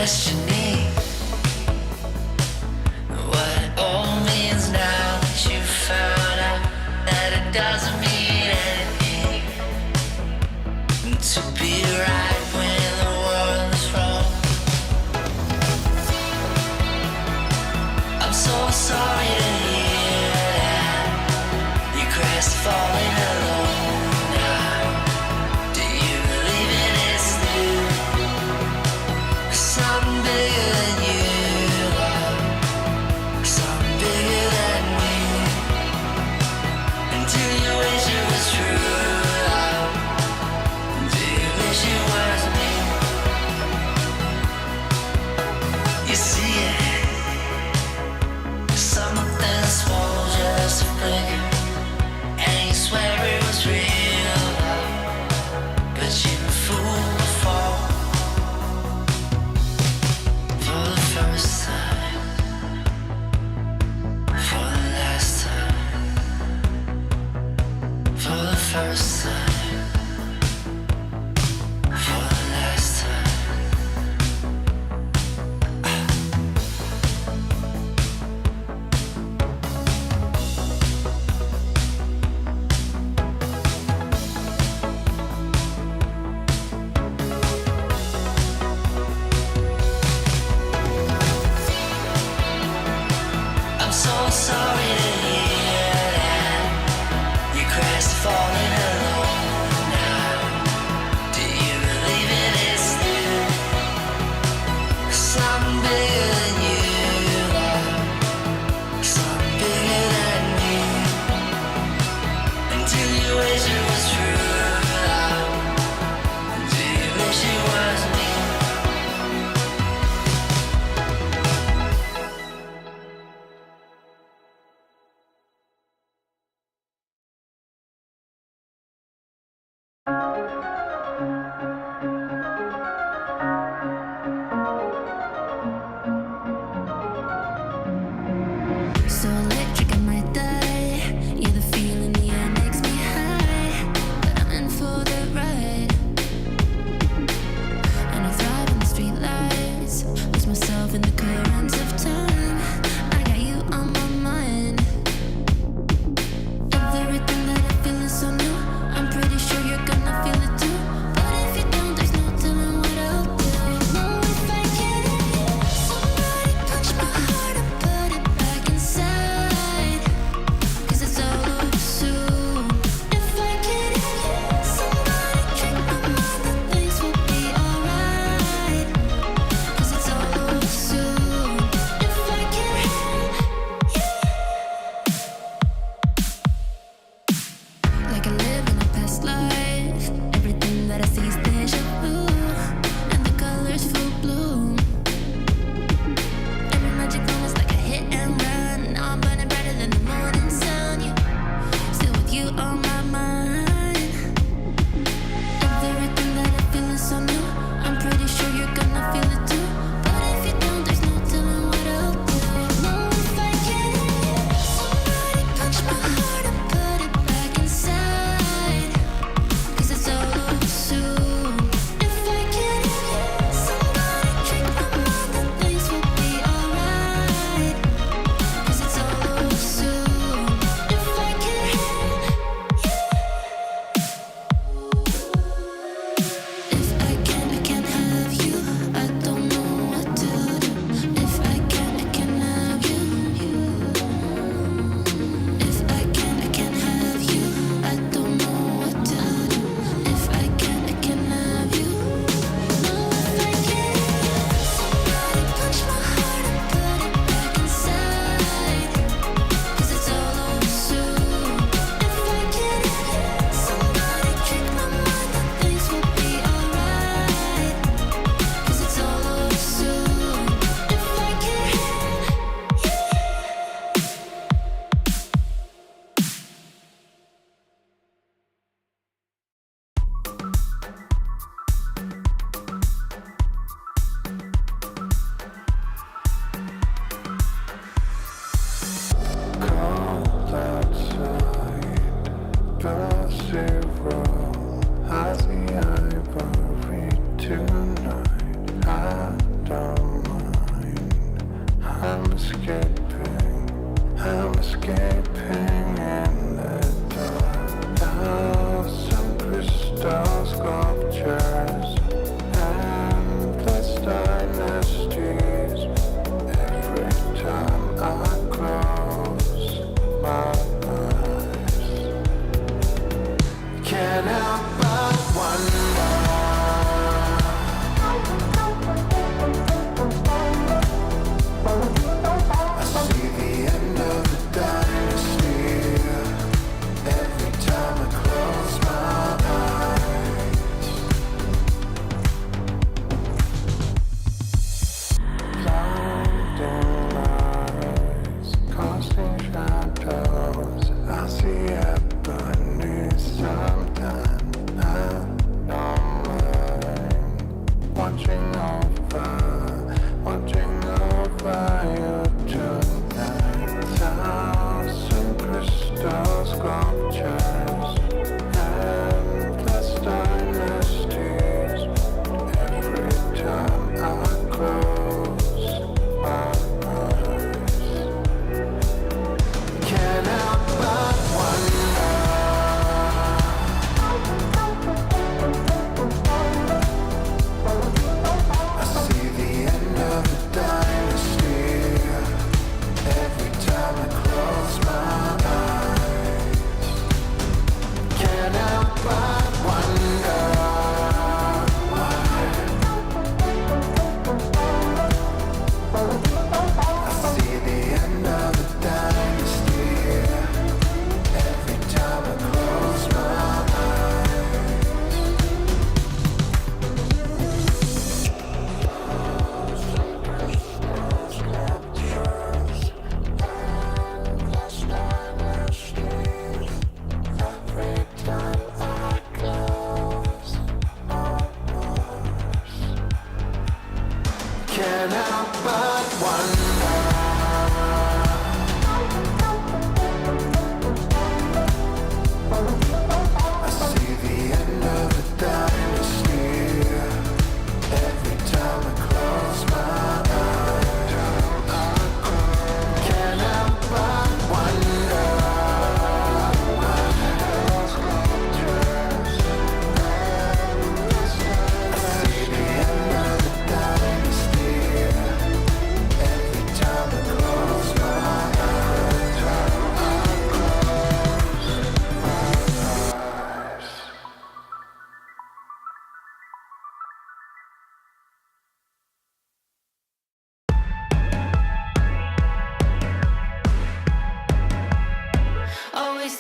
destiny. What it all means now that you found out that it doesn't mean anything to be right when the world is wrong. I'm so sorry to hear that you crashed falling alone now. Do you believe in it's new? Something bigger than you, love. Something bigger than me. And do you wish it was true, love? Do you wish it was me? You see it, something small, just a flicker, and you swear it was real, love. But you were fooled before. For the first time, for the last time, for the first time, for the last time. I'm so sorry to hear that you crashed falling alone now. Do you believe it is new? Something bigger than you, love. Something bigger than me. And do you wish it was true, love? Do you wish it was me? So electric, I might die. Yeah, the feeling, yeah, makes me high. But I'm in for the ride. And I thrive in the street lights. Lose myself in the currents of time. I got you on my mind. Everything that I feel is so new. I'm pretty sure you're gonna feel it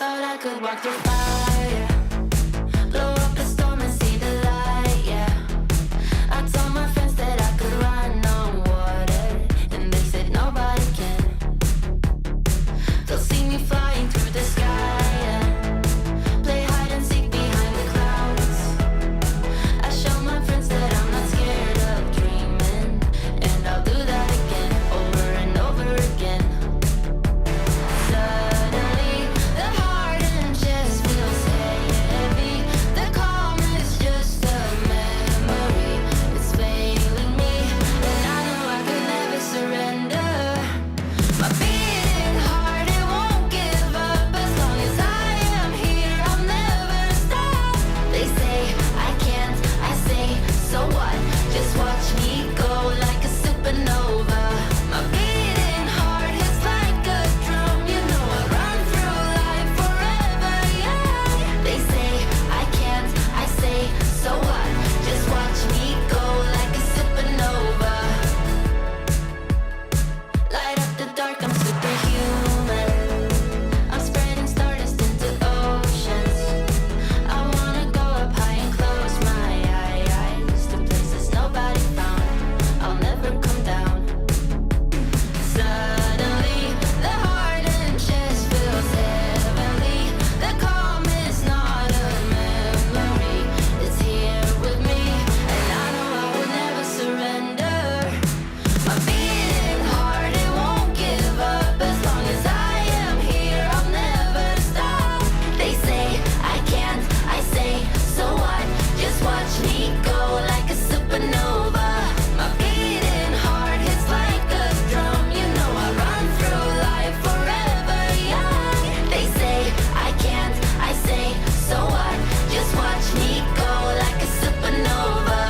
thought I could walk through fire, blow up a storm and see the light, yeah. I told my friends that I could run on water, and they said nobody can. They'll see me flying through the sky, yeah. Play hide and seek behind the clouds. I show my friends that I'm not scared of dreaming, and I'll do that again, over and over again. Suddenly, the heart and chest feels heavy. The calm is just a memory. It's failing me, and I know I could never surrender. My beating heart, it won't give up. As long as I am here, I'll never stop. They say I can't, I say, so what? Just watch me go like a supernova. My beating heart hits like a drum. You know I run through life forever, yeah. They say I can't, I say, so what? Just watch me go like a supernova. Light up the dark, I'm superhuman. I'm spreading stardust into oceans. I wanna go up high and close my eyes to places nobody found. I'll never come down. Suddenly, the heart and chest feels heavenly. The calm is not a memory. It's here with me, and I know I will never surrender. My beating heart, it won't give up. As long as I am here, I'll never stop. They say I can't, I say, so what? Just watch me go like a supernova. My beating heart hits like a drum. You know I run through life forever young. They say I can't, I say, so what? Just watch me go like a supernova.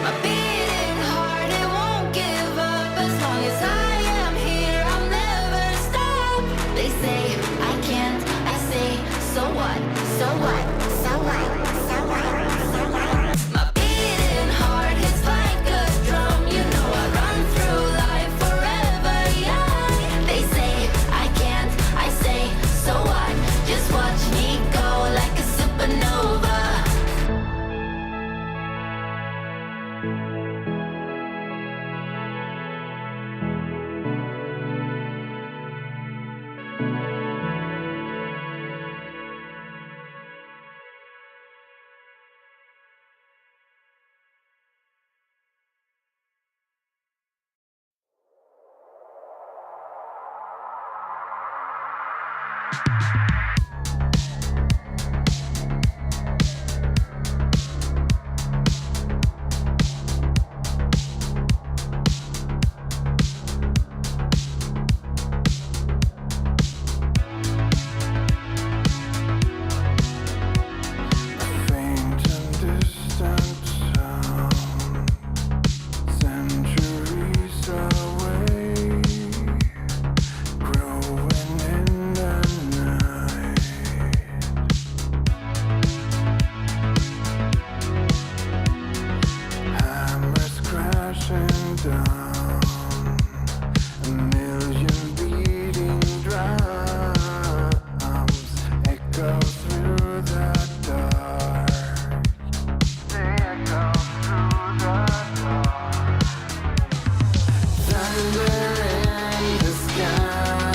My beating heart, it won't give up. As long as I am here, I'll never stop. They say I can't, I say, so what? So what? So what? So what? So what? My beating heart hits like a drum. You know I run through life forever young. They say I can't, I say, so what? Just watch me go like a supernova. Faint and distant sound, centuries away, growing in the night. Hammers crashing down, a million beating drums echo through the dark. They echo through the dark. Thunder in the sky,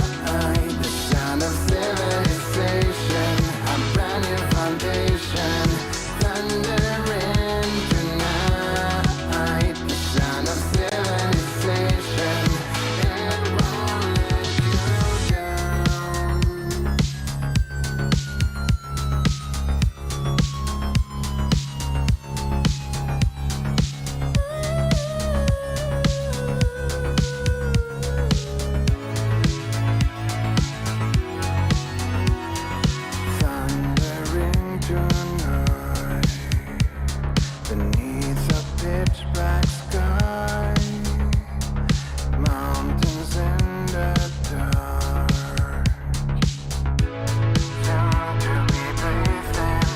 the sound of civilization, a brand new foundation. Thunder in the night, the sound of civilization. It won't let you down. Thundering tonight beneath a pitch black sky, mountains in the dark, soon to be bathed in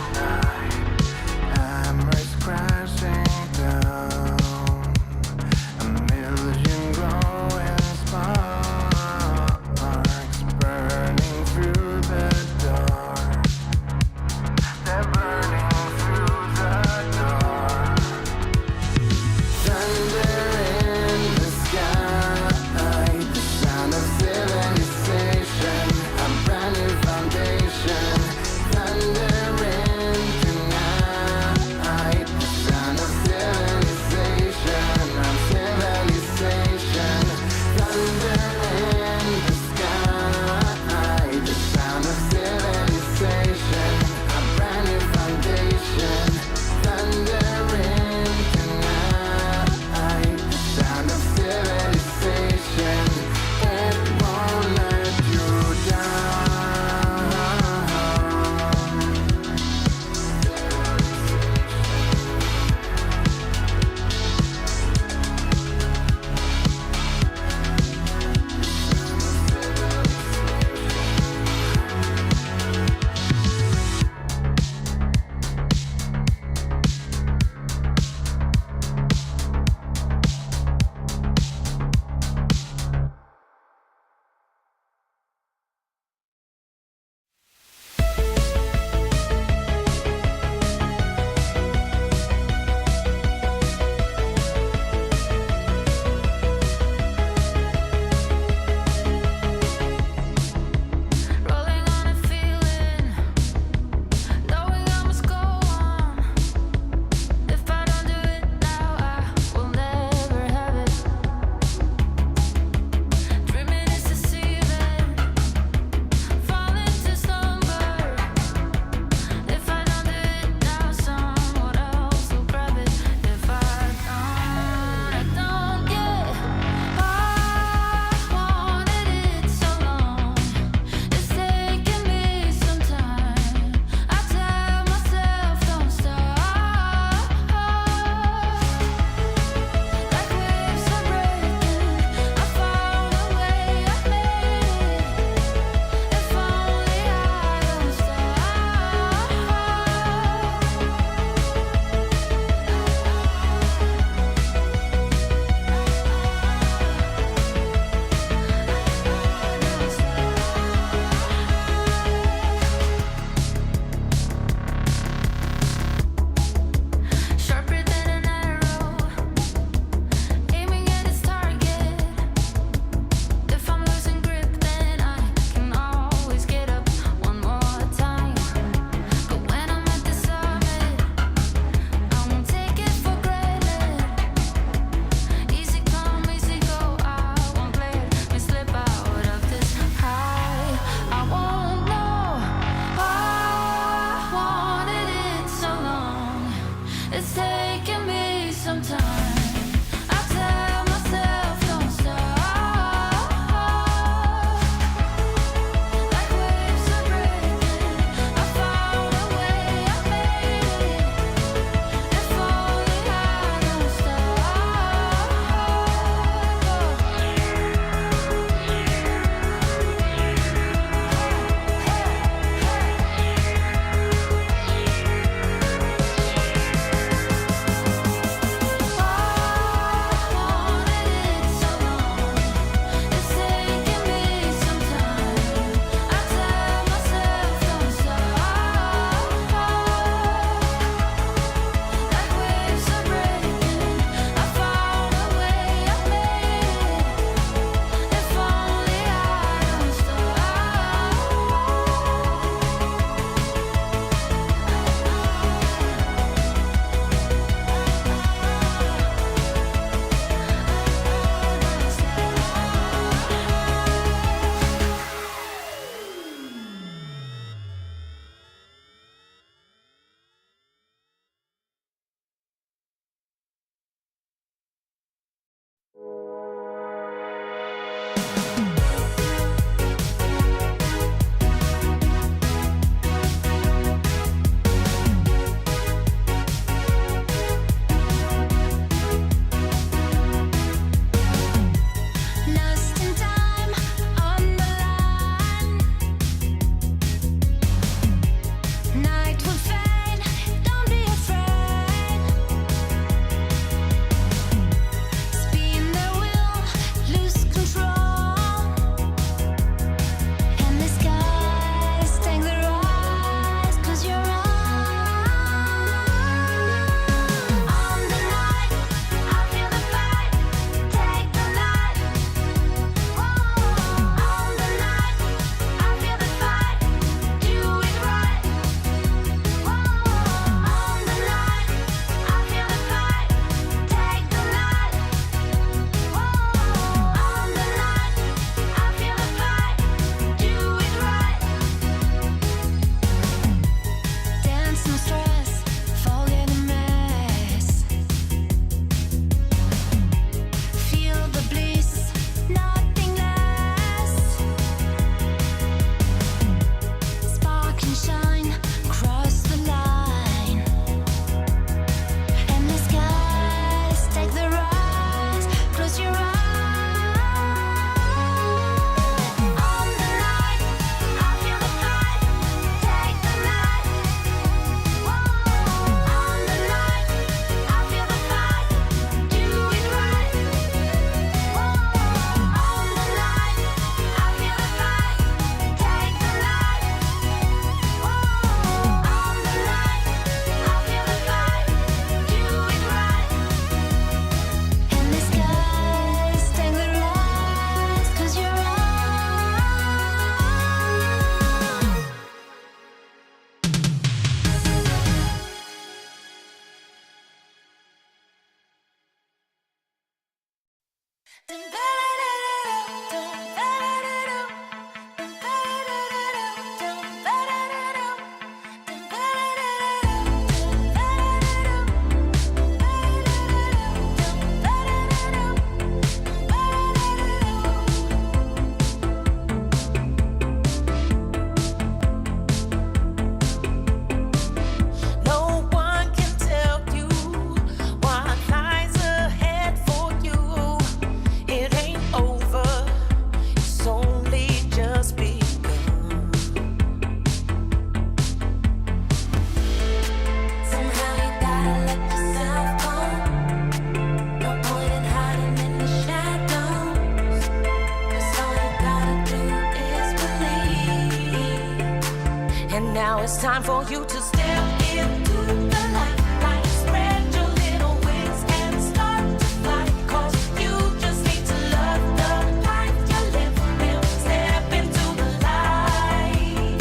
for you to step into the light. Like spread your little wings and start to fly. 'Cause you just need to love the life you live. Then step into the light.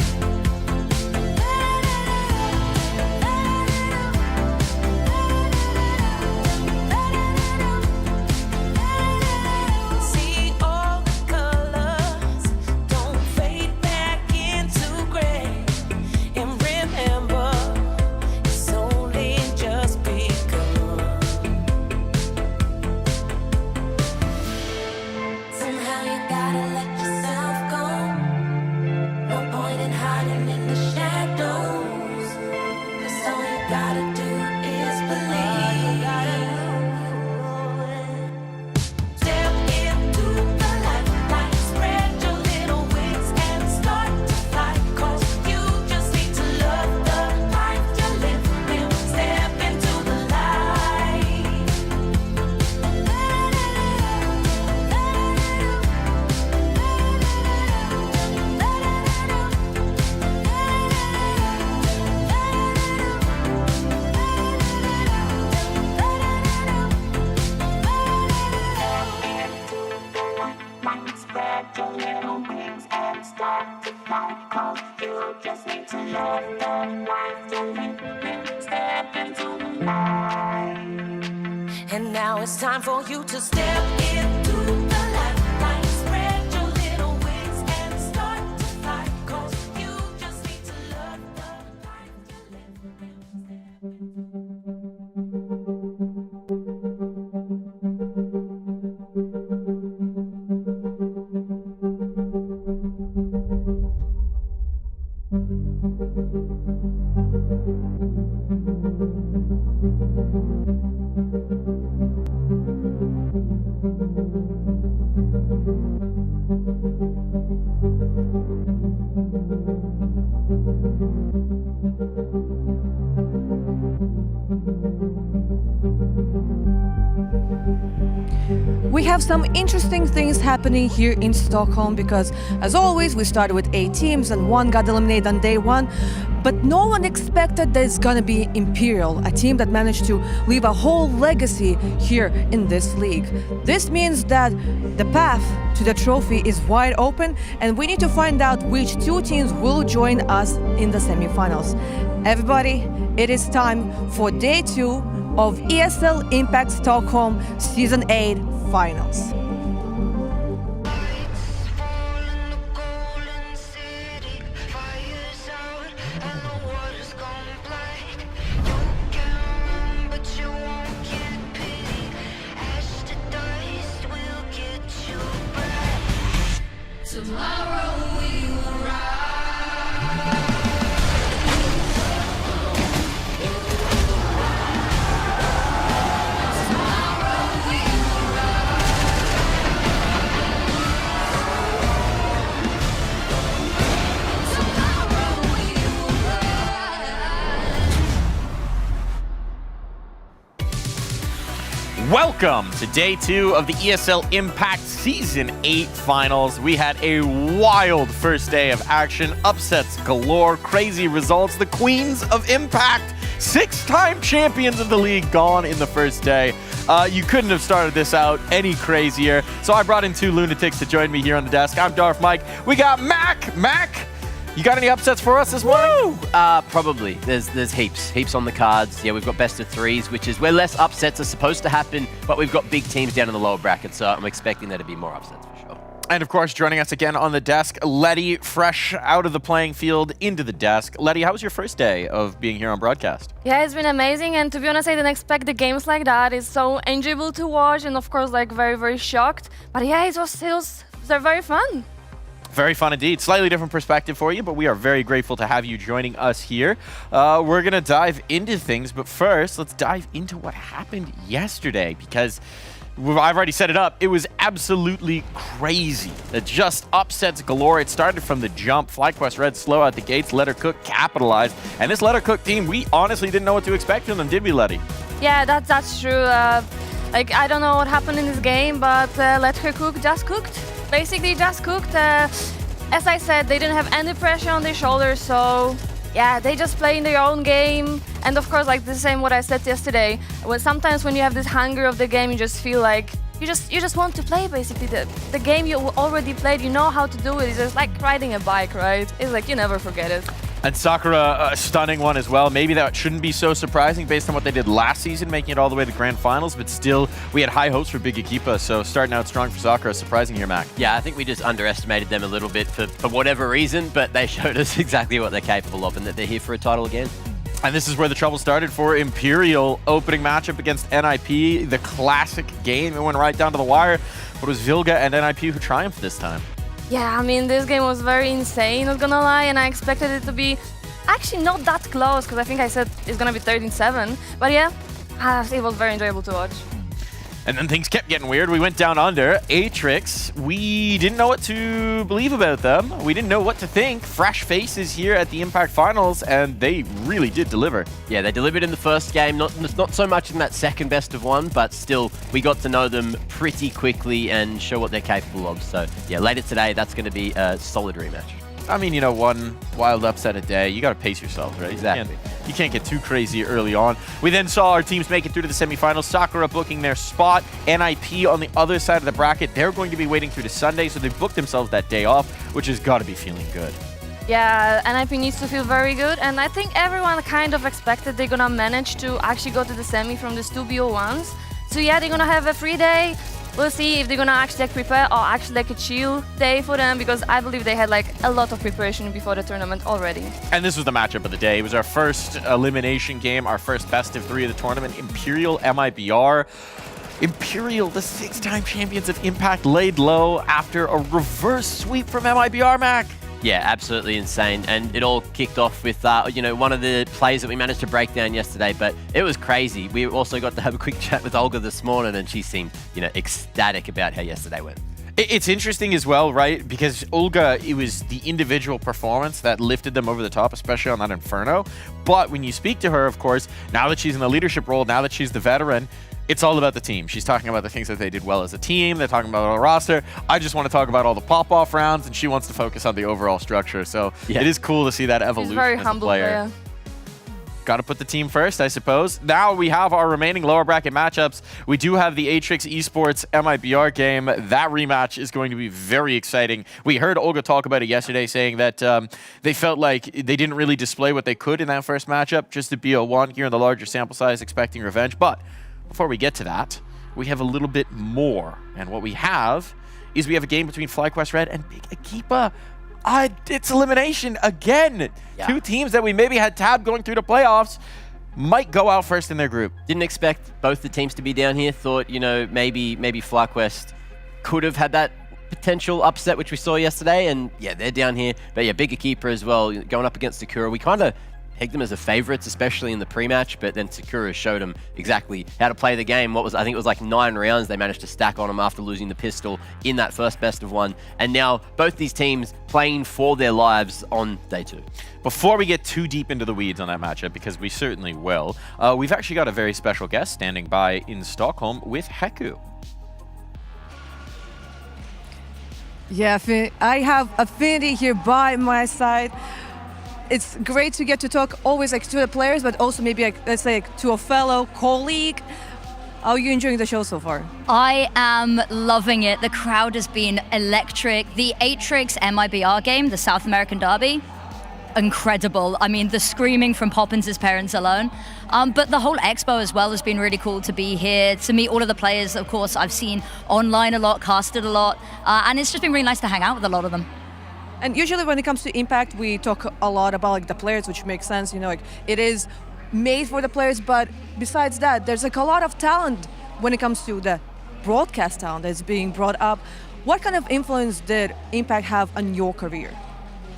See all the colors, don't fade back into gray. And remember, it's only just begun. Somehow you gotta let yourself go. No point in hiding in the shadows. 'Cause all you gotta do is believe. Step into the light, like spread your little wings and start to fly. 'Cause you just need to love the life you live. Then step into the light. Spread your little wings and start to fly. 'Cause you just need to love the life you live. Then step into the light. And now it's time for you to step into the light. Like spread your little wings and start to fly. 'Cause you just need to love the life you live. We have some interesting things happening here in Stockholm because, as always, we started with 8 teams and one got eliminated on day one. But no one expected that it's gonna be Imperial, a team that managed to leave a whole legacy here in this league. This means that the path to the trophy is wide open, and we need to find out which 2 teams will join us in the semifinals. Everybody, it is time for day 2 of ESL Impact Stockholm Season 8 Finals. Lights fall in the golden city. Fire's out and the water's gone black. You can run, but you won't get pity. Ash to dust will get you back. Tomorrow we will rise. Welcome to day 2 of the ESL Impact Season 8 Finals. We had a wild first day of action, upsets galore, crazy results. The Queens of Impact, 6-time champions of the league, gone in the first day. You couldn't have started this out any crazier. So I brought in 2 lunatics to join me here on the desk. I'm Darth Mike. We got Mac. Mac, you got any upsets for us this morning? Probably. There's heaps on the cards. Yeah, we've got best of 3s, which is where less upsets are supposed to happen, but we've got big teams down in the lower bracket, so I'm expecting there to be more upsets for sure. And of course, joining us again on the desk, Letty, fresh out of the playing field into the desk. Letty, how was your first day of being here on broadcast? Yeah, it's been amazing, and to be honest, I didn't expect the games like that. It's so enjoyable to watch, and of course, like very shocked. But yeah, it was they're very fun. Very fun indeed. Slightly different perspective for you, but we are very grateful to have you joining us here. We're going to dive into things, but first, let's dive into what happened yesterday, because I've already set it up. It was absolutely crazy. Just upsets galore. It started from the jump. FlyQuest Red slow out the gates. Let Her Cook capitalized. And this Let Her Cook team, we honestly didn't know what to expect from them, did we, Letty? Yeah, that's true. Like, I don't know what happened in this game, but Let Her Cook just cooked. Basically just cooked. As I said, they didn't have any pressure on their shoulders, so yeah, they just play in their own game. And of course, like the same what I said yesterday, sometimes when you have this hunger of the game, you just feel like you just want to play basically the game you already played. You know how to do it. It's just like riding a bike, right? It's like you never forget it. And Sakura, a stunning one as well. Maybe that shouldn't be so surprising based on what they did last season, making it all the way to the grand finals, but still, we had high hopes for Big Equipa, so starting out strong for Sakura, surprising here, Mac. Yeah, I think we just underestimated them a little bit for whatever reason, but they showed us exactly what they're capable of and that they're here for a title again. And this is where the trouble started for Imperial. Opening matchup against NIP, the classic game. It went right down to the wire, but it was Vilga and NIP who triumphed this time. Yeah, I mean, this game was very insane, not gonna lie, and I expected it to be actually not that close, because I think I said it's gonna be 13-7. But yeah, it was very enjoyable to watch. And then things kept getting weird. We went down under. Atrix, we didn't know what to believe about them. We didn't know what to think. Fresh faces here at the Impact Finals, and they really did deliver. Yeah, they delivered in the first game, not so much in that second best of one, but still, we got to know them pretty quickly and show what they're capable of. So yeah, later today, that's going to be a solid rematch. I mean, you know, one wild upset a day. You got to pace yourself, right? Exactly. You can't get too crazy early on. We then saw our teams make it through to the semifinals. Sakura booking their spot. NIP on the other side of the bracket. They're going to be waiting through to Sunday, so they booked themselves that day off, which has got to be feeling good. Yeah, NIP needs to feel very good, and I think everyone kind of expected they're gonna manage to actually go to the semi from these 2 BO1s. So yeah, they're gonna have a free day. We'll see if they're gonna actually like prepare or actually like a chill day for them, because I believe they had like a lot of preparation before the tournament already. And this was the matchup of the day. It was our first elimination game, our first best of 3 of the tournament. Imperial MIBR. Imperial, the 6-time champions of Impact, laid low after a reverse sweep from MIBR, Mac. Yeah, absolutely insane. And it all kicked off with, one of the plays that we managed to break down yesterday, but it was crazy. We also got to have a quick chat with Olga this morning, and she seemed, ecstatic about how yesterday went. It's interesting as well, right? Because Olga, it was the individual performance that lifted them over the top, especially on that Inferno. But when you speak to her, of course, now that she's in the leadership role, now that she's the veteran, it's all about the team. She's talking about the things that they did well as a team. They're talking about our roster. I just want to talk about all the pop-off rounds, and she wants to focus on the overall structure. So yeah, it is cool to see that evolution. She's very as humble a player. Got to put the team first, I suppose. Now we have our remaining lower bracket matchups. We do have the Atrix Esports MIBR game. That rematch is going to be very exciting. We heard Olga talk about it yesterday, saying that they felt like they didn't really display what they could in that first matchup, just to be a 1 here in the larger sample size, expecting revenge. But before we get to that, we have a little bit more. And what we have is we have a game between FlyQuest Red and Big Equipa. It's elimination again. Yeah. 2 teams that we maybe had tabbed going through the playoffs might go out first in their group. Didn't expect both the teams to be down here. Thought, maybe FlyQuest could have had that potential upset, which we saw yesterday. And yeah, they're down here. But yeah, Big Equipa as well, going up against Sakura. We kind of pegged them as the favorites, especially in the pre-match, but then Sakura showed them exactly how to play the game. I think it was like 9 rounds they managed to stack on them after losing the pistol in that first best of 1. And now both these teams playing for their lives on day 2. Before we get too deep into the weeds on that matchup, because we certainly will, we've actually got a very special guest standing by in Stockholm with Heku. Yeah, I have Affinity here by my side. It's great to get to talk always to the players, but also maybe let's say to a fellow colleague. How are you enjoying the show so far? I am loving it. The crowd has been electric. The Atrix MIBR game, the South American Derby, incredible. I mean, the screaming from Poppins' parents alone. But the whole expo as well has been really cool to be here, to meet all of the players. Of course, I've seen online a lot, casted a lot, and it's just been really nice to hang out with a lot of them. And usually when it comes to Impact, we talk a lot about the players, which makes sense. It is made for the players, but besides that, there's a lot of talent when it comes to the broadcast talent that's being brought up. What kind of influence did Impact have on your career?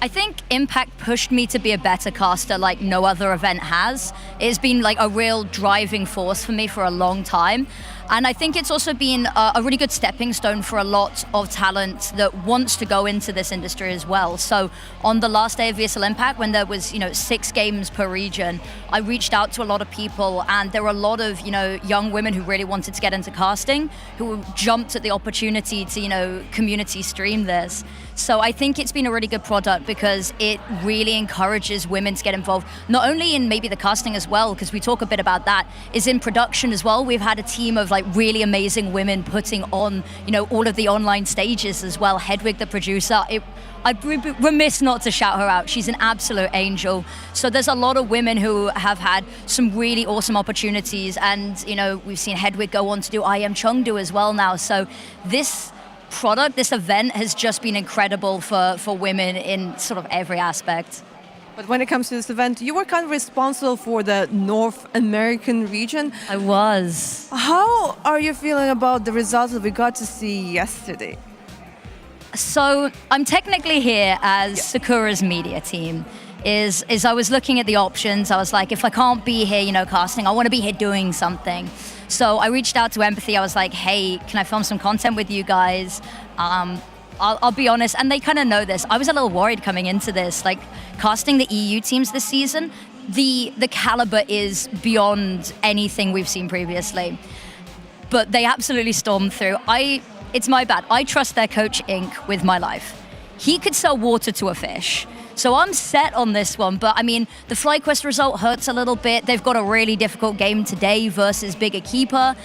I think Impact pushed me to be a better caster like no other event has. It's been like a real driving force for me for a long time. And I think it's also been a really good stepping stone for a lot of talent that wants to go into this industry as well. So on the last day of ESL Impact, when there was 6 games per region, I reached out to a lot of people, and there were a lot of young women who really wanted to get into casting, who jumped at the opportunity to community stream this. So I think it's been a really good product because it really encourages women to get involved, not only in maybe the casting as well, because we talk a bit about that, is in production as well. We've had a team of really amazing women putting on, all of the online stages as well. Hedwig, the producer, I'd be remiss not to shout her out. She's an absolute angel. So there's a lot of women who have had some really awesome opportunities, and we've seen Hedwig go on to do I Am Chengdu as well now. So this product, this event has just been incredible for women in sort of every aspect. But when it comes to this event, you were kind of responsible for the North American region. I was. How are you feeling about the results that we got to see yesterday? So I'm technically here as Sakura's media team. Is I was looking at the options. I was like, if I can't be here, casting, I want to be here doing something. So I reached out to Empathy. I was like, hey, can I film some content with you guys? I'll be honest, and they kind of know this. I was a little worried coming into this, casting the EU teams this season. The caliber is beyond anything we've seen previously. But they absolutely stormed through. It's my bad. I trust their coach, Ink, with my life. He could sell water to a fish. So I'm set on this one, but the FlyQuest result hurts a little bit. They've got a really difficult game today versus Big Equipa.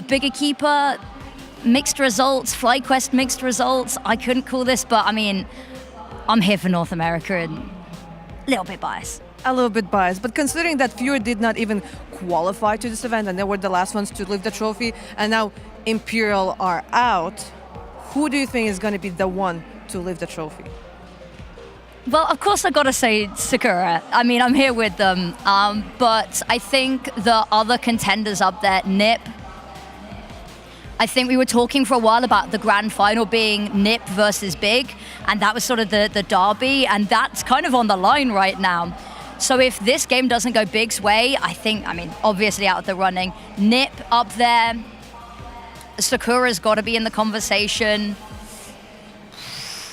Big Equipa, mixed results. FlyQuest, mixed results. I couldn't call this, but I'm here for North America and a little bit biased. A little bit biased, but considering that Fury did not even qualify to this event and they were the last ones to lift the trophy, and now Imperial are out, who do you think is going to be the one to lift the trophy? Well, of course, I've got to say Sakura. I'm here with them. But I think the other contenders up there, NIP. I think we were talking for a while about the grand final being NIP versus Big, and that was sort of the derby, and that's kind of on the line right now. So if this game doesn't go Big's way, I think, obviously out of the running. NIP up there. Sakura's got to be in the conversation.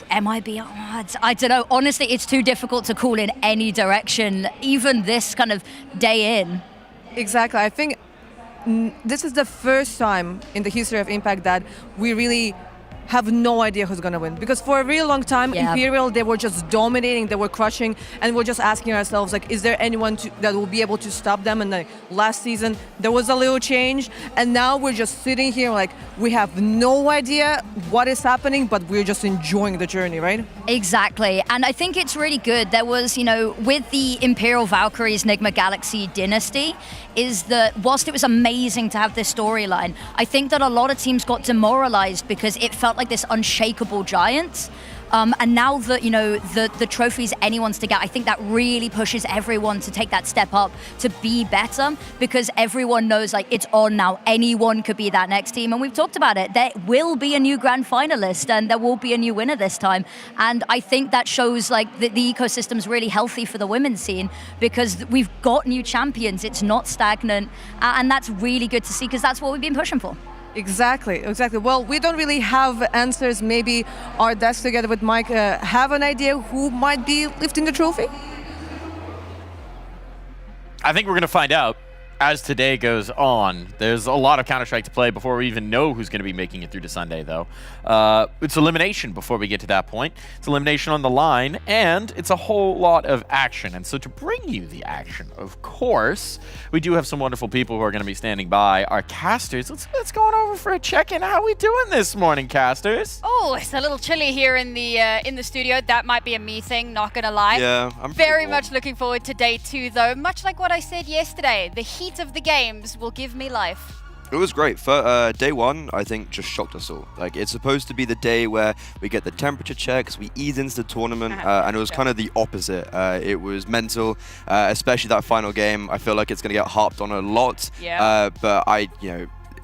MIB, I don't know. Honestly, it's too difficult to call in any direction, even this kind of day in. Exactly. I think this is the first time in the history of Impact that we really have no idea who's going to win. Because for a really long time, Imperial, they were just dominating, they were crushing, and we're just asking ourselves, is there anyone that will be able to stop them? And last season, there was a little change, and now we're just sitting here we have no idea what is happening, but we're just enjoying the journey, right? Exactly, and I think it's really good. There was, with the Imperial Valkyries Nigma Galaxy dynasty, is that whilst it was amazing to have this storyline, I think that a lot of teams got demoralized because it felt like this unshakable giant. And now that, the trophy's anyone's to get, I think that really pushes everyone to take that step up, to be better, because everyone knows it's on now. Anyone could be that next team. And we've talked about it. There will be a new grand finalist and there will be a new winner this time. And I think that shows the ecosystem's really healthy for the women's scene because we've got new champions. It's not stagnant. And that's really good to see because that's what we've been pushing for. Exactly. Well, we don't really have answers. Maybe our desks together with Mike have an idea who might be lifting the trophy? I think we're going to find out as today goes on. There's a lot of Counter-Strike to play before we even know who's going to be making it through to Sunday, though. It's elimination before we get to that point. It's elimination on the line, and it's a whole lot of action. And so to bring you the action, of course, we do have some wonderful people who are going to be standing by. Our casters, let's go on over for a check-in. How are we doing this morning, casters? Oh, it's a little chilly here in the studio. That might be a me thing, not gonna lie. Yeah, I'm very much looking forward to day 2, though. Much like what I said yesterday, the heat of the games will give me life. It was great. For day 1, I think just shocked us all. It's supposed to be the day where we get the temperature checks, we ease into the tournament, and it was kind of the opposite. It was mental, especially that final game. I feel like it's going to get harped on a lot. Yeah. But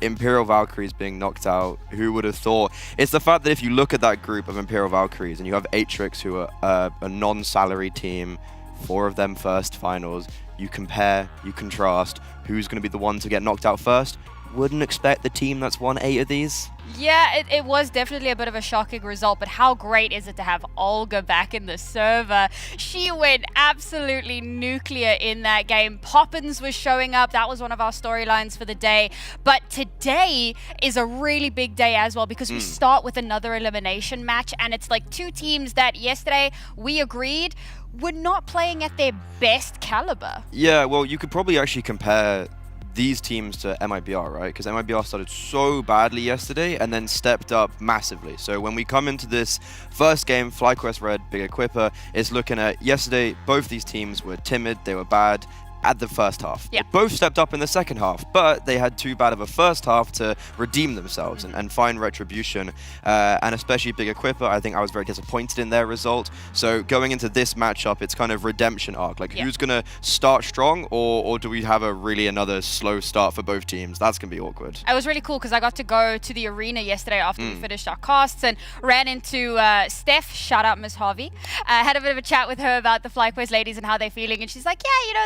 Imperial Valkyries being knocked out, who would have thought? It's the fact that if you look at that group of Imperial Valkyries and you have Atrix, who are a non-salary team, 4 of them first finals, you compare, you contrast, who's going to be the one to get knocked out first? wouldn't expect the team that's won 8 of these. Yeah, it was definitely a bit of a shocking result, but how great is it to have Olga back in the server? She went absolutely nuclear in that game. Poppins was showing up. That was one of our storylines for the day. But today is a really big day as well because we start with another elimination match, and it's like 2 teams that yesterday we agreed were not playing at their best caliber. Yeah, well, you could probably actually compare these teams to MIBR, right? Because MIBR started so badly yesterday and then stepped up massively. So when we come into this first game, FlyQuest Red, Big Equipa is looking at yesterday, both these teams were timid, they were bad at the first half. Yeah. They both stepped up in the second half, but they had too bad of a first half to redeem themselves and find retribution. And especially Big Equipa, I think I was very disappointed in their result. So going into this matchup, it's kind of redemption arc. Like who's going to start strong or do we have another slow start for both teams? That's going to be awkward. It was really cool because I got to go to the arena yesterday after we finished our casts and ran into Steph, shout out Miss Harvey. Had a bit of a chat with her about the FlyQuest ladies and how they're feeling, and she's like, yeah, you know,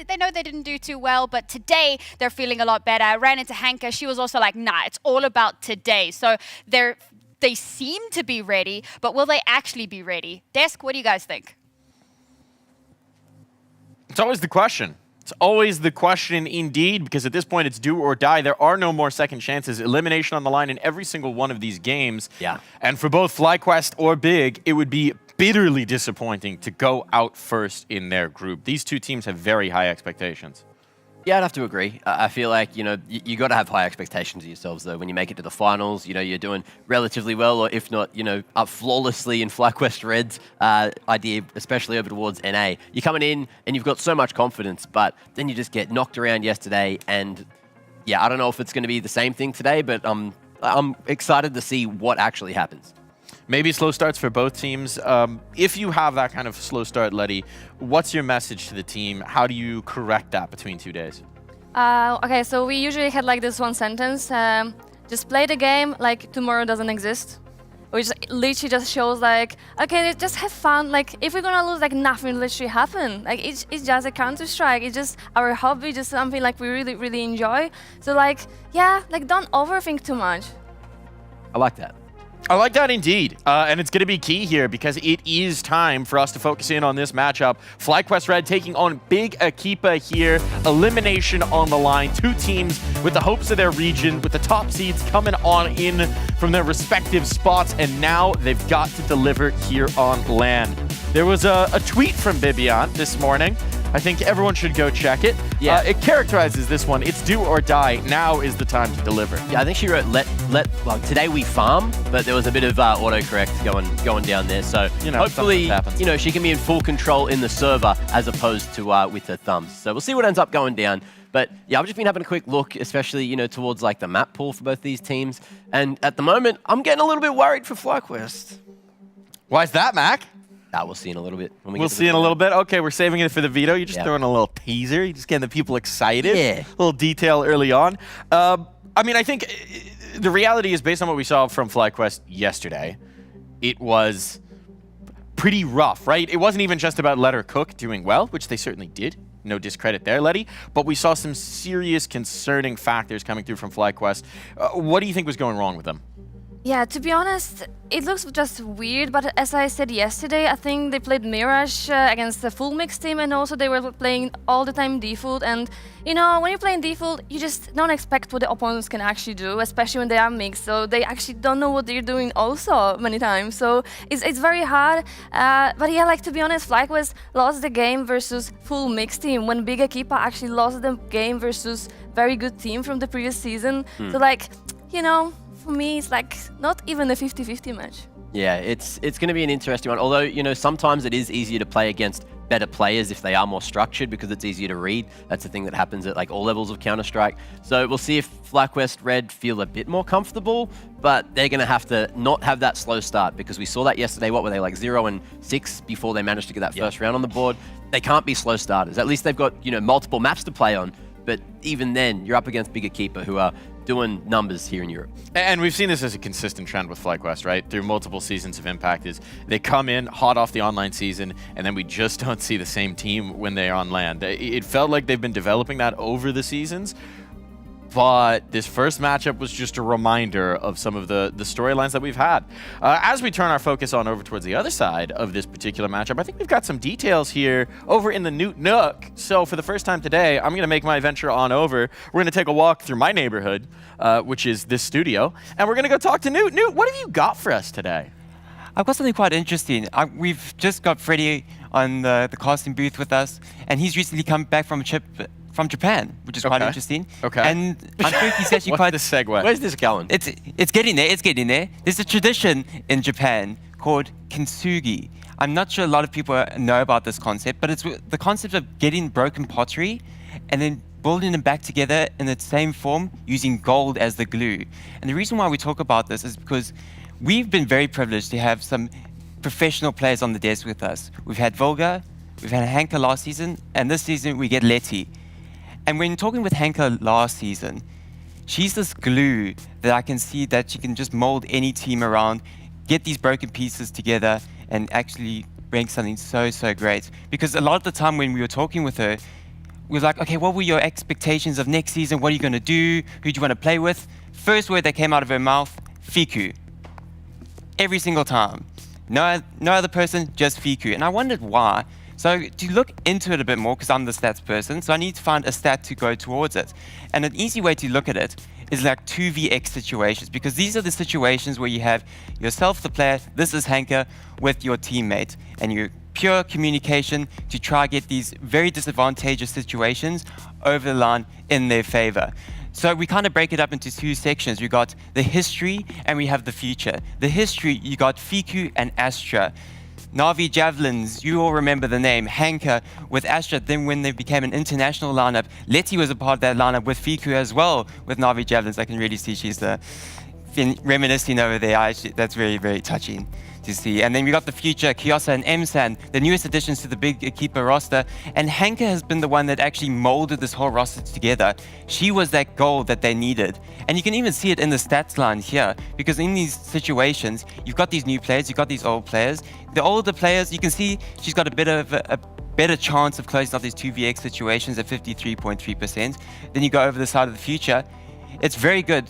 they know they didn't do too well, but today they're feeling a lot better. I ran into Hanka. She was also like, nah, it's all about today. So they seem to be ready, but will they actually be ready? Desk, what do you guys think? It's always the question. It's always the question indeed, because at this point it's do or die. There are no more second chances. Elimination on the line in every single one of these games. Yeah. And for both FlyQuest or Big, it would be bitterly disappointing to go out first in their group. These 2 teams have very high expectations. Yeah, I'd have to agree. I feel like, you know, you got to have high expectations of yourselves, though. When you make it to the finals, you know, you're doing relatively well, or if not, you know, up flawlessly in FlyQuest Red's idea, especially over towards NA. You're coming in and you've got so much confidence, but then you just get knocked around yesterday. And yeah, I don't know if it's going to be the same thing today, but I'm excited to see what actually happens. Maybe slow starts for both teams. If you have that kind of slow start, Letty, what's your message to the team? How do you correct that between 2 days? Okay, so we usually had like this one sentence, just play the game like tomorrow doesn't exist. Which literally just shows like, okay, just have fun. Like if we're gonna lose, like nothing literally happen. Like it's just a Counter-Strike. It's just our hobby, just something like we really, really enjoy. So like, yeah, like don't overthink too much. I like that. I like that indeed. And it's going to be key here because it is time for us to focus in on this matchup. FlyQuest Red taking on Big Equipa here. Elimination on the line. 2 teams with the hopes of their region, with the top seeds coming on in from their respective spots. And now they've got to deliver here on LAN. There was a tweet from Bibian this morning. I think everyone should go check it. Yeah. It characterizes this one. It's do or die. Now is the time to deliver. Yeah, I think she wrote well, today we farm, but there was a bit of autocorrect going down there. So You know, hopefully, sometimes happens. you know, she can be in full control in the server as opposed to with her thumbs. So we'll see what ends up going down. But yeah, I've just been having a quick look, especially, you know, towards like the map pool for both these teams. And at the moment, I'm getting a little bit worried for FlyQuest. Why is that, Mac? We'll see in a little bit. When We'll see in a little bit. Okay, we're saving it for the veto. You're just Yeah. throwing a little teaser. You're just getting the people excited. Yeah. A little detail early on. I mean, I think the reality is based on what we saw from FlyQuest yesterday, it was pretty rough, right? It wasn't even just about Let Her Cook doing well, which they certainly did. No discredit there, Letty. But we saw some serious concerning factors coming through from FlyQuest. What do you think was going wrong with them? Yeah, to be honest, it looks just weird, but as I said yesterday, I think they played Mirage against the full mix team, and also they were playing all the time default. And you know, when you're playing default, you just don't expect what the opponents can actually do, especially when they are mixed. So they actually don't know what they're doing also many times. So it's very hard. But yeah, like to be honest, FlyQuest lost the game versus full mix team when Big Equipa actually lost the game versus very good team from the previous season. So like, you know, for me, it's like not even a 50-50 match. Yeah, it's going to be an interesting one. Although, you know, sometimes it is easier to play against better players if they are more structured because it's easier to read. That's the thing that happens at like all levels of Counter-Strike. So we'll see if FlyQuest Red feel a bit more comfortable, but they're going to have to not have that slow start because we saw that yesterday. What were they, like 0-6 before they managed to get that first round on the board? They can't be slow starters. At least they've got, you know, multiple maps to play on. But even then, you're up against Big Equipa who are doing numbers here in Europe. And we've seen this as a consistent trend with FlyQuest, right? Through multiple seasons of Impact is they come in hot off the online season, and then we just don't see the same team when they're on LAN. It felt like they've been developing that over the seasons. but this first matchup was just a reminder of some of the storylines that we've had. As we turn our focus on over towards the other side of this particular matchup, I think we've got some details here over in the Newt Nook. So for the first time today, I'm going to make my venture on over. We're going to take a walk through my neighborhood, which is this studio, and we're going to go talk to Newt. Newt, what have you got for us today? I've got something quite interesting. We've just got Freddie on the casting booth with us, and he's recently come back from a trip from Japan, which is quite interesting. Okay. And I think he's actually quite... What's the segue? Where's this going? It's getting there, it's getting there. There's a tradition in Japan called kintsugi. I'm not sure a lot of people know about this concept, but it's the concept of getting broken pottery and then building them back together in the same form using gold as the glue. And the reason why we talk about this is because we've been very privileged to have some professional players on the desk with us. We've had Volga, we've had Hanka last season, and this season we get Letty. And when talking with Hanka last season, she's this glue that I can see that she can just mold any team around, get these broken pieces together, and actually bring something so great. Because a lot of the time when we were talking with her, we were like, okay, what were your expectations of next season? What are you going to do? Who do you want to play with? First word that came out of her mouth, Fiku. Every single time. No other person, just Fiku. And I wondered why. So to look into it a bit more, because I'm the stats person, so I need to find a stat to go towards it. And an easy way to look at it is like 2vx situations, because these are the situations where you have yourself, the player, this is Hanka, with your teammate, and you pure communication to try get these very disadvantageous situations over the line in their favor. So we kind of break it up into two sections. We got the history and we have the future. The history, you got Fiku and Astra. Na'Vi Javelins, you all remember the name, Hanka with Astra. Then when they became an international lineup, Letty was a part of that lineup with Fiku as well, with Na'Vi Javelins. I can really see she's reminiscing over there. That's very touching to see. And then we got the future, Kyosa and Emsan, the newest additions to the big Equipa roster. And Hanka has been the one that actually molded this whole roster together. She was that goal that they needed. And you can even see it in the stats line here, because in these situations, you've got these new players, you've got these old players. The older players, you can see she's got a bit of a better chance of closing off these 2vx situations at 53.3%. Then you go over the side of the future. It's very good.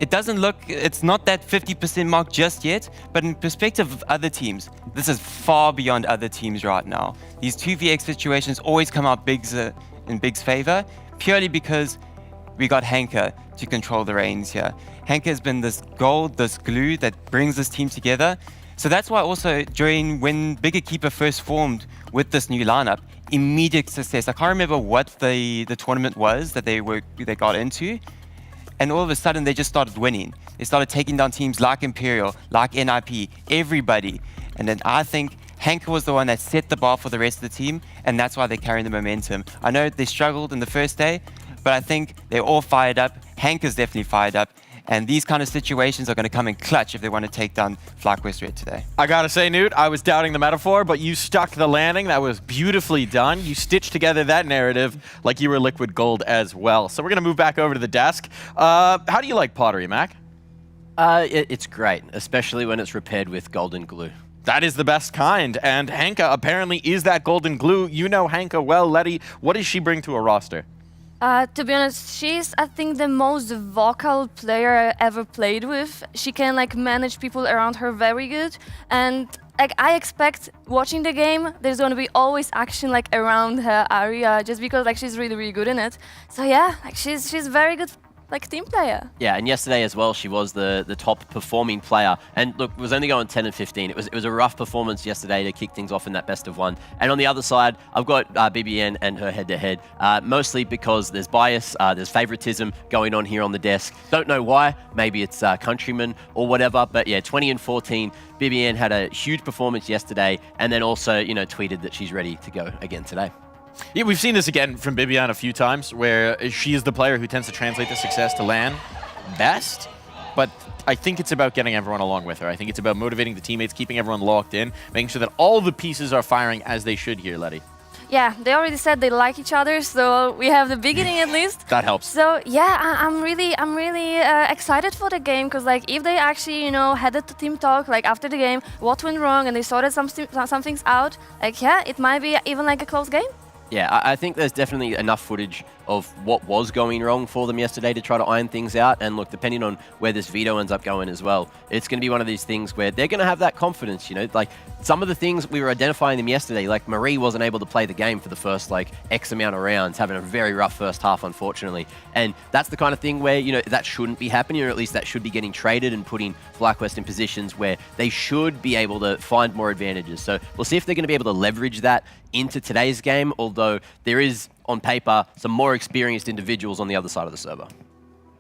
It's not that 50% mark just yet, but in perspective of other teams, this is far beyond other teams right now. These 2vx situations always come out in Big's favor, purely because we got Hanka to control the reins here. Hanka has been this gold, this glue that brings this team together. So that's why also when Big Equipa first formed with this new lineup, immediate success. I can't remember what the tournament was that they got into. And all of a sudden, they just started winning. They started taking down teams like Imperial, like NIP, everybody. And then I think Hanka was the one that set the bar for the rest of the team, and that's why they're carrying the momentum. I know they struggled in the first day, but I think they're all fired up. Hanka's definitely fired up. And these kind of situations are going to come in clutch if they want to take down FlyQuest Red today. I gotta say, Newt, I was doubting the metaphor, but you stuck the landing. That was beautifully done. You stitched together that narrative like you were liquid gold as well. So we're gonna move back over to the desk. How do you like pottery, Mac? It's great, especially when it's repaired with golden glue. That is the best kind, and Hanka apparently is that golden glue. You know Hanka well, Letty. What does she bring to a roster? To be honest, she's, I think, the most vocal player I ever played with. She can manage people around her very good, and I expect watching the game, there's gonna be always action around her area, just because she's really good in it. So yeah, she's very good. Team player. Yeah, and yesterday as well, she was the top performing player. And look, was only going 10 and 15. It was a rough performance yesterday to kick things off in that best of one. And on the other side, I've got BBN and her head-to-head, mostly because there's bias, there's favoritism going on here on the desk. Don't know why. Maybe it's countrymen or whatever. But yeah, 20 and 14. BBN had a huge performance yesterday, and then also, tweeted that she's ready to go again today. Yeah, we've seen this again from Bibian a few times, where she is the player who tends to translate the success to LAN best, but I think it's about getting everyone along with her. I think it's about motivating the teammates, keeping everyone locked in, making sure that all the pieces are firing as they should here, Letty. Yeah, they already said they like each other, so we have the beginning at least. That helps. So yeah, I'm really excited for the game, because if they actually headed to team talk after the game, what went wrong, and they sorted some things out, yeah, it might be even a close game. Yeah, I think there's definitely enough footage of what was going wrong for them yesterday to try to iron things out. And look, depending on where this veto ends up going as well, it's going to be one of these things where they're going to have that confidence, you know, like some of the things we were identifying them yesterday, like Marie wasn't able to play the game for the first like X amount of rounds, having a very rough first half, unfortunately. And that's the kind of thing where, you know, that shouldn't be happening, or at least that should be getting traded and putting FlyQuest in positions where they should be able to find more advantages. So we'll see if they're going to be able to leverage that into today's game, although there is, on paper, some more experienced individuals on the other side of the server.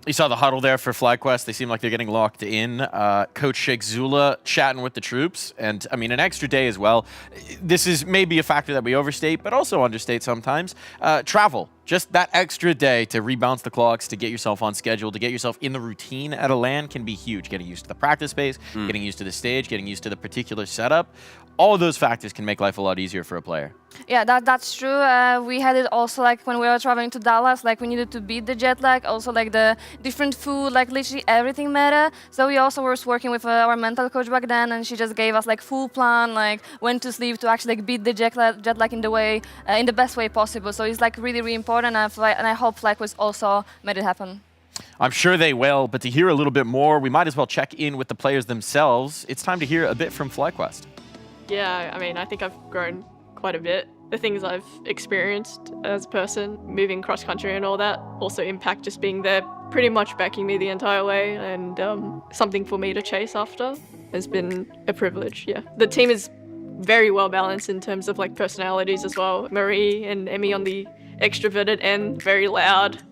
You saw the huddle there for FlyQuest. They seem like they're getting locked in. Coach Sheikh Zula chatting with the troops. And, I mean, an extra day as well. This is maybe a factor that we overstate, but also understate sometimes. Travel. Just that extra day to rebalance the clocks, to get yourself on schedule, to get yourself in the routine at a LAN can be huge. Getting used to the practice space, getting used to the stage, getting used to the particular setup. All of those factors can make life a lot easier for a player. Yeah, that's true. We had it also like when we were traveling to Dallas, like we needed to beat the jet lag, also like the different food, like literally everything mattered. So we also were working with our mental coach back then, and she just gave us like full plan, like when to sleep to actually like beat the jet lag in the way, in the best way possible. So it's like really, really important, and I hope FlyQuest also made it happen. I'm sure they will, but to hear a little bit more, we might as well check in with the players themselves. It's time to hear a bit from FlyQuest. Yeah, I mean, I think I've grown quite a bit. The things I've experienced as a person, moving cross country and all that, also Impact just being there, pretty much backing me the entire way, and something for me to chase after has been a privilege, yeah. The team is very well balanced in terms of like personalities as well. Marie and Emmy on the extroverted end, very loud.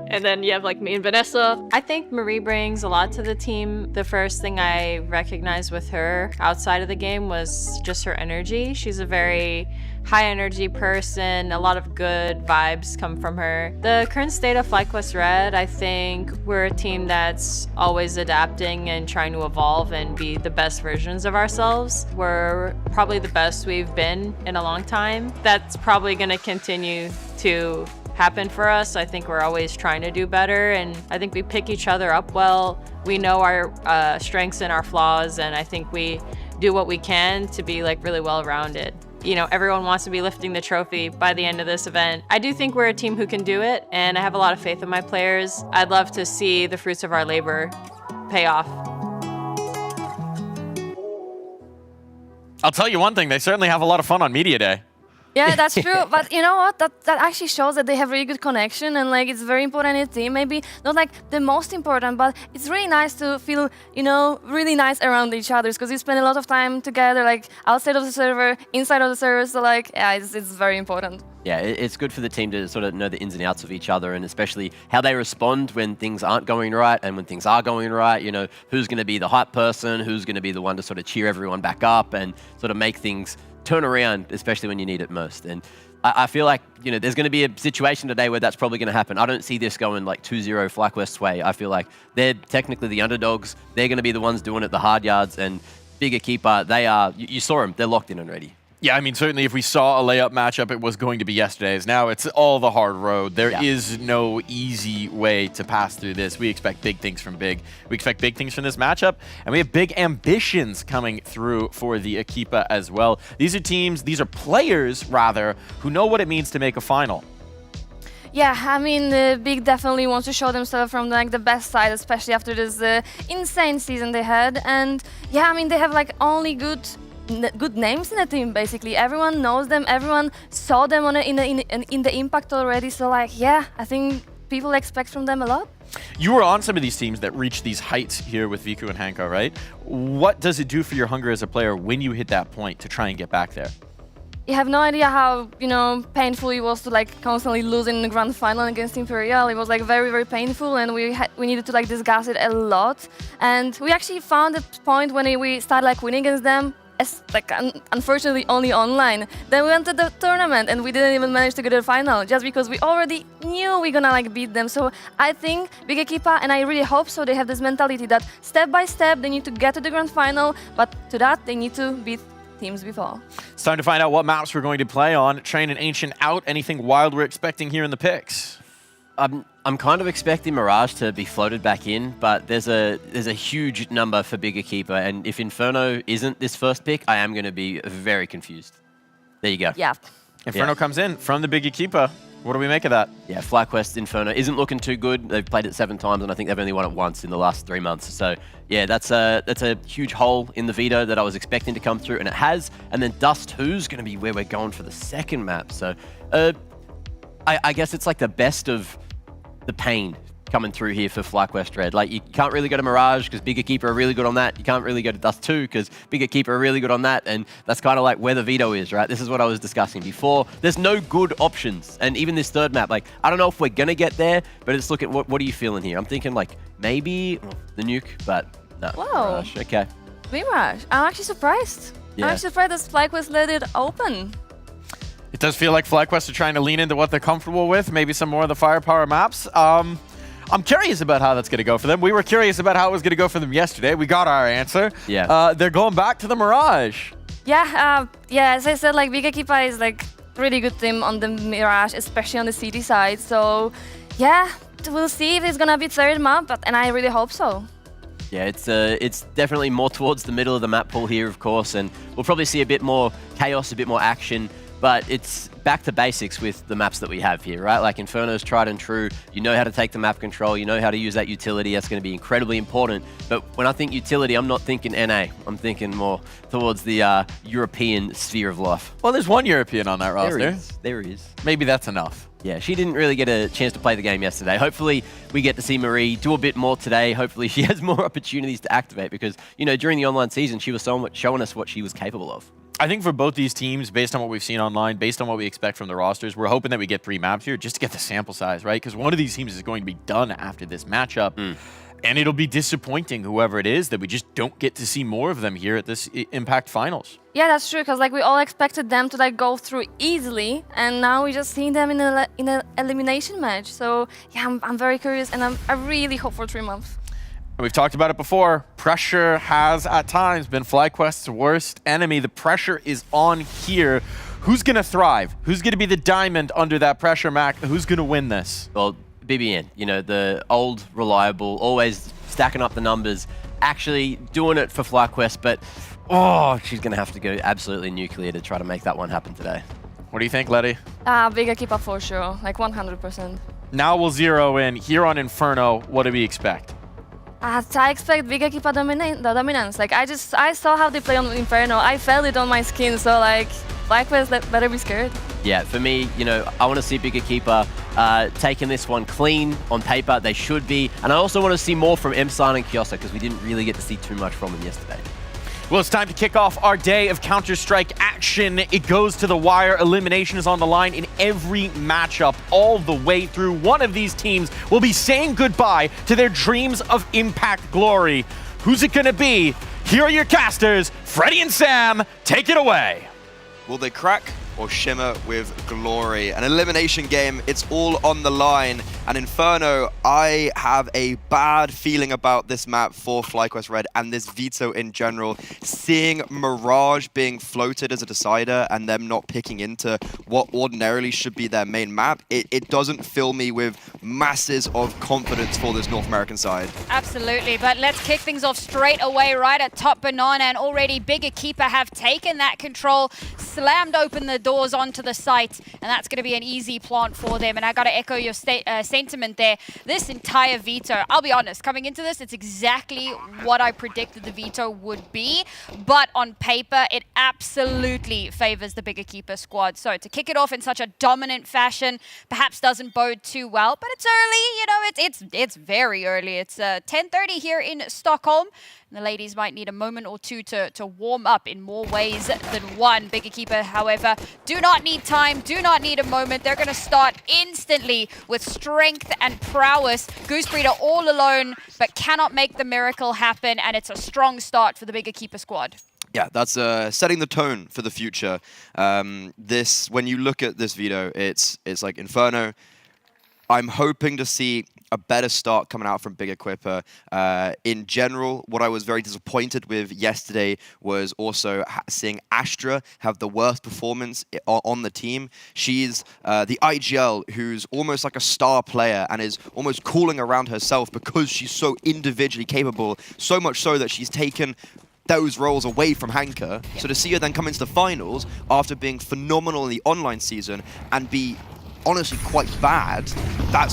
And then you have like me and Vanessa. I think Marie brings a lot to the team. The first thing I recognized with her outside of the game was just her energy. She's a very high energy person. A lot of good vibes come from her. The current state of FlyQuest Red, I think we're a team that's always adapting and trying to evolve and be the best versions of ourselves. We're probably the best we've been in a long time. That's probably going to continue to happen for us. I think we're always trying to do better, and I think we pick each other up well. We know our strengths and our flaws, and I think we do what we can to be like really well-rounded. You know, everyone wants to be lifting the trophy by the end of this event. I do think we're a team who can do it, and I have a lot of faith in my players. I'd love to see the fruits of our labor pay off. I'll tell you one thing, they certainly have a lot of fun on Media Day. Yeah, that's true. But you know what? That actually shows that they have really good connection, and like it's very important in a team. Maybe not like the most important, but it's really nice to feel, you know, really nice around each other because we spend a lot of time together, like outside of the server, inside of the server. So like, yeah, it's very important. Yeah, it's good for the team to sort of know the ins and outs of each other, and especially how they respond when things aren't going right and when things are going right. You know, who's going to be the hype person, who's going to be the one to sort of cheer everyone back up and sort of make things turn around, especially when you need it most. And I feel like, you know, there's going to be a situation today where that's probably going to happen. I don't see this going like 2-0 FlyQuest's way. I feel like they're technically the underdogs. They're going to be the ones doing it the hard yards, and big Equipa, they are, you saw them, they're locked in already. Yeah, I mean, certainly if we saw a layup matchup, it was going to be yesterday's. Now it's all the hard road. There is no easy way to pass through this. We expect big things from Big. We expect big things from this matchup, and we have big ambitions coming through for the Equipa as well. These are players, rather, who know what it means to make a final. Yeah, I mean, Big definitely wants to show themselves from like the best side, especially after this insane season they had. And yeah, I mean, they have like only good names in the team, basically. Everyone knows them, everyone saw them in the Impact already, so like, yeah, I think people expect from them a lot. You were on some of these teams that reached these heights here with Viku and Hanko, right? What does it do for your hunger as a player when you hit that point to try and get back there? You have no idea how, you know, painful it was to like constantly lose in the grand final against Imperial. It was like very, very painful, and we needed to like discuss it a lot. And we actually found a point when we started like winning against them, like unfortunately only online. Then we went to the tournament and we didn't even manage to get to the final just because we already knew we're gonna like beat them. So I think Big Equipa, and I really hope so, they have this mentality that step by step they need to get to the grand final, but to that they need to beat teams before. It's time to find out what maps we're going to play on. Train and Ancient out. Anything wild we're expecting here in the picks? I'm kind of expecting Mirage to be floated back in, but there's a huge number for Big Equipa, and if Inferno isn't this first pick, I am going to be very confused. There you go. Yeah. Inferno comes in from the big Equipa. What do we make of that? Yeah, FlyQuest Inferno isn't looking too good. They've played it 7 times, and I think they've only won it once in the last 3 months. So, yeah, that's a huge hole in the veto that I was expecting to come through, and it has. And then Dust 2's going to be where we're going for the second map. So, I guess it's like the best of the pain coming through here for FlyQuest Red. Like, you can't really go to Mirage because Big Equipa are really good on that. You can't really go to Dust 2 because Big Equipa are really good on that. And that's kind of like where the veto is, right? This is what I was discussing before. There's no good options. And even this third map, like, I don't know if we're going to get there, but it's looking, what are you feeling here? I'm thinking, like, maybe the nuke, but no. Whoa. Mirage. Okay. Mirage. I'm actually surprised. Yeah. I'm actually surprised that FlyQuest let it open. It does feel like FlyQuest are trying to lean into what they're comfortable with, maybe some more of the firepower maps. I'm curious about how that's going to go for them. We were curious about how it was going to go for them yesterday. We got our answer. Yeah. They're going back to the Mirage. Yeah, as I said, like Big Equipa is like really good team on the Mirage, especially on the city side. So, yeah, we'll see if it's gonna be third map, and I really hope so. Yeah, it's definitely more towards the middle of the map pool here, of course, and we'll probably see a bit more chaos, a bit more action. But it's back to basics with the maps that we have here, right? Like Inferno's tried and true. You know how to take the map control. You know how to use that utility. That's going to be incredibly important. But when I think utility, I'm not thinking NA. I'm thinking more towards the European sphere of life. Well, there's one European on that roster. There is. Maybe that's enough. Yeah, she didn't really get a chance to play the game yesterday. Hopefully, we get to see Marie do a bit more today. Hopefully, she has more opportunities to activate because, you know, during the online season, she was showing us what she was capable of. I think for both these teams, based on what we've seen online, based on what we expect from the rosters, we're hoping that we get 3 maps here just to get the sample size, right? Because one of these teams is going to be done after this matchup. And it'll be disappointing, whoever it is, that we just don't get to see more of them here at this Impact Finals. Yeah, that's true, because like we all expected them to like go through easily, and now we just seeing them in an elimination match. So yeah, I'm very curious, and I really hope for 3 months. We've talked about it before. Pressure has, at times, been FlyQuest's worst enemy. The pressure is on here. Who's going to thrive? Who's going to be the diamond under that pressure, Mac? Who's going to win this? Well, BBN, you know, the old, reliable, always stacking up the numbers, actually doing it for FlyQuest, but, oh, she's going to have to go absolutely nuclear to try to make that one happen today. What do you think, Letty? Big Equipa for sure, like 100%. Now we'll zero in. Here on Inferno, what do we expect? I expect Big Equipa the dominance. Like I saw how they play on Inferno. I felt it on my skin. So like, FlyQuest better be scared. Yeah, for me, you know, I want to see Big Equipa taking this one clean on paper. They should be, and I also want to see more from M-Sign and Kiosa because we didn't really get to see too much from them yesterday. Well, it's time to kick off our day of Counter-Strike action. It goes to the wire. Elimination is on the line in every matchup all the way through. One of these teams will be saying goodbye to their dreams of Impact glory. Who's it going to be? Here are your casters, Freddie and Sam. Take it away. Will they crack or shimmer with glory? An elimination game, it's all on the line. And Inferno, I have a bad feeling about this map for FlyQuest Red and this veto in general. Seeing Mirage being floated as a decider and them not picking into what ordinarily should be their main map, it doesn't fill me with masses of confidence for this North American side. Absolutely, but let's kick things off straight away right at top Banana, and already Big Equipa have taken that control, slammed open the doors onto the site, and that's going to be an easy plant for them. And I got to echo your sentiment there. This entire veto, I'll be honest, coming into this, it's exactly what I predicted the veto would be, but on paper, it absolutely favors the Big Equipa squad. So to kick it off in such a dominant fashion perhaps doesn't bode too well, but it's early, you know, it's very early. It's 10:30 here in Stockholm. The ladies might need a moment or two to warm up in more ways than one. Big Equipa, however, do not need time, do not need a moment. They're going to start instantly with strength and prowess. Goosebreeder all alone, but cannot make the miracle happen, and it's a strong start for the Big Equipa squad. Yeah, that's setting the tone for the future. When you look at this veto, it's like Inferno. I'm hoping to see a better start coming out from Big Equipa. In general, what I was very disappointed with yesterday was also seeing Astra have the worst performance on the team. She's the IGL who's almost like a star player and is almost calling around herself because she's so individually capable, so much so that she's taken those roles away from Hanka. So to see her then come into the finals after being phenomenal in the online season and be honestly quite bad,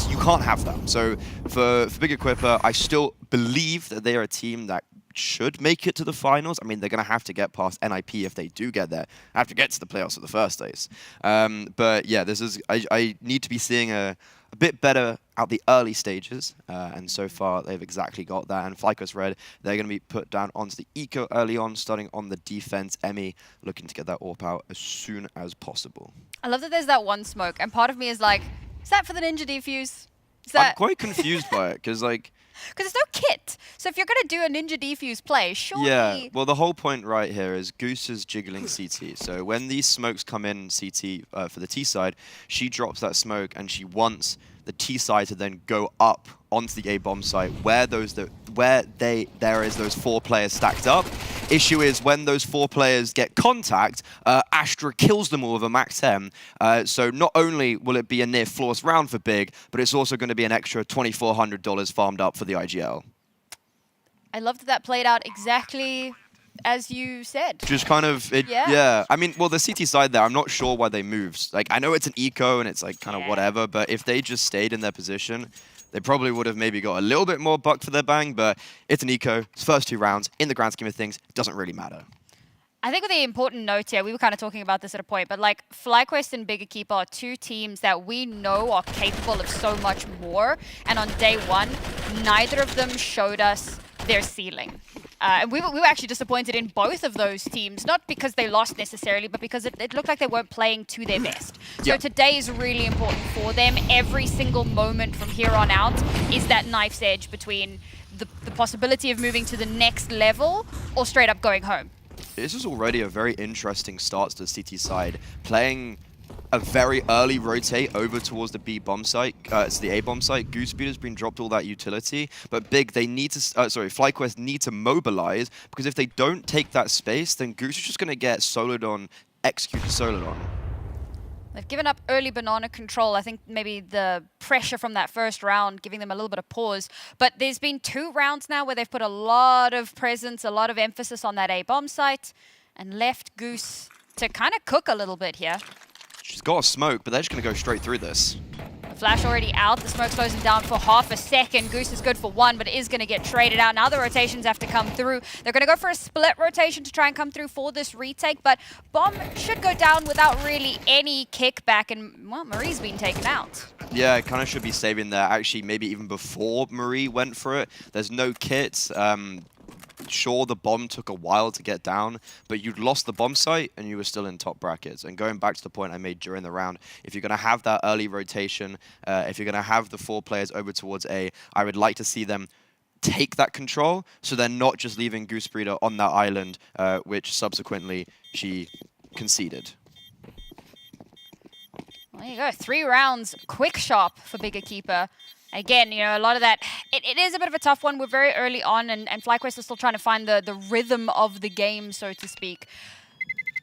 you can't have that. So for Big Equipa, I still believe that they are a team that should make it to the finals. I mean, they're going to have to get past NIP if they do get there. Have to get to the playoffs at the first days. But yeah, I need to be seeing a bit better out the early stages, and so far they've exactly got that. And FlyQuest Red, they're going to be put down onto the eco early on, starting on the defense. Emmy looking to get that AWP out as soon as possible. I love that there's that one smoke, and part of me is like, is that for the Ninja defuse? Is that... I'm quite confused by it, because like... Because there's no kit. So if you're going to do a Ninja defuse play, surely... Yeah, well, the whole point right here is Goose is jiggling CT. So when these smokes come in CT for the T side, she drops that smoke and she wants the T side to then go up onto the A bomb site where there is those 4 players stacked up. Issue is when those 4 players get contact, Astra kills them all with a max 10. So not only will it be a near flawless round for Big, but it's also going to be an extra $2,400 farmed up for the IGL. I love that that played out exactly as you said. Just kind of, yeah. I mean, well, the CT side there, I'm not sure why they moved. Like, I know it's an eco and it's like kind of whatever, but if they just stayed in their position, they probably would have maybe got a little bit more buck for their bang, but it's an eco. It's first 2 rounds. In the grand scheme of things, it doesn't really matter. I think with the important note here, we were kind of talking about this at a point, but like FlyQuest and Big Equipa are 2 teams that we know are capable of so much more. And on day 1, neither of them showed us their ceiling. And we were actually disappointed in both of those teams, not because they lost necessarily, but because it looked like they weren't playing to their best. So today is really important for them. Every single moment from here on out is that knife's edge between the possibility of moving to the next level or straight up going home. This is already a very interesting start to the CT side. Playing a very early rotate over towards the B bomb site, it's the A bomb site. Goosebreed has been dropped all that utility, but Big, they need to, FlyQuest need to mobilize, because if they don't take that space, then Goose is just going to get soloed on, executed soloed on. They've given up early banana control. I think maybe the pressure from that first round giving them a little bit of pause. But there's been 2 rounds now where they've put a lot of presence, a lot of emphasis on that A bomb site, and left Goose to kind of cook a little bit here. She's got a smoke, but they're just going to go straight through this. The flash already out. The smoke slows him down for half a second. Goose is good for 1, but it is going to get traded out. Now the rotations have to come through. They're going to go for a split rotation to try and come through for this retake, but Bomb should go down without really any kickback, and, well, Marie's been taken out. Yeah, it kind of should be saving there. Actually, maybe even before Marie went for it. There's no kits. Sure, the bomb took a while to get down, but you'd lost the bomb site and you were still in top brackets. And going back to the point I made during the round, if you're going to have that early rotation, if you're going to have the 4 players over towards A, I would like to see them take that control so they're not just leaving Goosebreeder on that island, which subsequently she conceded. Well, there you go. 3 rounds, quick shop for Big Equipa. Again, you know, a lot of that, it is a bit of a tough one. We're very early on, and FlyQuest is still trying to find the rhythm of the game, so to speak.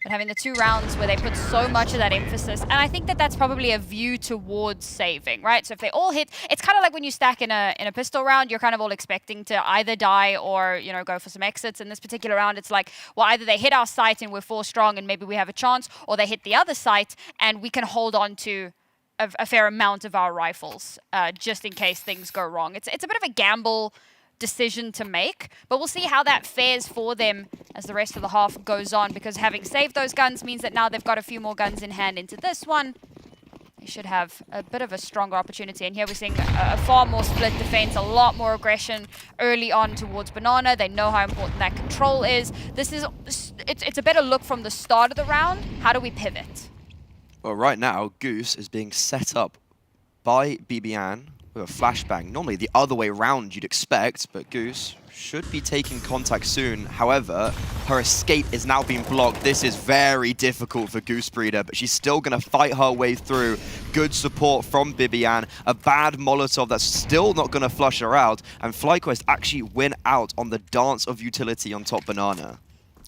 But having the 2 rounds where they put so much of that emphasis, and I think that that's probably a view towards saving, right? So if they all hit, it's kind of like when you stack in a pistol round, you're kind of all expecting to either die or, you know, go for some exits. In this particular round, it's like, well, either they hit our site and we're 4 strong and maybe we have a chance, or they hit the other site and we can hold on to a fair amount of our rifles, just in case things go wrong. It's a bit of a gamble decision to make, but we'll see how that fares for them as the rest of the half goes on, because having saved those guns means that now they've got a few more guns in hand into this one. They should have a bit of a stronger opportunity, and here we're seeing a far more split defense, a lot more aggression early on towards Banana. They know how important that control is. It's a better look from the start of the round. How do we pivot? Well, right now, Goose is being set up by Bibian with a flashbang. Normally the other way around you'd expect, but Goose should be taking contact soon. However, her escape is now being blocked. This is very difficult for Goosebreeder, but she's still going to fight her way through. Good support from Bibian. A bad Molotov that's still not going to flush her out. And FlyQuest actually win out on the dance of utility on top Banana.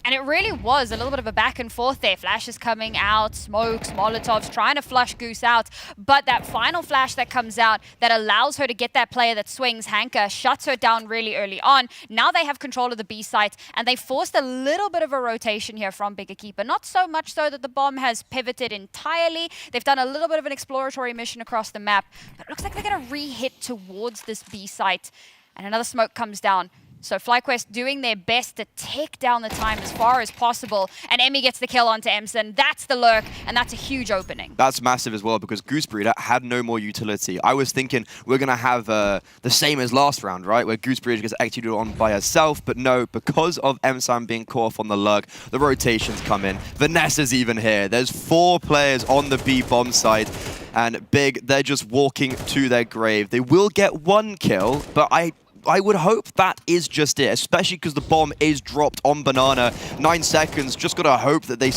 And it really was a little bit of a back and forth there. Flashes coming out, smokes, Molotovs, trying to flush Goose out. But that final flash that comes out that allows her to get that player that swings, Hanka, shuts her down really early on. Now they have control of the B site, and they forced a little bit of a rotation here from Big Equipa. Not so much so that the bomb has pivoted entirely. They've done a little bit of an exploratory mission across the map. But it looks like they're going to re-hit towards this B site. And another smoke comes down. So FlyQuest doing their best to take down the time as far as possible. And Emmy gets the kill onto Emson. That's the lurk, and that's a huge opening. That's massive as well because Goose Breeder had no more utility. I was thinking we're going to have the same as last round, right? Where Goose Breeder gets executed on by herself. But no, because of Emsan being caught off on the lurk, the rotations come in. Vanessa's even here. There's 4 players on the B bomb side. And Big, they're just walking to their grave. They will get 1 kill, but I would hope that is just it, especially because the bomb is dropped on Banana. 9 seconds, just gotta hope that they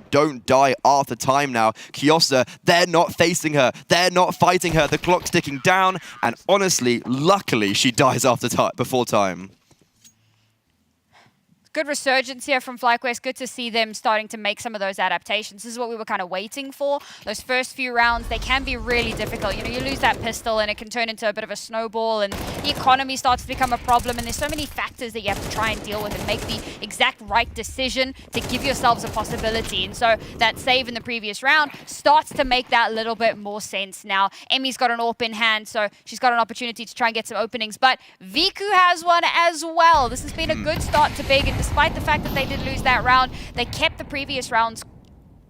don't die after time now. Kiosa, they're not facing her. They're not fighting her. The clock's ticking down, and honestly, luckily, she dies before time. Good resurgence here from FlyQuest. Good to see them starting to make some of those adaptations. This is what we were kind of waiting for. Those first few rounds, they can be really difficult. You know, you lose that pistol and it can turn into a bit of a snowball and the economy starts to become a problem, and there's so many factors that you have to try and deal with and make the exact right decision to give yourselves a possibility. And so that save in the previous round starts to make that little bit more sense now. Emmy's got an AWP in hand, so she's got an opportunity to try and get some openings, but Viku has one as well. This has been a good start to Big, and despite the fact that they did lose that round, they kept the previous rounds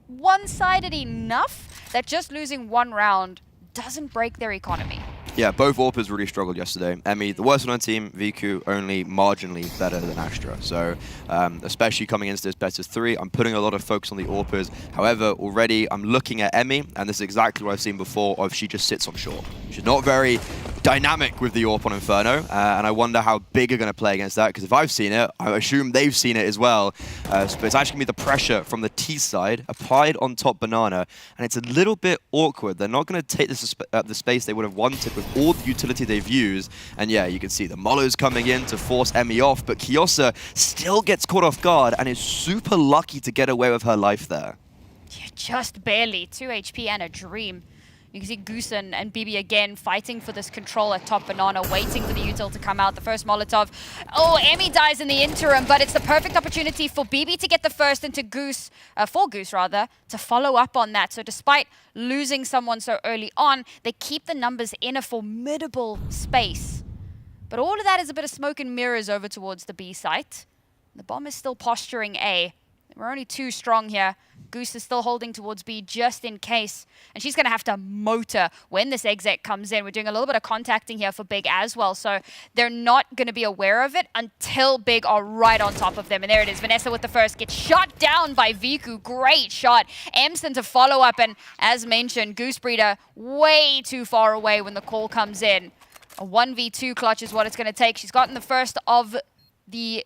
one-sided enough that just losing 1 round doesn't break their economy. Yeah, both AWPers really struggled yesterday. Emmy, the worst on her team, Viku only marginally better than Astra. So, especially coming into this best of 3, I'm putting a lot of focus on the AWPers. However, already I'm looking at Emmy, and this is exactly what I've seen before of she just sits on short. She's not very dynamic with the AWP on Inferno, and I wonder how Big are going to play against that, because if I've seen it, I assume they've seen it as well. But it's actually going to be the pressure from the T side applied on top Banana, and it's a little bit awkward. They're not going to take the space they would have wanted with all the utility they've used. And yeah, you can see the Molos coming in to force Emmy off, but Kiosa still gets caught off guard and is super lucky to get away with her life there. Yeah, just barely. 2 HP and a dream. You can see Goose and Bibi again fighting for this control at top Banana, waiting for the util to come out. The first Molotov. Oh, Emmy dies in the interim, but it's the perfect opportunity for Bibi to get the first into Goose, for Goose rather, to follow up on that. So despite losing someone so early on, they keep the numbers in a formidable space. But all of that is a bit of smoke and mirrors over towards the B site. The bomb is still posturing A. We're only 2 strong here. Goose is still holding towards B just in case. And she's going to have to motor when this exec comes in. We're doing a little bit of contacting here for Big as well. So they're not going to be aware of it until Big are right on top of them. And there it is. Vanessa with the first. Gets shot down by Viku. Great shot. Emson to follow up. And as mentioned, Goose Breeder way too far away when the call comes in. A 1v2 clutch is what it's going to take. She's gotten the first of the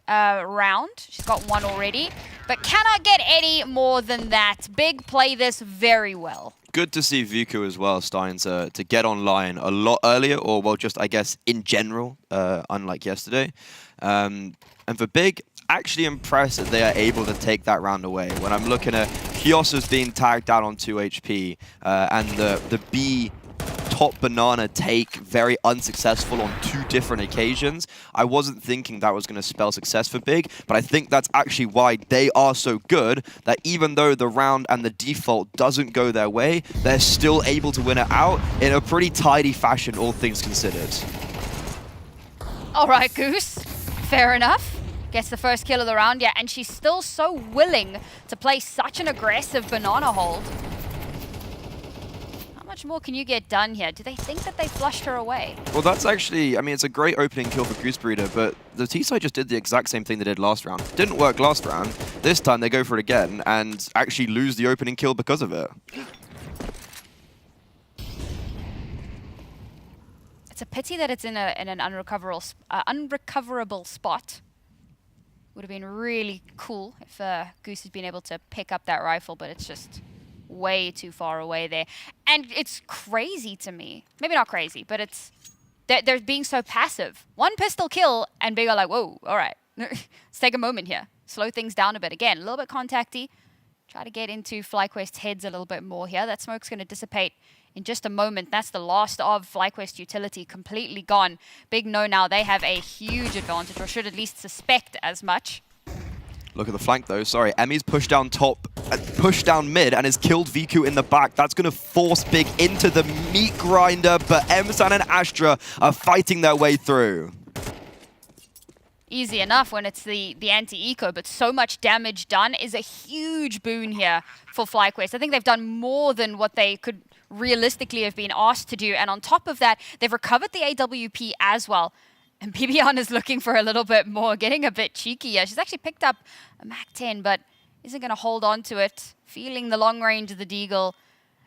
round. She's got 1 already, but cannot get any more than that. Big play this very well. Good to see Viku as well starting to get online a lot earlier, or well, just I guess in general, unlike yesterday. And for Big, actually impressed that they are able to take that round away. When I'm looking at Kiosa's being tagged down on 2 HP, and the B top Banana take very unsuccessful on 2 different occasions, I wasn't thinking that was going to spell success for Big, but I think that's actually why they are so good, that even though the round and the default doesn't go their way, they're still able to win it out in a pretty tidy fashion, all things considered. All right, Goose. Fair enough. Gets the first kill of the round, yeah, and she's still so willing to play such an aggressive Banana hold. How much more can you get done here? Do they think that they flushed her away? Well, that's actually, I mean, it's a great opening kill for Goose Breeder, but the T-side just did the exact same thing they did last round. Didn't work last round. This time they go for it again and actually lose the opening kill because of it. It's a pity that it's in an unrecoverable spot. Would have been really cool if Goose had been able to pick up that rifle, but it's just way too far away there. And it's crazy to me. Maybe not crazy, but it's they're being so passive. 1 pistol kill, and Big are like, whoa, all right. Let's take a moment here. slow things down a bit. Again, a little bit contacty. Try to get into FlyQuest's heads a little bit more here. That smoke's going to dissipate in just a moment. That's the last of FlyQuest utility completely gone. Big no now. They have a huge advantage, or should at least suspect as much. Look at the flank though, sorry. Emmy's pushed down top, pushed down mid, and has killed Viku in the back. That's going to force Big into the meat grinder, but Emsan and Astra are fighting their way through. Easy enough when it's the anti-eco, but so much damage done is a huge boon here for FlyQuest. I think they've done more than what they could realistically have been asked to do, and on top of that, they've recovered the AWP as well. And Bibiana's looking for a little bit more, getting a bit cheeky here. She's actually picked up a MAC-10, but isn't going to hold on to it. Feeling the long range of the Deagle.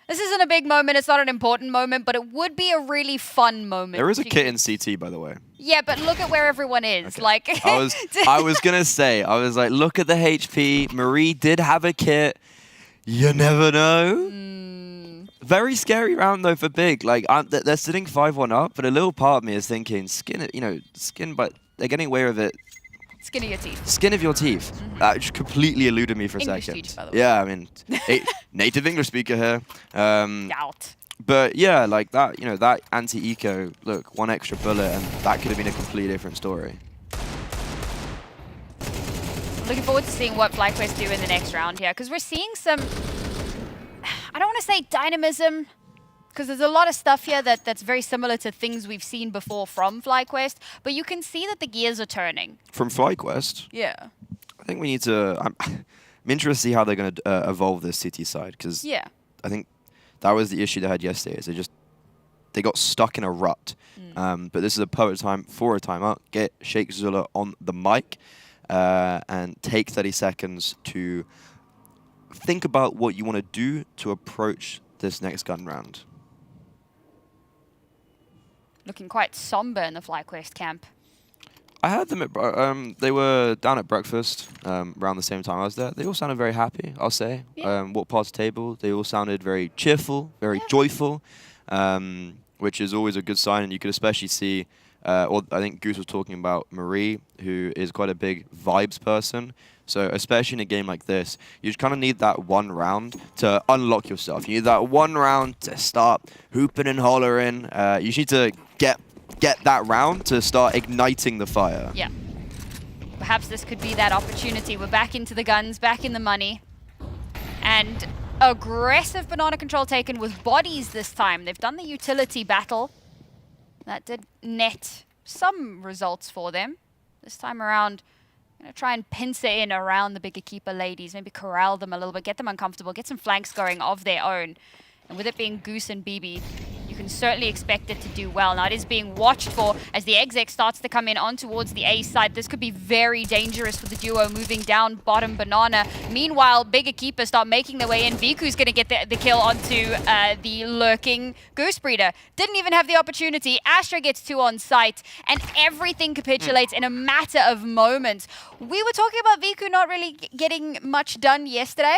This isn't a big moment, it's not an important moment, but it would be a really fun moment. There is a kit in CT, by the way. Yeah, but look at where everyone is. Okay. Like, I was going to say, I was like, look at the HP. Marie did have a kit. You never know. Very scary round, though, for Big. Like, they're sitting 5-1 up, but a little part of me is thinking, skin it, skin, but they're getting away with it. Skin of your teeth. Skin of your teeth. That just completely eluded me for a English second. teeth, by the way. Yeah, I mean, native English speaker here. Doubt. But yeah, like that, that anti-eco, look, one extra bullet, and that could have been a completely different story. Looking forward to seeing what FlyQuest do in the next round here, because we're seeing some, I don't want to say dynamism, because there's a lot of stuff here that's very similar to things we've seen before from FlyQuest, but you can see that the gears are turning. From FlyQuest? Yeah. I think we need to, I'm interested to see how they're going to evolve this city side, because Yeah. I think that was the issue they had yesterday, is they got stuck in a rut. But this is a perfect time for a timeout. Get Sheikh Zula on the mic and take 30 seconds to think about what you want to do to approach this next gun round. Looking quite somber in the FlyQuest camp. I heard them at, they were down at breakfast around the same time I was there. They all sounded very happy, I'll say. Yeah. Walked past the table, they all sounded very cheerful, very joyful, which is always a good sign. And you could especially see, or I think Goose was talking about Marie, who is quite a big vibes person. So especially in a game like this, you just kind of need that one round to unlock yourself. You need that one round to start hooping and hollering. You just need to get that round to start igniting the fire. Yeah. Perhaps this could be that opportunity. We're back into the guns, back in the money. And aggressive banana control taken with bodies this time. They've done the utility battle. That did net some results for them. This time around, I'm going to try and pincer in around the bigger keeper ladies, maybe corral them a little bit, get them uncomfortable, get some flanks going of their own. And with it being Goose and BB, you can certainly expect it to do well. Now it is being watched for as the exec starts to come in on towards the A side. This could be very dangerous for the duo moving down bottom banana. Meanwhile, bigger keepers start making their way in. Viku's going to get the kill onto the lurking Goose Breeder. Didn't even have the opportunity. Astra gets 2 on site and everything capitulates in a matter of moments. We were talking about Viku not really getting much done yesterday.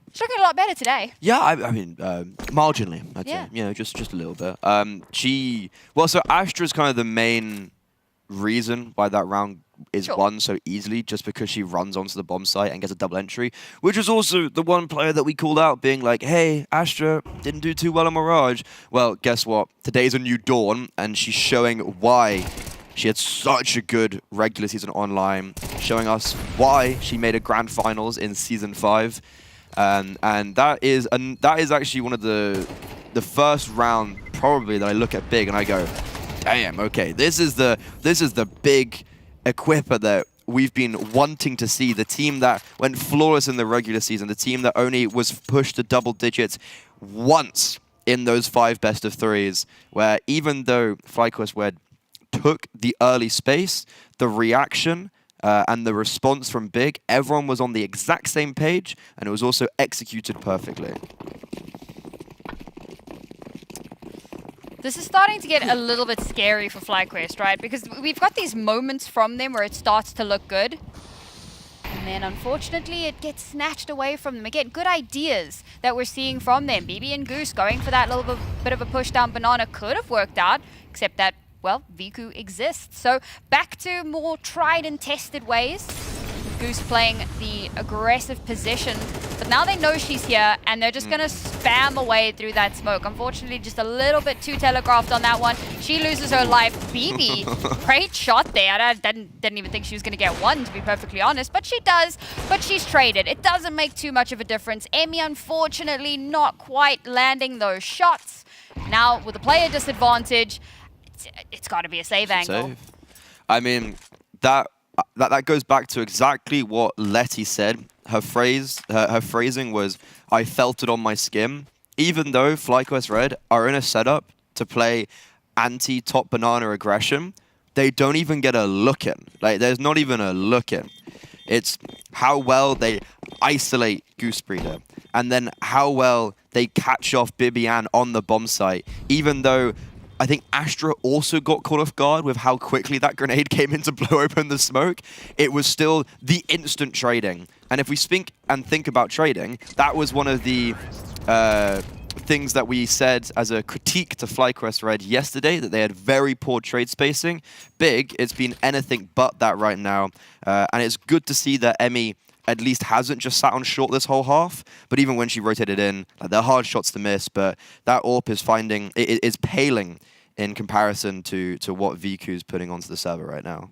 It's looking a lot better today. Yeah, I mean, marginally, I'd say. Just a little bit. So Astra's kind of the main reason why that round is won so easily, just because she runs onto the bomb site and gets a double entry, which is also the one player that we called out, being like, hey, Astra didn't do too well on Mirage. Well, guess what? Today's a new dawn, and she's showing why she had such a good regular season online, showing us why she made a grand finals in Season 5. And that is actually one of the first round probably that I look at Big and I go, damn, okay, this is the big Equipa that we've been wanting to see. The team that went flawless in the regular season, the team that only was pushed to double digits once in those 5 best of 3s, where even though FlyQuest took the early space, the reaction and the response from Big, everyone was on the exact same page, and it was also executed perfectly. This is starting to get a little bit scary for FlyQuest, right? Because we've got these moments from them where it starts to look good. And then, unfortunately, it gets snatched away from them. Again, good ideas that we're seeing from them. BB and Goose going for that little bit of a push down banana could have worked out, except that, well, Viku exists. So back to more tried and tested ways. Goose playing the aggressive position. But now they know she's here, and they're just going to spam away through that smoke. Unfortunately, just a little bit too telegraphed on that one. She loses her life. BB, great shot there. I didn't even think she was going to get one, to be perfectly honest. But she does. But she's traded. It doesn't make too much of a difference. Emmy, unfortunately, not quite landing those shots. Now, with a player disadvantage, it's got to be a save angle. Save. I mean, that goes back to exactly what Letty said. Her phrasing was, "I felt it on my skin." Even though FlyQuest Red are in a setup to play anti-top banana aggression, they don't even get a look in. Like, there's not even a look in. It's how well they isolate Goose Breeder, and then how well they catch off Bibian on the bomb site, even though I think Astra also got caught off guard with how quickly that grenade came in to blow open the smoke. It was still the instant trading. And if we think about trading, that was one of the things that we said as a critique to FlyQuest Red yesterday, that they had very poor trade spacing. Big, it's been anything but that right now. And it's good to see that Emmy at least hasn't just sat on short this whole half, but even when she rotated in, like, they're hard shots to miss, but that AWP is finding, it is paling in comparison to what VQ's putting onto the server right now.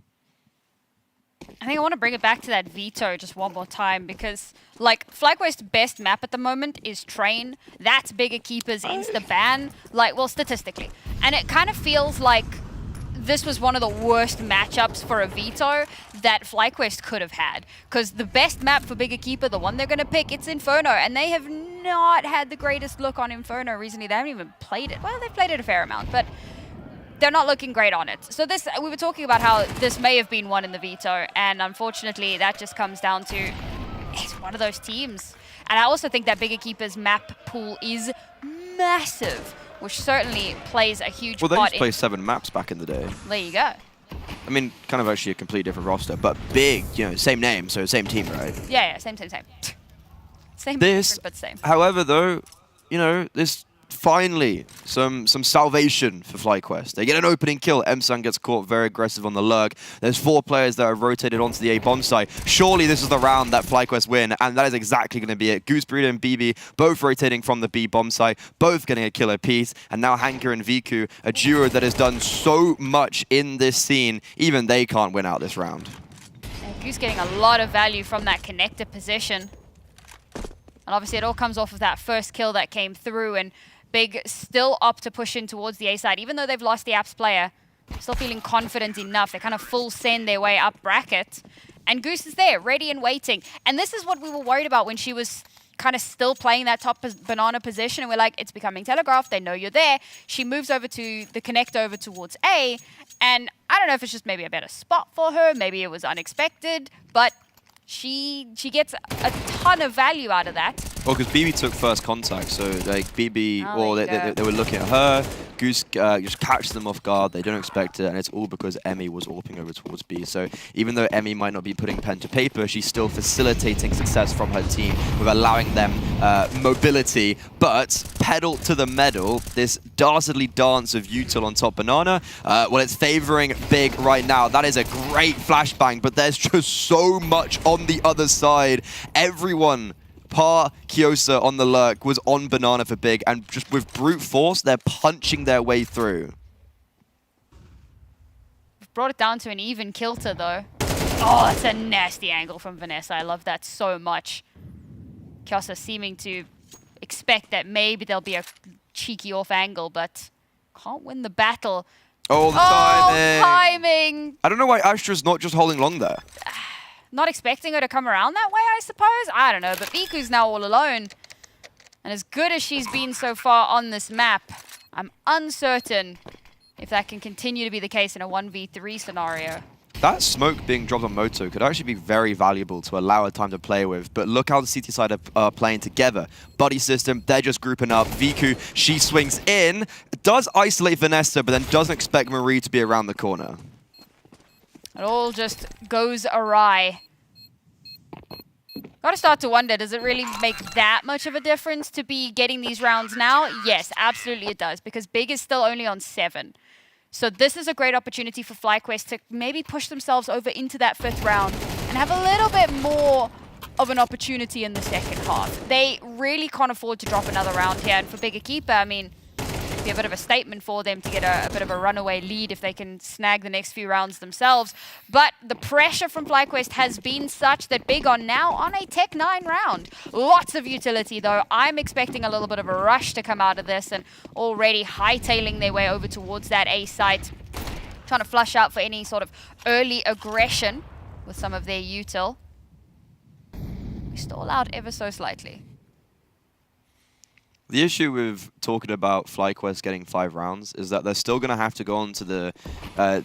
I think I want to bring it back to that veto just one more time, because, like, FlyQuest's best map at the moment is Train. That's Bigger Keeper's insta-ban, like, well, statistically. And it kind of feels like this was one of the worst matchups for a veto that FlyQuest could have had. Because the best map for Bigger Keeper, the one they're going to pick, it's Inferno. And they have not had the greatest look on Inferno recently. They haven't even played it. Well, they've played it a fair amount, but they're not looking great on it. So this, we were talking about how this may have been one in the veto. And unfortunately, that just comes down to, it's one of those teams. And I also think that Bigger Keeper's map pool is massive, which certainly plays a huge part. Well, they used to play 7 maps back in the day. There you go. I mean, kind of actually a completely different roster, but Big, you know, same name, so same team, right? Yeah, same. Same, This, different, but same. However, though, you know, this finally some salvation for FlyQuest. They get an opening kill. Emsan gets caught very aggressive on the lurk. There's 4 players that are rotated onto the A bomb site. Surely this is the round that FlyQuest win, and that is exactly going to be it. Goose Breeder and BB both rotating from the B bomb site, both getting a kill apiece, and now Hanker and Viku, a duo that has done so much in this scene, even they can't win out this round. And Goose getting a lot of value from that connector position. And obviously it all comes off of that first kill that came through, and Big still up to push in towards the A side, even though they've lost the Apps player. Still feeling confident enough. They kind of full send their way up bracket. And Goose is there, ready and waiting. And this is what we were worried about when she was kind of still playing that top banana position. And we're like, it's becoming telegraphed. They know you're there. She moves over to the connect over towards A. And I don't know if it's just maybe a better spot for her. Maybe it was unexpected. But she gets a ton of value out of that. Well, because BB took first contact, so like BB, Oh, they were looking at her. Goose just catches them off guard. They don't expect it, and it's all because Emmy was AWPing over towards B. So even though Emmy might not be putting pen to paper, she's still facilitating success from her team with allowing them mobility. But pedal to the metal, this dastardly dance of Util on top banana, well, it's favoring Big right now. That is a great flashbang, but there's just so much on the other side. Everyone, Par, Kiosa on the lurk, was on banana for Big, and just with brute force, they're punching their way through. We've brought it down to an even kilter, though. Oh, that's a nasty angle from Vanessa. I love that so much. Kiosa seeming to expect that maybe there'll be a cheeky off angle, but can't win the battle. Oh, the timing! Timing! I don't know why Astra's not just holding long there. Not expecting her to come around that way, I suppose? I don't know, but Biku's now all alone. And as good as she's been so far on this map, I'm uncertain if that can continue to be the case in a 1v3 scenario. That smoke being dropped on Moto could actually be very valuable to allow her time to play with, but look how the CT side are playing together. Buddy system, they're just grouping up. Viku, she swings in, does isolate Vanessa, but then doesn't expect Marie to be around the corner. It all just goes awry. Gotta start to wonder, does it really make that much of a difference to be getting these rounds now? Yes, absolutely it does, because Big is still only on 7. So this is a great opportunity for FlyQuest to maybe push themselves over into that 5th round and have a little bit more of an opportunity in the second half. They really can't afford to drop another round here, and for Big Equipa, I mean, it'd be a bit of a statement for them to get a bit of a runaway lead if they can snag the next few rounds themselves. But the pressure from FlyQuest has been such that Big are now on a Tech 9 round. Lots of utility though. I'm expecting a little bit of a rush to come out of this, and already hightailing their way over towards that A site, trying to flush out for any sort of early aggression with some of their util. We stall out ever so slightly. The issue with talking about FlyQuest getting 5 rounds is that they're still going to have to go on to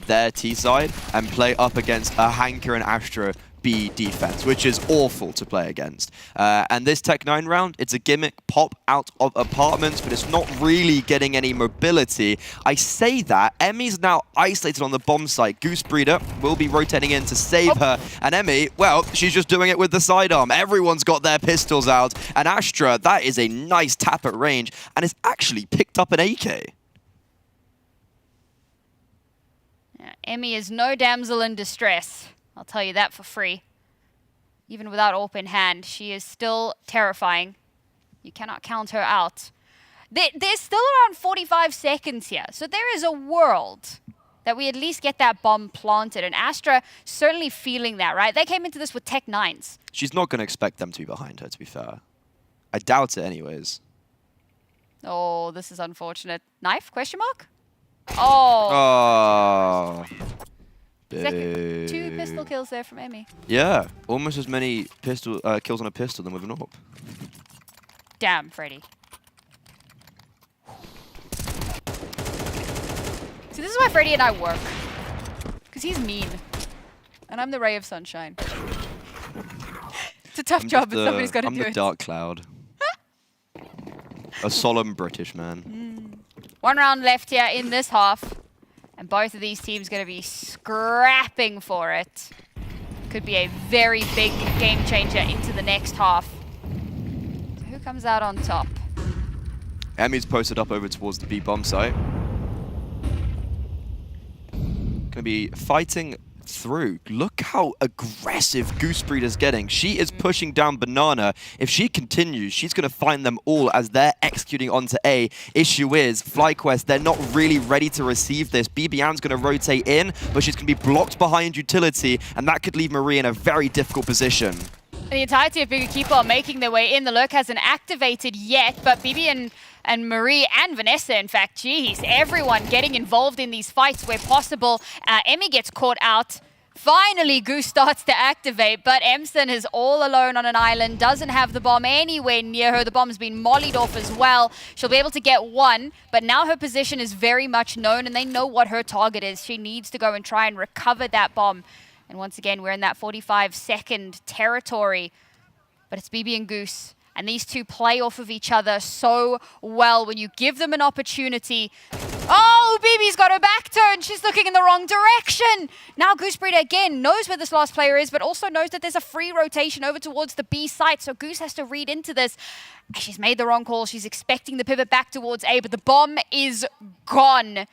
their T side and play up against a Hanker and Astra B defense, which is awful to play against. And this Tech 9 round, it's a gimmick pop out of apartments, but it's not really getting any mobility. I say that, Emmy's now isolated on the bomb site. Goose Breeder will be rotating in to save her. And Emmy, well, she's just doing it with the sidearm. Everyone's got their pistols out. And Astra, that is a nice tap at range, and it's actually picked up an AK. Yeah, Emmy is no damsel in distress. I'll tell you that for free. Even without AWP in hand, she is still terrifying. You cannot count her out. There's still around 45 seconds here, so there is a world that we at least get that bomb planted, and Astra certainly feeling that, right? They came into this with Tech 9s. She's not going to expect them to be behind her, to be fair. I doubt it anyways. Oh, this is unfortunate. Knife, question mark? Oh. Oh. Second, 2 pistol kills there from Emmy. Yeah, almost as many pistol kills on a pistol than with an AWP. Damn, Freddy. See, this is why Freddy and I work. Because he's mean. And I'm the ray of sunshine. It's a tough job, but somebody's got to do it. I'm the dark cloud. A solemn British man. 1 round left here in this half. And both of these teams going to be scrapping for it. Could be a very big game changer into the next half. So who comes out on top? Emmy's posted up over towards the B bomb site. Going to be fighting through. Look how aggressive Goose Breeder's getting. She is pushing down Banana. If she continues, she's going to find them all as they're executing onto A. Issue is, FlyQuest, they're not really ready to receive this. BBM's going to rotate in, but she's going to be blocked behind utility, and that could leave Marie in a very difficult position. The entirety of Big Equipa are making their way in. The lurk hasn't activated yet, but BB and Marie and Vanessa, in fact, geez, everyone getting involved in these fights where possible. Emmy gets caught out. Finally, Goose starts to activate, but Emson is all alone on an island, doesn't have the bomb anywhere near her. The bomb's been mollied off as well. She'll be able to get 1, but now her position is very much known, and they know what her target is. She needs to go and try and recover that bomb. And once again, we're in that 45-second territory, but it's BB and Goose. And these two play off of each other so well when you give them an opportunity. Oh, BB's got her back turned. She's looking in the wrong direction. Now Goose Breeder again knows where this last player is, but also knows that there's a free rotation over towards the B site. So Goose has to read into this. She's made the wrong call. She's expecting the pivot back towards A, but the bomb is gone. And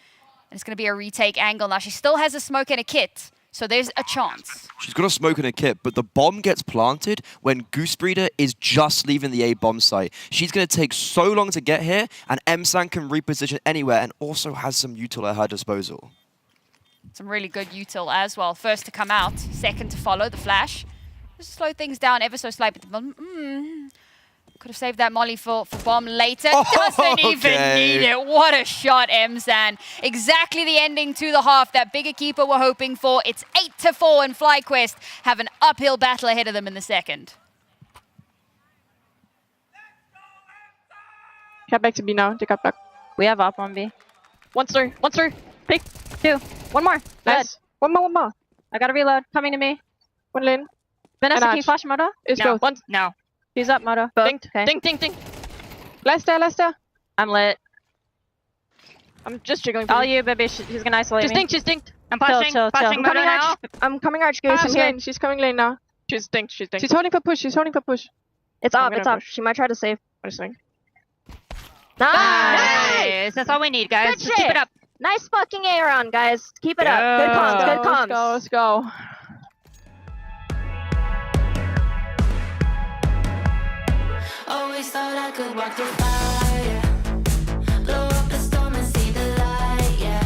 it's going to be a retake angle. Now she still has a smoke and a kit. So there's a chance. She's got a smoke and a kit, but the bomb gets planted when Goose Breeder is just leaving the A bomb site. She's going to take so long to get here, and Emsan can reposition anywhere and also has some util at her disposal. Some really good util as well. First to come out, second to follow, the flash. Just slow things down ever so slightly. Could have saved that molly for bomb later. Doesn't even need it. What a shot, Emsan. Exactly the ending to the half that Big Equipa were hoping for. It's 8-4, and FlyQuest have an uphill battle ahead of them in the second. Cat back to B now. They got back. We have up on B. One star. Pick. 2. 1 more. Nice. Good. One more. I got to reload. Coming to me. One lane. Vanessa, And can you Arch. flash Moto? It's no. both. One. No. He's up, Moto. Dinked. Okay. Dink. Lester. I'm lit. I'm just jiggling. For All you, baby. He's gonna isolate me. She's dinked. I'm pushing. I'm Pushing Moto coming now. Arch. I'm coming Arch. She's lane. She's coming lane now. She's dinked. She's holding for push. It's up. It's up. She might try to save. What is saying? Nice. That's all we need, guys. Just keep it up. Nice fucking air on, guys. Keep it up. Good comms. Let's go. Always thought I could walk through fire, blow up a storm and see the light, yeah.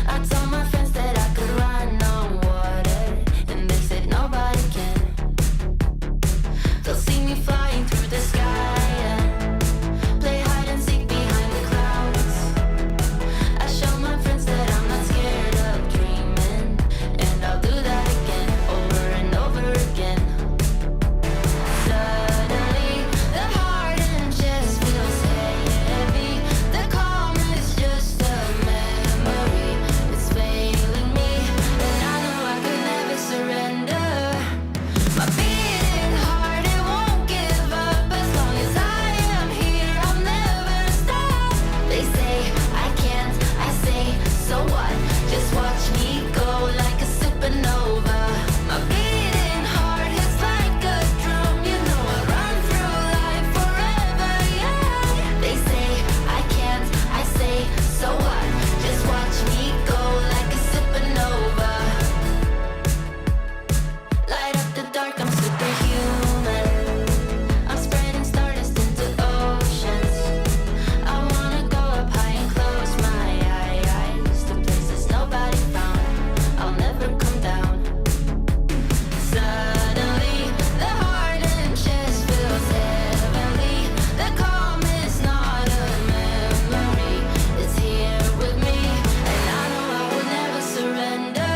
I told my friends that I could run on water, and they said nobody can. They'll see me flying through the sky, yeah. Play hide and seek behind the clouds. I show my friends that I'm not scared of dreaming, and I'll do that again, over and over again. Suddenly, the heart and chest feels heavy. The calm is just a memory. It's failing me, and I know I could never surrender. My beating heart, it won't give up. As long as I am here, I'll never stop. They say I can't, I say, so what? Just watch me go like a supernova. My beating heart hits like a drum. You know I run through life forever, yeah. They say I can't, I say, so what? Just watch me go like a supernova. Light up the dark, I'm superhuman. I'm spreading stardust into oceans. I wanna go up high and close my eyes to places nobody found. I'll never come down. Suddenly, the heart and chest feels heavenly. The calm is not a memory. It's here with me, and I know I will never surrender.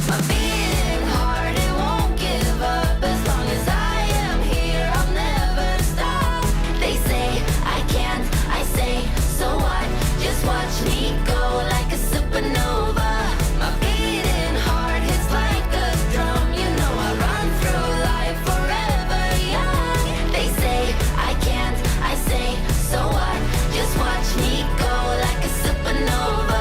My beating heart, it won't give up. As long as I am here, I'll never stop. They say I can't, I say, so what? Just watch me go like a supernova. My beating heart hits like a drum. You know I run through life forever young. They say I can't, I say, so what? Just watch me go like a supernova.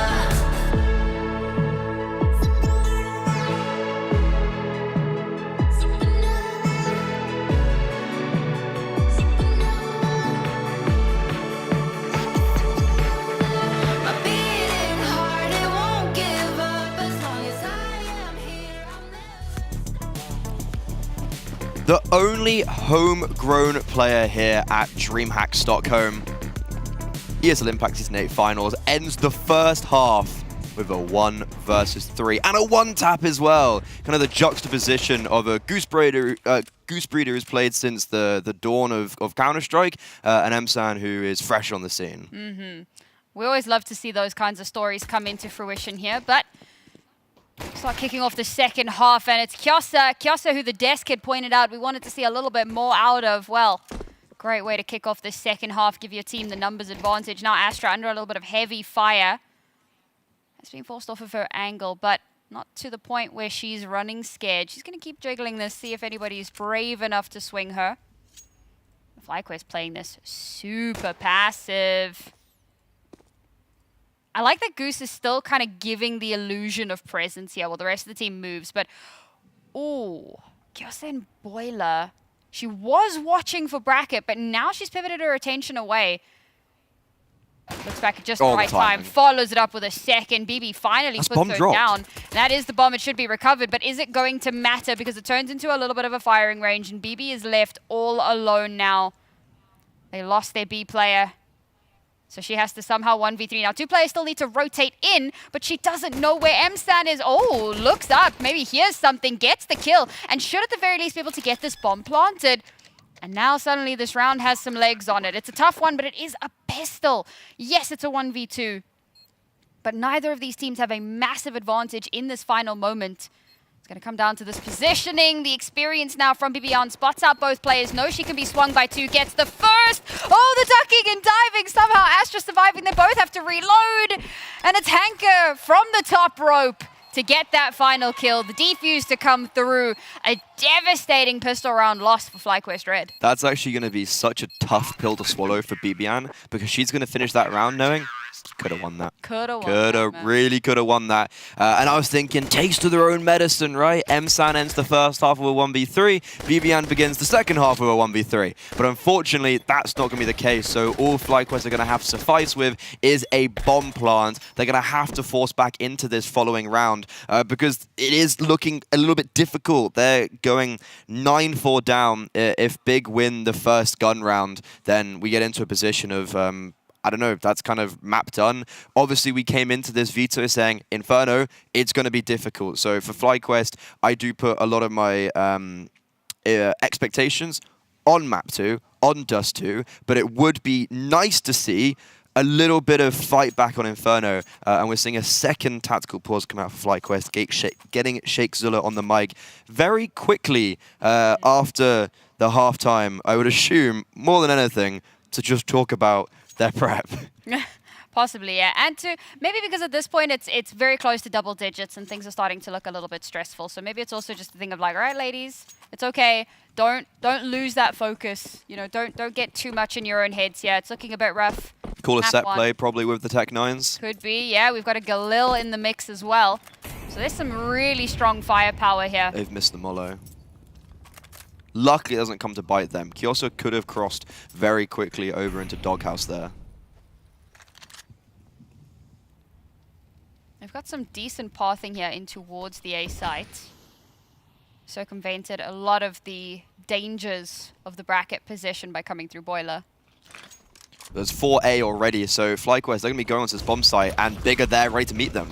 My beating heart, it won't give up. As long as I am here, I'll never. The only homegrown player here at DreamHack Stockholm, ESL Impact Season 8 Finals, ends the first half with a 1 versus 3 and a 1-tap as well. Kind of the juxtaposition of a Goose Breeder who's played since the dawn of Counter-Strike, and Emsan who is fresh on the scene. We always love to see those kinds of stories come into fruition here, but start kicking off the second half, and it's Kyosa who the desk had pointed out we wanted to see a little bit more out of. Well, great way to kick off the second half, give your team the numbers advantage. Now Astra under a little bit of heavy fire. Has been forced off of her angle, but not to the point where she's running scared. She's going to keep jiggling this, see if anybody's brave enough to swing her. FlyQuest playing this super passive. I like that Goose is still kind of giving the illusion of presence here while the rest of the team moves, but ooh, Kyosen Boiler. She was watching for bracket, but now she's pivoted her attention away. Looks back at just the right time, follows it up with a second. BB finally puts her down. That is the bomb, it should be recovered, but is it going to matter? Because it turns into a little bit of a firing range, and BB is left all alone now. They lost their B player. So she has to somehow 1v3. Now, 2 players still need to rotate in, but she doesn't know where Emsan is. Oh, looks up, maybe hears something, gets the kill, and should at the very least be able to get this bomb planted. And now suddenly this round has some legs on it. It's a tough one, but it is a pistol. Yes, it's a 1v2. But neither of these teams have a massive advantage in this final moment. It's going to come down to this positioning. The experience now from Bibian spots out both players. Knows she can be swung by 2. Gets the first. Oh, the ducking and diving. Somehow Astra surviving. They both have to reload. And it's Hanker from the top rope to get that final kill. The defuse to come through. A devastating pistol round loss for FlyQuest Red. That's actually going to be such a tough pill to swallow for Bibian, because she's going to finish that round knowing Could have won that. Really Could have won that. And I was thinking, taste of their own medicine, right? M-San ends the first half of a 1v3. BBN begins the second half of a 1v3. But unfortunately, that's not going to be the case. So all FlyQuest are going to have to suffice with is a bomb plant. They're going to have to force back into this following round because it is looking a little bit difficult. They're going 9-4 down. If Big win the first gun round, then we get into a position of I don't know, that's kind of map done. Obviously, we came into this veto saying, Inferno, it's going to be difficult. So for FlyQuest, I do put a lot of my expectations on map 2, on Dust 2, but it would be nice to see a little bit of fight back on Inferno, and we're seeing a second tactical pause come out for FlyQuest, getting Sheikh Zula on the mic very quickly after the halftime, I would assume, more than anything, to just talk about their prep. Possibly, yeah. And to maybe because at this point it's very close to double digits and things are starting to look a little bit stressful. So maybe it's also just a thing of like, all right, ladies, it's okay. Don't lose that focus. You know, don't get too much in your own heads. Yeah, it's looking a bit rough. Call a Map set one. play, probably with the Tech-9s. Could be, yeah. We've got a Galil in the mix as well. So there's some really strong firepower here. They've missed the Molo. Luckily, it doesn't come to bite them. Kyoso could have crossed very quickly over into Doghouse there. They've got some decent pathing here in towards the A site. Circumvented a lot of the dangers of the bracket position by coming through Boiler. There's 4A already, so FlyQuest, they're going to be going onto this bomb site, and Big are there ready to meet them.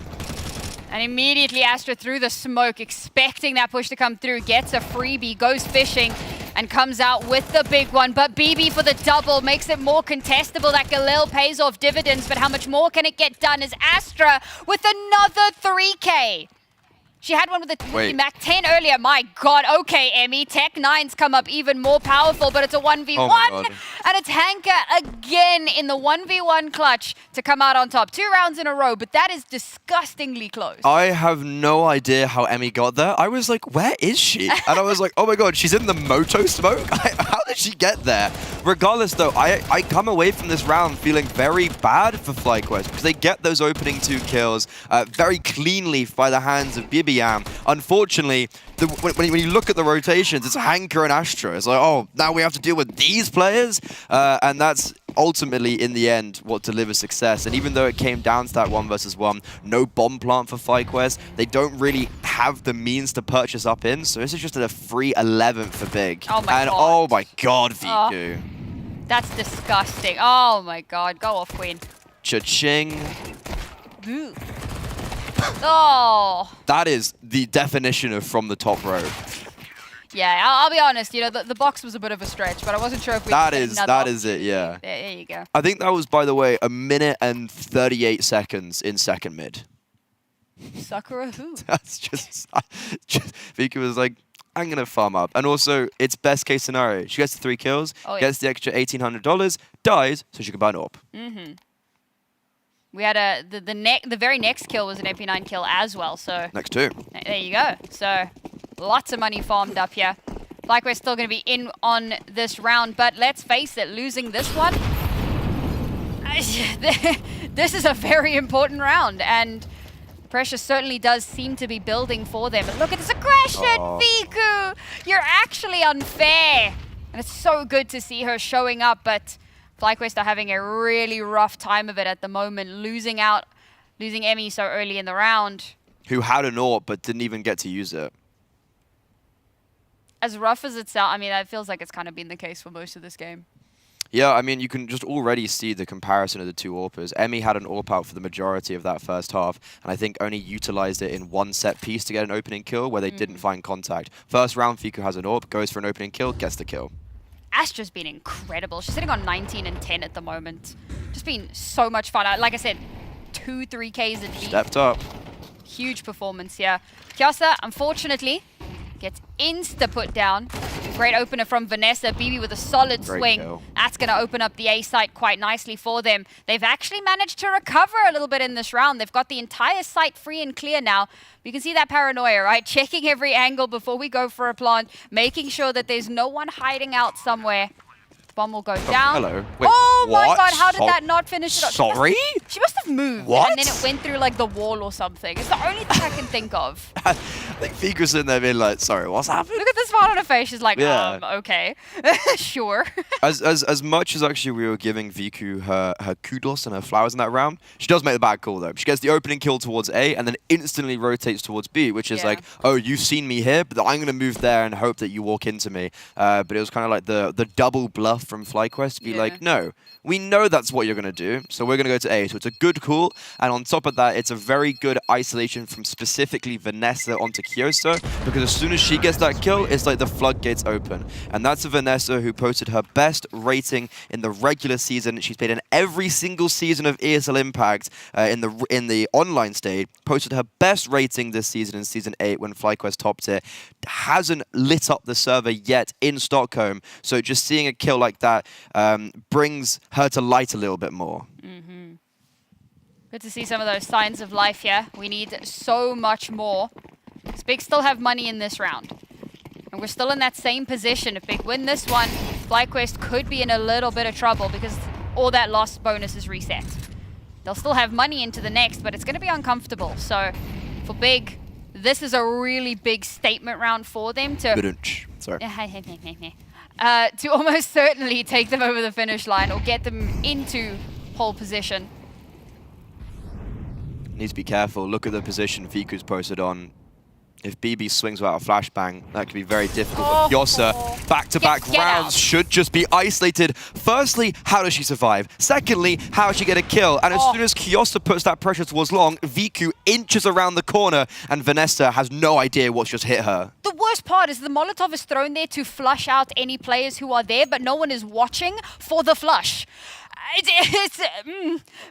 And immediately Astra through the smoke, expecting that push to come through, gets a freebie, goes fishing, and comes out with the big one. But BB for the double makes it more contestable. That Galil pays off dividends, but how much more can it get done as Astra with another 3K? She had one with the Mac 10 earlier. My God. Okay, Emmy. Tech-9s come up even more powerful, but it's a 1v1. Oh and it's Hanka again in the 1v1 clutch to come out on top. 2 rounds in a row, but that is disgustingly close. I have no idea how Emmy got there. I was like, where is she? And I was like, oh my God, she's in the moto smoke? How did she get there? Regardless, though, I come away from this round feeling very bad for FlyQuest because they get those opening 2 kills very cleanly by the hands of BB. Unfortunately, when you look at the rotations, it's Hanka and Astra. It's like, oh, now we have to deal with these players? And that's ultimately, in the end, what delivers success. And even though it came down to that 1 versus 1, no bomb plant for FlyQuest, they don't really have the means to purchase up in. So this is just a free 11th for Big. Oh my God. Oh my God, Viku. Oh, that's disgusting. Oh my God. Go off, Queen. Cha-ching. Ooh. Oh. That is the definition of from the top row. Yeah, I'll be honest, you know, the box was a bit of a stretch, but I wasn't sure if we That is it, yeah. There you go. I think that was, by the way, 1 minute and 38 seconds in second mid. Sakura who? That's just Viku was like, I'm going to farm up. And also, it's best case scenario. She gets the 3 kills, gets the extra $1,800, dies, so she can buy an AWP. Mm-hmm. We had the very next kill was an AP9 kill as well, so... Next 2. There you go. So, lots of money farmed up here. Like we're still going to be in on this round, but let's face it, losing this one... this is a very important round, and pressure certainly does seem to be building for them. But look at this aggression, Viku! You're actually unfair! And it's so good to see her showing up, but... FlyQuest are having a really rough time of it at the moment, losing Emmy so early in the round. Who had an AWP but didn't even get to use it. As rough as it sounds, I mean, that feels like it's kind of been the case for most of this game. Yeah, I mean, you can just already see the comparison of the 2 AWPers. Emmy had an AWP out for the majority of that first half, and I think only utilized it in 1 set piece to get an opening kill where they didn't find contact. First round, Fiku has an AWP, goes for an opening kill, gets the kill. Astra's been incredible. She's sitting on 19 and 10 at the moment. Just been so much fun. Like I said, 2 3Ks at least. Stepped up. Huge performance here. Kyosa, unfortunately, gets insta put down. Great opener from Vanessa. BB with a solid swing. Kill. That's going to open up the A site quite nicely for them. They've actually managed to recover a little bit in this round. They've got the entire site free and clear now. You can see that paranoia, right? Checking every angle before we go for a plant, making sure that there's no one hiding out somewhere. bomb will go down. hello. Wait, oh my what? god, how did that not finish it up? Sorry? She must have moved. What? And then it went through like the wall or something. It's the only thing I can think of. I think Vika's in there being like, sorry, what's happened? Look at the smile on her face. She's like, Yeah. okay. Sure. As much as actually we were giving Viku her kudos and her flowers in that round, she does make the bad call though. She gets the opening kill towards A and then instantly rotates towards B, which is Yeah. like, oh, you've seen me here, but I'm going to move there and hope that you walk into me. But it was kind of like the double bluff from FlyQuest to be like, no, we know that's what you're going to do, so we're going to go to A. So it's a good call, and on top of that, it's a very good isolation from specifically Vanessa onto Kyosa, because as soon as she gets that kill, it's like the floodgates open. And that's a Vanessa who posted her best rating in the regular season. She's played in every single season of ESL Impact in the online stage, posted her best rating this season in Season 8 when FlyQuest topped it. Hasn't lit up the server yet in Stockholm, so just seeing a kill like that brings her to light a little bit more. Good to see some of those signs of life here. We need so much more. Because Big still have money in this round. And we're still in that same position. If Big win this one, FlyQuest could be in a little bit of trouble because all that lost bonus is reset. They'll still have money into the next, but it's going to be uncomfortable. So for Big, this is a really big statement round for them to... Sorry. To almost certainly take them over the finish line or get them into pole position. Needs to be careful. Look at the position Viku's posted on. If BB swings without a flashbang, that could be very difficult. But Kyosa, back-to-back Get rounds out. should just be isolated. Firstly, how does she survive? Secondly, how does she get a kill? And as soon as Kyosa puts that pressure towards long, Viku inches around the corner, and Vanessa has no idea what's just hit her. The worst part is the Molotov is thrown there to flush out any players who are there, but no one is watching for the flush. It's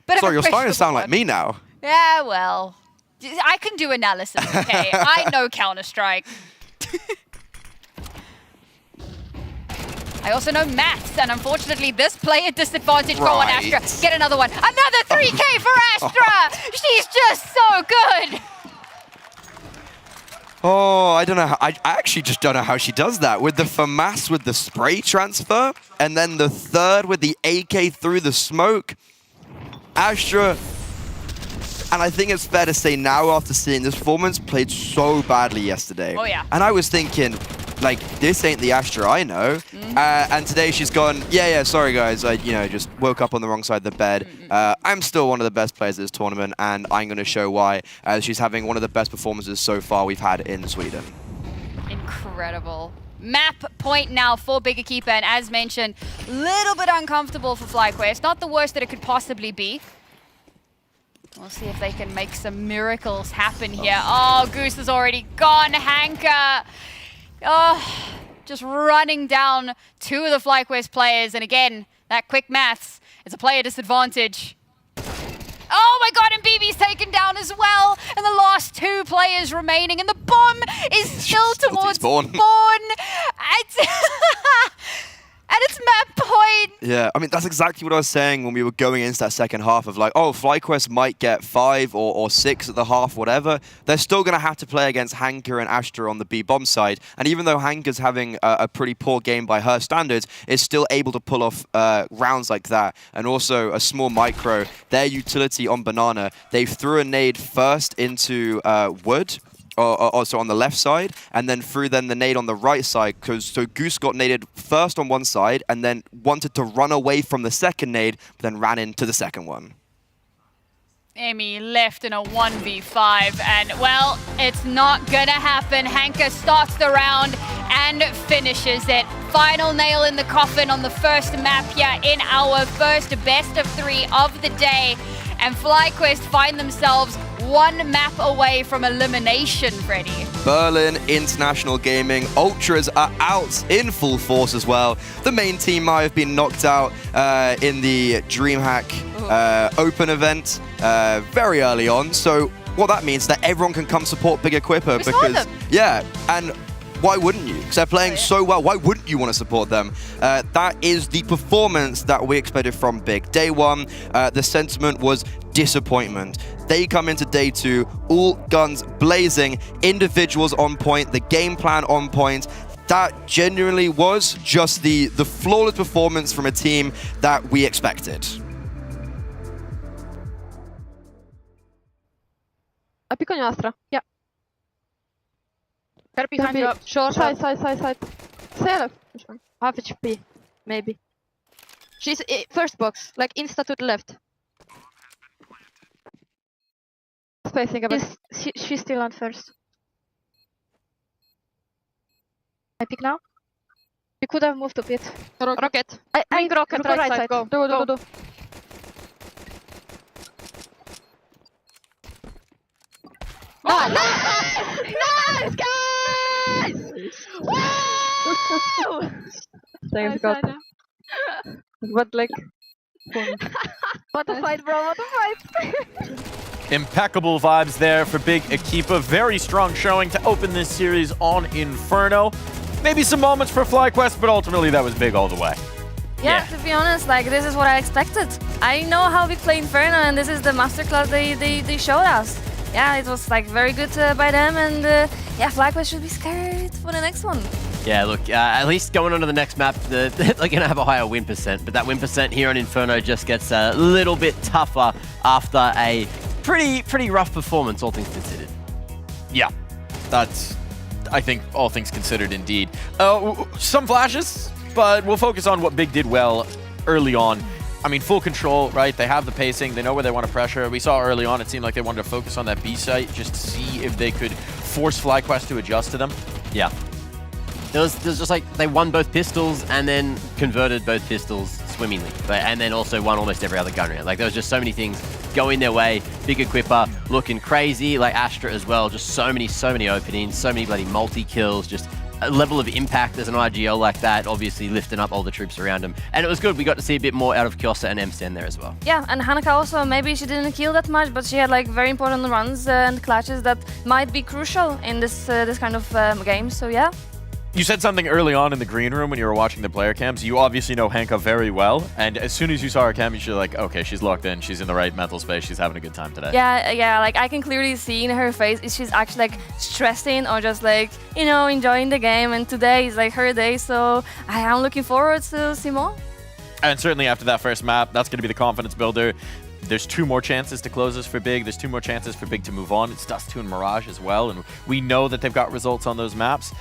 bit Sorry, of you're a starting to sound like question me now. Yeah, well, I can do analysis, okay? I know Counter-Strike. I also know maths, and unfortunately, this player disadvantage go on Right. Astra. Get another one. Another 3K for Astra! She's just so good! Oh, I don't know. I actually just don't know how she does that. With the FAMAS with the spray transfer, and then the third with the AK through the smoke. Astra, and I think it's fair to say now after seeing this performance, played so badly yesterday. Oh, yeah. And I was thinking, like, this ain't the Astra I know. And today she's gone, yeah, sorry guys, I just woke up on the wrong side of the bed. I'm still one of the best players at this tournament, and I'm going to show why, as she's having one of the best performances so far we've had in Sweden. Incredible. Map point now for Big Equipa, and as mentioned, little bit uncomfortable for FlyQuest. Not the worst that it could possibly be. We'll see if they can make some miracles happen here. Oh, Goose is already gone. Hanka. Oh, just running down two of the FlyQuest players. And again, that quick maths is a player disadvantage. Oh my god, and BB's taken down as well. And the last two players remaining. And the bomb is still towards Spawn. And it's map point. Yeah, I mean, that's exactly what I was saying when we were going into that second half of like, oh, FlyQuest might get 5 or 6 at the half, whatever. They're still going to have to play against Hanka and Astra on the B-bomb side. And even though Hanka's having a pretty poor game by her standards, is still able to pull off rounds like that. And also a small micro, their utility on Banana, they threw a nade first into Wood, also on the left side, and then threw the nade on the right side, so Goose got naded first on one side and then wanted to run away from the second nade, but then ran into the second one. Emmy left in a 1v5, and well, it's not gonna happen. Hanka starts the round and finishes it. Final nail in the coffin on the first map here in our first best of 3 of the day, and FlyQuest find themselves one map away from elimination, Freddie. Berlin International Gaming, Ultras are out in full force as well. The main team might have been knocked out in the DreamHack Open event very early on. So what that means is that everyone can come support Big Equipa because, yeah, and why wouldn't you? Because they're playing so well. Why wouldn't you want to support them? That is the performance that we expected from Big. Day one, the sentiment was disappointment. They come into day 2, all guns blazing, individuals on point, the game plan on point. that genuinely was just the flawless performance from a team that we expected. I pick on you, Astra. Yeah. Gotta behind you up. Short. Side. Say left. Half HP, maybe. She's first box, like insta to the left. Spacing a bit. She's still on first. I pick now. You could have moved a bit. Rocket. I rocket right side. Go. Do. Oh, nice, guys! Woo! Thanks God. What like? What a fight, bro! What a fight! Impeccable vibes there for big Equipa. Very strong showing to open this series on Inferno. Maybe some moments for FlyQuest, but ultimately that was big all the way. Yeah, to be honest, like this is what I expected. I know how we play Inferno, and this is the masterclass they showed us. Yeah, it was like very good by them, and yeah, FlyQuest should be scared for the next one. Yeah, look, at least going on to the next map, they're going to have a higher win percent, but that win percent here on Inferno just gets a little bit tougher after a pretty rough performance, all things considered. Yeah, that's, I think, all things considered indeed. Some flashes, but we'll focus on what Big did well early on. I mean, full control, right? They have the pacing. They know where they want to pressure. We saw early on, it seemed like they wanted to focus on that B site just to see if they could force FlyQuest to adjust to them. Yeah. There was just like, they won both pistols and then converted both pistols swimmingly. And then also won almost every other gun round. Like, there was just so many things going their way. Big Equipa looking crazy, like Astra as well. Just so many openings, so many bloody multi-kills, just a level of impact as an IGL like that, obviously lifting up all the troops around him. And it was good. We got to see a bit more out of Kyosa and M-Sten there as well. Yeah, and Hanaka also, maybe she didn't kill that much, but she had like very important runs and clutches that might be crucial in this kind of game. So yeah. You said something early on in the green room when you were watching the player cams. You obviously know Hanka very well, and as soon as you saw her cam, you're like, okay, she's locked in, she's in the right mental space, she's having a good time today. Yeah, like I can clearly see in her face if she's actually like stressing or just like, you know, enjoying the game, and today is like her day, so I am looking forward to see more. And certainly after that first map, that's going to be the confidence builder. There's 2 more chances to close this for Big. There's 2 more chances for Big to move on. It's Dust 2 and Mirage as well, and we know that they've got results on those maps.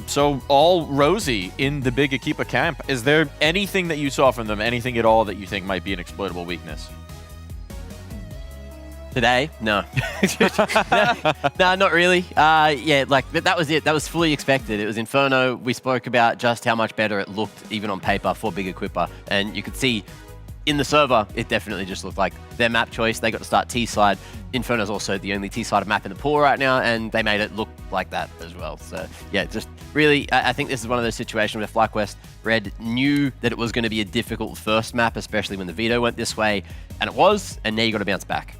So all rosy in the Big Equipa camp. Is there anything that you saw from them, anything at all that you think might be an exploitable weakness? Today? No. No, not really. Yeah, like that was it. That was fully expected. It was Inferno. We spoke about just how much better it looked, even on paper, for Big Equipa. And you could see in the server, it definitely just looked like their map choice. They got to start T-side. Inferno's also the only T-sided map in the pool right now, and they made it look like that as well. So, yeah, just really, I think this is one of those situations where FlyQuest Red knew that it was going to be a difficult first map, especially when the veto went this way, and it was, and now you got to bounce back.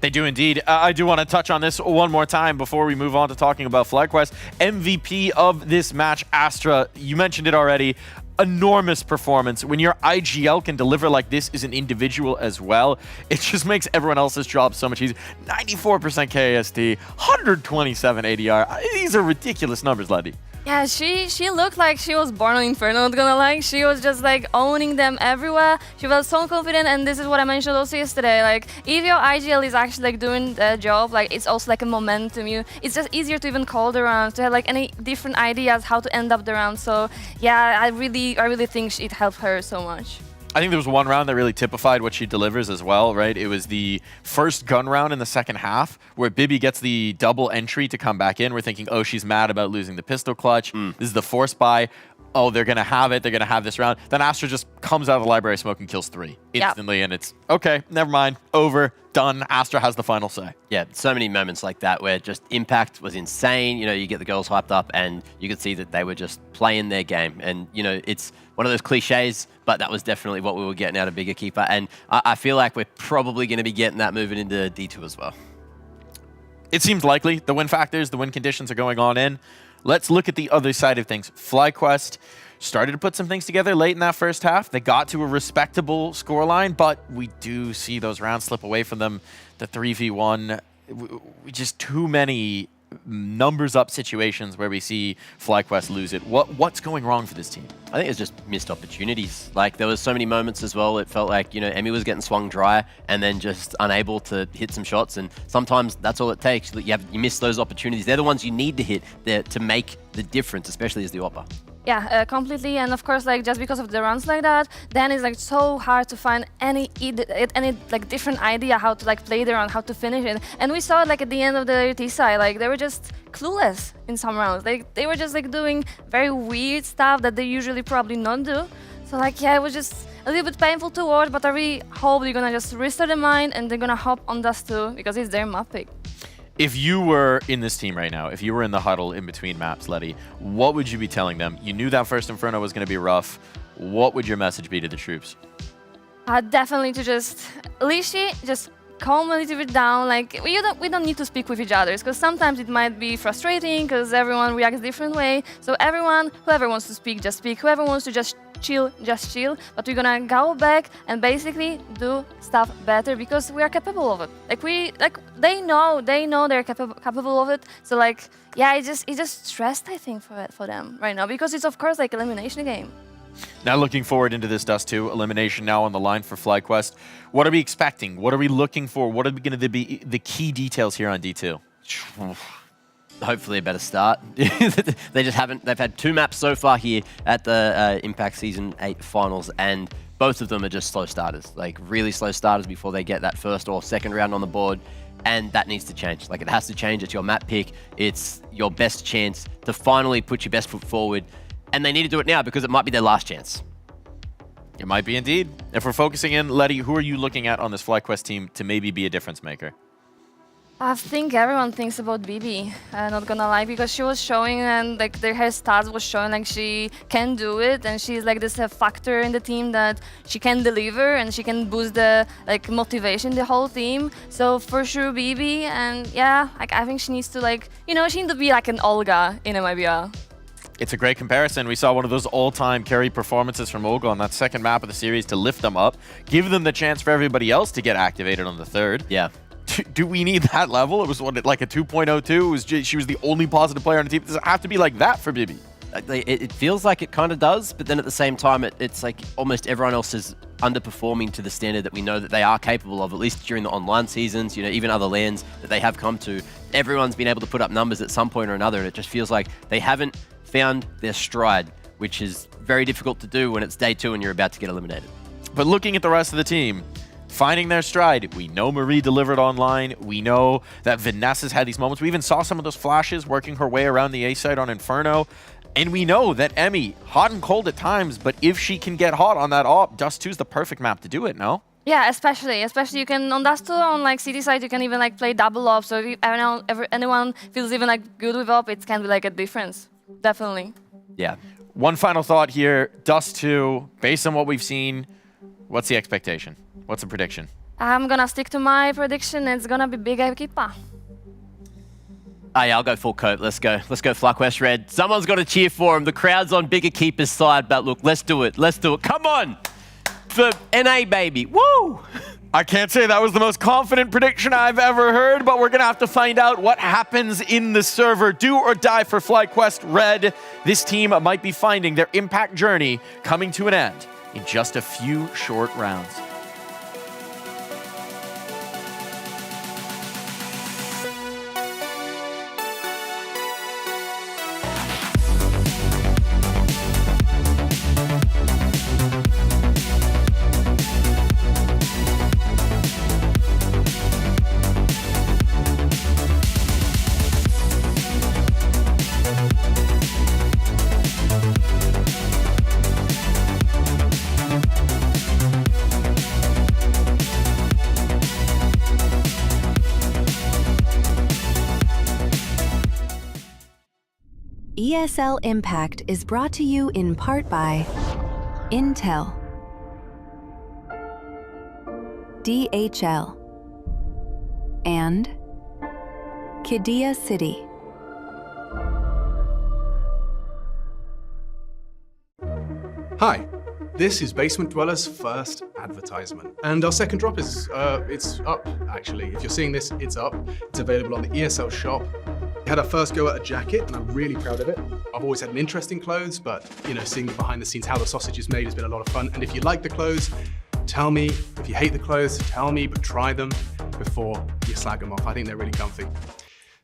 They do indeed. I do want to touch on this one more time before we move on to talking about FlyQuest. MVP of this match, Astra. You mentioned it already. Enormous performance. When your IGL can deliver like this as an individual as well, it just makes everyone else's job so much easier. 94% KST, 127 ADR. These are ridiculous numbers, Lady. Yeah, she looked like she was born on Inferno, not gonna lie. She was just like owning them everywhere. She was so confident, and this is what I mentioned also yesterday. Like, if your IGL is actually like doing the job, like it's also like a momentum. It's just easier to even call the rounds, to have like any different ideas how to end up the round. So yeah, I really think it helped her so much. I think there was one round that really typified what she delivers as well, right? It was the first gun round in the second half where Bibi gets the double entry to come back in. We're thinking, oh, she's mad about losing the pistol clutch. This is the force buy. Oh, they're going to have it. They're going to have this round. Then Astra just comes out of the library smoke and kills 3 instantly. Yep. And it's, okay, never mind. Over. Done. Astra has the final say. Yeah, so many moments like that where just impact was insane. You know, you get the girls hyped up and you could see that they were just playing their game. And, you know, it's one of those cliches, but that was definitely what we were getting out of Big Equipa. And I feel like we're probably going to be getting that moving into D2 as well. It seems likely. The win factors, the win conditions are going on in. Let's look at the other side of things. FlyQuest started to put some things together late in that first half. They got to a respectable scoreline, but we do see those rounds slip away from them. The 3v1, just too many numbers up situations where we see FlyQuest lose it. What's going wrong for this team? I think it's just missed opportunities. Like, there was so many moments as well, it felt like, Emmy was getting swung dry and then just unable to hit some shots, and sometimes that's all it takes. You miss those opportunities. They're the ones you need to hit there to make the difference, especially as the AWPer. Yeah, completely. And of course, like, just because of the runs like that, then it's like so hard to find any like different idea how to like play the run, how to finish it. And we saw it like at the end of the T side, like they were just clueless in some rounds. Like they were just like doing very weird stuff that they usually probably not do. So like, yeah, it was just a little bit painful to watch, but I really hope they're gonna just restart their mind and they're gonna hop on Dust 2 because it's their map pick. If you were in this team right now, if you were in the huddle in between maps, Letty, what would you be telling them? You knew that first Inferno was going to be rough. What would your message be to the troops? Definitely to just, Lishi, just calm a little bit down. Like, we don't need to speak with each other because sometimes it might be frustrating because everyone reacts different way. So whoever wants to speak, just speak. Whoever wants to just chill. But we're gonna go back and basically do stuff better because we are capable of it. They know they're capable of it. So like, yeah, it's just stressed, I think, for them right now because it's of course like elimination game. Now looking forward into this Dust 2 elimination now on the line for FlyQuest. What are we expecting? What are we looking for? What are going to be the key details here on D2? Hopefully a better start. They just haven't. They've had 2 maps so far here at the Impact Season 8 finals, and both of them are just slow starters, like really slow starters before they get that first or second round on the board, and that needs to change. Like, it has to change. It's your map pick. It's your best chance to finally put your best foot forward, and they need to do it now because it might be their last chance. It might be indeed. If we're focusing in, Letty, who are you looking at on this FlyQuest team to maybe be a difference maker? I think everyone thinks about Bibi, not gonna lie, because she was showing and like her stats was showing like she can do it, and she's like this factor in the team that she can deliver and she can boost the like motivation the whole team. So for sure Bibi, and yeah, like I think she needs to like, she needs to be like an Olga in MIBR. It's a great comparison. We saw one of those all-time carry performances from Olga on that second map of the series to lift them up, give them the chance for everybody else to get activated on the third. Yeah. Do we need that level? It was like a 2.02. She was the only positive player on the team. Does it have to be like that for Bibi? It feels like it kind of does, but then at the same time, it's like almost everyone else is underperforming to the standard that we know that they are capable of, at least during the online seasons, even other lands that they have come to. Everyone's been able to put up numbers at some point or another, and it just feels like they haven't found their stride, which is very difficult to do when it's day 2 and you're about to get eliminated. But looking at the rest of the team, finding their stride. We know Marie delivered online. We know that Vanessa's had these moments. We even saw some of those flashes working her way around the A side on Inferno. And we know that Emmy, hot and cold at times, but if she can get hot on that AWP, Dust 2 is the perfect map to do it, no? Yeah, especially you can on Dust 2 on like city side you can even like play double AWP. So if anyone feels even like good with AWP, it can be like a difference. Definitely. Yeah. One final thought here. Dust 2, based on what we've seen, what's the expectation? What's the prediction? I'm gonna stick to my prediction. It's gonna be big Equipa. Yeah, I'll go full coat. Let's go FlyQuest Red. Someone's got to cheer for him. The crowd's on Bigger Keeper's side, but look, let's do it. Come on! For NA, baby. Woo! I can't say that was the most confident prediction I've ever heard, but we're going to have to find out what happens in the server. Do or die for FlyQuest Red. This team might be finding their impact journey coming to an end in just a few short rounds. ESL Impact is brought to you in part by Intel, DHL, and Qiddiya City. Hi, this is Basement Dweller's first advertisement, and our second drop is it's up actually. If you're seeing this, it's up. It's available on the ESL shop. I had a first go at a jacket, and I'm really proud of it. I've always had an interest in clothes, but seeing behind the scenes how the sausage is made has been a lot of fun. And if you like the clothes, tell me. If you hate the clothes, tell me, but try them before you slag them off. I think they're really comfy.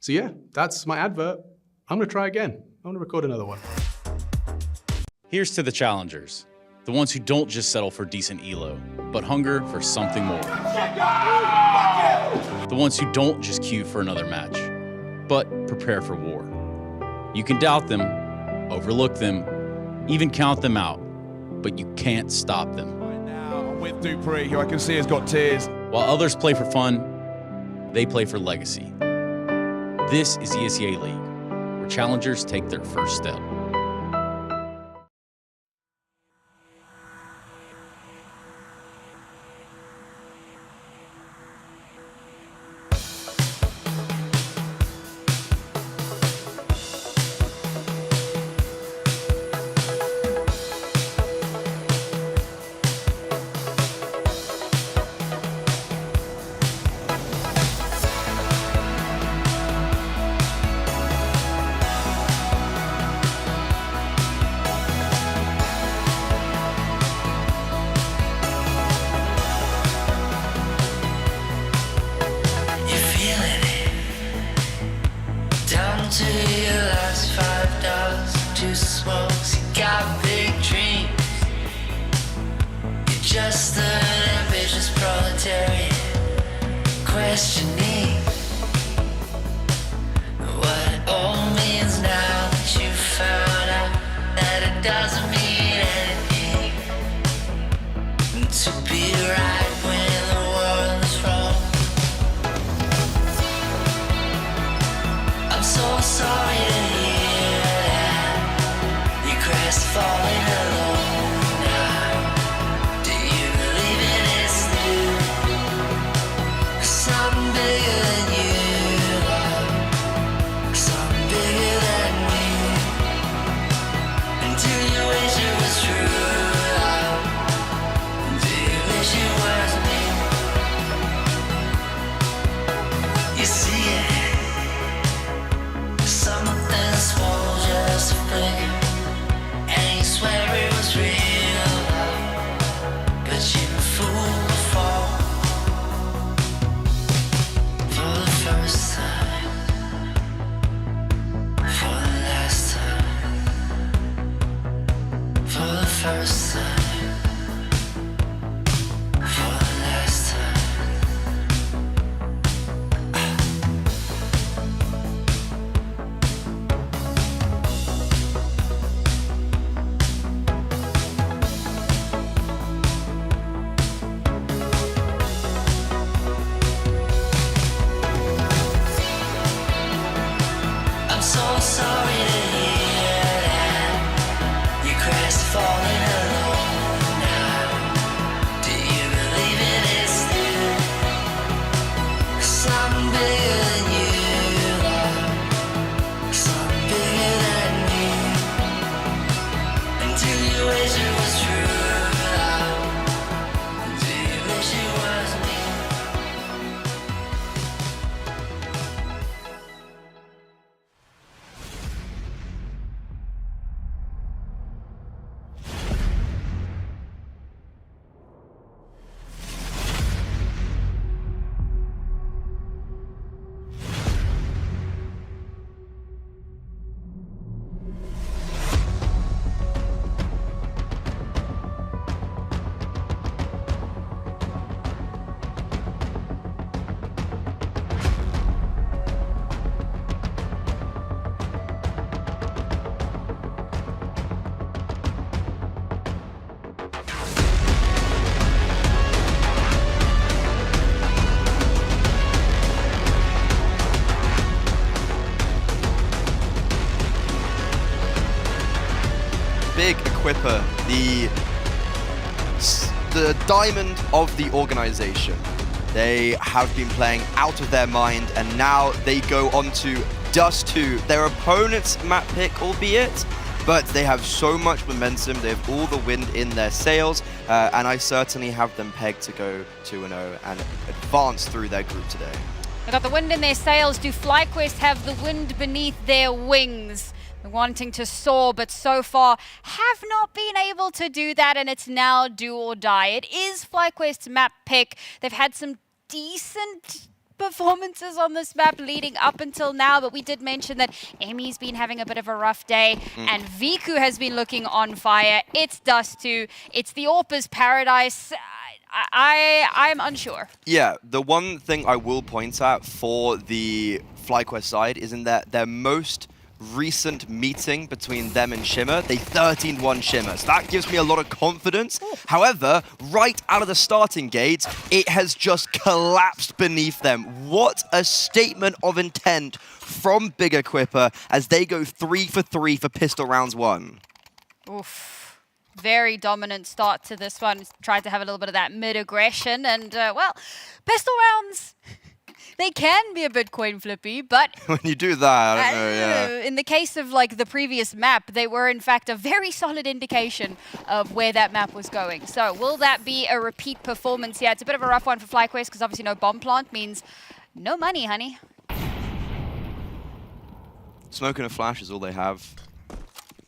So yeah, that's my advert. I'm gonna try again. I'm gonna record another one. Here's to the challengers, the ones who don't just settle for decent elo, but hunger for something more. The ones who don't just queue for another match, but prepare for war. You can doubt them, overlook them, even count them out, but you can't stop them. Right now, I'm with Dupree, who I can see has got tears. While others play for fun, they play for legacy. This is ESEA League, where challengers take their first step. You're feeling it. Down to your last $5, 2 smokes. You got big dreams. You're just an ambitious proletariat, questioning what it all means now that you found out that it doesn't mean anything to be right when the world is wrong. I'm so sorry to hear that you're crestfallen alone now. Do you believe in it's new? Something bigger than you, love. Something bigger than me. And do you wish it was true, love? Do you wish it was me? You see it. Something small, just a flicker, and you swear it was real, but you were fooled before. For the first time, for the last time, for the first time, for the last time. I'm so sorry to hear that you're crestfallen alone now. Do you believe it is new? Something bigger than you, love. Something bigger than me. And do you wish it was true, love? Do you wish it was me? Big Equipa, the diamond of the organization. They have been playing out of their mind, and now they go on to Dust 2. Their opponent's map pick, albeit, but they have so much momentum. They have all the wind in their sails, and I certainly have them pegged to go 2-0 and advance through their group today. They've got the wind in their sails. Do FlyQuest have the wind beneath their wings? They're wanting to soar, but so far have not been able to do that, and it's now do or die. It is FlyQuest's map pick. They've had some decent performances on this map leading up until now, but we did mention that Emmy's been having a bit of a rough day, and Viku has been looking on fire. It's Dust 2. It's the Orpa's paradise. I'm unsure. Yeah, the one thing I will point at for the FlyQuest side is in their most recent meeting between them and Shimmer, they 13-1 Shimmer. So that gives me a lot of confidence. However, right out of the starting gate, it has just collapsed beneath them. What a statement of intent from Big Equipa as they go 3 for 3 for pistol rounds 1. Oof. Very dominant start to this one. Tried to have a little bit of that mid-aggression, and, well, pistol rounds, they can be a bit coin flippy, but When you do that, I don't know, yeah. in the case of like the previous map, they were in fact a very solid indication of where that map was going. So will that be a repeat performance here? It's a bit of a rough one for FlyQuest because obviously no bomb plant means no money, honey. Smoke and a flash is all they have.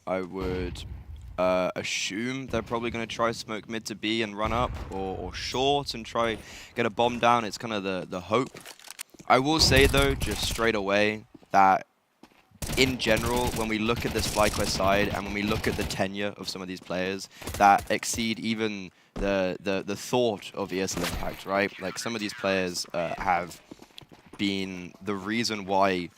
I would assume they're probably going to try smoke mid to B and run up, or short and try get a bomb down. It's kind of the hope. I will say though, just straight away, that in general, when we look at this FlyQuest side and when we look at the tenure of some of these players that exceed even the thought of ESL Impact, right? Like some of these players have been the reason why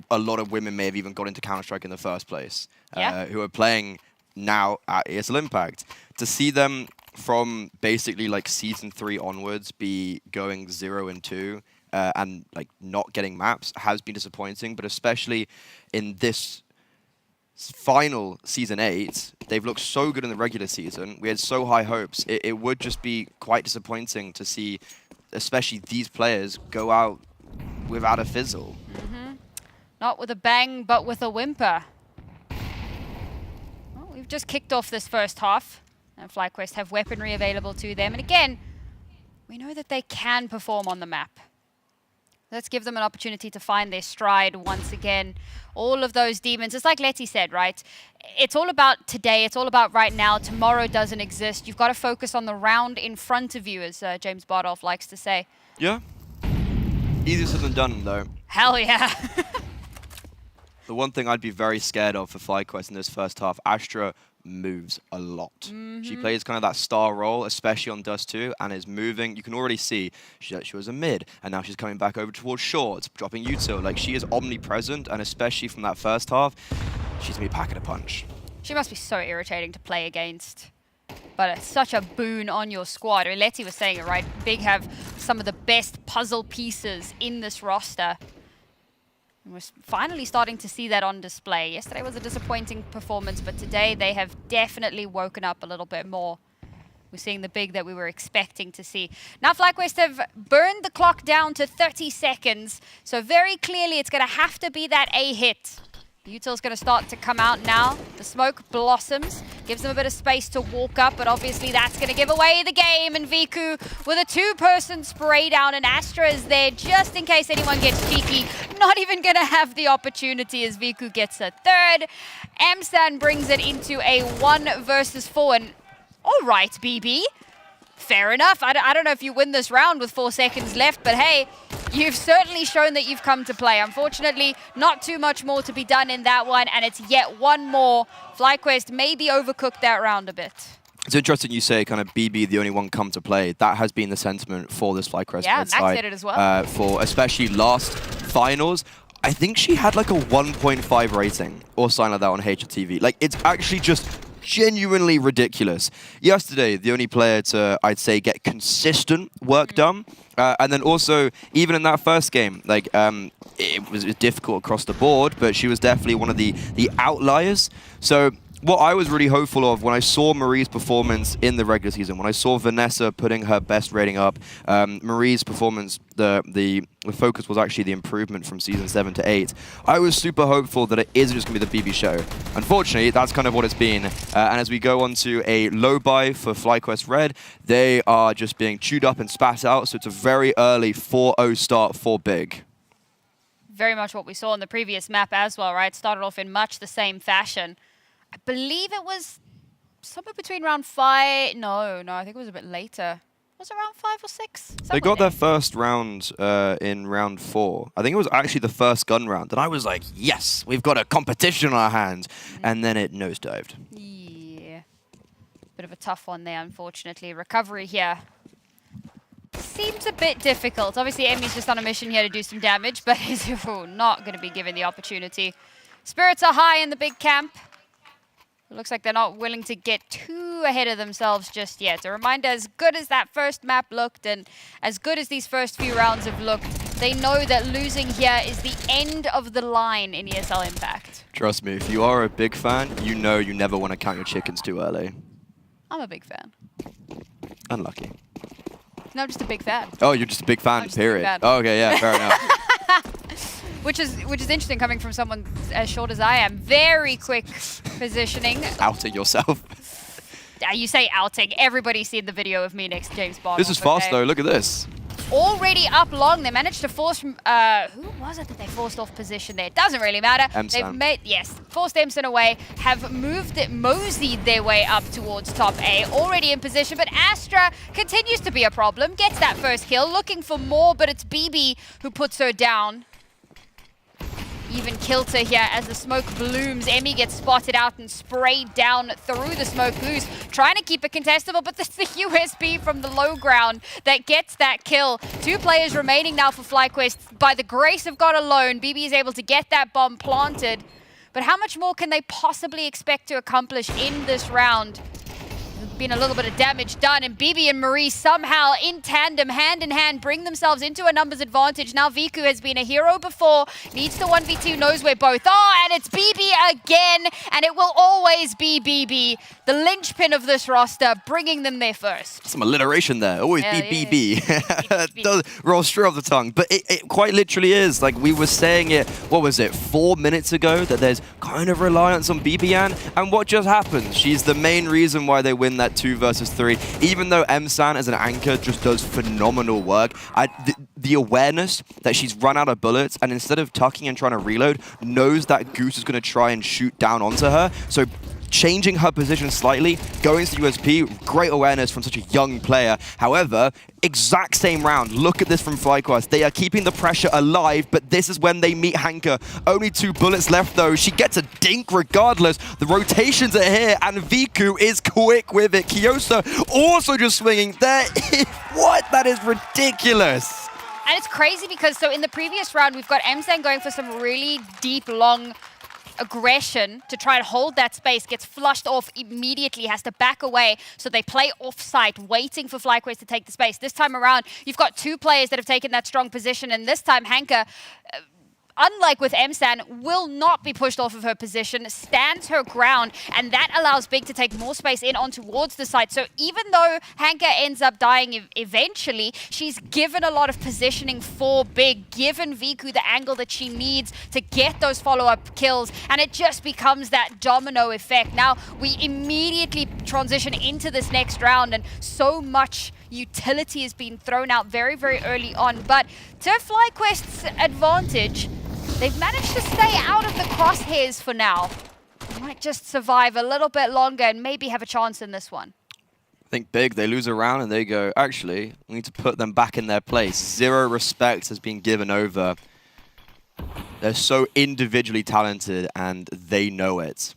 a lot of women may have even got into Counter-Strike in the first place, who are playing now at ESL Impact. To see them from basically like Season 3 onwards be going 0-2 and like not getting maps has been disappointing, but especially in this final Season 8, they've looked so good in the regular season. We had so high hopes. It would just be quite disappointing to see, especially these players, go out without a fizzle. Not with a bang, but with a whimper. Well, we've just kicked off this first half. And FlyQuest have weaponry available to them. And again, we know that they can perform on the map. Let's give them an opportunity to find their stride once again. All of those demons, it's like Letty said, right? It's all about today. It's all about right now. Tomorrow doesn't exist. You've got to focus on the round in front of you, as James Bardolph likes to say. Yeah. Easier said than done, though. Hell yeah. The one thing I'd be very scared of for FlyQuest in this first half, Astra moves a lot. She plays kind of that star role, especially on Dust 2, and is moving. You can already see she was a mid, and now she's coming back over towards short, dropping util. Like, she is omnipresent, and especially from that first half, she's going to be packing a punch. She must be so irritating to play against. But it's such a boon on your squad. I mean, Letty was saying it, right? Big have some of the best puzzle pieces in this roster. And we're finally starting to see that on display. Yesterday was a disappointing performance, but today they have definitely woken up a little bit more. We're seeing the big that we were expecting to see. Now FlyQuest have burned the clock down to 30 seconds, so very clearly it's going to have to be that A hit. Util's going to start to come out now. The smoke blossoms, gives them a bit of space to walk up, but obviously that's going to give away the game. And Viku with a two-person spray down, and Astra is there just in case anyone gets cheeky. Not even going to have the opportunity as Viku gets a third. Amsan brings it into a 1 versus 4. And all right, BB. Fair enough. I don't know if you win this round with 4 seconds left, but hey, you've certainly shown that you've come to play. Unfortunately, not too much more to be done in that one, and it's yet one more. FlyQuest maybe overcooked that round a bit. It's interesting you say kind of BB the only one come to play. That has been the sentiment for this FlyQuest Yeah, side. Max said it as well. For especially last finals. I think she had like a 1.5 rating or something like that on HLTV. Like, it's actually just genuinely ridiculous. Yesterday, the only player to, I'd say, get consistent work done. And then also, even in that first game, like, it was difficult across the board, but she was definitely one of the outliers. So what I was really hopeful of when I saw Marie's performance in the regular season, when I saw Vanessa putting her best rating up, Marie's performance, the focus was actually the improvement from season 7 to 8. I was super hopeful that it isn't just going to be the BB show. Unfortunately, that's kind of what it's been. And as we go on to a low buy for FlyQuest Red, they are just being chewed up and spat out. So it's a very early 4-0 start for Big. Very much what we saw in the previous map as well, right? Started off in much the same fashion. I believe it was somewhere between round 5. No, I think it was a bit later. Was it round 5 or 6? They got their first round in round 4. I think it was actually the first gun round. And I was like, yes, we've got a competition on our hands. And then it nosedived. Yeah. Bit of a tough one there, unfortunately. Recovery here seems a bit difficult. Obviously, Emmy's just on a mission here to do some damage, but is not going to be given the opportunity. Spirits are high in the big camp. It looks like they're not willing to get too ahead of themselves just yet. A reminder, as good as that first map looked and as good as these first few rounds have looked, they know that losing here is the end of the line in ESL Impact. Trust me, if you are a Big fan, you know you never want to count your chickens too early. I'm a big fan. Unlucky. No, I'm just a big fan. Oh, you're just a big fan, period. fan. Oh, okay, yeah, fair enough. Which is interesting coming from someone as short as I am. Very quick positioning. Outing yourself. You say outing. Everybody's seen the video of me next to James Bond. This is fast, though. Look at this. Already up long. They managed to force from... who was it that they forced off position there? It doesn't really matter. They've made... Yes, forced Emson away. Have moved it, moseyed their way up towards top A. Already in position, but Astra continues to be a problem. Gets that first kill. Looking for more, but it's BB who puts her down. Even kilter here as the smoke blooms. Emmy gets spotted out and sprayed down through the smoke boost. Trying to keep it contestable, but it's the USB from the low ground that gets that kill. 2 players remaining now for FlyQuest. By the grace of God alone, BB is able to get that bomb planted. But how much more can they possibly expect to accomplish in this round? Been a little bit of damage done, and BB and Marie somehow in tandem, hand in hand, bring themselves into a numbers advantage. Now Viku has been a hero before, needs to 1v2, knows where both are, and it's BB again, and it will always be BB, the linchpin of this roster, bringing them there first. Some alliteration there. Always be BB. Does roll straight off the tongue, but it quite literally is. Like we were saying it, what was it, 4 minutes ago, that there's kind of reliance on BBN, and what just happened? She's the main reason why they win that 2 versus 3. Even though M-San as an anchor just does phenomenal work, the awareness that she's run out of bullets and instead of tucking and trying to reload, knows that Goose is going to try and shoot down onto her. So changing her position slightly, going to USP, great awareness from such a young player. However, exact same round. Look at this from FlyQuest. They are keeping the pressure alive, but this is when they meet Hanka. Only 2 bullets left, though. She gets a dink regardless. The rotations are here, and Viku is quick with it. Kyosa also just swinging. There is... What? That is ridiculous. And it's crazy because, so in the previous round, we've got M-San going for some really deep, long aggression to try and hold that space, gets flushed off immediately, has to back away, so they play off-site, waiting for FlyQuest to take the space. This time around, you've got 2 players that have taken that strong position, and this time Hanka, unlike with M-San, will not be pushed off of her position, stands her ground, and that allows Big to take more space in on towards the site. So even though Hanka ends up dying eventually, she's given a lot of positioning for Big, given Viku the angle that she needs to get those follow-up kills, and it just becomes that domino effect. Now, we immediately transition into this next round, and so much utility has been thrown out very, very early on, but to FlyQuest's advantage, they've managed to stay out of the crosshairs for now. They might just survive a little bit longer and maybe have a chance in this one. I think Big, they lose a round and they go, actually, we need to put them back in their place. 0 respect has been given over. They're so individually talented and they know it.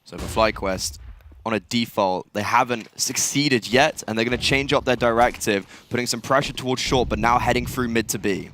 So for FlyQuest, on a default, they haven't succeeded yet, and they're going to change up their directive, putting some pressure towards short, but now heading through mid to B.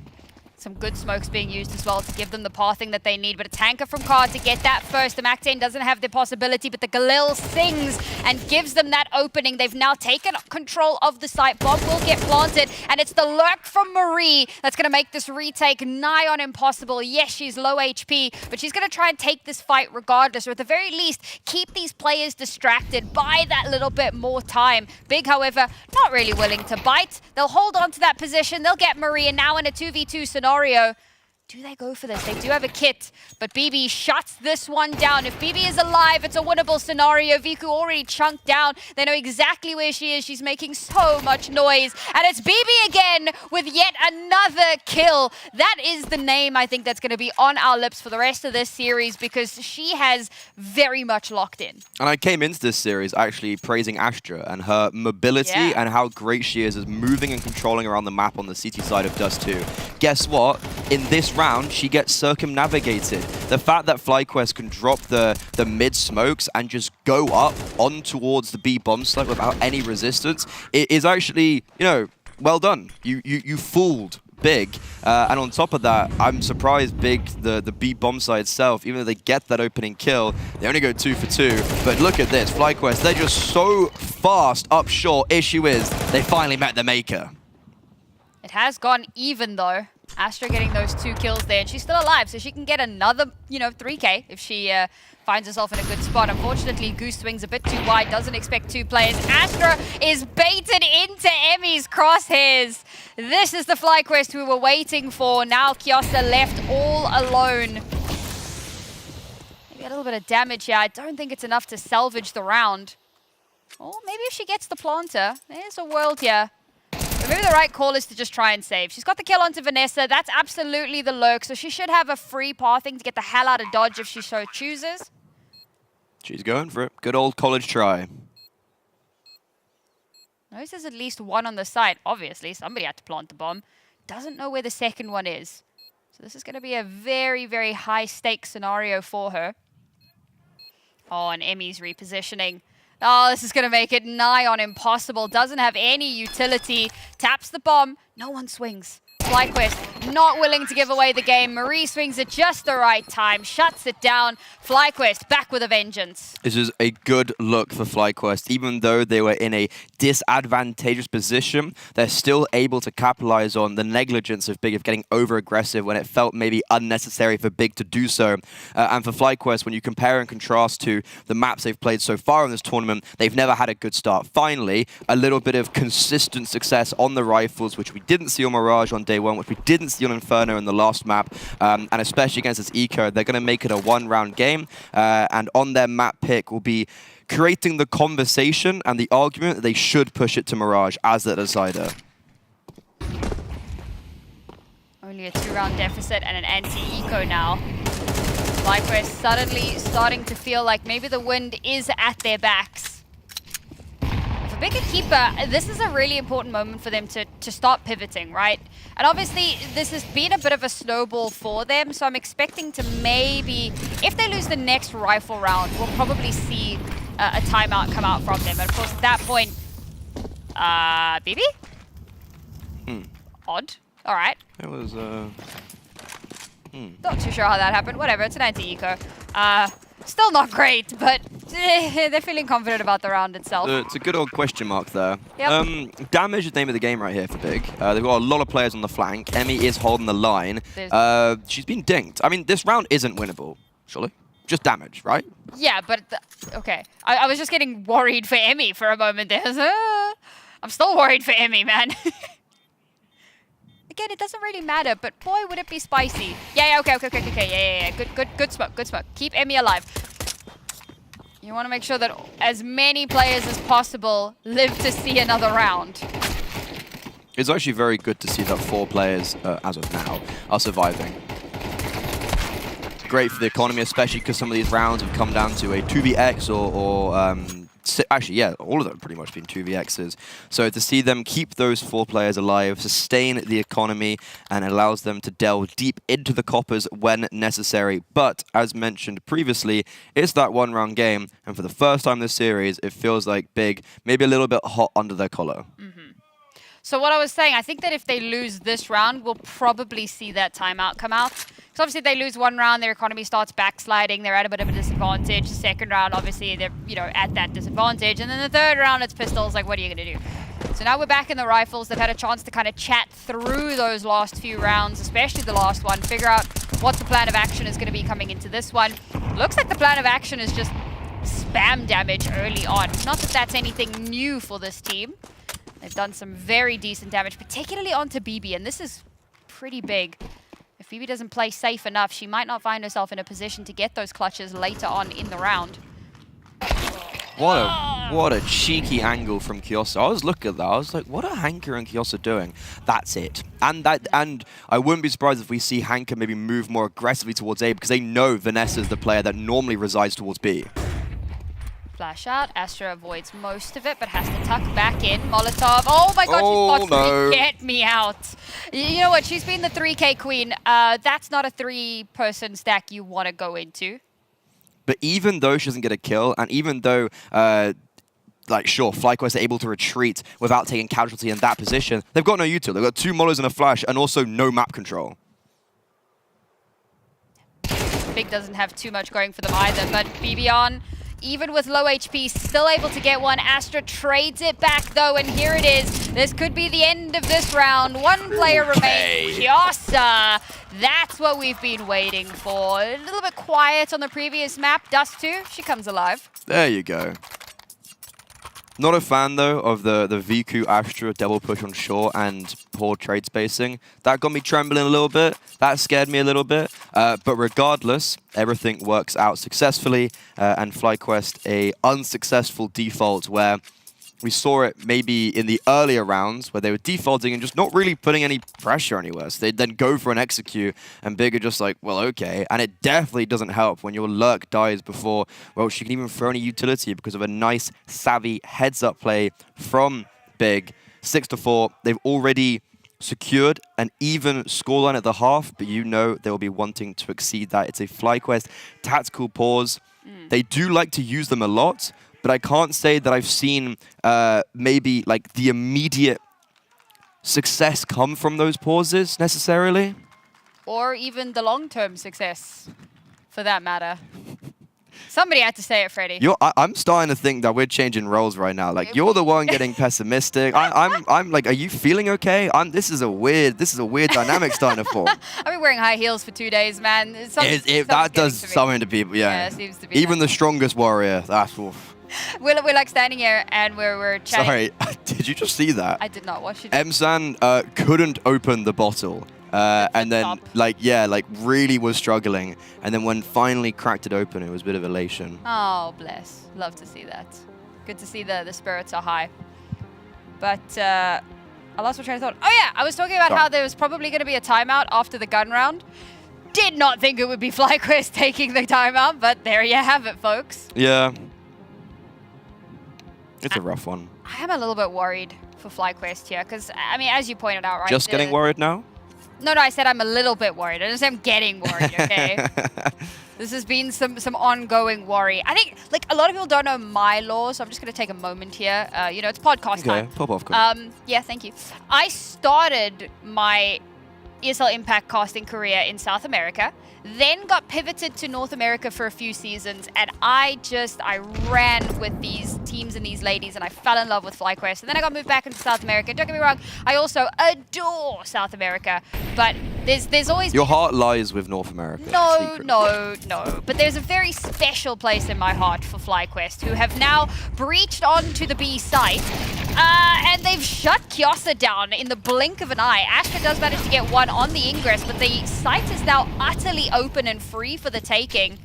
Some good smokes being used as well to give them the pathing that they need, but a tanker from Card to get that first. The Mactane doesn't have the possibility, but the Galil sings and gives them that opening. They've now taken control of the site. Bomb will get planted, and it's the lurk from Marie that's going to make this retake nigh on impossible. Yes, she's low HP, but she's going to try and take this fight regardless, or at the very least, keep these players distracted by that little bit more time. Big, however, not really willing to bite. They'll hold on to that position. They'll get Marie, and now in a 2v2 scenario, do they go for this? They do have a kit, but BB shuts this one down. If BB is alive, it's a winnable scenario. Viku already chunked down. They know exactly where she is. She's making so much noise. And it's BB again with yet another kill. That is the name I think that's going to be on our lips for the rest of this series, because she has very much locked in. And I came into this series actually praising Astra and her mobility and how great she is as moving and controlling around the map on the CT side of Dust 2. Guess what? In this round, she gets circumnavigated. The fact that FlyQuest can drop the mid smokes and just go up on towards the B bomb site without any resistance, it is actually, you know, well done. You fooled Big. And on top of that, I'm surprised Big, the B bomb site itself, even though they get that opening kill, they only go 2 for 2. But look at this, FlyQuest, they're just so fast up short. Issue is, they finally met the maker. It has gone even though. Astra getting those 2 kills there, and she's still alive, so she can get another, 3K if she finds herself in a good spot. Unfortunately, Goose swings a bit too wide, doesn't expect 2 players. Astra is baited into Emmy's crosshairs. This is the FlyQuest we were waiting for. Now Kiosta left all alone. Maybe a little bit of damage here. I don't think it's enough to salvage the round. Or maybe if she gets the planter. There's a world here. But maybe the right call is to just try and save. She's got the kill onto Vanessa. That's absolutely the lurk. So she should have a free pathing to get the hell out of dodge if she so chooses. She's going for it. Good old college try. Knows there's at least one on the site. Obviously, somebody had to plant the bomb. Doesn't know where the second one is. So this is going to be a very, very high stakes scenario for her. Oh, and Emmy's repositioning. Oh, this is going to make it nigh on impossible. Doesn't have any utility. Taps the bomb. No one swings. FlyQuest not willing to give away the game. Marie swings at just the right time. Shuts it down. FlyQuest back with a vengeance. This is a good look for FlyQuest. Even though they were in a disadvantageous position, they're still able to capitalize on the negligence of Big of getting over-aggressive when it felt maybe unnecessary for Big to do so. And for FlyQuest, when you compare and contrast to the maps they've played so far in this tournament, they've never had a good start. Finally, a little bit of consistent success on the rifles, which we didn't see on Mirage on day one, which we didn't see on Inferno in the last map, and especially against this eco, they're going to make it a one-round game, and on their map pick will be creating the conversation and the argument that they should push it to Mirage as the decider. Only a 2-round deficit and an anti-eco now. FlyQuest suddenly starting to feel like maybe the wind is at their backs. For Big Equipa, this is a really important moment for them to start pivoting, right? And obviously, this has been a bit of a snowball for them, so I'm expecting to maybe, if they lose the next rifle round, we'll probably see a timeout come out from them. And of course, at that point, BB? Odd. All right. It was, Not too sure how that happened. Whatever, it's an anti-eco. Still not great, but they're feeling confident about the round itself. It's a good old question mark there. Yep. Damage is the name of the game right here for Big. They've got a lot of players on the flank. Emmy is holding the line. She's been dinked. I mean, this round isn't winnable, surely. Just damage, right? Yeah, but okay. I was just getting worried for Emmy for a moment there. I'm still worried for Emmy, man. Again, it doesn't really matter, but boy, would it be spicy. Yeah, okay. Yeah. Good smoke. Keep Emmy alive. You want to make sure that as many players as possible live to see another round. It's actually very good to see that 4 players, as of now, are surviving. Great for the economy, especially because some of these rounds have come down to a 2vx or actually, yeah, all of them pretty much been 2vx's. So to see them keep those 4 players alive, sustain the economy, and allows them to delve deep into the coppers when necessary. But, as mentioned previously, it's that one-round game, and for the first time this series, it feels like Big, maybe a little bit hot under their collar. So what I was saying, I think that if they lose this round, we'll probably see that timeout come out. Because obviously if they lose one round, their economy starts backsliding, they're at a bit of a disadvantage. The second round, obviously, they're at that disadvantage. And then the third round, it's pistols, like what are you going to do? So now we're back in the rifles. They've had a chance to kind of chat through those last few rounds, especially the last one, figure out what the plan of action is going to be coming into this one. Looks like the plan of action is just spam damage early on. Not that that's anything new for this team. They've done some very decent damage, particularly onto BB, and this is pretty big. If BB doesn't play safe enough, she might not find herself in a position to get those clutches later on in the round. What a cheeky angle from Kiosa. I was looking at that. I was like, what are Hanka and Kiosa doing? That's it. And I wouldn't be surprised if we see Hanka maybe move more aggressively towards A because they know Vanessa's the player that normally resides towards B. Flash out. Astra avoids most of it, but has to tuck back in. Molotov. Oh my god, she's got 3. Get me out. You know what? She's been the 3K queen. That's not a 3-person stack you want to go into. But even though she doesn't get a kill, and even though, sure, FlyQuest are able to retreat without taking casualty in that position, they've got no util. They've got 2 molos and a flash, and also no map control. Big doesn't have too much going for them either, but Bibian, even with low HP, still able to get one. Astra trades it back though, and here it is. This could be the end of this round. 1 player remains, Kiosa. That's what we've been waiting for. A little bit quiet on the previous map. Dust 2, she comes alive. There you go. Not a fan, though, of the VQ Astra double push on short and poor trade spacing. That got me trembling a little bit. That scared me a little bit. But regardless, everything works out successfully. And FlyQuest, a unsuccessful default where we saw it maybe in the earlier rounds where they were defaulting and just not really putting any pressure anywhere. So they'd then go for an execute, and Big are just like, well, okay. And it definitely doesn't help when your lurk dies before, well, she can even throw any utility because of a nice, savvy heads-up play from Big. 6-4, they've already secured an even scoreline at the half, but you know they will be wanting to exceed that. It's a FlyQuest tactical pause. They do like to use them a lot, but I can't say that I've seen maybe like the immediate success come from those pauses necessarily. Or even the long-term success, for that matter. Somebody had to say it, Freddie. I'm starting to think that we're changing roles right now. Like you're the one getting pessimistic. I'm like, are you feeling okay? This is a weird dynamic starting to form. I've been wearing high heels for 2 days, man. That does something to people. Yeah, it seems to be. Even the strongest warrior. That's oof. We're like standing here and we're chatting. Sorry, did you just see that? I did not watch it. Emsan couldn't open the bottle. And then, really was struggling. And then when finally cracked it open, it was a bit of elation. Oh, bless. Love to see that. Good to see the spirits are high. But I lost my train of thought. Oh, yeah. I was talking about how there was probably going to be a timeout after the gun round. Did not think it would be FlyQuest taking the timeout, but there you have it, folks. Yeah. It's a rough one. I am a little bit worried for FlyQuest here because, I mean, as you pointed out, right? Just getting worried now? No, I said I'm a little bit worried. I didn't say I'm getting worried, okay? This has been some ongoing worry. I think, like, a lot of people don't know my law, so I'm just going to take a moment here. It's podcast time. Pop off. Yeah, thank you. I started my ESL Impact casting career in South America, then got pivoted to North America for a few seasons, and I ran with these teams and these ladies, and I fell in love with FlyQuest, and then I got moved back into South America. Don't get me wrong, I also adore South America, but there's always... Your heart lies with North America. No. But there's a very special place in my heart for FlyQuest, who have now breached onto the B site, and they've shut Kiosa down in the blink of an eye. Astra does manage to get one on the ingress, but the site is now utterly open and free for the taking.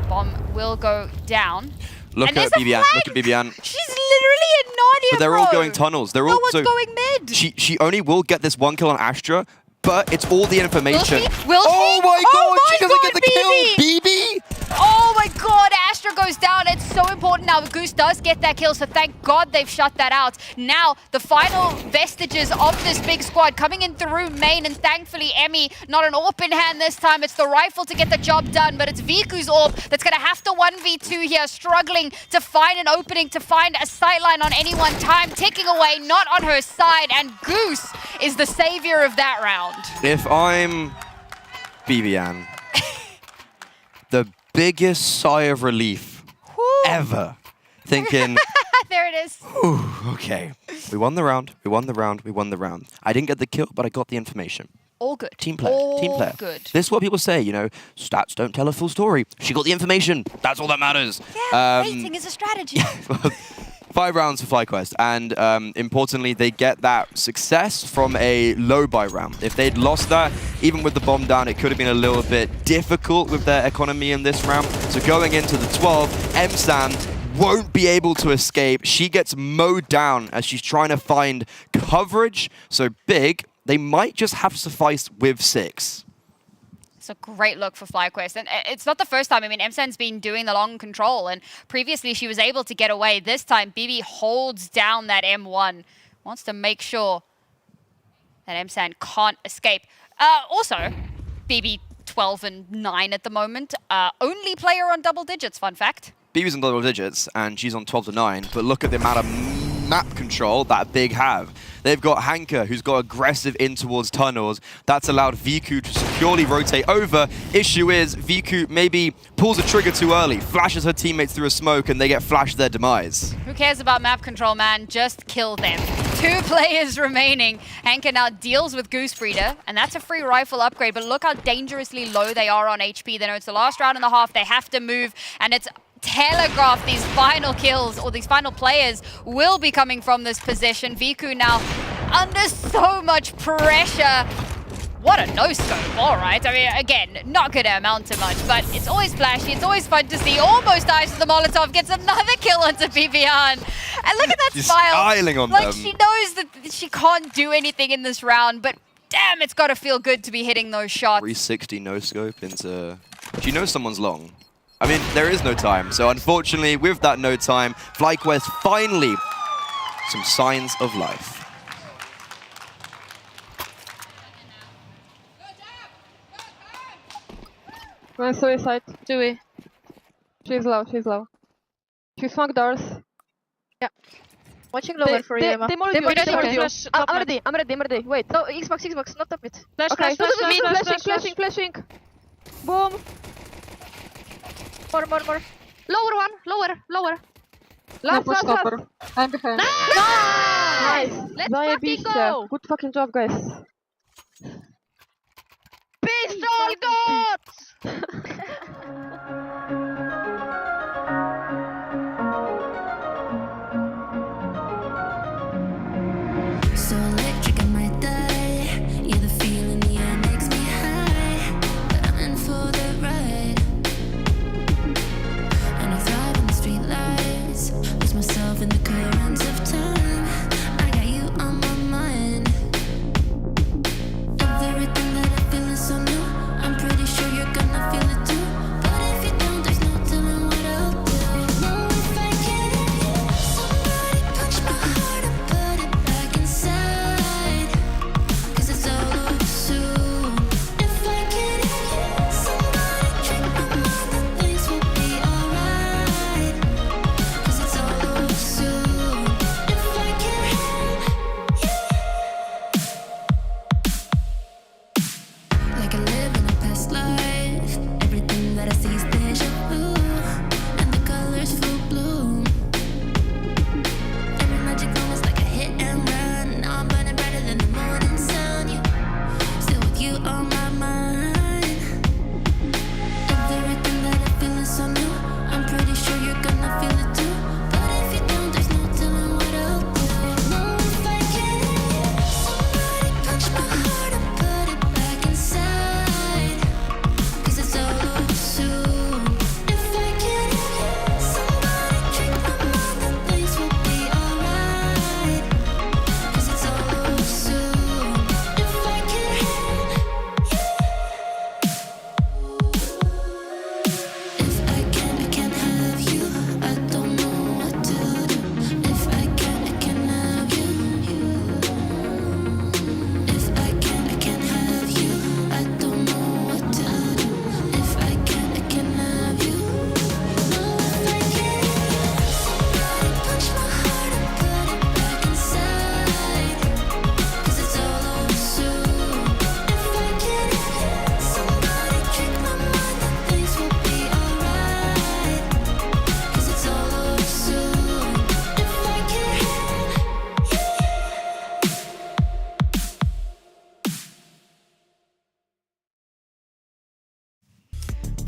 Bomb will go down. Look at Bibian. She's literally a Nadia, But they're all going tunnels. They're all going mid. She only will get this 1 kill on Astra, but it's all the information. Will she? Oh my god, she doesn't get the BB. kill. BB? Oh my god, Astra goes down. It's so important now. Good Goose does get that kill, so thank God they've shut that out. Now, the final vestiges of this big squad coming in through main, and thankfully, Emmy, not an AWP in hand this time. It's the rifle to get the job done, but it's Viku's AWP that's going to have to 1v2 here, struggling to find an opening, to find a sightline on any one time. Ticking away, not on her side, and Goose is the savior of that round. If I'm Vivian, the biggest sigh of relief ever, thinking, there it is. okay, we won the round, we won the round, we won the round. I didn't get the kill, but I got the information. All good. Team player, team player. Good. This is what people say, you know, stats don't tell a full story. She got the information. That's all that matters. Rating is a strategy. 5 rounds for FlyQuest, and importantly, they get that success from a low buy round. If they'd lost that, even with the bomb down, it could have been a little bit difficult with their economy in this round. So going into the 12, Emsan won't be able to escape. She gets mowed down as she's trying to find coverage. So big, they might just have sufficed with 6. It's a great look for FlyQuest. And it's not the first time. I mean, Emsan's been doing the long control, and previously she was able to get away. This time, BB holds down that M1. Wants to make sure that Emsan can't escape. Also, BB 12 and 9 at the moment. Only player on double digits, fun fact. BB's on double digits, and she's on 12 to 9. But look at the amount of map control that Big have. They've got Hanka, who's got aggressive in towards tunnels. That's allowed Viku to securely rotate over. Issue is, Viku maybe pulls the trigger too early, flashes her teammates through a smoke, and they get flashed their demise. Who cares about map control, man? Just kill them. 2 players remaining. Hanka now deals with Goose Breeder, and that's a free rifle upgrade, but look how dangerously low they are on HP. They know it's the last round and a half. They have to move, and it's telegraph these final kills, or these final players will be coming from this position. Viku now under so much pressure. What a no-scope, all right. I mean, again, not going to amount to much, but it's always flashy. It's always fun to see. Almost dies to the Molotov, gets another kill onto Vivian. And look at that She's smile. smiling on like, them. she knows that she can't do anything in this round, but damn, it's got to feel good to be hitting those shots. 360 no-scope into... She knows someone's long. I mean, there is no time. So unfortunately, with that no time, FlyQuest finally some signs of life. One suicide. Dewey. She's low, she's low. She swung doors. Yeah. Watching lower for you, Emma. I'm ready. Wait. No, Xbox, not top mid. Flash, Okay, flashing. Boom. More. Lower one, lower. Last. I'm behind. Nice! Let's fucking go! Good fucking job, guys. Pistol gods! So electric, I might die. Yeah, the feeling in the air makes me high, but I'm in for the ride. And I thrive in the street lights, lose myself in the currents of time. I got you on my mind. Everything that I feel is so new. I'm pretty sure you're gonna feel it.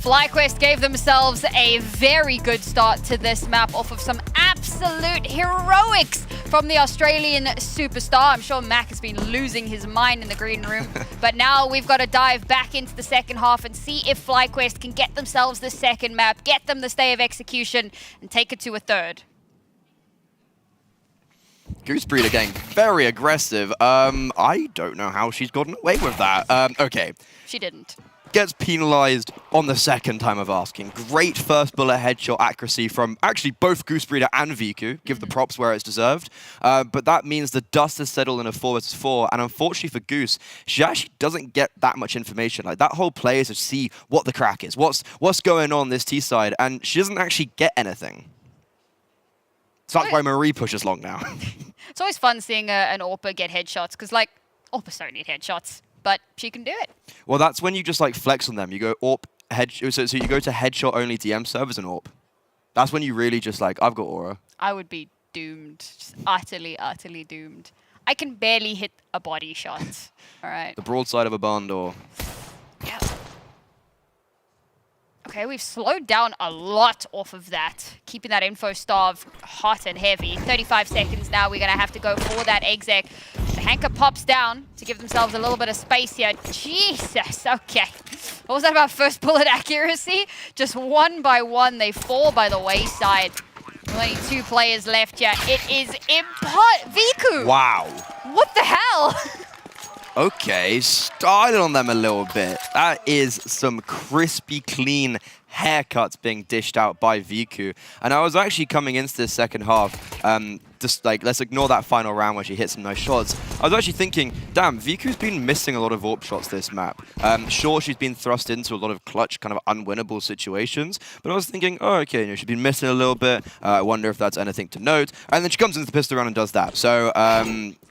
FlyQuest gave themselves a very good start to this map off of some absolute heroics from the Australian superstar. I'm sure Mac has been losing his mind in the green room, but now we've got to dive back into the second half and see if FlyQuest can get themselves the second map, get them the stay of execution, and take it to a third. Goosebreeder getting very aggressive. I don't know how she's gotten away with that. Okay. She didn't. Gets penalized on the second time of asking. Great first bullet headshot accuracy from actually both Goosebreeder and Viku. Give the props where it's deserved. But that means the dust has settled in a 4 vs 4. And unfortunately for Goose, she actually doesn't get that much information. Like that whole play is to see what the crack is. What's going on this T side. And she doesn't actually get anything. So that's why Marie pushes long now. It's always fun seeing an AWPer get headshots, because, like, AWPers don't need headshots, but she can do it. Well, that's when you just, like, flex on them. You go AWP, so you go to headshot-only DM servers and AWP. That's when you really just, like, I've got aura. I would be doomed. Just utterly, utterly doomed. I can barely hit a body shot. All right. The broadside of a barn door. Yeah. Okay, we've slowed down a lot off of that, keeping that info starve hot and heavy. 35 seconds now, we're going to have to go for that exec. The Hanker pops down to give themselves a little bit of space here. Jesus, okay. What was that about first bullet accuracy? Just one by one, they fall by the wayside. Only 2 players left here. It is Viku! Wow. What the hell? Okay, started on them a little bit. That is some crispy, clean haircuts being dished out by Viku. And I was actually coming into this second half, just like, let's ignore that final round where she hit some nice shots. I was actually thinking, damn, Viku's been missing a lot of AWP shots this map. Sure, she's been thrust into a lot of clutch, kind of unwinnable situations, but I was thinking, oh, okay, you know, she's been missing a little bit. I wonder if that's anything to note. And then she comes into the pistol round and does that. So,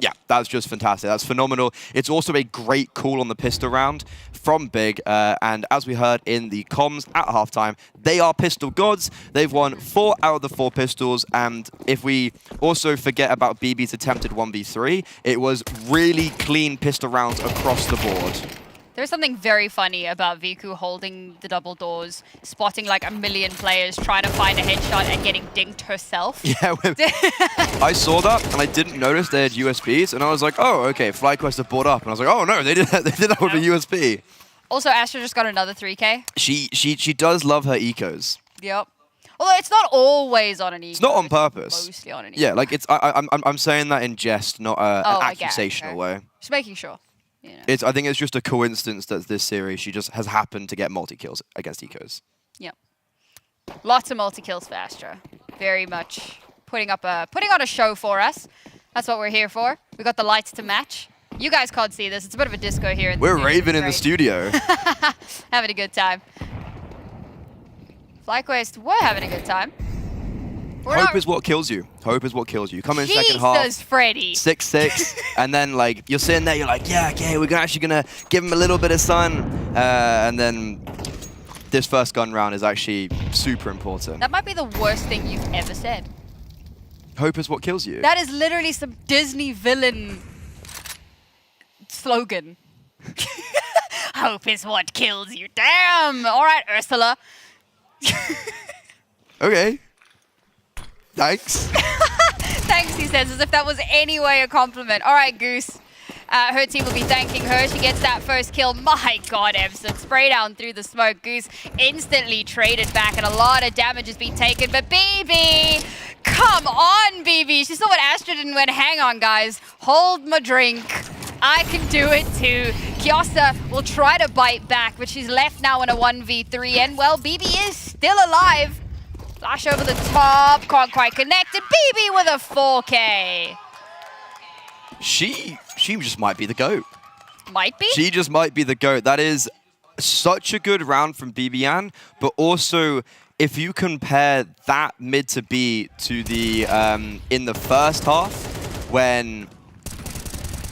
yeah, that's just fantastic. That's phenomenal. It's also a great call on the pistol round from Big, and as we heard in the comms at halftime, they are pistol gods. They've won 4 out of the 4 pistols, and if we also forget about BB's attempted 1v3, it was really clean pistol rounds across the board. There's something very funny about Viku holding the double doors, spotting like a million players, trying to find a headshot and getting dinked herself. Yeah, I saw that and I didn't notice they had USBs, and I was like, oh, okay, FlyQuest have bought up, and I was like, oh no, they did that with a USB. Also, Astra just got another 3K. She does love her ecos. Yep. Although it's not always on an eco. It's not on purpose. Mostly on an eco. Yeah, like it's I'm saying that in jest, not an accusational way. Just making sure. You know. I think it's just a coincidence that this series she just has happened to get multi-kills against ecos. Yep. Lots of multi-kills for Astra. Very much putting on a show for us. That's what we're here for. We got the lights to match. You guys can't see this. It's a bit of a disco here. We're raving in the studio. Having a good time. FlyQuest, we're having a good time. Hope is what kills you. Hope is what kills you. Come in second half. Jesus, Freddy. 6-6, and then like you're sitting there, you're like, yeah, okay, we're actually gonna give him a little bit of sun, and then this first gun round is actually super important. That might be the worst thing you've ever said. Hope is what kills you. That is literally some Disney villain slogan. Hope is what kills you. Damn. All right, Ursula. Okay. Thanks. Thanks, he says, as if that was any way a compliment. All right, Goose. Her team will be thanking her. She gets that first kill. My God, Ebson. Spray down through the smoke. Goose instantly traded back, and a lot of damage has been taken. But BB, come on, BB. She saw what Astra did and went, hang on, guys. Hold my drink. I can do it too. Kiosa will try to bite back, but she's left now in a 1v3. And, well, BB is still alive. Flash over the top. Can't quite connect it. BB with a 4K. She just might be the GOAT. Might be? She just might be the GOAT. That is such a good round from BBN, but also if you compare that mid to B to the in the first half when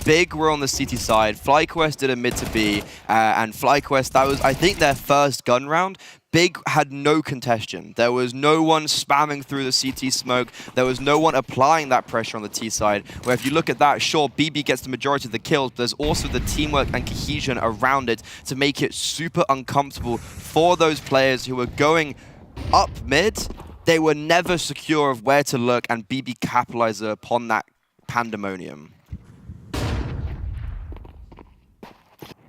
Big were on the CT side. FlyQuest did a mid to B, and FlyQuest, that was, I think, their first gun round. Big had no contestation. There was no one spamming through the CT smoke. There was no one applying that pressure on the T side. Where if you look at that, sure, BB gets the majority of the kills, but there's also the teamwork and cohesion around it to make it super uncomfortable for those players who were going up mid. They were never secure of where to look, and BB capitalized upon that pandemonium.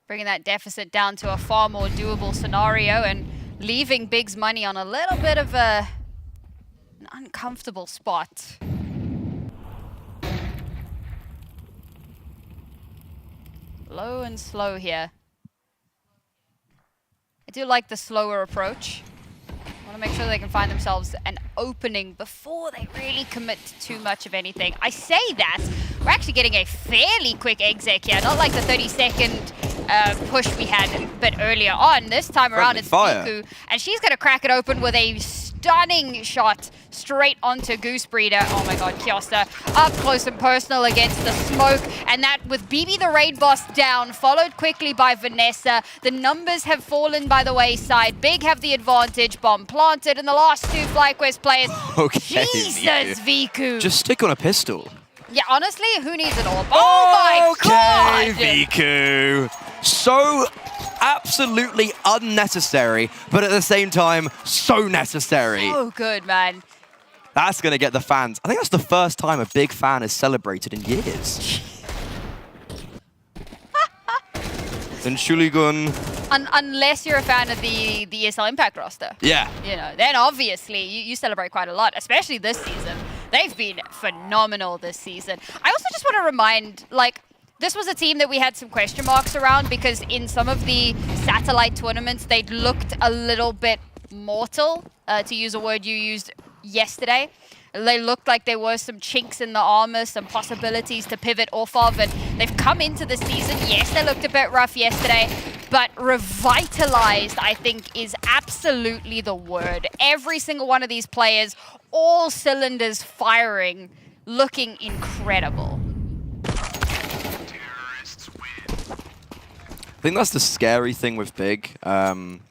Bringing that deficit down to a far more doable scenario and leaving Big's money on a little bit of an uncomfortable spot. Low and slow here. I do like the slower approach. I want to make sure they can find themselves an opening before they really commit to too much of anything. I say that, we're actually getting a fairly quick exec here, not like the 30-second push we had a bit earlier on. This time around, it's Viku, and she's going to crack it open with a stunning shot straight onto Goose Breeder. Oh my god, Kiosta up close and personal against the smoke, and that with BB the raid boss down, followed quickly by Vanessa. The numbers have fallen by the wayside. Big have the advantage, bomb planted, and the last two FlyQuest players. Okay, Jesus, Viku. Just stick on a pistol. Yeah, honestly, who needs it all? Oh my god! Okay, Viku. So absolutely unnecessary, but at the same time, so necessary. Oh, good, man. That's going to get the fans. I think that's the first time a big fan has celebrated in years. And Shuligun. Unless you're a fan of the ESL Impact roster. Yeah. You know, then obviously you celebrate quite a lot, especially this season. They've been phenomenal this season. I also just want to remind, like, this was a team that we had some question marks around because in some of the satellite tournaments, they'd looked a little bit mortal, to use a word you used yesterday. They looked like there were some chinks in the armor, some possibilities to pivot off of, and they've come into the season. Yes, they looked a bit rough yesterday, but revitalized, I think, is absolutely the word. Every single one of these players, all cylinders firing, looking incredible. I think that's the scary thing with Big, and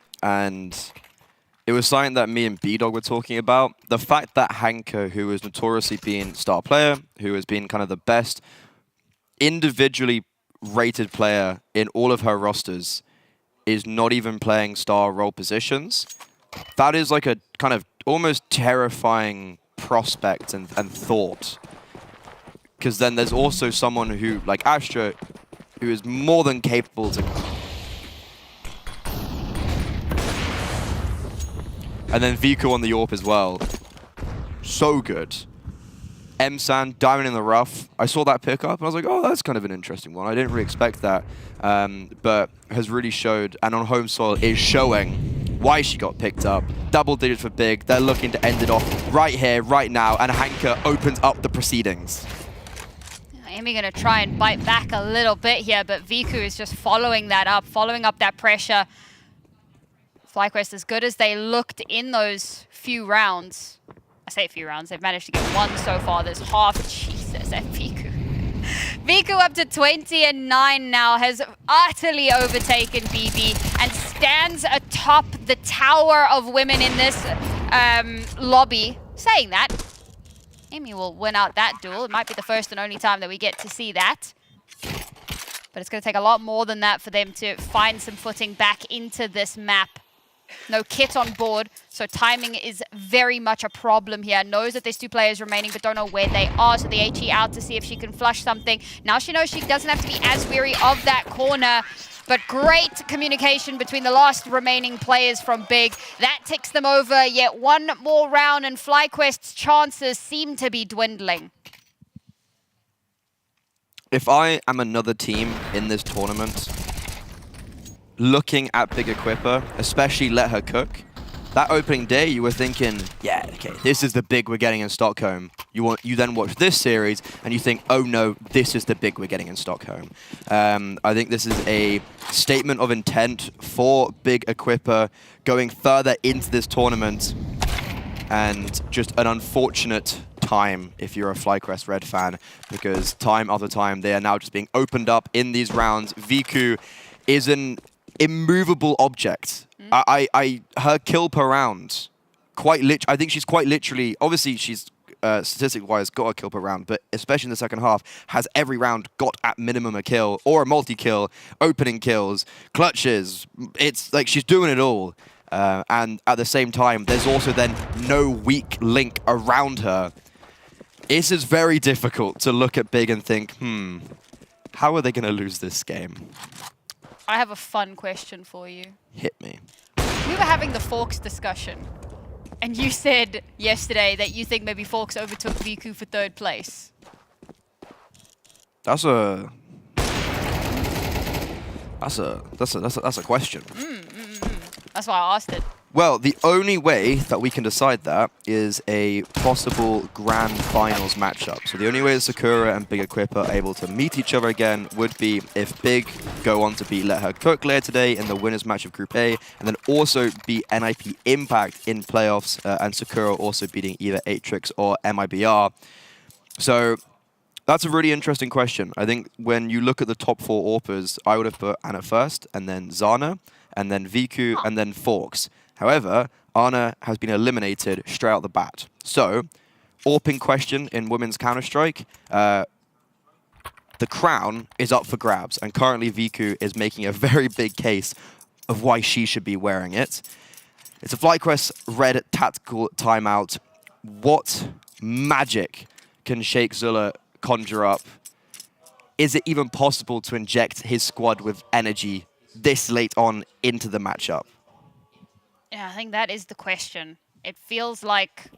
it was something that me and B-Dog were talking about. The fact that Hanka, who has notoriously been star player, who has been kind of the best individually rated player in all of her rosters, is not even playing star role positions. That is like a kind of almost terrifying prospect and thought. Because then there's also someone who, like Astra, who is more than capable to... And then Viku on the AWP as well. So good. M-San, diamond in the rough. I saw that pick up and I was like, oh, that's kind of an interesting one. I didn't really expect that. But has really showed, and on home soil is showing why she got picked up. Double digits for Big. They're looking to end it off right here, right now. And Hanka opens up the proceedings. Amy going to try and bite back a little bit here, but Viku is just following that up, following up that pressure. FlyQuest, as good as they looked in those few rounds, I say a few rounds, they've managed to get one so far this half. Jesus, and Viku. Viku up to 20-9 now, has utterly overtaken BB and stands atop the tower of women in this lobby. Saying that, Amy will win out that duel. It might be the first and only time that we get to see that. But it's going to take a lot more than that for them to find some footing back into this map. No kit on board, so timing is very much a problem here. Knows that there's two players remaining, but don't know where they are, so the HE out to see if she can flush something. Now she knows she doesn't have to be as weary of that corner, but great communication between the last remaining players from Big. That ticks them over yet one more round, and FlyQuest's chances seem to be dwindling. If I am another team in this tournament, looking at Big Equipa, especially let her cook, that opening day you were thinking, yeah, okay, this is the Big we're getting in Stockholm. You then watch this series and you think, oh no, this is the Big we're getting in Stockholm. I think this is a statement of intent for Big Equipa going further into this tournament, and just an unfortunate time if you're a FlyQuest Red fan, because time after time they are now just being opened up in these rounds. Viku is an immovable object. Her kill per round, I think she's quite literally, obviously she's statistic-wise got a kill per round, but especially in the second half, has every round got at minimum a kill or a multi-kill, opening kills, clutches. It's like she's doing it all. And at the same time, there's also then no weak link around her. This is very difficult to look at Big and think, how are they going to lose this game? I have a fun question for you. Hit me. We were having the Forks discussion, and you said yesterday that you think maybe Forks overtook Viku for 3rd place. That's a question. That's why I asked it. Well, the only way that we can decide that is a possible grand finals matchup. So the only way that Sakura and Big Equipa are able to meet each other again would be if Big go on to beat Let Her Cook later today in the winners match of Group A, and then also beat NIP Impact in playoffs, and Sakura also beating either Atrix or MIBR. So that's a really interesting question. I think when you look at the top 4 AWPers, I would have put Anna first, and then Zana, and then Viku, and then Forks. However, Anna has been eliminated straight out the bat. So, AWP in question in Women's Counter-Strike, the crown is up for grabs, and currently Viku is making a very big case of why she should be wearing it. It's a FlyQuest Red tactical timeout. What magic can Sheikh Zula conjure up? Is it even possible to inject his squad with energy this late on into the matchup? Yeah, I think that is the question. It feels like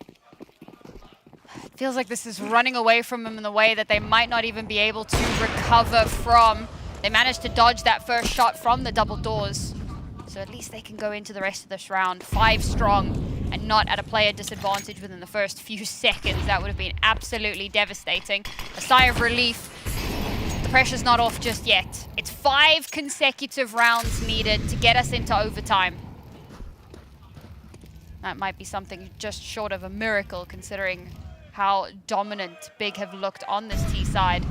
this is running away from them in the way that they might not even be able to recover from. They managed to dodge that first shot from the double doors. So at least they can go into the rest of this round 5 strong and not at a player disadvantage within the first few seconds. That would have been absolutely devastating. A sigh of relief. The pressure's not off just yet. It's 5 consecutive rounds needed to get us into overtime. That might be something just short of a miracle, considering how dominant Big have looked on this T side.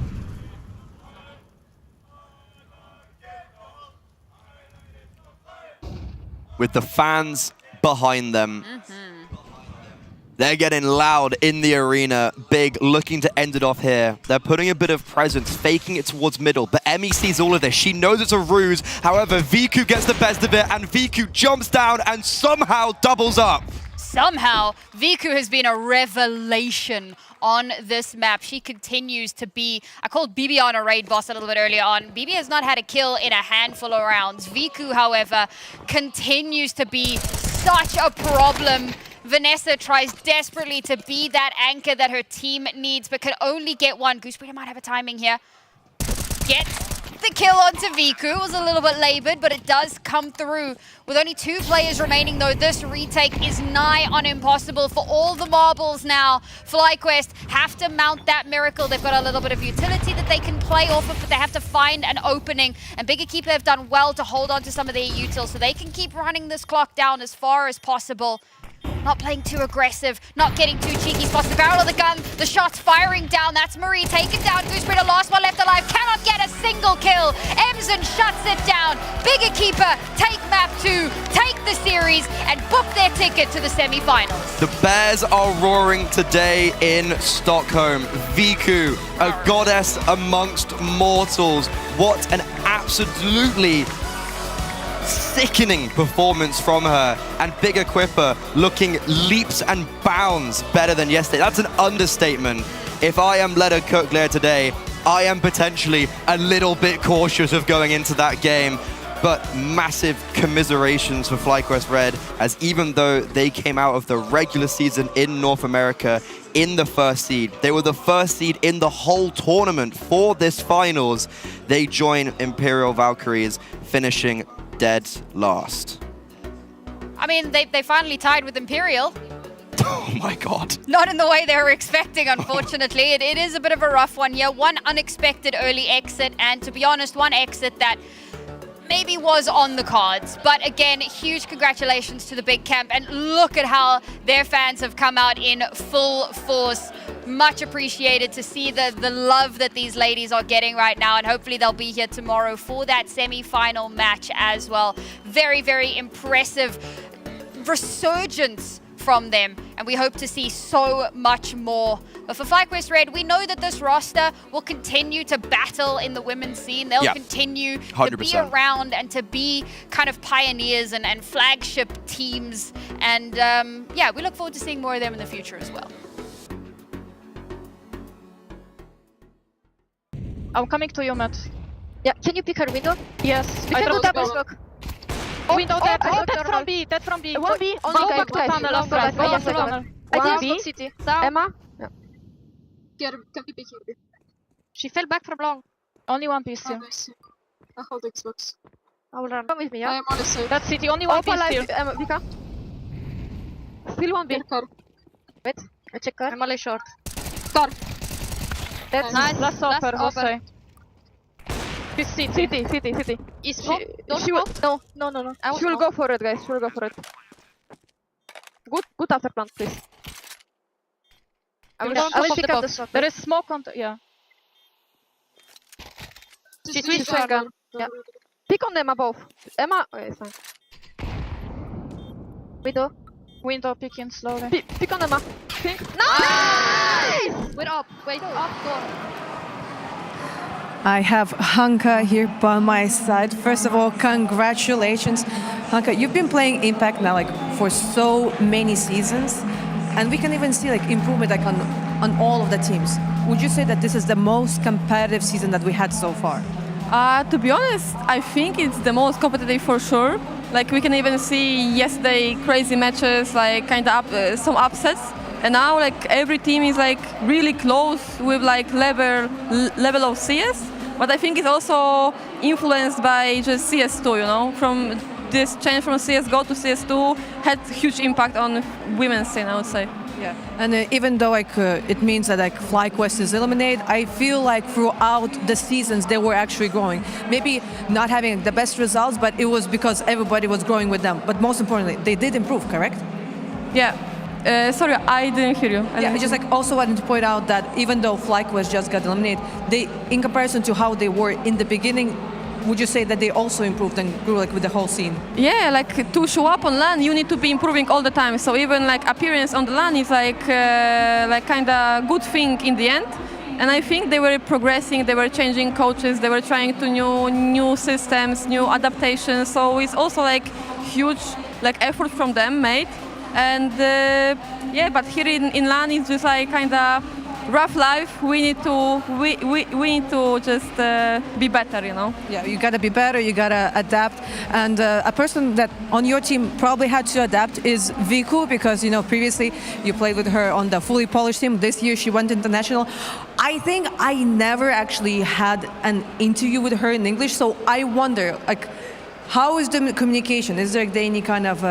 With the fans behind them, they're getting loud in the arena. Big looking to end it off here. They're putting a bit of presence, faking it towards middle, but Emmy sees all of this. She knows it's a ruse. However, Viku gets the best of it, and Viku jumps down and somehow doubles up. Somehow, Viku has been a revelation on this map. She continues to be, I called BB on a raid boss a little bit earlier on. BB has not had a kill in a handful of rounds. Viku, however, continues to be such a problem. Vanessa tries desperately to be that anchor that her team needs, but can only get one. Gooseberry might have a timing here. Gets the kill onto Viku. It was a little bit labored, but it does come through. With only 2 players remaining, though, this retake is nigh on impossible for all the marbles now. FlyQuest have to mount that miracle. They've got a little bit of utility that they can play off of, but they have to find an opening. And Big Equipa have done well to hold on to some of their utils, so they can keep running this clock down as far as possible. Not playing too aggressive, not getting too cheeky. Spots the barrel of the gun, the shot's firing down. That's Marie taken down. Gooseberry, the last one left alive, cannot get a single kill. Emsen shuts it down. Big Equipa take map 2, take the series, and book their ticket to the semi-finals. The Bears are roaring today in Stockholm. Viku, a goddess amongst mortals. What an absolutely sickening performance from her, and Big Equipa looking leaps and bounds better than yesterday. That's an understatement. If I am Let Her Cook later today, I am potentially a little bit cautious of going into that game. But massive commiserations for FlyQuest Red, as even though they came out of the regular season in North America in the 1st seed, they were the 1st seed in the whole tournament for this finals. They join Imperial Valkyries, finishing dead last. I mean, they finally tied with Imperial. Oh my god. Not in the way they were expecting, unfortunately. It is a bit of a rough one here. One unexpected early exit, and to be honest, one exit that maybe was on the cards. But again, huge congratulations to the Big Camp, and look at how their fans have come out in full force. much appreciated to see the love that these ladies are getting right now, and hopefully they'll be here tomorrow for that semi-final match as well. Very, very impressive resurgence from them, and we hope to see so much more. But for FlyQuest Red, we know that this roster will continue to battle in the women's scene. They'll continue to 100%. be around and to be kind of pioneers and flagship teams. And yeah, we look forward to seeing more of them in the future as well. I'm coming to you, Matt. Yeah, can you pick her window? Yes, You I can do trust double you. smoke. Window dead. Dead from B. Dead from B. 1B, Go only back to guys. tunnel. Long guys. Go back to Yes, tunnel. I One think B. smoke city. Down. Emma. Can be picking B. She fell back from long. Only one piece still. I hold Xbox. I will run. Come with me, yeah? I am on the safe. That's city. Only one Opa piece live, still. Vika. Still one B. Wait, I check car. I'm only short. Car. That's Nice. Last offer. Last offer. This city. Is she? She will. No. She will go for it, guys. She will go for it. Good after plant, please. I will pick up the smoke. There is smoke on. Yeah. She switched to gun. Yeah. Pick on them above. Emma. Okay, fine. Window picking slowly. Pick on Emma. Pink. Nice! We're up. Wait, up, door. I have Hanka here by my side. First of all, congratulations. Hanka, you've been playing Impact now like for so many seasons, and we can even see like improvement like on all of the teams. Would you say that this is the most competitive season that we had so far? To be honest, I think it's the most competitive for sure. Like we can even see yesterday crazy matches, like kind of some upsets. And now like every team is like really close with like level of CS. But I think it's also influenced by just CS2, you know, from this change from CSGO to CS2 had huge impact on women's scene, I would say. Yeah, and even though like it means that like FlyQuest is eliminated, I feel like throughout the seasons they were actually growing. Maybe not having the best results, but it was because everybody was growing with them. But most importantly, they did improve, correct? Yeah. Sorry, I didn't hear you. I just like also wanted to point out that even though FlyQuest just got eliminated, they, in comparison to how they were in the beginning, would you say that they also improved and grew like with the whole scene? Yeah, like to show up on LAN, you need to be improving all the time. So even like appearance on the LAN is like kind of good thing in the end. And I think they were progressing, they were changing coaches, they were trying to new systems, new adaptations. So it's also like huge like effort from them made. And yeah, but here in LAN it's just like kind of rough life. We need to just be better, you know. Yeah, you gotta be better. You gotta adapt. And a person that on your team probably had to adapt is Viku, because you know previously you played with her on the fully polished team. This year she went international. I think I never actually had an interview with her in English, so I wonder like how is the communication? Is there any kind of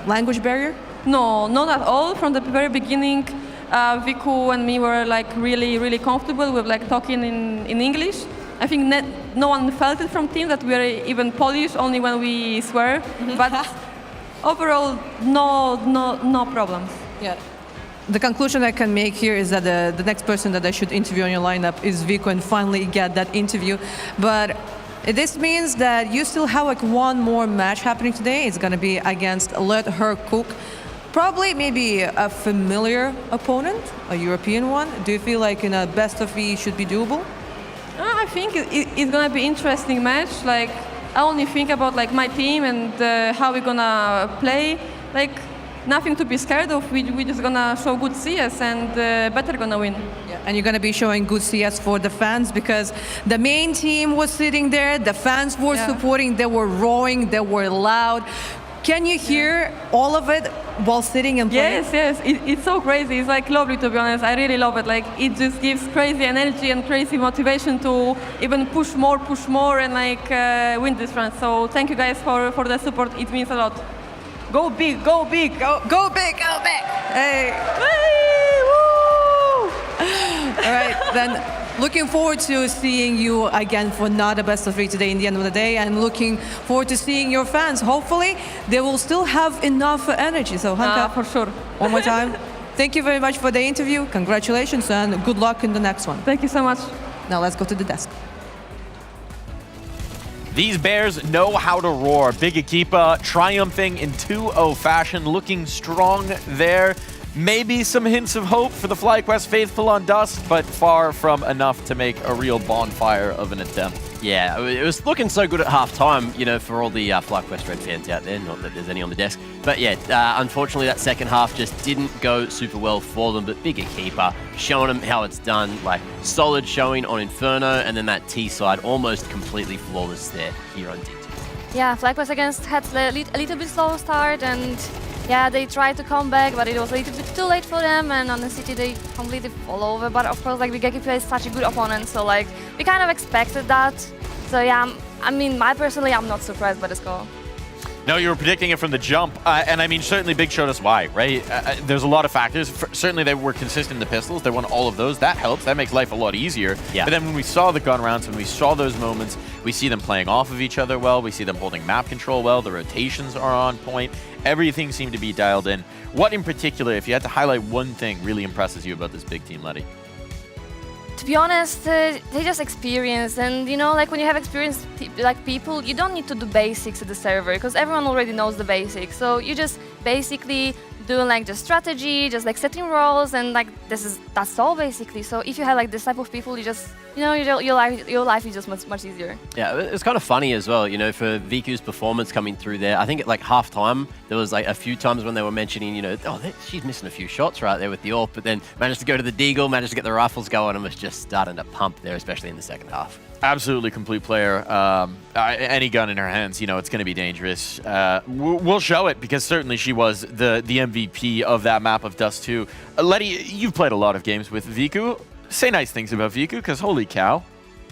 language barrier? No, not at all. From the very beginning, Viku and me were like really comfortable with like talking in English. I think no one felt it from team that we are even Polish, only when we swear. But overall, no problems. Yeah. The conclusion I can make here is that the next person that I should interview on your lineup is Viku and finally get that interview. But this means that you still have like one more match happening today. It's gonna be against Let Her Cook. Probably maybe a familiar opponent, a European one. Do you feel like in a best of three should be doable? I think it's gonna be interesting match. Like I only think about like my team and how we're gonna play. Like nothing to be scared of. We're just gonna show good CS and better gonna win. Yeah, and you're gonna be showing good CS for the fans because the main team was sitting there. The fans were supporting. They were roaring. They were loud. Can you hear all of it while sitting and playing? Yes. It's so crazy. It's like lovely, to be honest. I really love it. Like it just gives crazy energy and crazy motivation to even push more, and like win this round. So thank you guys for the support. It means a lot. Go big, go big, go big. Hey. Woo! All right, then. Looking forward to seeing you again for another best of three today in the end of the day, and looking forward to seeing your fans. Hopefully, they will still have enough energy. So, Hanka, for sure. One more time. Thank you very much for the interview. Congratulations and good luck in the next one. Thank you so much. Now let's go to the desk. These Bears know how to roar. Big Equipa triumphing in 2-0 fashion, looking strong there. Maybe some hints of hope for the FlyQuest faithful on Dust, but far from enough to make a real bonfire of an attempt. Yeah, it was looking so good at halftime, you know, for all the FlyQuest Red fans out there. Not that there's any on the desk. But yeah, unfortunately that second half just didn't go super well for them. But Big Equipa showing them how it's done. Like, solid showing on Inferno, and then that T side almost completely flawless there here on D2. Yeah, FlyQuest against had a little bit slow start, and yeah, they tried to come back, but it was a little bit too late for them, and on the City they completely fall over. But of course, like, Big Equipa is such a good opponent, so like, we kind of expected that. So yeah, I mean, personally, I'm not surprised by the score. No, you were predicting it from the jump, and I mean, certainly Big showed us why, right? There's a lot of factors. Certainly they were consistent in the pistols. They won all of those. That helps. That makes life a lot easier. Yeah. But then when we saw the gun rounds, when we saw those moments, we see them playing off of each other well. We see them holding map control well. The rotations are on point. Everything seemed to be dialed in. What in particular, if you had to highlight one thing, really impresses you about this big team, Letty? To be honest, they just experience, and you know, like when you have experienced like people, you don't need to do basics at the server because everyone already knows the basics. So you just basically do like the strategy, just like setting roles, and like that's all basically. So if you have like this type of people, you just, you know, your life is just much easier. Yeah, it's kind of funny as well, you know, for Viku's performance coming through there. I think at like halftime, there was like a few times when they were mentioning, you know, oh, she's missing a few shots right there with the AWP, but then managed to go to the Deagle, managed to get the rifles going, and was just starting to pump there, especially in the second half. Absolutely complete player. Any gun in her hands, you know, it's going to be dangerous. We'll show it because certainly she was the MVP of that map of Dust 2. Letty, you've played a lot of games with Viku. Say nice things about Viku because holy cow.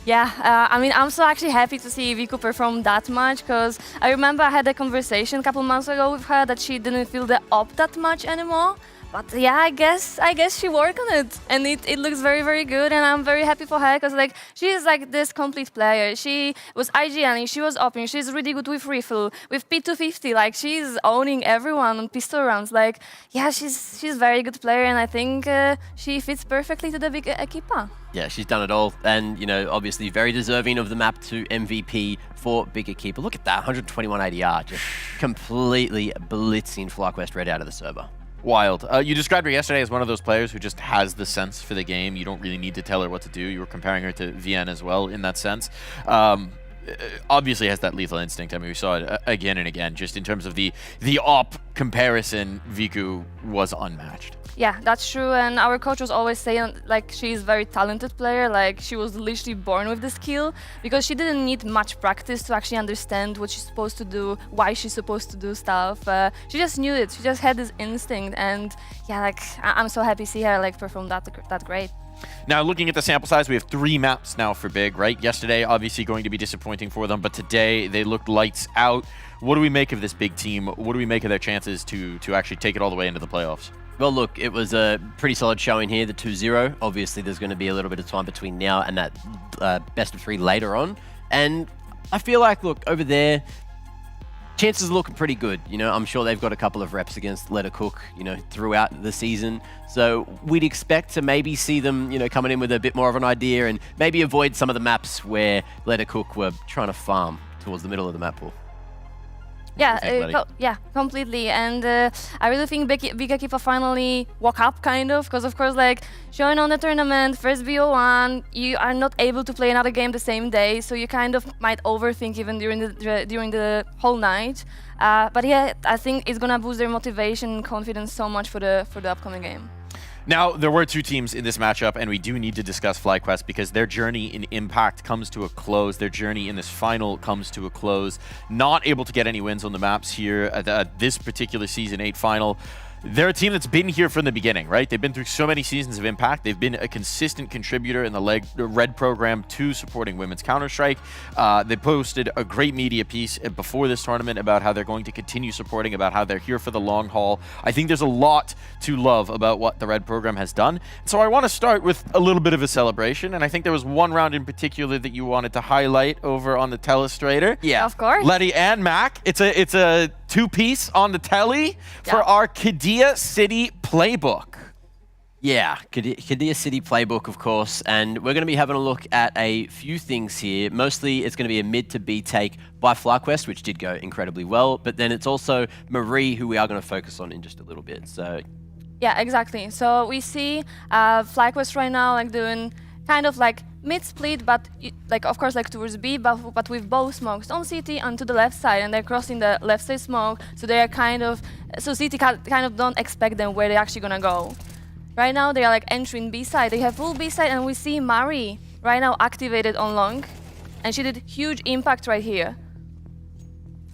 Yeah, I mean, I'm so actually happy to see Viku perform that much because I remember I had a conversation a couple months ago with her that she didn't feel the up that much anymore. But yeah, I guess she worked on it, and it looks very, very good, and I'm very happy for her because like she is like this complete player. She was IGLing, she was upping, she's really good with rifle, with P250, like she's owning everyone on pistol rounds. Like yeah, she's a very good player, and I think she fits perfectly to the Big Equipa. Yeah, she's done it all, and you know, obviously very deserving of the map to MVP for Big Equipa. Look at that, 121 ADR, just completely blitzing FlyQuest Red out of the server. Wild. You described her yesterday as one of those players who just has the sense for the game. You don't really need to tell her what to do. You were comparing her to Vienne as well in that sense. Obviously has that lethal instinct. I mean, we saw it again and again. Just in terms of the op comparison, Viku was unmatched. Yeah, that's true, and our coach was always saying like she's a very talented player, like she was literally born with the skill because she didn't need much practice to actually understand what she's supposed to do, why she's supposed to do stuff. She just knew it, she just had this instinct, and yeah, like I'm so happy to see her like perform that great. Now, looking at the sample size, we have 3 maps now for Big, right? Yesterday, obviously going to be disappointing for them, but today they looked lights out. What do we make of this Big team? What do we make of their chances to actually take it all the way into the playoffs? Well, look, it was a pretty solid showing here, the 2-0. Obviously, there's going to be a little bit of time between now and that best of 3 later on. And I feel like, look, over there, chances are looking pretty good. You know, I'm sure they've got a couple of reps against Letta Cook, you know, throughout the season. So we'd expect to maybe see them, you know, coming in with a bit more of an idea and maybe avoid some of the maps where Letta Cook were trying to farm towards the middle of the map pool. Yeah, yeah, completely. And I really think Big Equipa finally woke up, kind of, because of course, like showing on the tournament, first BO1, you are not able to play another game the same day, so you kind of might overthink even during the whole night. But yeah, I think it's gonna boost their motivation and confidence so much for the upcoming game. Now, there were 2 teams in this matchup, and we do need to discuss FlyQuest because their journey in Impact comes to a close. Their journey in this final comes to a close. Not able to get any wins on the maps here at this particular Season 8 final. They're a team that's been here from the beginning, right? They've been through so many seasons of Impact. They've been a consistent contributor in the Red program to supporting women's Counter-Strike. They posted a great media piece before this tournament about how they're going to continue supporting, about how they're here for the long haul. I think there's a lot to love about what the Red program has done. So I want to start with a little bit of a celebration, and I think there was one round in particular that you wanted to highlight over on the telestrator. Yeah, of course. Letty and Mac. It's a 2-piece on the telly for our Qiddiya City playbook. Yeah, Kadir City playbook, of course, and we're going to be having a look at a few things here. Mostly, it's going to be a mid to B take by FlyQuest, which did go incredibly well, but then it's also Marie, who we are going to focus on in just a little bit. So, Yeah, exactly. So we see FlyQuest right now like doing kind of like mid-split, but like of course like towards B, but with both smokes on CT and to the left side, and they're crossing the left side smoke, so they are kind of, so CT kind of don't expect them where they're actually gonna go. Right now they are like entering B side, they have full B side, and we see Mari right now activated on long, and she did huge impact right here.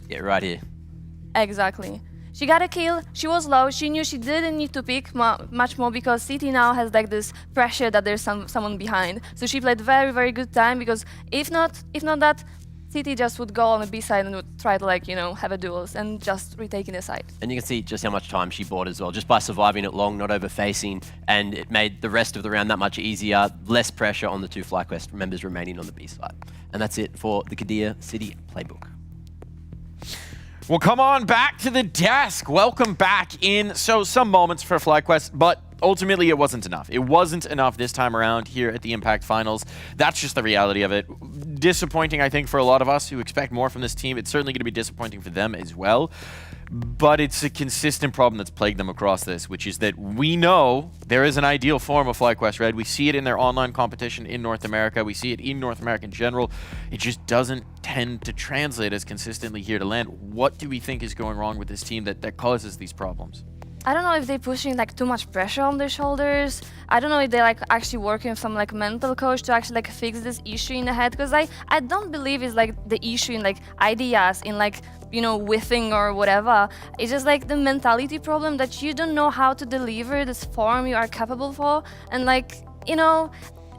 yeah, right here. Exactly. She got a kill, she was low, she knew she didn't need to pick much more because CT now has like this pressure that there's someone behind. So she played very, very good time, because if not that, CT just would go on the B side and would try to like, you know, have a duels and just retaking the side. And you can see just how much time she bought as well, just by surviving it long, not over-facing, and it made the rest of the round that much easier, less pressure on the two FlyQuest members remaining on the B side. And that's it for the Kadir City playbook. Well, come on back to the desk. Welcome back in. So some moments for FlyQuest, but ultimately it wasn't enough. It wasn't enough this time around here at the Impact Finals. That's just the reality of it. Disappointing, I think, for a lot of us who expect more from this team. It's certainly going to be disappointing for them as well. But it's a consistent problem that's plagued them across this, which is that we know there is an ideal form of FlyQuest Red. We see it in their online competition in North America. We see it in North America in general. It just doesn't tend to translate as consistently here to land. What do we think is going wrong with this team that causes these problems? I don't know if they're pushing like too much pressure on their shoulders. I don't know if they're like actually working with some like mental coach to actually like fix this issue in the head, because I don't believe it's like the issue in like ideas, in like, you know, whiffing or whatever. It's just like the mentality problem that you don't know how to deliver this form you are capable for, and like, you know,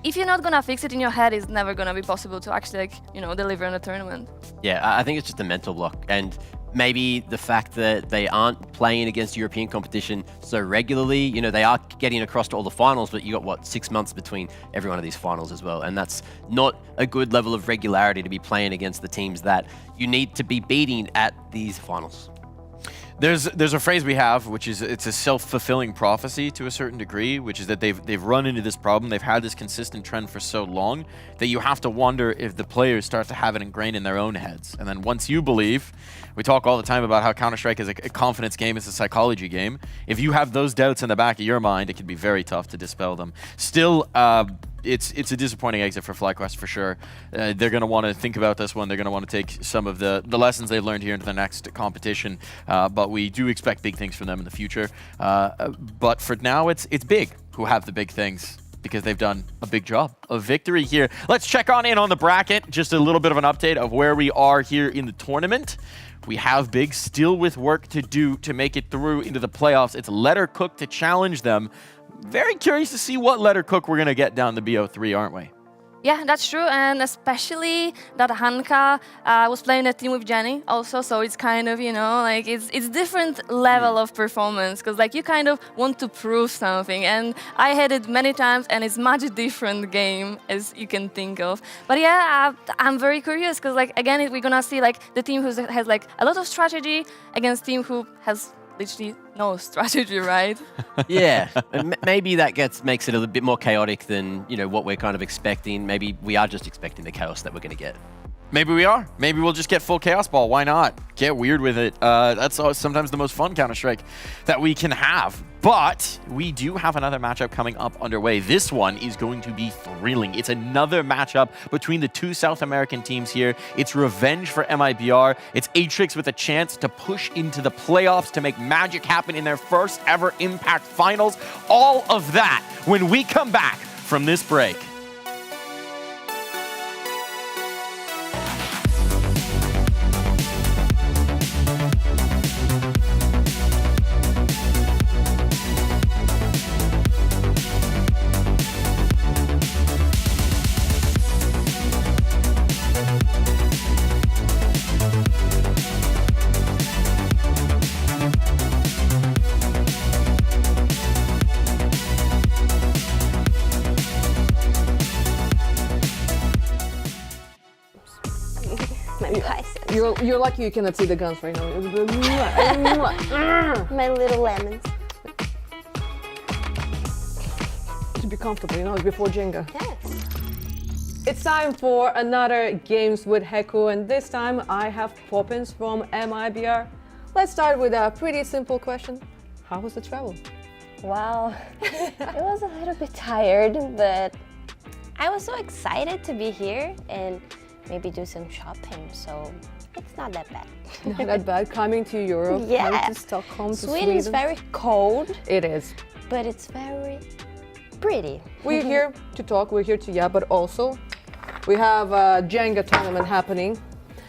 if you're not gonna fix it in your head, it's never gonna be possible to actually like, you know, deliver in a tournament. Yeah, I think it's just a mental block, and maybe the fact that they aren't playing against European competition so regularly. You know, they are getting across to all the finals, but you got, what, 6 months between every one of these finals as well. And that's not a good level of regularity to be playing against the teams that you need to be beating at these finals. There's a phrase we have, which is it's a self-fulfilling prophecy to a certain degree, which is that they've run into this problem. They've had this consistent trend for so long that you have to wonder if the players start to have it ingrained in their own heads. And then once you believe, we talk all the time about how Counter-Strike is a confidence game, it's a psychology game. If you have those doubts in the back of your mind, it can be very tough to dispel them. Still, it's a disappointing exit for FlyQuest for sure. They're going to want to think about this one. They're going to want to take some of the lessons they've learned here into the next competition. But we do expect big things from them in the future. But for now, it's Big who have the big things, because they've done a big job of victory here. Let's check in on the bracket. Just a little bit of an update of where we are here in the tournament. We have Big still with work to do to make it through into the playoffs. It's Letter Cook to challenge them. Very curious to see what Letter Cook we're going to get down the BO3, aren't we? Yeah, that's true, and especially that Hanka was playing a team with Jenny also, so it's kind of, you know, like it's different level of performance, because like you kind of want to prove something, and I had it many times, and it's much different game as you can think of. But yeah, I'm very curious, because like again, we're gonna see like the team who has like a lot of strategy against team who has literally no strategy, right? Yeah, and maybe that makes it a little bit more chaotic than, you know, what we're kind of expecting. Maybe we are just expecting the chaos that we're going to get. Maybe we are. Maybe we'll just get full Chaos Ball. Why not? Get weird with it. That's sometimes the most fun Counter-Strike that we can have. But we do have another matchup coming up underway. This one is going to be thrilling. It's another matchup between the two South American teams here. It's revenge for MIBR. It's Atrix with a chance to push into the playoffs to make magic happen in their first ever Impact Finals. All of that when we come back from this break. You're lucky you cannot see the guns right now. My little lemons. to be comfortable, before Jenga. Yes. It's time for another Games with Heku, and this time I have Poppins from MIBR. Let's start with a pretty simple question. How was the travel? Well, it was a little bit tired, but I was so excited to be here and maybe do some shopping, so it's not that bad. Not that bad. Coming to Europe, Yeah. coming to Stockholm, to Sweden. Sweden is very cold. It is. But it's very pretty. We're here to talk, we're here to but also we have a Jenga tournament happening.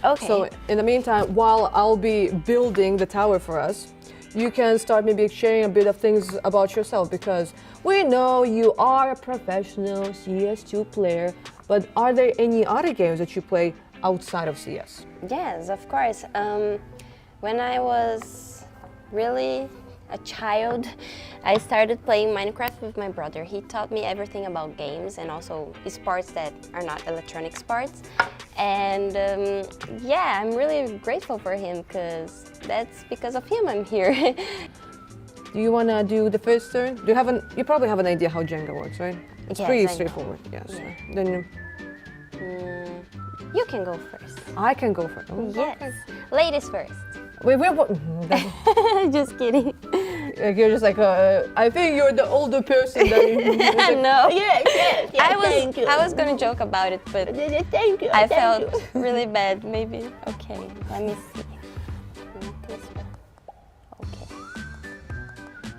Okay. So in the meantime, while I'll be building the tower for us, you can start maybe sharing a bit of things about yourself, because we know you are a professional CS2 player, but are there any other games that you play outside of CS? Yes, of course. When I was really a child, I started playing Minecraft with my brother. He taught me everything about games and also sports that are not electronic sports. And yeah, I'm really grateful for him, because that's because of him I'm here. Do you want to do the first turn? You probably have an idea how Jenga works, right? It's Yes, pretty I know. straightforward, yes. Yeah. Then You can go first. I can go first. Oh, Yes. okay. Ladies first. Wait, Just kidding. You're just like, I think you're the older person. No. Yeah, I was gonna joke about it, but thank you. I felt really bad. Maybe. Okay, let me see. This one. Okay.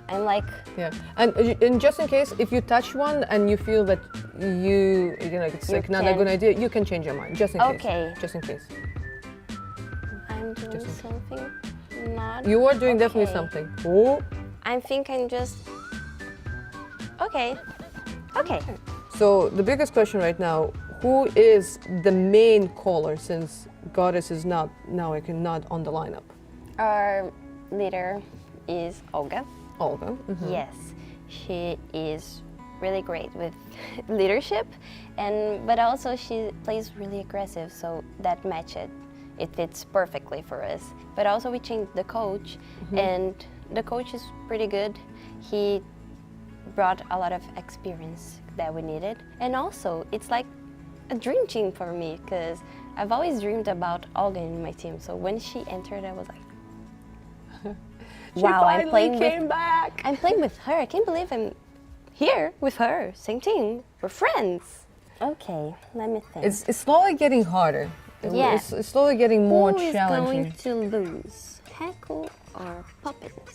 I'm like. Yeah, and just in case, if you touch one and you feel that it's like not a good idea, you can change your mind. Just in case. Okay. Just in case. I'm doing something not. You are doing definitely okay. something. Oh. I'm thinking just. Okay. Okay. So the biggest question right now: who is the main caller, since Goddess is not on the lineup? Our leader is Olga. Olga. Mhm. Yes, she is really great with leadership, but also she plays really aggressive, so that matches. It fits perfectly for us. But also we changed the coach, and the coach is pretty good. He brought a lot of experience that we needed. And also, it's like a dream team for me, because I've always dreamed about Olga in my team. So when she entered, I was like, wow, I'm playing with her. I can't believe I'm here with her, same team. We're friends. Okay, let me think. It's slowly getting harder. Yeah. It's slowly getting more Who is challenging. going to lose, Heku or Poppins?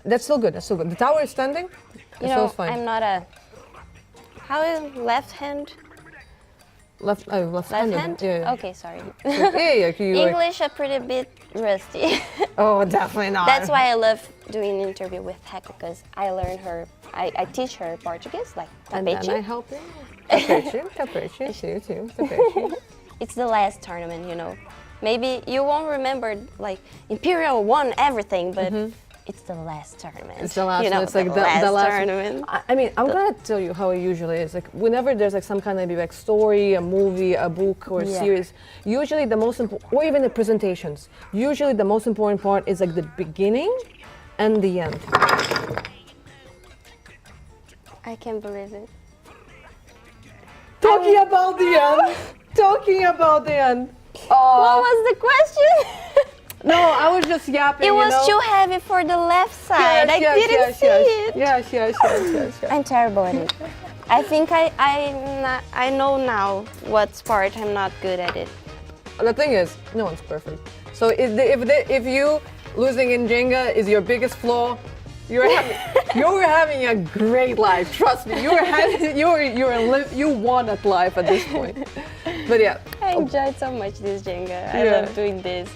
That's still good. That's still good. The tower is standing. You It's know, all fine. I'm not a. How is left hand? Left hand. Yeah. Okay, sorry. Yeah. English a pretty bit rusty. Oh, definitely not. That's why I love doing an interview with Heku, because I learn her. I teach her Portuguese, like And then tapete. I help you. Tapete. It's the last tournament, Maybe you won't remember, like, Imperial won everything, but it's the last tournament. It's the last one. It's like the last last tournament. I mean, I'm gonna tell you how it usually is. Like, whenever there's like some kind of like story, a movie, a book, or a Yeah. series, usually the most important, or even the presentations, usually the most important part is like the beginning and the end. I can't believe it. Talking about the end. Talking about the end. What was the question? No, I was just yapping. It was too heavy for the left side. I didn't see it. Yes. I'm terrible at it. I think I know now what part I'm not good at it. The thing is, no one's perfect. So if you losing in Jenga is your biggest flaw, you're having a great life. Trust me, you won at life at this point. But yeah, I enjoyed so much this Jenga. I Yeah. love doing this.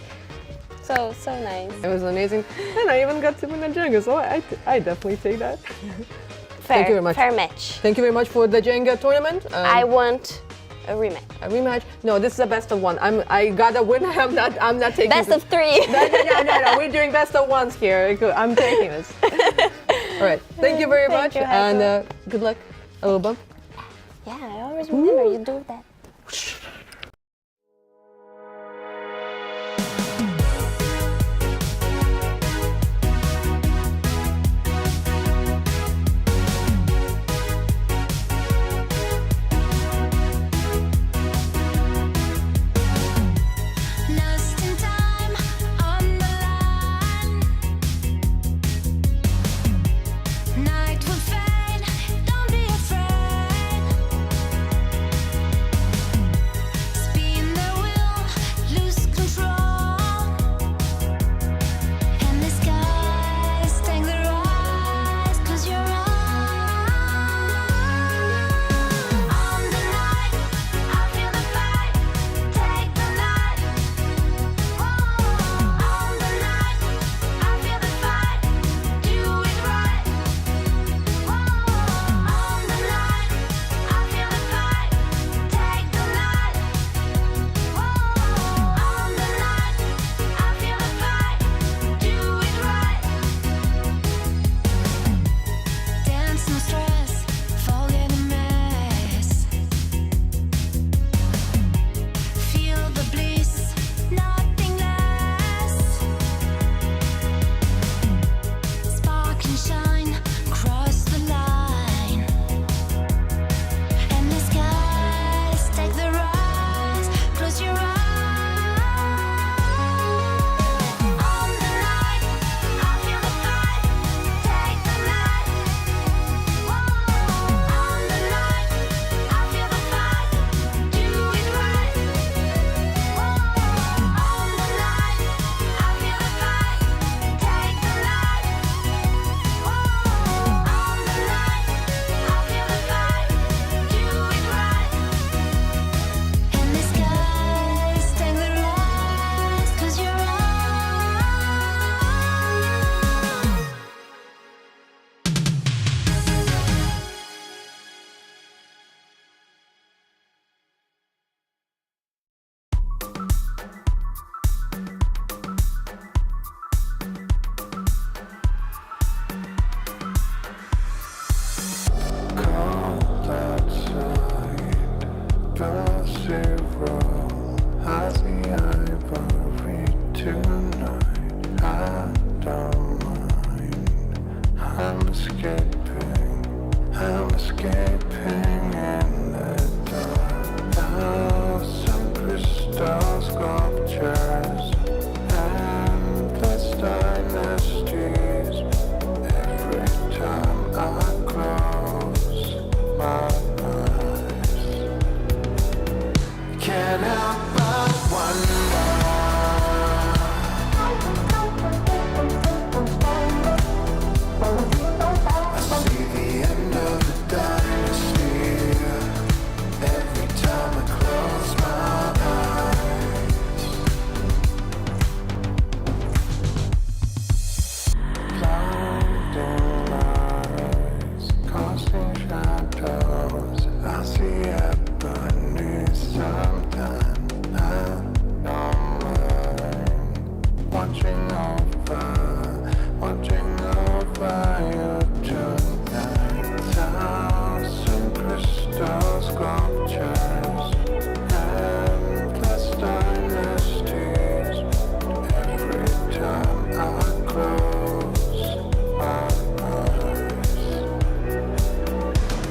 So nice. it was amazing, and I even got to win a Jenga, so I definitely take that. Fair, Thank you very much. fair match. Thank you very much for the Jenga tournament. I want a rematch. A rematch? No, this is a best of one. I gotta win. I'm not taking Best of three. No. We're doing best of ones here. I'm taking this. All right. Thank you very much, you, and good luck. A little bump. Yeah, I always remember you do that. I'm escaping in the dark. Thousand crystal sculptures, endless dynasties. Every time I close my eyes, can't help but wonder. I see the end of the dynasty every time I close my eyes. Blinding lights, casting shadows. I see ebony something online, watching over you tonight. Thousand crystal sculptures, endless dynasties. Every time I close my eyes,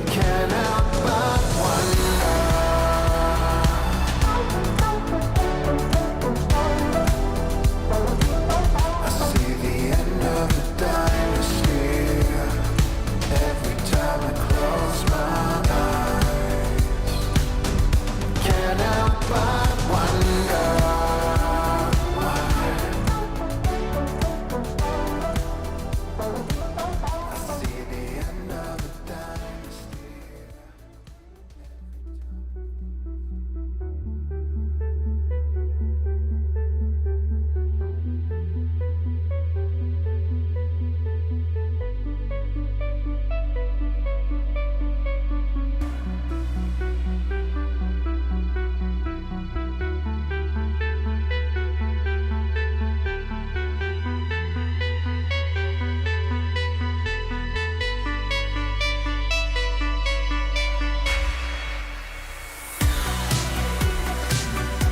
can't help but wonder. I see the end of the dynasty every time I close my eyes. Can't help but wonder why. I see the end of the dynasty.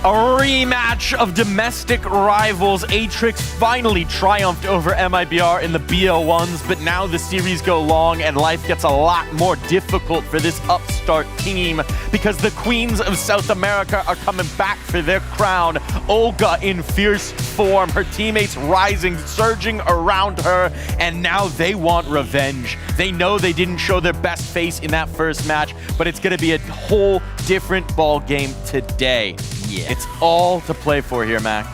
A rematch of domestic rivals. Atrix finally triumphed over MIBR in the BL1s, but now the series go long and life gets a lot more difficult for this upstart team because the Queens of South America are coming back for their crown. Olga in fierce form, her teammates rising, surging around her, and now they want revenge. They know they didn't show their best face in that first match, but it's going to be a whole different ball game today. Yeah. It's all to play for here, Mac.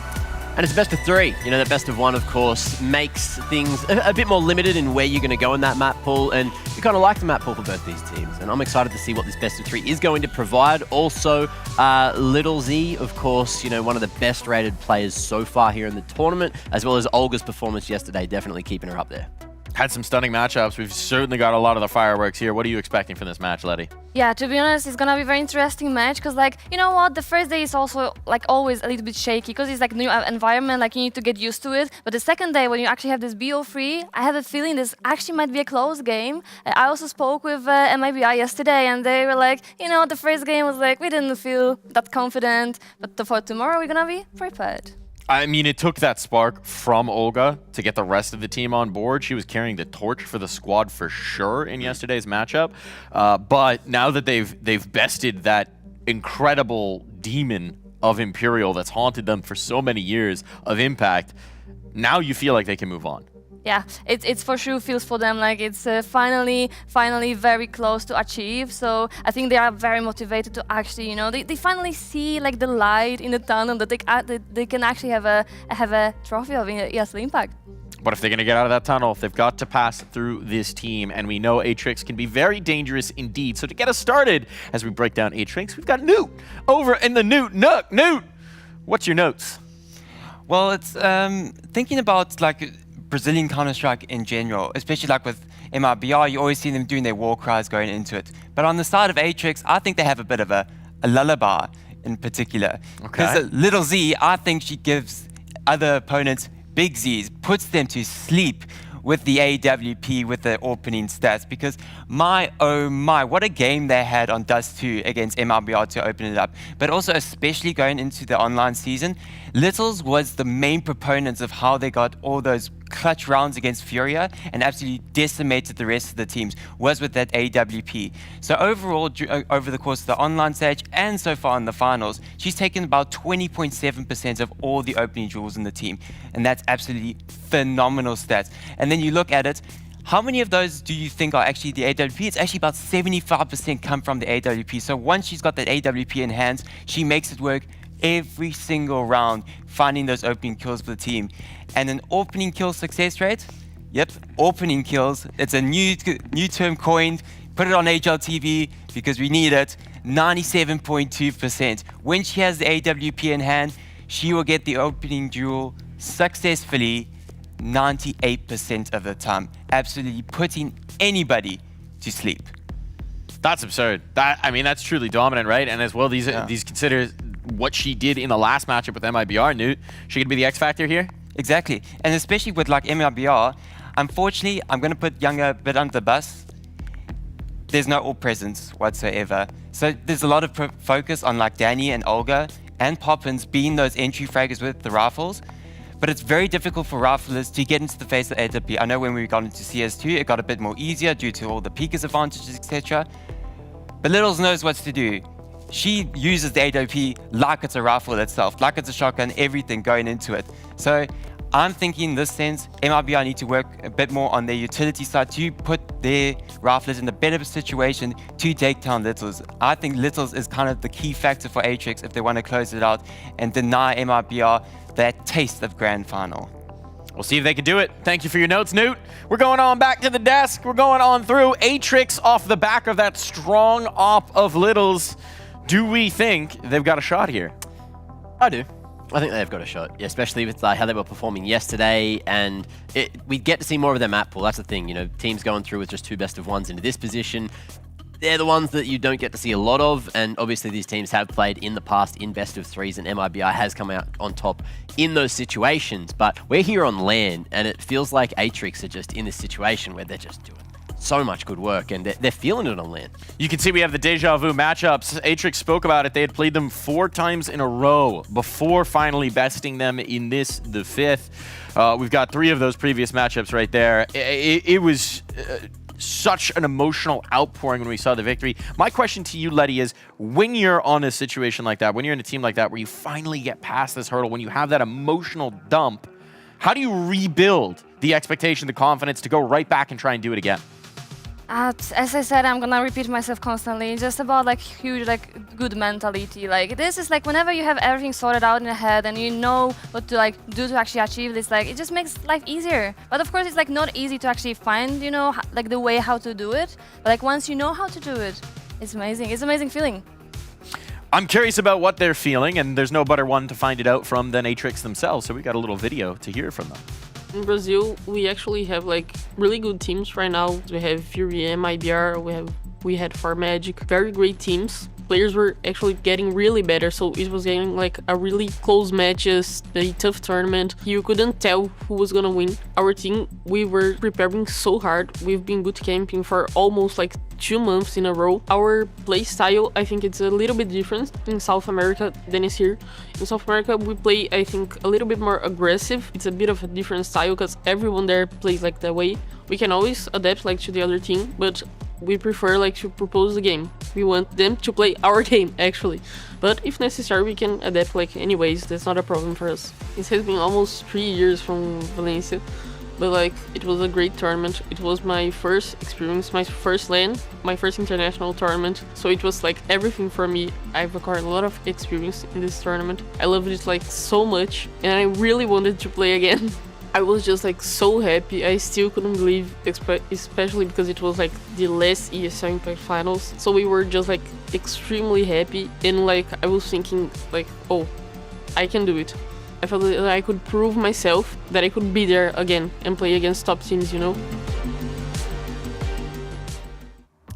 And it's best of three. You know, the best of one, of course, makes things a bit more limited in where you're going to go in that map pool. And we kind of like the map pool for both these teams. And I'm excited to see what this best of three is going to provide. Also, Little Z, of course, you know, one of the best rated players so far here in the tournament, as well as Olga's performance yesterday, definitely keeping her up there. Had some stunning matchups. We've certainly got a lot of the fireworks here. What are you expecting from this match, Letty? Yeah, to be honest, it's gonna be a very interesting match because, like, you know what, the first day is also, like, always a little bit shaky because it's like new environment, like you need to get used to it. But the second day, when you actually have this BO3, I have a feeling this actually might be a close game. I also spoke with MIBI yesterday, and they were like, you know, the first game was like we didn't feel that confident, but for tomorrow we're gonna be prepared. I mean, it took that spark from Olga to get the rest of the team on board. She was carrying the torch for the squad for sure in yesterday's matchup. But now that they've bested that incredible demon of Imperial that's haunted them for so many years of Impact, now you feel like they can move on. Yeah, it's for sure feels for them like it's finally very close to achieve. So I think they are very motivated to actually, you know, they finally see like the light in the tunnel that they can actually have a trophy of ESL Impact. But if they're going to get out of that tunnel, they've got to pass through this team. And we know Atrix can be very dangerous indeed. So to get us started, as we break down Atrix, we've got Newt over in the Newt Nook. Newt, what's your notes? Well, it's thinking about like Brazilian Counter-Strike in general, especially like with MIBR, you always see them doing their war cries going into it. But on the side of Atrix, I think they have a bit of a lullaby in particular. Because Little Z, I think she gives other opponents big Z's, puts them to sleep with the AWP, with the opening stats, because my, oh my, what a game they had on Dust 2 against MIBR to open it up. But also especially going into the online season, Littles was the main proponents of how they got all those clutch rounds against Furia and absolutely decimated the rest of the teams, was with that AWP. So overall, over the course of the online stage and so far in the finals, she's taken about 20.7% of all the opening duels in the team. And that's absolutely phenomenal stats. And then you look at it, how many of those do you think are actually the AWP? It's actually about 75% come from the AWP. So once she's got that AWP in hand, she makes it work every single round, finding those opening kills for the team. And an opening kill success rate? Yep, opening kills. It's a new term coined. Put it on HLTV because we need it. 97.2%. When she has the AWP in hand, she will get the opening duel successfully 98% of the time. Absolutely putting anybody to sleep. That's absurd. That's truly dominant, right? And as well, these consider what she did in the last matchup with MIBR, Newt. She could be the X factor here? Exactly. And especially with like MIBR, unfortunately, I'm going to put Younger a bit under the bus. There's no all presence whatsoever. So there's a lot of focus on like Danny and Olga and Poppins being those entry fraggers with the rifles. But it's very difficult for riflers to get into the face of AWP. I know when we got into CS2, it got a bit more easier due to all the Pika's advantages, etc. But Littles knows what to do. She uses the AWP like it's a rifle itself, like it's a shotgun, everything going into it. So I'm thinking in this sense, MIBR need to work a bit more on their utility side to put their riflers in a better situation to take down Littles. I think Littles is kind of the key factor for Atrix if they want to close it out and deny MIBR that taste of grand final. We'll see if they can do it. Thank you for your notes, Newt. We're going on back to the desk. We're going on through Atrix off the back of that strong op of Littles. Do we think they've got a shot here? I do. I think they've got a shot, especially with how they were performing yesterday, and we get to see more of their map pool. That's the thing, teams going through with just 2 best of 1s into this position. They're the ones that you don't get to see a lot of, and obviously these teams have played in the past in best of 3s, and MIBR has come out on top in those situations. But we're here on LAN, and it feels like Atrix are just in this situation where they're just doing so much good work, and they're feeling it on LAN. You can see we have the deja vu matchups. Atrix spoke about it. They had played them 4 times in a row before finally besting them in this, the 5th. We've got 3 of those previous matchups right there. It was such an emotional outpouring when we saw the victory. My question to you, Letty, is when you're on a situation like that, when you're in a team like that, where you finally get past this hurdle, when you have that emotional dump, how do you rebuild the expectation, the confidence to go right back and try and do it again? As I said, I'm gonna repeat myself constantly. It's just about huge, good mentality. This is whenever you have everything sorted out in your head and you know what to do to actually achieve this. It just makes life easier. But of course, it's not easy to actually find, the way how to do it. But once you know how to do it, it's amazing. It's an amazing feeling. I'm curious about what they're feeling, and there's no better one to find it out from than Atrix themselves. So we got a little video to hear from them. In Brazil, we actually have really good teams right now. We have Fury, MIBR, we had Farmagic, very great teams. Players were actually getting really better, so it was getting a really close matches, a tough tournament. You couldn't tell who was gonna win. Our team, we were preparing so hard. We've been boot camping for almost 2 months in a row. Our play style, I think it's a little bit different in South America than is here. In South America, we play, I think, a little bit more aggressive. It's a bit of a different style because everyone there plays that way. We can always adapt to the other team, but we prefer to propose the game. We want them to play our game, actually. But if necessary, we can adapt anyways. That's not a problem for us. It has been almost 3 years from Valencia. But it was a great tournament. It was my first experience, my first LAN, my first international tournament. So it was everything for me. I've acquired a lot of experience in this tournament. I loved it so much, and I really wanted to play again. I was just so happy. I still couldn't believe, especially because it was the last ESL Impact Finals. So we were just extremely happy, and I was thinking oh, I can do it. I felt that I could prove myself that I could be there again and play against top teams,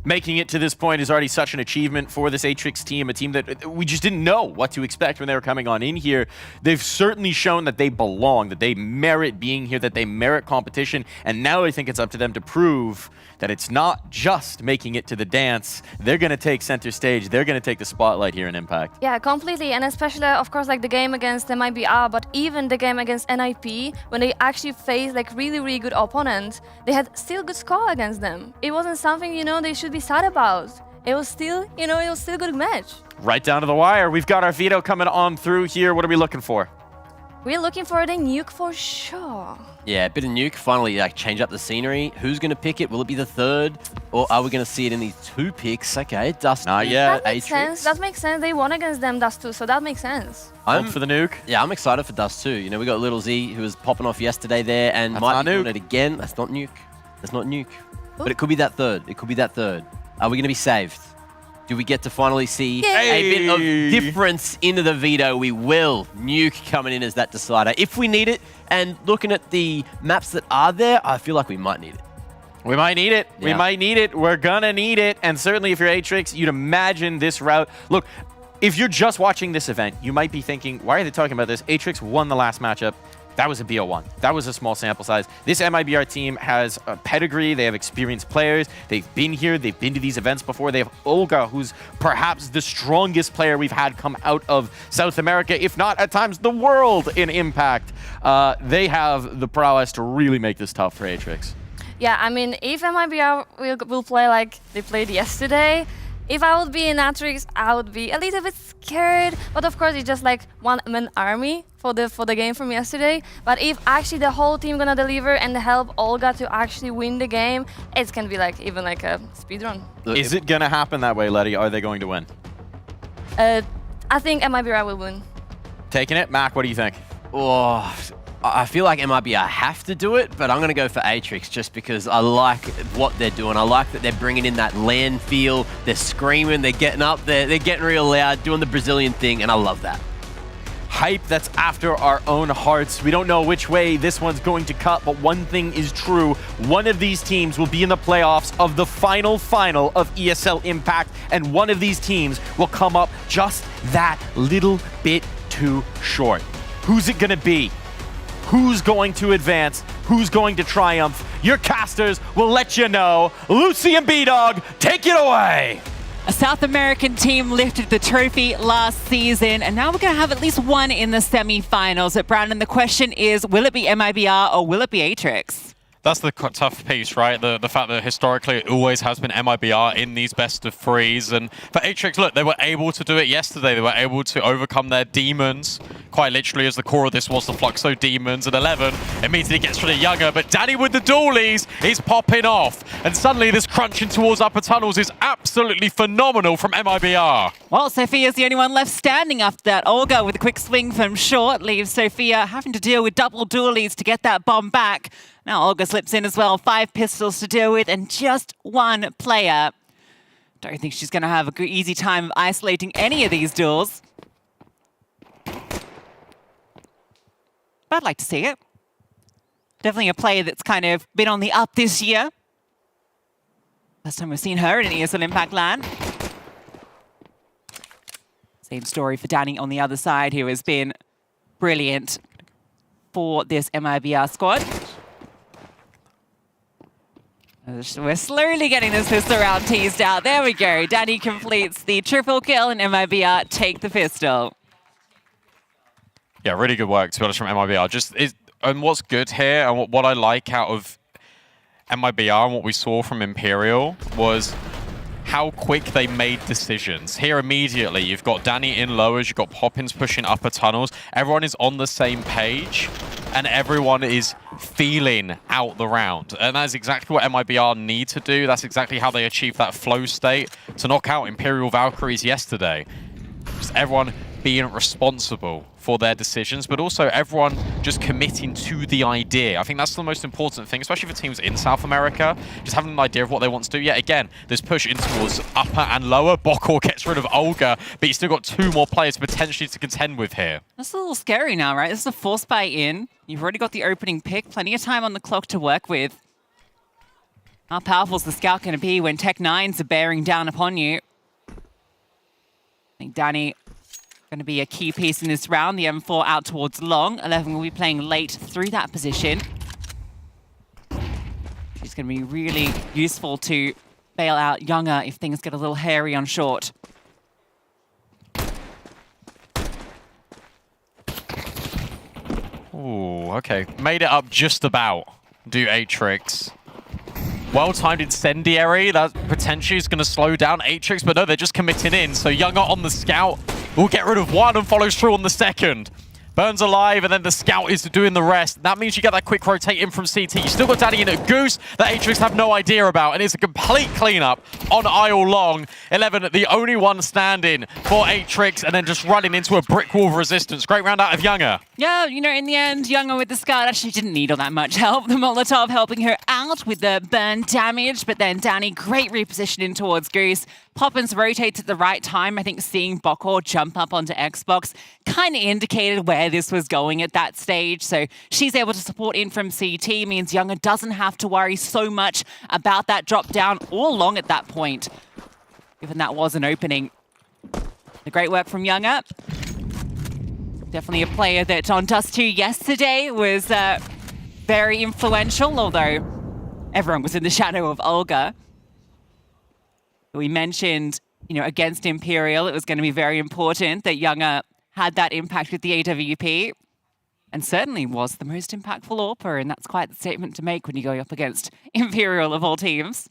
Making it to this point is already such an achievement for this Atrix team, a team that we just didn't know what to expect when they were coming on in here. They've certainly shown that they belong, that they merit being here, that they merit competition, and now I think it's up to them to prove that it's not just making it to the dance. They're going to take center stage. They're going to take the spotlight here in Impact. Yeah, completely, and especially, of course, like the game against MIBR, but even the game against NIP, when they actually faced like really, really good opponents, they had still good score against them. It wasn't something, you know, they should be sad about. It was still, you know, it was still a good match. Right down to the wire. We've got our veto coming on through here. What are we looking for? We're looking for the nuke for sure. Yeah, a bit of nuke. Finally, like, change up the scenery. Who's going to pick it? Will it be the third? Or are we going to see it in these 2 picks? Okay, Dust. Not yet. That makes sense. That makes sense. They won against them, Dust 2, so that makes sense. I'm for the nuke. Yeah, I'm excited for Dust 2. You know, we got Little Z who was popping off yesterday there and might be doing it again. That's not nuke. That's not nuke. But it could be that third. It could be that third. Are we going to be saved? Do we get to finally see a bit of difference into the veto? We will. Nuke coming in as that decider. If we need it, and looking at the maps that are there, I feel like we might need it. We might need it. Yeah. We might need it. We're gonna need it. And certainly if you're Atrix, you'd imagine this route. Look, if you're just watching this event, you might be thinking, why are they talking about this? Atrix won the last matchup. That was a BO1. That was a small sample size. This MIBR team has a pedigree. They have experienced players. They've been here. They've been to these events before. They have Olga, who's perhaps the strongest player we've had come out of South America, if not at times the world in Impact. They have the prowess to really make this tough for Atrix. Yeah, I mean, if MIBR will play like they played yesterday, if I would be in Atrix, I would be a little bit scared. But of course, it's just like one-man army for the game from yesterday. But if actually the whole team gonna deliver and help Olga to actually win the game, it's gonna be like even like a speedrun. Is it gonna happen that way, Letty? Are they going to win? I think MIBR will win. Taking it? Mac, what do you think? Oh, I feel like MIBR have to do it, but I'm going to go for Atrix just because I like what they're doing. I like that they're bringing in that land feel. They're screaming, they're getting up, they're getting real loud, doing the Brazilian thing, and I love that. Hype that's after our own hearts. We don't know which way this one's going to cut, but one thing is true. One of these teams will be in the playoffs of the final of ESL Impact, and one of these teams will come up just that little bit too short. Who's it going to be? Who's going to advance? Who's going to triumph? Your casters will let you know. Lucy and B-Dog, take it away! A South American team lifted the trophy last season, and now we're going to have at least one in the semi-finals. But Brandon, the question is, will it be MIBR or will it be Atrix? That's the tough piece, right? The fact that historically it always has been MIBR in these best of threes. And for Atrix, look, they were able to do it yesterday. They were able to overcome their demons, quite literally, as the core of this was the Fluxo demons. And 11 immediately gets rid of Younger, but Danny with the dualies is popping off. And suddenly this crunching towards upper tunnels is absolutely phenomenal from MIBR. Well, Sophia's the only one left standing after that. Olga with a quick swing from short leaves Sophia having to deal with double dualies to get that bomb back. Now Olga slips in as well, 5 pistols to deal with and just 1 player. Don't think she's going to have a good, easy time of isolating any of these duels. But I'd like to see it. Definitely a player that's kind of been on the up this year. Last time we've seen her in ESL Impact land. Same story for Danny on the other side, who has been brilliant for this MIBR squad. We're slowly getting this pistol round teased out. There we go. Danny completes the triple kill and MIBR take the pistol. Yeah, really good work, to be honest, from MIBR. And what's good here, and what I like out of MIBR and what we saw from Imperial was how quick they made decisions. Here immediately, you've got Danny in lowers, you've got Poppins pushing upper tunnels. Everyone is on the same page, and everyone is feeling out the round. And that's exactly what MIBR need to do. That's exactly how they achieve that flow state to knock out Imperial Valkyries yesterday. Just everyone being responsible for their decisions, but also everyone just committing to the idea. I think that's the most important thing, especially for teams in South America, just having an idea of what they want to do. Yet again, this push in towards upper and lower. Bokor gets rid of Olga, but you still got 2 more players potentially to contend with here. That's a little scary now, right? This is a force buy in. You've already got the opening pick, plenty of time on the clock to work with. How powerful is the scout going to be when Tech 9s are bearing down upon you? I think Danny going to be a key piece in this round. The M4 out towards long. 11 will be playing late through that position. She's going to be really useful to bail out Younger if things get a little hairy on short. Ooh, okay. Made it up just about. Do Atrix. Well-timed incendiary. That potentially is going to slow down Atrix, but no, they're just committing in. So Younger on the scout will get rid of one and follows through on the second. Burns alive, and then the scout is doing the rest. That means you get that quick rotate in from CT. You still got Danny in at Goose that Atrix have no idea about, and it's a complete cleanup on aisle long. 11, the only one standing for Atrix, and then just running into a brick wall of resistance. Great round out of Younger. Yeah, you know, in the end, Younger with the scout actually didn't need all that much help. The Molotov helping her out with the burn damage, but then Danny, great repositioning towards Goose. Poppins rotates at the right time. I think seeing Bokor jump up onto Xbox kind of indicated where this was going at that stage. So she's able to support in from CT, means Younger doesn't have to worry so much about that drop down all long at that point, given that was an opening. The great work from Younger. Definitely a player that on Dust 2 yesterday was very influential, although everyone was in the shadow of Olga. We mentioned, you know, against Imperial, it was going to be very important that Younger had that impact with the AWP, and certainly was the most impactful AWPer, and that's quite the statement to make when you go up against Imperial of all teams.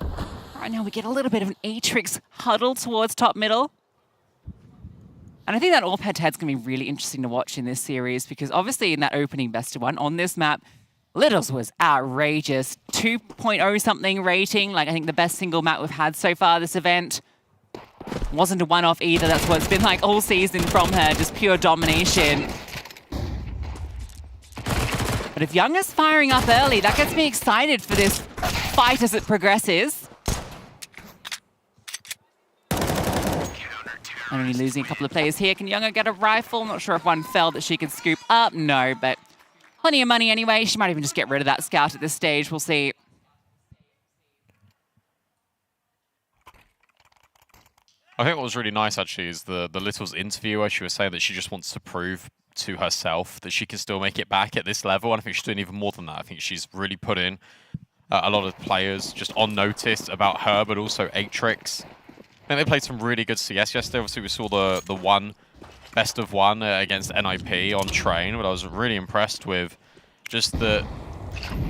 Right now we get a little bit of an Atrix huddle towards top middle. And I think that AWP head-to-head's going to be really interesting to watch in this series, because obviously in that opening best of one on this map, Littles was outrageous. 2.0 something rating, like I think the best single map we've had so far this event. Wasn't a one-off either, that's what it's been like all season from her, just pure domination. But if Younger's firing up early, that gets me excited for this fight as it progresses. Only losing a couple of players here. Can Younger get a rifle? Not sure if one fell that she can scoop up. No, but plenty of money anyway. She might even just get rid of that scout at this stage. We'll see. I think what was really nice, actually, is the Littles interview where she was saying that she just wants to prove to herself that she can still make it back at this level. And I think she's doing even more than that. I think she's really put in a lot of players just on notice about her, but also Atrix. I think they played some really good CS yesterday. Obviously, we saw the one best of one against NIP on Train, but I was really impressed with just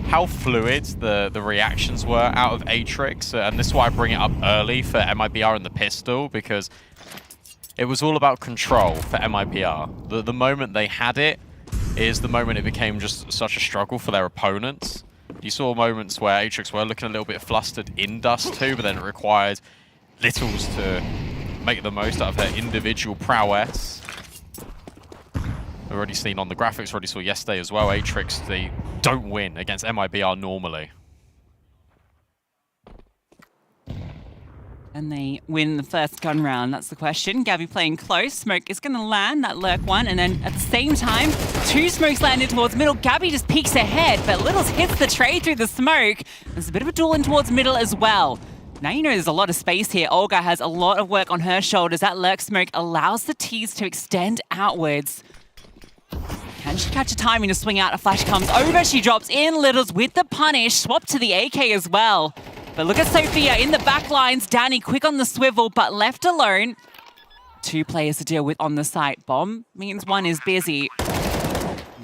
how fluid the reactions were out of Atrix. And this is why I bring it up early for MIBR and the pistol, because it was all about control for MIBR. The moment they had it is the moment it became just such a struggle for their opponents. You saw moments where Atrix were looking a little bit flustered in Dust 2, but then it required Littles to make the most out of her individual prowess. We've already seen on the graphics, already saw yesterday as well, Atrix, they don't win against MIBR normally. And they win the first gun round, that's the question. Gabby playing close. Smoke is going to land that lurk one, and then at the same time, two smokes landed towards middle. Gabby just peeks ahead, but Littles hits the trade through the smoke. There's a bit of a duel in towards middle as well. Now you know there's a lot of space here. Olga has a lot of work on her shoulders. That lurk smoke allows the tees to extend outwards. Can she catch a timing to swing out? A flash comes over. She drops in. Littles with the punish. Swap to the AK as well. But look at Sophia in the back lines. Danny quick on the swivel, but left alone. Two players to deal with on the site. Bomb means one is busy.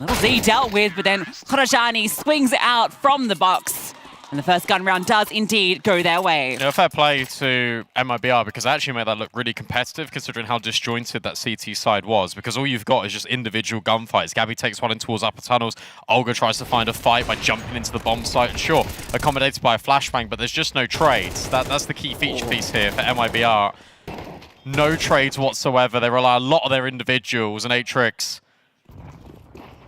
Little Z dealt with, but then Khorajani swings out from the box. And the first gun round does indeed go their way. You know, fair play to MIBR, because I actually made that look really competitive considering how disjointed that CT side was, because all you've got is just individual gunfights. Gabby takes one in towards upper tunnels. Olga tries to find a fight by jumping into the bomb site, and sure, accommodated by a flashbang, but there's just no trades. That's the key feature piece here for MIBR. No trades whatsoever. They rely a lot on their individuals, and Atrix,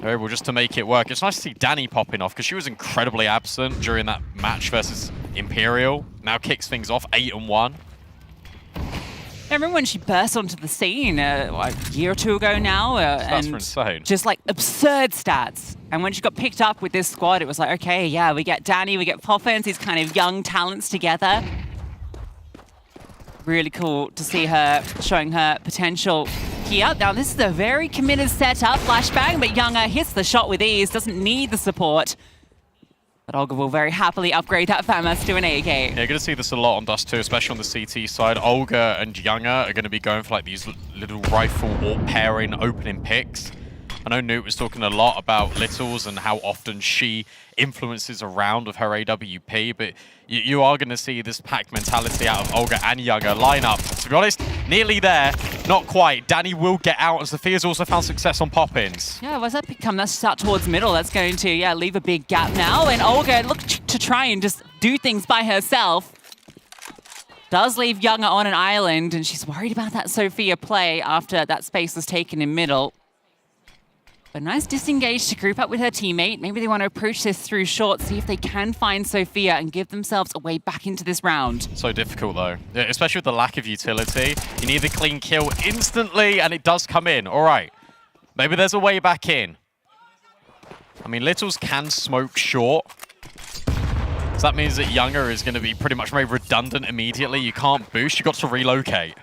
they're able just to make it work. It's nice to see Danny popping off, because she was incredibly absent during that match versus Imperial. Now kicks things off 8-1. remember when she burst onto the scene a year or two ago now? Stats and were insane. Just like absurd stats. And when she got picked up with this squad, it was like, okay, yeah, we get Danny, we get Poppins, these kind of young talents together. Really cool to see her showing her potential here. Now, this is a very committed setup, flashbang, but Younger hits the shot with ease, doesn't need the support. But Olga will very happily upgrade that FAMAS to an AK. Yeah, you're going to see this a lot on Dust 2, especially on the CT side. Olga and Younger are going to be going for like these little rifle AWP pairing opening picks. I know Newt was talking a lot about Littles and how often she influences a round of her AWP, but you are going to see this pack mentality out of Olga and Younger line up. To be honest, nearly there, not quite. Danny will get out, and Sophia's also found success on Poppins. Yeah, what's that become? That's start towards middle. That's going to, yeah, leave a big gap now. And Olga look to try and just do things by herself. Does leave Younger on an island, and she's worried about that Sophia play after that space was taken in middle. But nice disengage to group up with her teammate. Maybe they want to approach this through short, see if they can find Sophia and give themselves a way back into this round. So difficult though, yeah, especially with the lack of utility. You need the clean kill instantly, and it does come in. All right, maybe there's a way back in. I mean, Littles can smoke short. So that means that Younger is going to be pretty much made redundant immediately. You can't boost, you've got to relocate.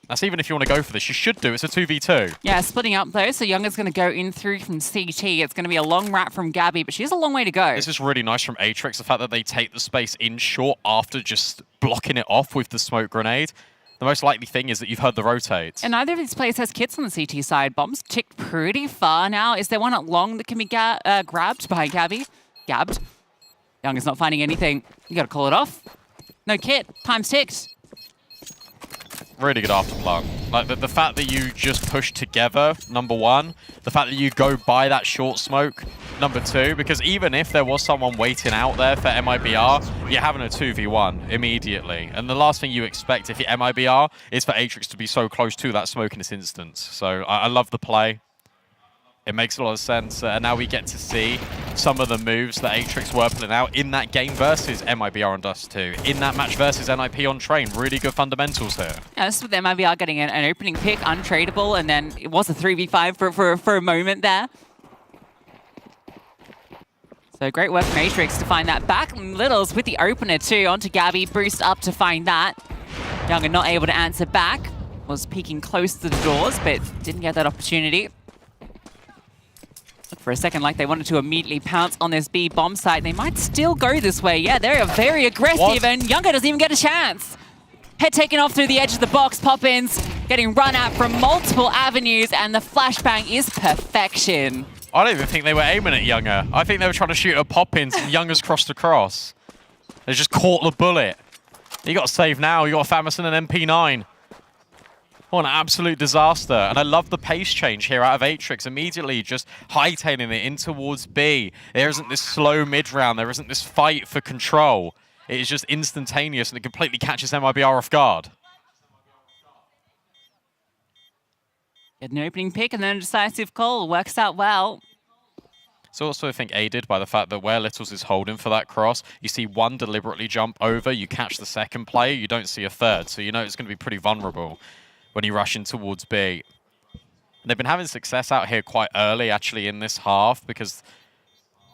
That's even if you want to go for this. You should do. It's a 2v2. Yeah, splitting up though. So Younger's going to go in through from CT. It's going to be a long wrap from Gabby, but she has a long way to go. This is really nice from Atrix, the fact that they take the space in short after just blocking it off with the smoke grenade. The most likely thing is that you've heard the rotate. And neither of these players has kits on the CT side. Bomb's ticked pretty far now. Is there one at long that can be grabbed by Gabby? Gabbed. Younger's not finding anything. You got to call it off. No kit. Time's ticked. Really good afterplan. Like the fact that you just push together, number one. The fact that you go by that short smoke, number two. Because even if there was someone waiting out there for MIBR, you're having a 2v1 immediately. And the last thing you expect if you're MIBR is for Atrix to be so close to that smoke in this instance. So I love the play. It makes a lot of sense, and now we get to see some of the moves that Atrix were pulling out in that game versus MIBR on Dust 2, in that match versus NIP on Train. Really good fundamentals here. Yeah, this is with MIBR getting an opening pick, untradeable, and then it was a 3v5 for a moment there. So great work from Atrix to find that back. Littles with the opener too, onto Gabby, boost up to find that. Younger not able to answer back, was peeking close to the doors, but didn't get that opportunity. For a second, like they wanted to immediately pounce on this B bomb site. They might still go this way. Yeah, they're very aggressive, and Younger doesn't even get a chance. Head taken off through the edge of the box. Poppins getting run at from multiple avenues, and the flashbang is perfection. I don't even think they were aiming at Younger. I think they were trying to shoot at Poppins, and Younger's crossed across. They just caught the bullet. You got to save now. You got Famison and MP9. What an absolute disaster. And I love the pace change here out of Atrix. Immediately just hightailing it in towards B. There isn't this slow mid-round. There isn't this fight for control. It is just instantaneous, and it completely catches MIBR off guard. Get an opening pick and then a decisive call. Works out well. So also I think aided by the fact that where Littles is holding for that cross, you see one deliberately jump over, you catch the second player, you don't see a third. So you know it's going to be pretty vulnerable when you rush in towards B. And they've been having success out here quite early, actually, in this half, because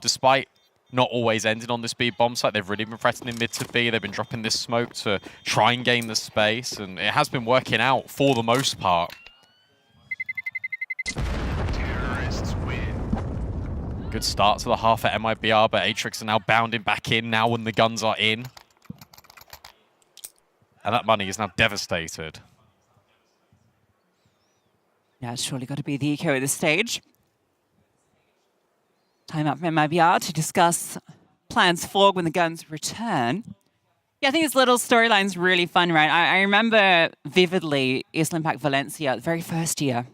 despite not always ending on this B bomb site, they've really been threatening mid to B. They've been dropping this smoke to try and gain the space, and it has been working out for the most part. Good start to the half at MIBR, but Atrix are now bounding back in now when the guns are in. And that money is now devastated. Yeah, it's surely got to be the eco at this stage. Time up for MIBR to discuss plans forward when the guns return. Yeah, I think this little storyline's really fun, right? I remember vividly ESL Impact Valencia, the very first year.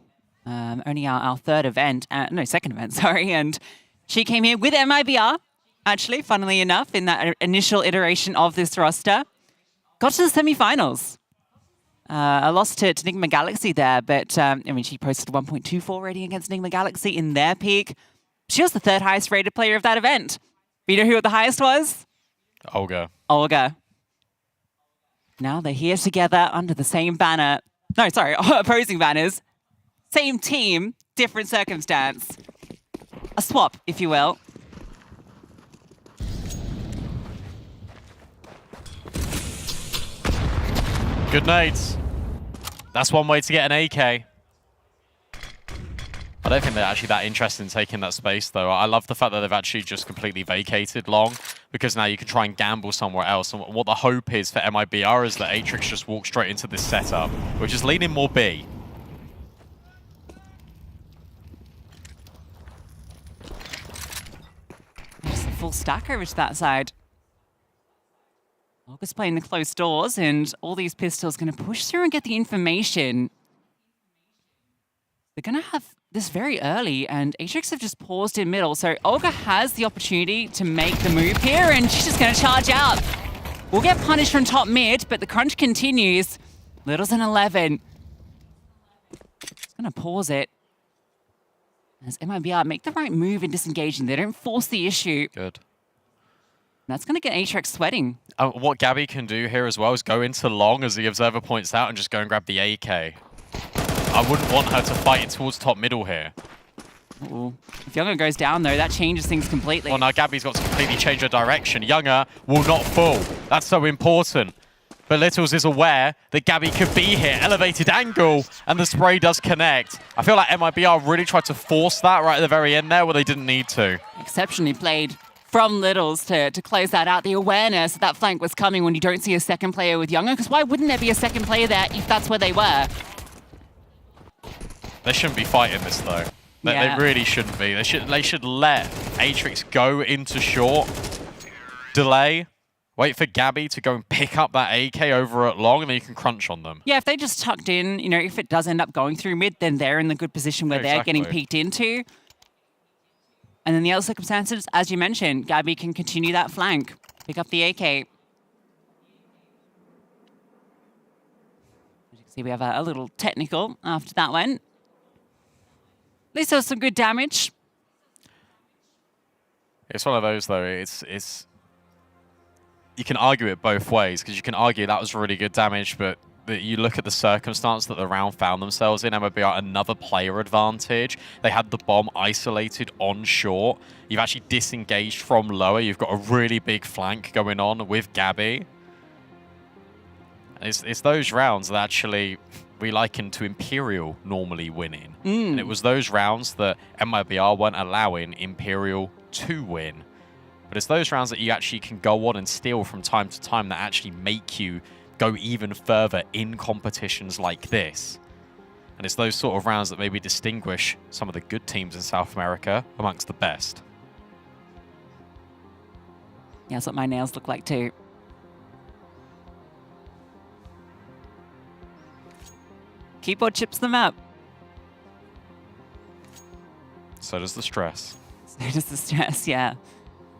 Only our third event, second event, sorry. And she came here with MIBR, actually, funnily enough, in that initial iteration of this roster. Got to the semi-finals. I lost to Nigma Galaxy there, but I mean, she posted 1.24 rating against Nigma Galaxy in their peak. She was the third highest rated player of that event. But you know who the highest was? Olga. Olga. Now they're here together under the same banner. No, sorry, opposing banners. Same team, different circumstance. A swap, if you will. Good nades. That's one way to get an AK. I don't think they're actually that interested in taking that space, though. I love the fact that they've actually just completely vacated long, because now you can try and gamble somewhere else. And what the hope is for MIBR is that Atrix just walk straight into this setup, which is leaning more B. Just a full stack over to that side. Olga's playing the closed doors, and all these pistols going to push through and get the information. They're going to have this very early, and Atrix have just paused in middle. So Olga has the opportunity to make the move here, and she's just going to charge out. We'll get punished from top mid, but the crunch continues. Little's an 11. Just going to pause it. As MIBR make the right move in disengaging. They don't force the issue. Good. That's going to get Atrix sweating. What Gabby can do here as well is go into long, as the observer points out, and just go and grab the AK. I wouldn't want her to fight it towards top middle here. Ooh. If Younger goes down, though, that changes things completely. Well, now Gabby's got to completely change her direction. Younger will not fall. That's so important. But Littles is aware that Gabby could be here. Elevated angle, and the spray does connect. I feel like MIBR really tried to force that right at the very end there where they didn't need to. Exceptionally played from Littles to close that out. The awareness that flank was coming when you don't see a second player with Younger, because why wouldn't there be a second player there if that's where they were? They shouldn't be fighting this, though. They really shouldn't be. They should let Atrix go into short, delay, wait for Gabby to go and pick up that AK over at long, and then you can crunch on them. Yeah, if they just tucked in, you know, if it does end up going through mid, then they're in the good position where they're getting peeked into. And then the other circumstances, as you mentioned, Gabby can continue that flank, pick up the AK. As you can see, we have a little technical after that one. At least there was some good damage. It's one of those, though. It's you can argue it both ways, because you can argue that was really good damage, but you look at the circumstance that the round found themselves in. MIBR another player advantage. They had the bomb isolated on short. You've actually disengaged from lower. You've got a really big flank going on with Gabby. It's those rounds that actually we liken to Imperial normally winning. And it was those rounds that MIBR weren't allowing Imperial to win. But it's those rounds that you actually can go on and steal from time to time that actually make you go even further in competitions like this. And it's those sort of rounds that maybe distinguish some of the good teams in South America amongst the best. Yeah, that's what my nails look like too. Keyboard chips them up. So does the stress. So does the stress, yeah.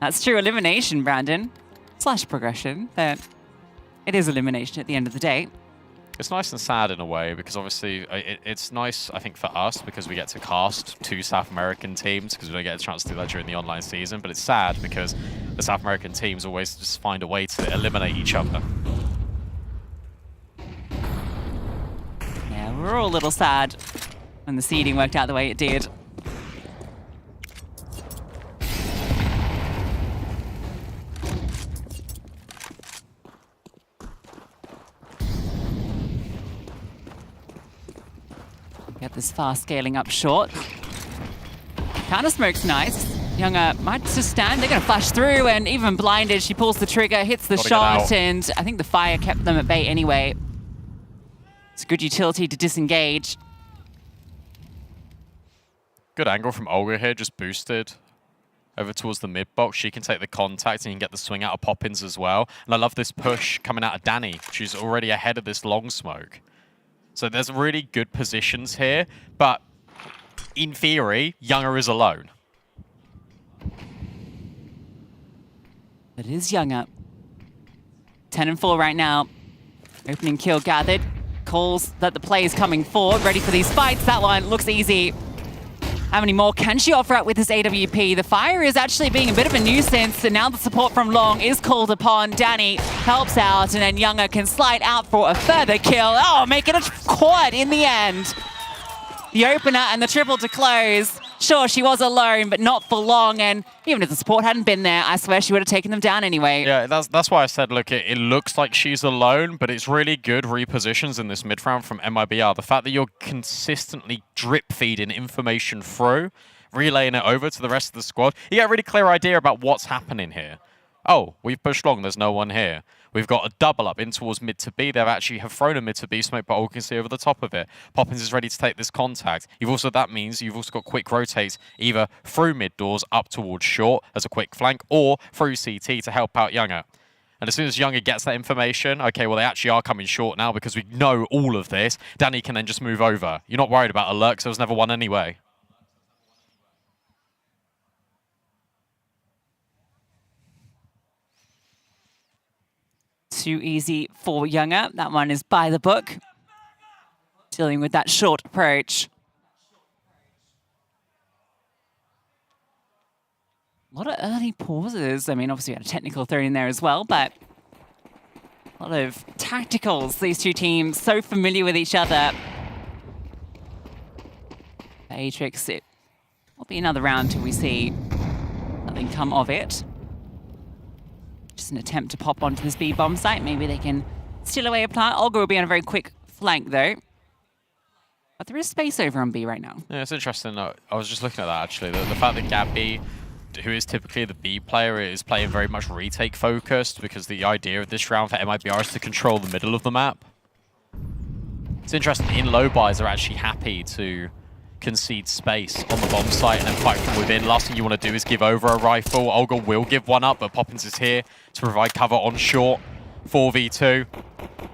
That's true elimination, Brandon. / progression, but it is elimination at the end of the day. It's nice and sad in a way, because obviously it's nice, I think, for us, because we get to cast 2 South American teams, because we don't get a chance to do that during the online season. But it's sad because the South American teams always just find a way to eliminate each other. Yeah, we're all a little sad when the seeding worked out the way it did. Get this fast scaling up short. Counter smoke's nice. Younger might just stand. They're going to flash through, and even blinded, she pulls the trigger, hits the shot, and I think the fire kept them at bay anyway. It's a good utility to disengage. Good angle from Olga here, just boosted over towards the mid box. She can take the contact and you can get the swing out of Poppins as well. And I love this push coming out of Danny. She's already ahead of this long smoke. So there's really good positions here, but in theory, Younger is alone. It is Younger. 10 and 4 right now. Opening kill gathered. Calls that the play is coming forward, ready for these fights. That one looks easy. How many more can she offer up with this AWP? The fire is actually being a bit of a nuisance, and now the support from Long is called upon. Danny helps out, and then Younger can slide out for a further kill. Oh, making a quad in the end. The opener and the triple to close. Sure, she was alone, but not for long, and even if the support hadn't been there, I swear she would have taken them down anyway. Yeah, that's why I said, look, it looks like she's alone, but it's really good repositions in this mid-round from MIBR. The fact that you're consistently drip-feeding information through, relaying it over to the rest of the squad, you get a really clear idea about what's happening here. Oh, we've pushed long, there's no one here. We've got a double up in towards mid to B. They actually have thrown a mid to B smoke, but all can see over the top of it. Poppins is ready to take this contact. That means you've also got quick rotates either through mid doors up towards short as a quick flank or through CT to help out Younger. And as soon as Younger gets that information, okay, well, they actually are coming short now because we know all of this. Danny can then just move over. You're not worried about a lurk, so there was never one anyway. Too easy for Younger. That one is by the book. Dealing with that short approach. A lot of early pauses. I mean, obviously we had a technical throw in there as well, but a lot of tacticals. These two teams so familiar with each other. Atrix, it will be another round till we see nothing come of it. Just an attempt to pop onto this B bomb site. Maybe they can steal away a plant. Olga will be on a very quick flank though. But there is space over on B right now. Yeah, it's interesting. I was just looking at that actually. The fact that Gabby, who is typically the B player, is playing very much retake focused because the idea of this round for MIBR is to control the middle of the map. It's interesting, in low buys are actually happy to concede space on the bomb site and then fight from within. Last thing you want to do is give over a rifle. Olga will give one up, but Poppins is here to provide cover on short. 4v2.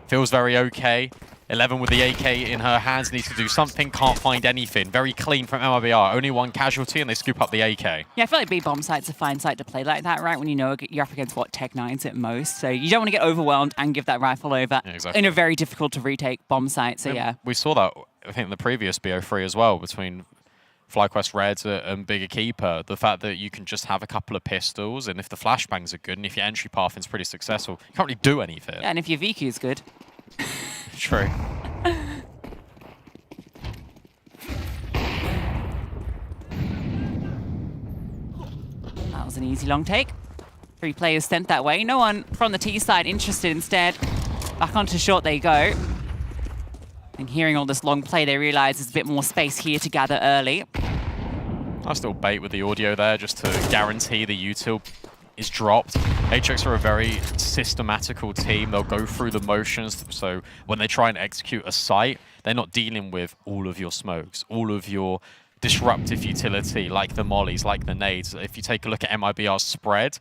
Feels very okay. 11 with the AK in her hands, needs to do something, can't find anything. Very clean from MIBR. Only one casualty and they scoop up the AK. Yeah, I feel like B bomb site's a fine site to play like that, right? When you know you're up against, what, Tech 9s at most. So you don't want to get overwhelmed and give that rifle over in a very difficult to retake bomb site. So yeah. We saw that, I think, in the previous BO3 as well, between FlyQuest Reds and Big Equipa. The fact that you can just have a couple of pistols, and if the flashbangs are good, and if your entry path is pretty successful, you can't really do anything. Yeah, and if your VQ is good. True. That was an easy long take. 3 players sent that way. No one from the T side interested instead. Back onto short they go. And hearing all this long play, they realize there's a bit more space here to gather early. I still bait with the audio there just to guarantee the util is dropped. Atrix are a very systematical team. They'll go through the motions, so when they try and execute a site, they're not dealing with all of your smokes, all of your disruptive utility, like the mollies, like the nades. If you take a look at MIBR's spread,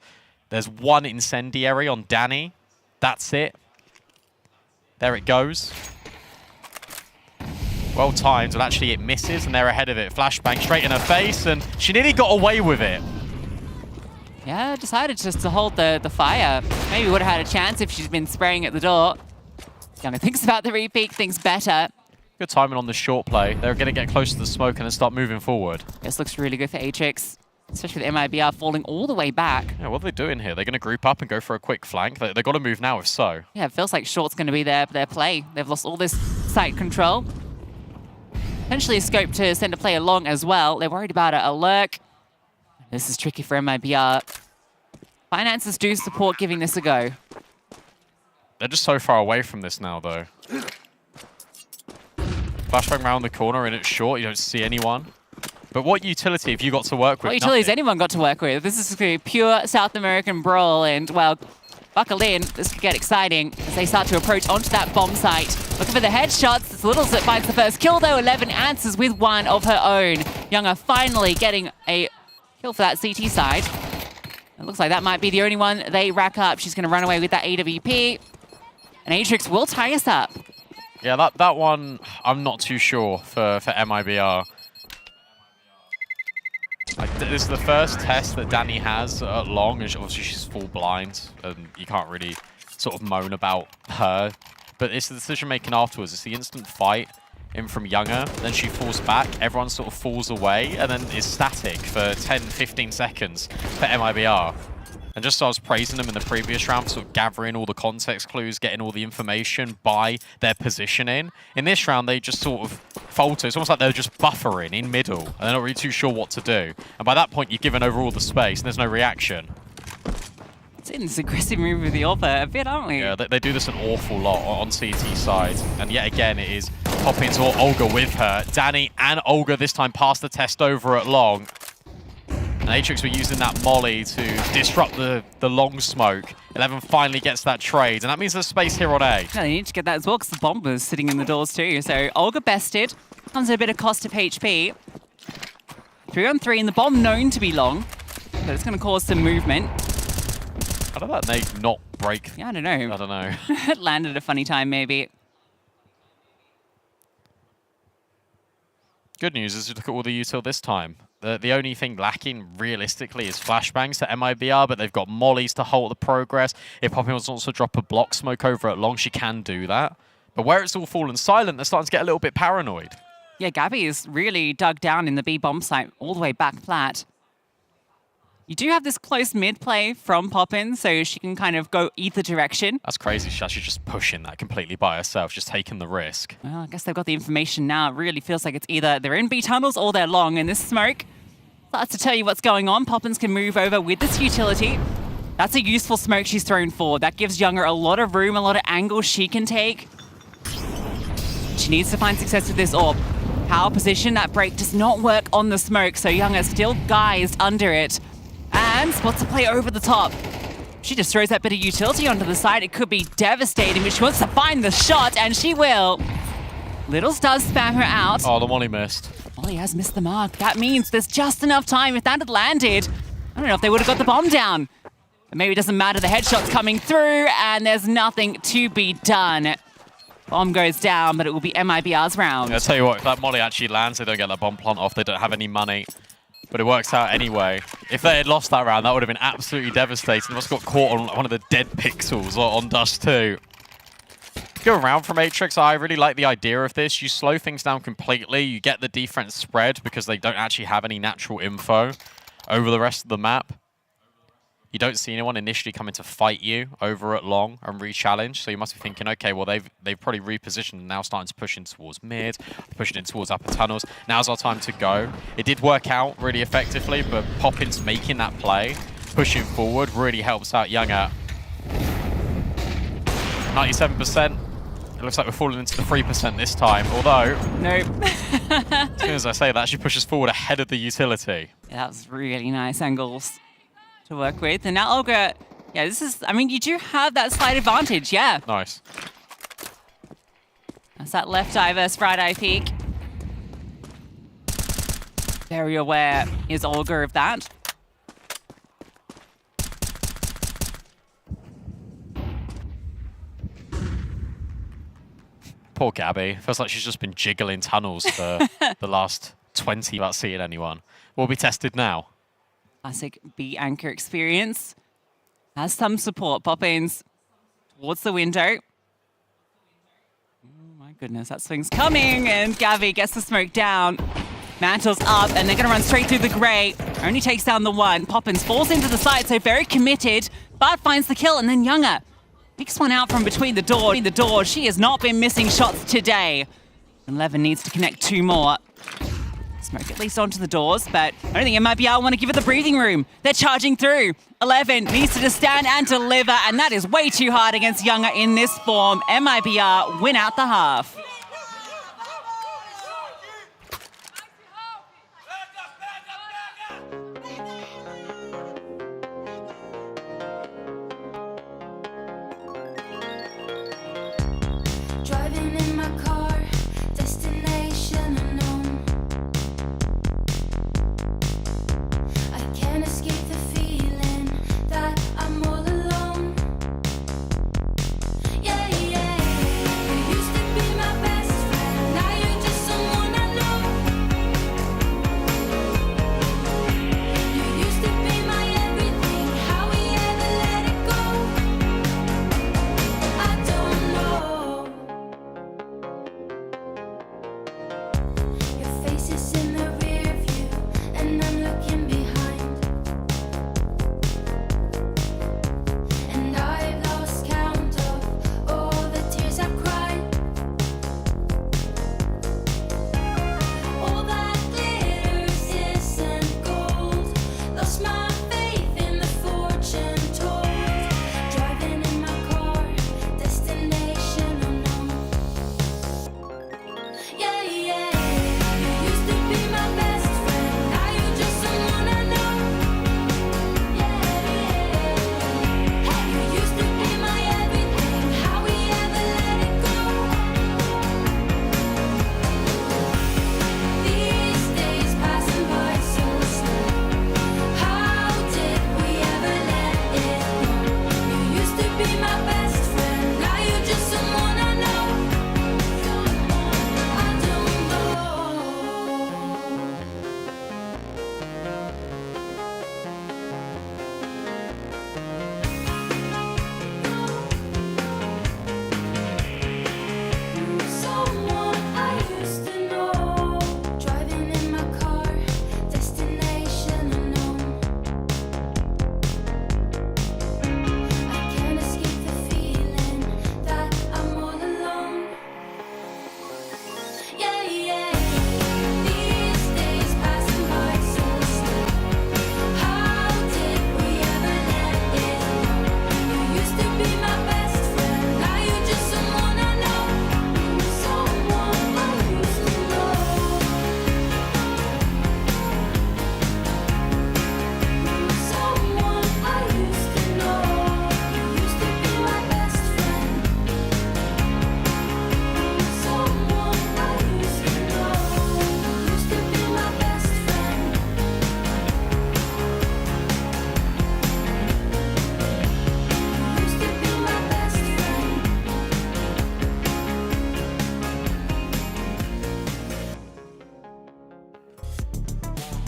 there's one incendiary on Danny. That's it. There it goes. Well timed, but actually it misses, and they're ahead of it. Flashbang straight in her face, and she nearly got away with it. Yeah, decided just to hold the fire. Maybe would have had a chance if she's been spraying at the door. Younger thinks about the repeat, thinks better. Good timing on the short play. They're going to get close to the smoke and then start moving forward. This looks really good for Atrix, especially with MIBR falling all the way back. Yeah, what are they doing here? They're going to group up and go for a quick flank. They've got to move now if so. Yeah, it feels like short's going to be their play. They've lost all this site control. Potentially a scope to send a player long as well. They're worried about a lurk. This is tricky for MIBR. Finances do support giving this a go. They're just so far away from this now, though. Flashbang around the corner and it's short. You don't see anyone. But what utility have you got to work with? What utility has anyone got to work with? This is a pure South American brawl, and, well, buckle in. This could get exciting as they start to approach onto that bomb site. Looking for the headshots. It's Little that finds the first kill, though. 11 answers with one of her own. Younger finally getting a kill for that CT side. It looks like that might be the only one they rack up. She's going to run away with that AWP. And Atrix will tie us up. Yeah, that one, I'm not too sure for MIBR. This is the first test that Danny has at long, and obviously she's full blind, and you can't really sort of moan about her. But it's the decision-making afterwards. It's the instant fight. in from Younger, then she falls back, everyone sort of falls away, and then is static for 10, 15 seconds for MIBR. And just as I was praising them in the previous round for sort of gathering all the context clues, getting all the information by their positioning, in this round they just sort of falter. It's almost like they're just buffering in middle, and they're not really too sure what to do. And by that point, you've given over all the space, and there's no reaction. In this aggressive move with the Oppa a bit, aren't we? Yeah, they do this an awful lot on CT side. And yet again, it is Poppins or Olga with her. Danny and Olga this time pass the test over at long. And Atrix were using that molly to disrupt the long smoke. 11 finally gets that trade, and that means there's space here on A. Yeah, they need to get that as well, because the bomber's sitting in the doors too. So Olga bested, comes at a bit of cost of HP. 3-on-3, and the bomb known to be long, but it's going to cause some movement. How did that nade not break? Yeah, I don't know. I don't know. It landed at a funny time, maybe. Good news is you look at all the util this time. The only thing lacking realistically is flashbangs to MIBR, but they've got mollies to halt the progress. If Poppy wants to also drop a block smoke over at long, she can do that. But where it's all fallen silent, they're starting to get a little bit paranoid. Yeah, Gabby is really dug down in the B bomb site all the way back flat. You do have this close mid play from Poppin, so she can kind of go either direction. That's crazy. She's actually just pushing that completely by herself, just taking the risk. Well, I guess they've got the information now. It really feels like it's either they're in B tunnels or they're long, and this smoke starts to tell you what's going on. Poppins can move over with this utility. That's a useful smoke she's thrown forward. That gives Younger a lot of room, a lot of angles she can take. She needs to find success with this orb. Power position, that break does not work on the smoke, so Younger still guised under it. And spots a play over the top. She just throws that bit of utility onto the side. It could be devastating, but she wants to find the shot, and she will. Littles does spam her out. Oh, the molly missed. Molly has missed the mark. That means there's just enough time. If that had landed, I don't know if they would have got the bomb down. But maybe it doesn't matter. The headshot's coming through, and there's nothing to be done. Bomb goes down, but it will be MIBR's round. I'll tell you what, if that molly actually lands, they don't get that bomb plant off. They don't have any money. But it works out anyway. If they had lost that round, that would have been absolutely devastating. They must have got caught on one of the dead pixels on Dust 2. Go around from Atrix. I really like the idea of this. You slow things down completely. You get the defense spread because they don't actually have any natural info over the rest of the map. You don't see anyone initially coming to fight you over at long and re-challenge. So you must be thinking, okay, well, they've probably repositioned and now starting to push in towards mid, pushing in towards upper tunnels. Now's our time to go. It did work out really effectively, but Poppins making that play, pushing forward, really helps out Younger. 97%. It looks like we're falling into the 3% this time, although... Nope. As soon as I say that, she pushes forward ahead of the utility. Yeah, that was really nice angles to work with. And now Olga, yeah, this is, I mean, you do have that slight advantage, yeah. Nice. That's that left eye versus right eye peek. Very aware is Olga of that. Poor Gabby. Feels like she's just been jiggling tunnels for the last 20 without seeing anyone. Will be tested now. Classic B anchor experience. Has some support. Poppins towards the window. Oh my goodness, that swing's coming, and Gabby gets the smoke down. Mantle's up, and they're gonna run straight through the grey. Only takes down the one. Poppins falls into the side, so very committed, but finds the kill, and then Younger picks one out from between the door. She has not been missing shots today. 11 needs to connect 2 more. Smoke at least onto the doors, but I don't think MIBR want to give it the breathing room. They're charging through. 11 needs to just stand and deliver, and that is way too hard against Younger in this form. MIBR win out the half. Driving in my car, destination unknown. I can't escape the feeling that I'm all alone. Yeah, yeah. You used to be my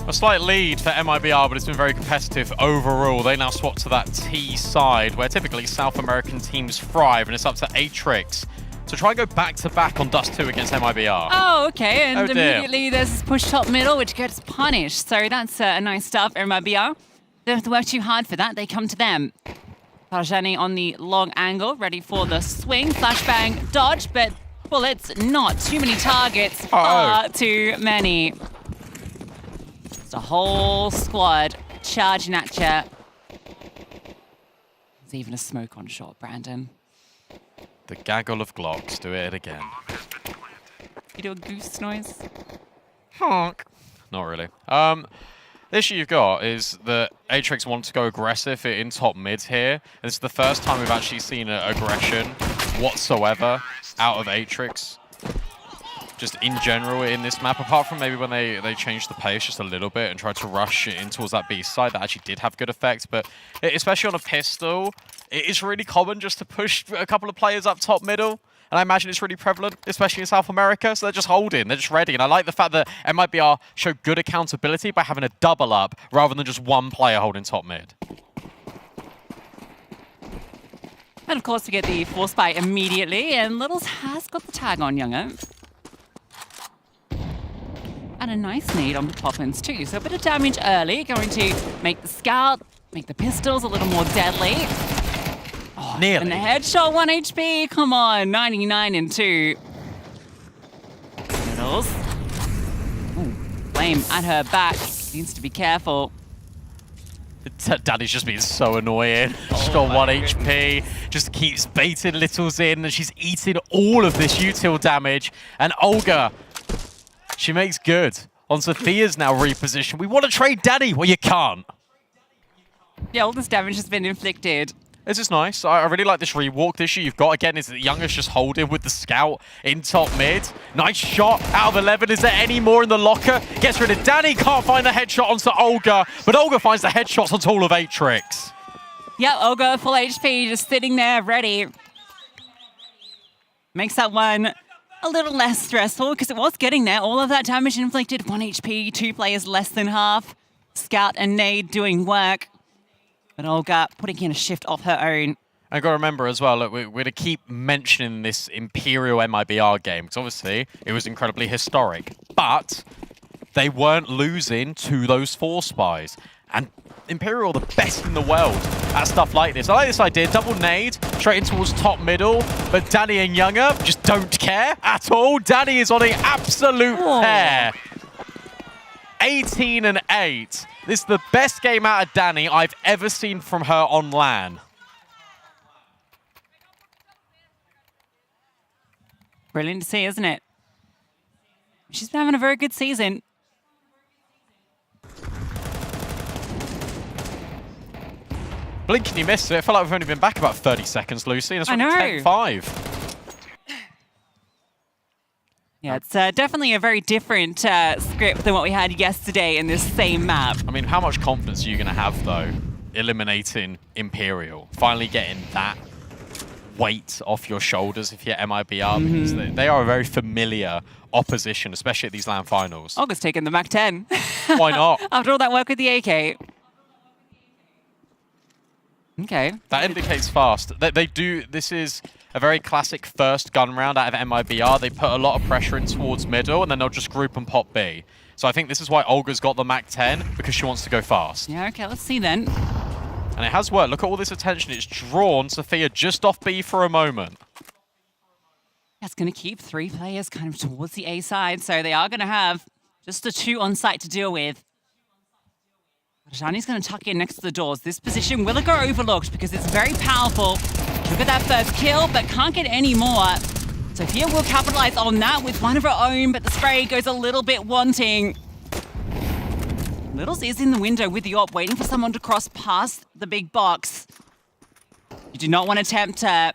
A slight lead for MIBR, but it's been very competitive overall. They now swap to that T side, where typically South American teams thrive, and it's up to Atrix to try and go back-to-back on Dust 2 against MIBR. Oh, okay, and Oh, dear. immediately there's this push top middle, which gets punished. So that's a nice stuff. MIBR don't have to work too hard for that. They come to them. Parjani on the long angle, ready for the swing. Flashbang dodge, but bullets not too many targets. Far too many. It's a whole squad charging at you. There's even a smoke on shot, Brandon. The gaggle of Glocks. Do it again. You do a goose noise? Honk. Not really. The issue you've got is that Atrix want to go aggressive in top mid here. And this is the first time we've actually seen aggression whatsoever out of Atrix. Just in general in this map, apart from maybe when they changed the pace just a little bit and tried to rush it in towards that B side, that actually did have good effect. But especially on a pistol, it is really common just to push a couple of players up top middle. And I imagine it's really prevalent, especially in South America. So they're just holding, they're just ready. And I like the fact that MIBR show good accountability by having a double up rather than just one player holding top mid. And of course we get the force buy immediately, and Littles has got the tag on Younger. And a nice nade on the Poppins too. So a bit of damage early, going to make the scout, make the pistols a little more deadly. Oh, nearly. And the headshot, 1 HP. Come on, 99 and 2. Littles. Ooh, Flame at her back. Needs to be careful. Daddy's just been so annoying. She's got 1 HP, just keeps baiting Littles in, and she's eating all of this util damage. And Olga, she makes good on Sophia's now reposition. We want to trade Daddy. Well, you can't. Yeah, all this damage has been inflicted. This is nice. I really like this rewalk. The issue you've got, again, is that Younger's just holding with the scout in top mid. Nice shot out of 11. Is there any more in the locker? Gets rid of Danny. Can't find the headshot onto Olga, but Olga finds the headshots onto all of Atrix. Yeah, Olga, full HP, just sitting there, ready. Makes that one a little less stressful, because it was getting there. All of that damage inflicted, 1 HP, 2 players less than half. Scout and Nade doing work. But Olga putting in a shift of her own. I got to remember as well, look, we're going to keep mentioning this Imperial MIBR game, because obviously it was incredibly historic. But they weren't losing to those 4 spies. And Imperial are the best in the world at stuff like this. I like this idea, double nade, straight in towards top middle, but Danny and Younger just don't care at all. Danny is on an absolute tear. 18 and 8. This is the best game out of Danny I've ever seen from her on LAN. Brilliant to see, isn't it? She's been having a very good season. Blink and you missed it. I feel like we've only been back about 30 seconds, Lucy, and it's I know. 10-5. Yeah, it's definitely a very different script than what we had yesterday in this same map. I mean, how much confidence are you going to have, though, eliminating Imperial? Finally getting that weight off your shoulders if you're MIBR, because they are a very familiar opposition, especially at these LAN finals. Olga's taking the Mac 10. Why not? After all that work with the AK. Okay. That indicates fast. They do. This is a very classic first gun round out of MIBR. They put a lot of pressure in towards middle, and then they'll just group and pop B. So I think this is why Olga's got the Mac 10, because she wants to go fast. Yeah, okay, let's see then. And it has worked. Look at all this attention. It's drawn Sophia just off B for a moment. That's going to keep 3 players kind of towards the A side, so they are going to have just the 2 on site to deal with. Rajani's going to tuck in next to the doors. This position will go overlooked because it's very powerful. Look at that first kill, but can't get any more. Sophia will capitalize on that with one of her own, but the spray goes a little bit wanting. Littles is in the window with the AWP, waiting for someone to cross past the big box. You do not want to tempt her.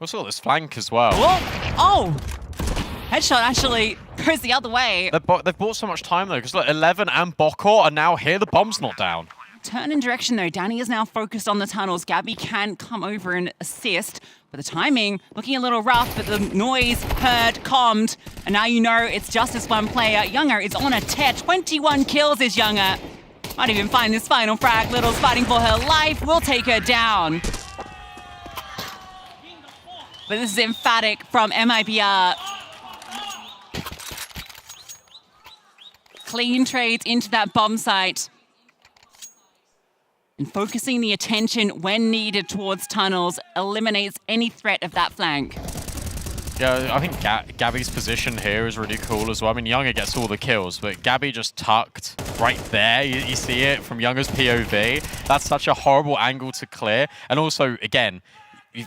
Also got this flank as well. Oh! Headshot actually goes the other way. They've bought so much time, though, because look, 11 and Bokor are now here. The bomb's not down. turn in direction though. Danny is now focused on the tunnels. Gabby can come over and assist, but the timing looking a little rough, but the noise heard, calmed, and now you know it's just this one player. Younger is on a tear. 21 kills is Younger. Might even find this final frag. Little's fighting for her life. Will take her down. But this is emphatic from MIBR. Clean trades into that bomb site. And focusing the attention when needed towards tunnels eliminates any threat of that flank. Yeah, I think Gabby's position here is really cool as well. I mean, Younger gets all the kills, but Gabby just tucked right there. You see it from Younger's POV. That's such a horrible angle to clear. And also, again,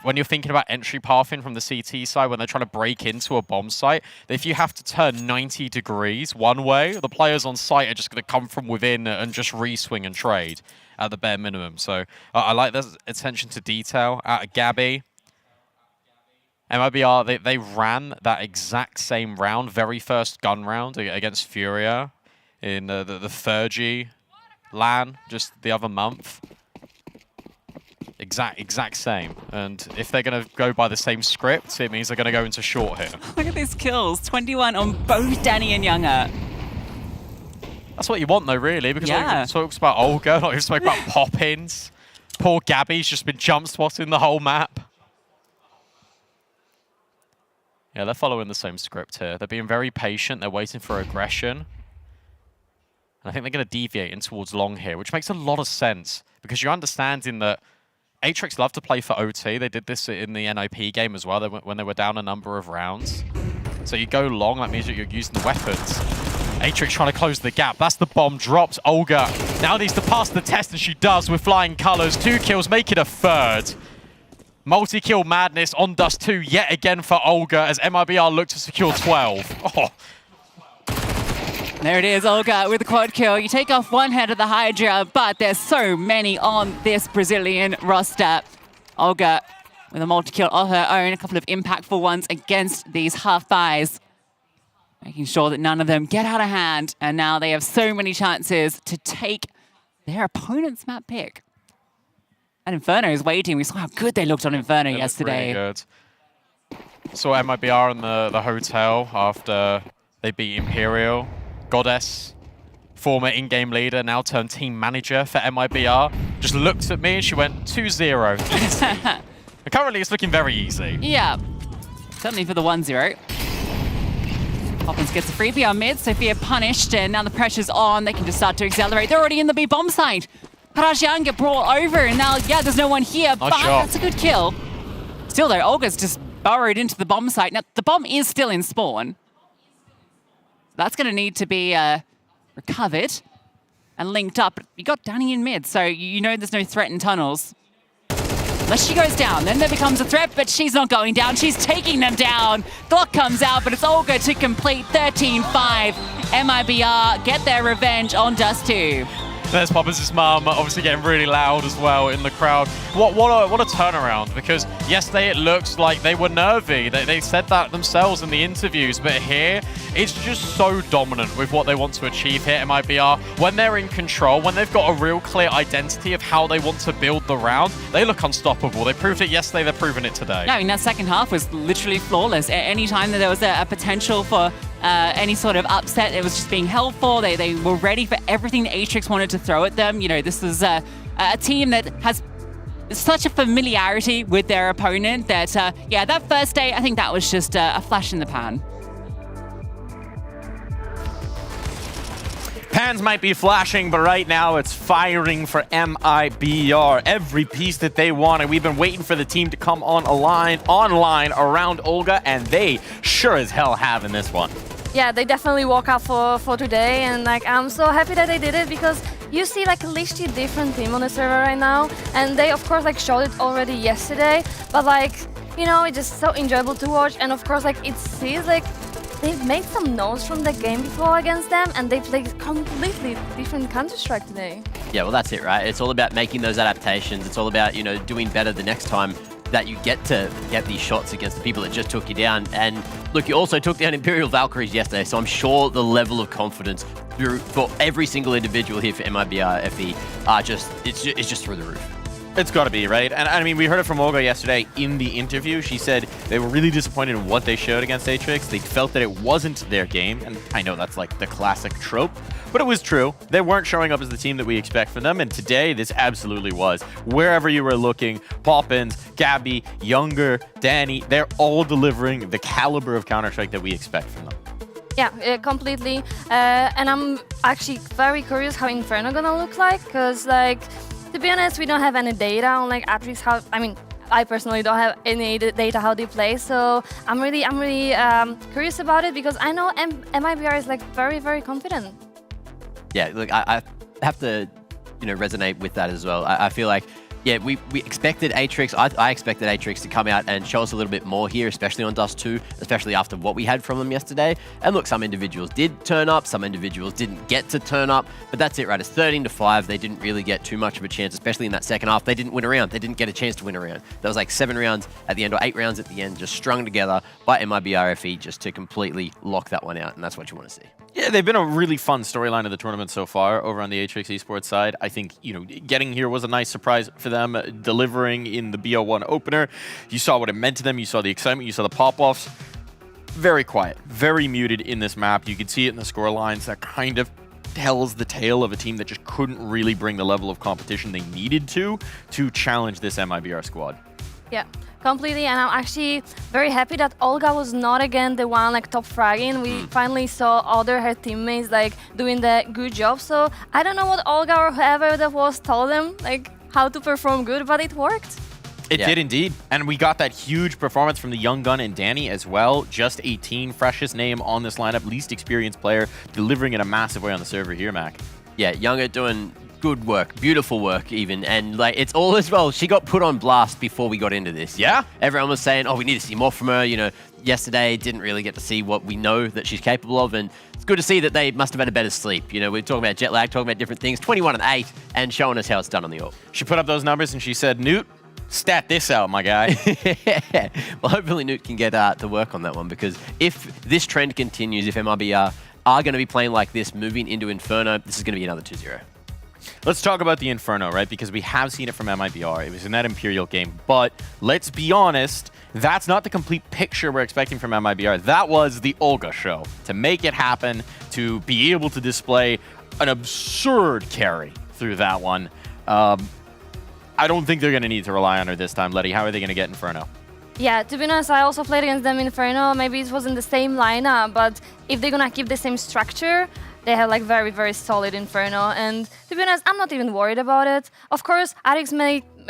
when you're thinking about entry pathing from the CT side, when they're trying to break into a bomb site, if you have to turn 90 degrees one way, the players on site are just going to come from within and just re-swing and trade at the bare minimum. So I like the attention to detail out of Gabby. MIBR, they ran that exact same round, very first gun round against Furia in the 3G LAN just the other month. Exact same. And if they're going to go by the same script, it means they're going to go into short here. Look at these kills. 21 on both Danny and Younger. That's what you want, though, really, because yeah. like, talks about Olga, like we spoke about pop-ins. Poor Gabby's just been jump-spotting the whole map. Yeah, they're following the same script here. They're being very patient. They're waiting for aggression. And I think they're going to deviate in towards long here, which makes a lot of sense, because you're understanding that Atrix love to play for OT. They did this in the NIP game as well when they were down a number of rounds. So you go long, that means that you're using the weapons. Atrix trying to close the gap. That's the bomb dropped. Olga now needs to pass the test, and she does with flying colors. 2 kills, make it a third. Multi-kill madness on Dust 2 yet again for Olga as MIBR look to secure 12. Oh. There it is, Olga with the quad kill. You take off one head of the Hydra, but there's so many on this Brazilian roster. Olga with a multi-kill of her own, a couple of impactful ones against these half-buys. Making sure that none of them get out of hand, and now they have so many chances to take their opponent's map pick. And Inferno is waiting. We saw how good they looked on Inferno yesterday. Really good. Saw MIBR in the hotel after they beat Imperial. Goddess, former in-game leader, now turned team manager for MIBR, just looked at me and she went 2-0. And currently it's looking very easy. Yeah, certainly for the 1-0. Poppins gets a freebie on mid, Sophia punished, and now the pressure's on. They can just start to accelerate. They're already in the B bomb site. Karajian get brought over, and now, yeah, there's no one here, but that's a good kill. Still though, Olga's just burrowed into the bomb site. Now, the bomb is still in spawn. That's going to need to be recovered and linked up. You got Danny in mid, so you know there's no threat in tunnels. Unless she goes down, then there becomes a threat, but she's not going down. She's taking them down. Glock comes out, but it's Olga to complete 13-5. MIBR get their revenge on Dust 2. There's Poppins' mum, obviously getting really loud as well in the crowd. What a turnaround, because yesterday it looked like they were nervy. They said that themselves in the interviews, but here it's just so dominant with what they want to achieve here at MIBR. When they're in control, when they've got a real clear identity of how they want to build the round, they look unstoppable. They proved it yesterday, they're proving it today. Yeah, I mean, that second half was literally flawless. Any time that there was a potential for any sort of upset, it was just being held for. They were ready for everything that Atrix wanted to throw at them. You know, this is a team that has such a familiarity with their opponent that, yeah, that first day, I think that was just a flash in the pan. Pans might be flashing, but right now it's firing for MIBR. Every piece that they wanted. We've been waiting for the team to come online around Olga, and they sure as hell have in this one. Yeah, they definitely woke up for today, and like I'm so happy that they did it, because you see like a literally different team on the server right now, and they of course like showed it already yesterday, but like, you know, it's just so enjoyable to watch. And of course like it seems like they've made some notes from the game before against them, and they played completely different Counter-Strike today. Yeah, well, that's it, right? It's all about making those adaptations. It's all about, you know, doing better the next time that you get to get these shots against the people that just took you down. And look, you also took down Imperial Valkyries yesterday, so I'm sure the level of confidence for every single individual here for MIBR FE are just it's just through the roof. It's got to be, right? And I mean, we heard it from Olga yesterday in the interview. She said they were really disappointed in what they showed against Atrix. They felt that it wasn't their game. And I know that's like the classic trope, but it was true. They weren't showing up as the team that we expect from them. And today, this absolutely was. Wherever you were looking, Poppins, Gabby, Younger, Danny, they're all delivering the caliber of Counter-Strike that we expect from them. Yeah, completely. And I'm actually very curious how Inferno gonna look like, because like, to be honest, we don't have any data on like Atrix how. I mean, I personally don't have any data how they play, so I'm really curious about it because I know MIBR is like very, very confident. Yeah, look, I have to, resonate with that as well. I feel like, yeah, we expected Atrix. I expected Atrix to come out and show us a little bit more here, especially on Dust 2, especially after what we had from them yesterday. And look, some individuals did turn up, some individuals didn't get to turn up, but that's it, right? It's 13-5. They didn't really get too much of a chance, especially in that second half. They didn't win a round. They didn't get a chance to win a round. There was like 7 rounds at the end or 8 rounds at the end, just strung together by MIBR FE just to completely lock that one out, and that's what you want to see. Yeah, they've been a really fun storyline of the tournament so far over on the Atrix Esports side. I think, getting here was a nice surprise for them, delivering in the BO1 opener. You saw what it meant to them. You saw the excitement. You saw the pop-offs. Very quiet, very muted in this map. You could see it in the score lines. That kind of tells the tale of a team that just couldn't really bring the level of competition they needed to challenge this MIBR squad. Yeah, completely, and I'm actually very happy that Olga was not again the one like top fragging. We finally saw her teammates like doing the good job. So I don't know what Olga or whoever that was told them like how to perform good, but it worked. It did indeed, and we got that huge performance from the young gun and Danny as well. Just 18, freshest name on this lineup, least experienced player, delivering in a massive way on the server here, Mac. Yeah, Younger doing good work, beautiful work even, and like it's all as well. She got put on blast before we got into this. Yeah, everyone was saying, "Oh, we need to see more from her." Yesterday didn't really get to see what we know that she's capable of, and it's good to see that they must have had a better sleep. We're talking about jet lag, talking about different things. 21 and 8, and showing us how it's done on the AWP. She put up those numbers and she said, "Newt, stat this out, my guy." Well, hopefully Newt can get to work on that one, because if this trend continues, if MIBR are going to be playing like this moving into Inferno, this is going to be another 2-0. Let's talk about the Inferno, right? Because we have seen it from MIBR. It was in that Imperial game. But let's be honest, that's not the complete picture we're expecting from MIBR. That was the Olga show. To make it happen, to be able to display an absurd carry through that one. I don't think they're going to need to rely on her this time. Letty, how are they going to get Inferno? Yeah, to be honest, I also played against them in Inferno. Maybe it wasn't the same lineup, but if they're going to keep the same structure, they have like very, very solid Inferno. And to be honest, I'm not even worried about it. Of course, Atrix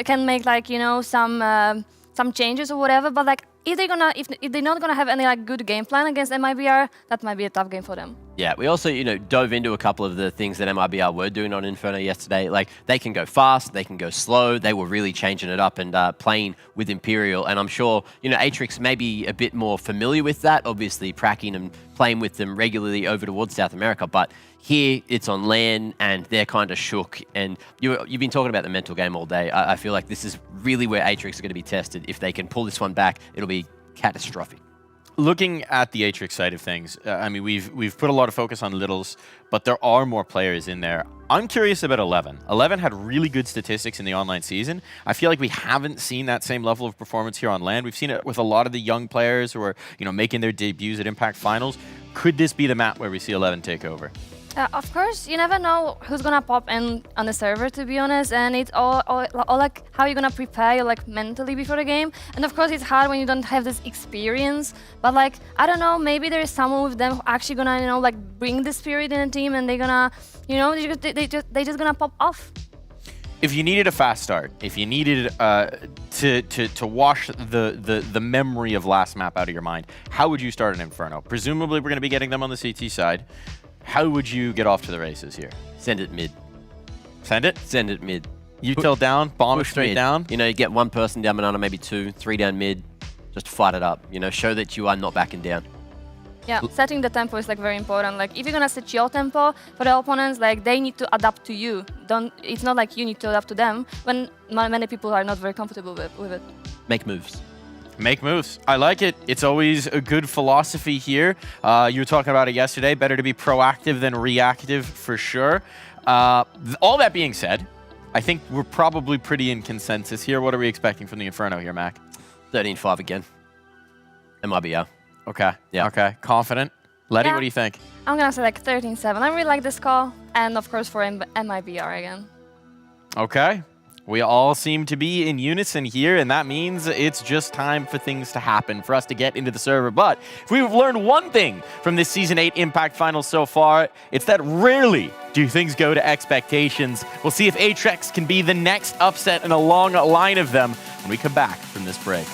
can make like, some changes or whatever, but like if they're not gonna have any like good game plan against MIBR, that might be a tough game for them. Yeah, we also, dove into a couple of the things that MIBR were doing on Inferno yesterday. Like, they can go fast, they can go slow. They were really changing it up and playing with Imperial. And I'm sure, Atrix may be a bit more familiar with that, obviously pracking and playing with them regularly over towards South America. But here, it's on LAN, and they're kind of shook. And you've been talking about the mental game all day. I feel like this is really where Atrix are going to be tested. If they can pull this one back, it'll be catastrophic. Looking at the Atrix side of things, I mean, we've put a lot of focus on Littles, but there are more players in there. I'm curious about 11. 11 had really good statistics in the online season. I feel like we haven't seen that same level of performance here on LAN. We've seen it with a lot of the young players who are, making their debuts at Impact Finals. Could this be the map where we see 11 take over? Of course, you never know who's gonna pop in on the server, to be honest, and it's all like how you're gonna prepare like mentally before the game. And of course, it's hard when you don't have this experience. But like, I don't know, maybe there's someone with them who actually gonna like bring the spirit in the team, and they're gonna, they just gonna pop off. If you needed a fast start, if you needed to wash the memory of last map out of your mind, how would you start an Inferno? Presumably, we're gonna be getting them on the CT side. How would you get off to the races here? Send it mid. Send it? Send it mid. Util down, bomb straight down? You get one person down banana, maybe 2, 3 down mid. Just fight it up. Show that you are not backing down. Yeah, setting the tempo is like very important. Like if you're gonna set your tempo for the opponents, like they need to adapt to you. It's not like you need to adapt to them when many people are not very comfortable with it. Make moves. Make moves. I like it. It's always a good philosophy here. You were talking about it yesterday. Better to be proactive than reactive for sure. All that being said, I think we're probably pretty in consensus here. What are we expecting from the Inferno here, Mac? 13-5 again. MIBR. Okay. Yeah. Okay. Confident. Letty, Yeah. what do you think? I'm gonna say like 13-7. I really like this call, and of course for MIBR again. Okay. We all seem to be in unison here, and that means it's just time for things to happen, for us to get into the server. But if we've learned one thing from this Season 8 Impact Finals so far, it's that rarely do things go to expectations. We'll see if Atrix can be the next upset in a long line of them when we come back from this break.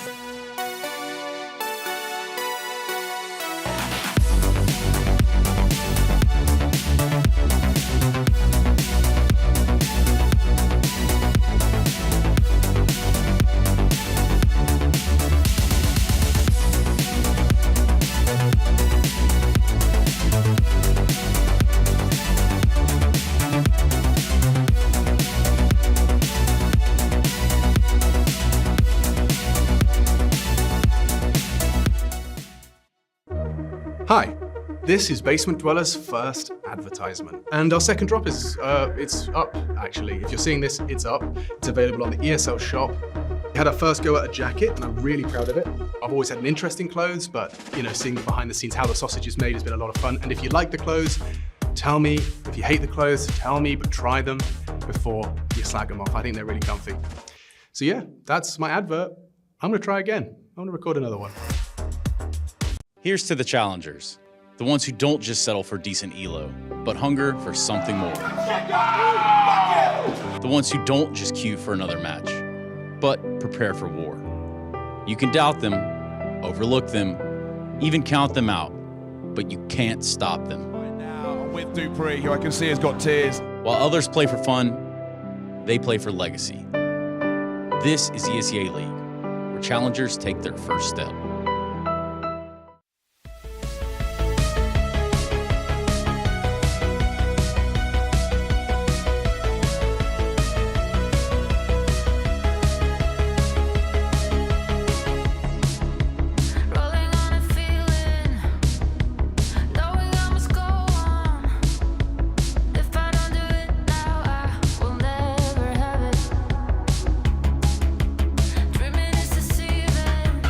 Hi, this is Basement Dweller's first advertisement. And our second drop is, it's up, actually. If you're seeing this, it's up. It's available on the ESL shop. We had our first go at a jacket, and I'm really proud of it. I've always had an interest in clothes, but, you know, seeing behind the scenes how the sausage is made has been a lot of fun. And if you like the clothes, tell me. If you hate the clothes, tell me, but try them before you slag them off. I think they're really comfy. So yeah, that's my advert. I'm gonna try again. I'm gonna record another one. Here's to the challengers, the ones who don't just settle for decent elo, but hunger for something more. The ones who don't just queue for another match, but prepare for war. You can doubt them, overlook them, even count them out, but you can't stop them. Right now, I'm with Dupree, who I can see has got tears. While others play for fun, they play for legacy. This is ESEA League, where challengers take their first step. Rolling on a feeling, knowing I must go on. If I don't do it now, I will never have it. Dreaming is deceiving.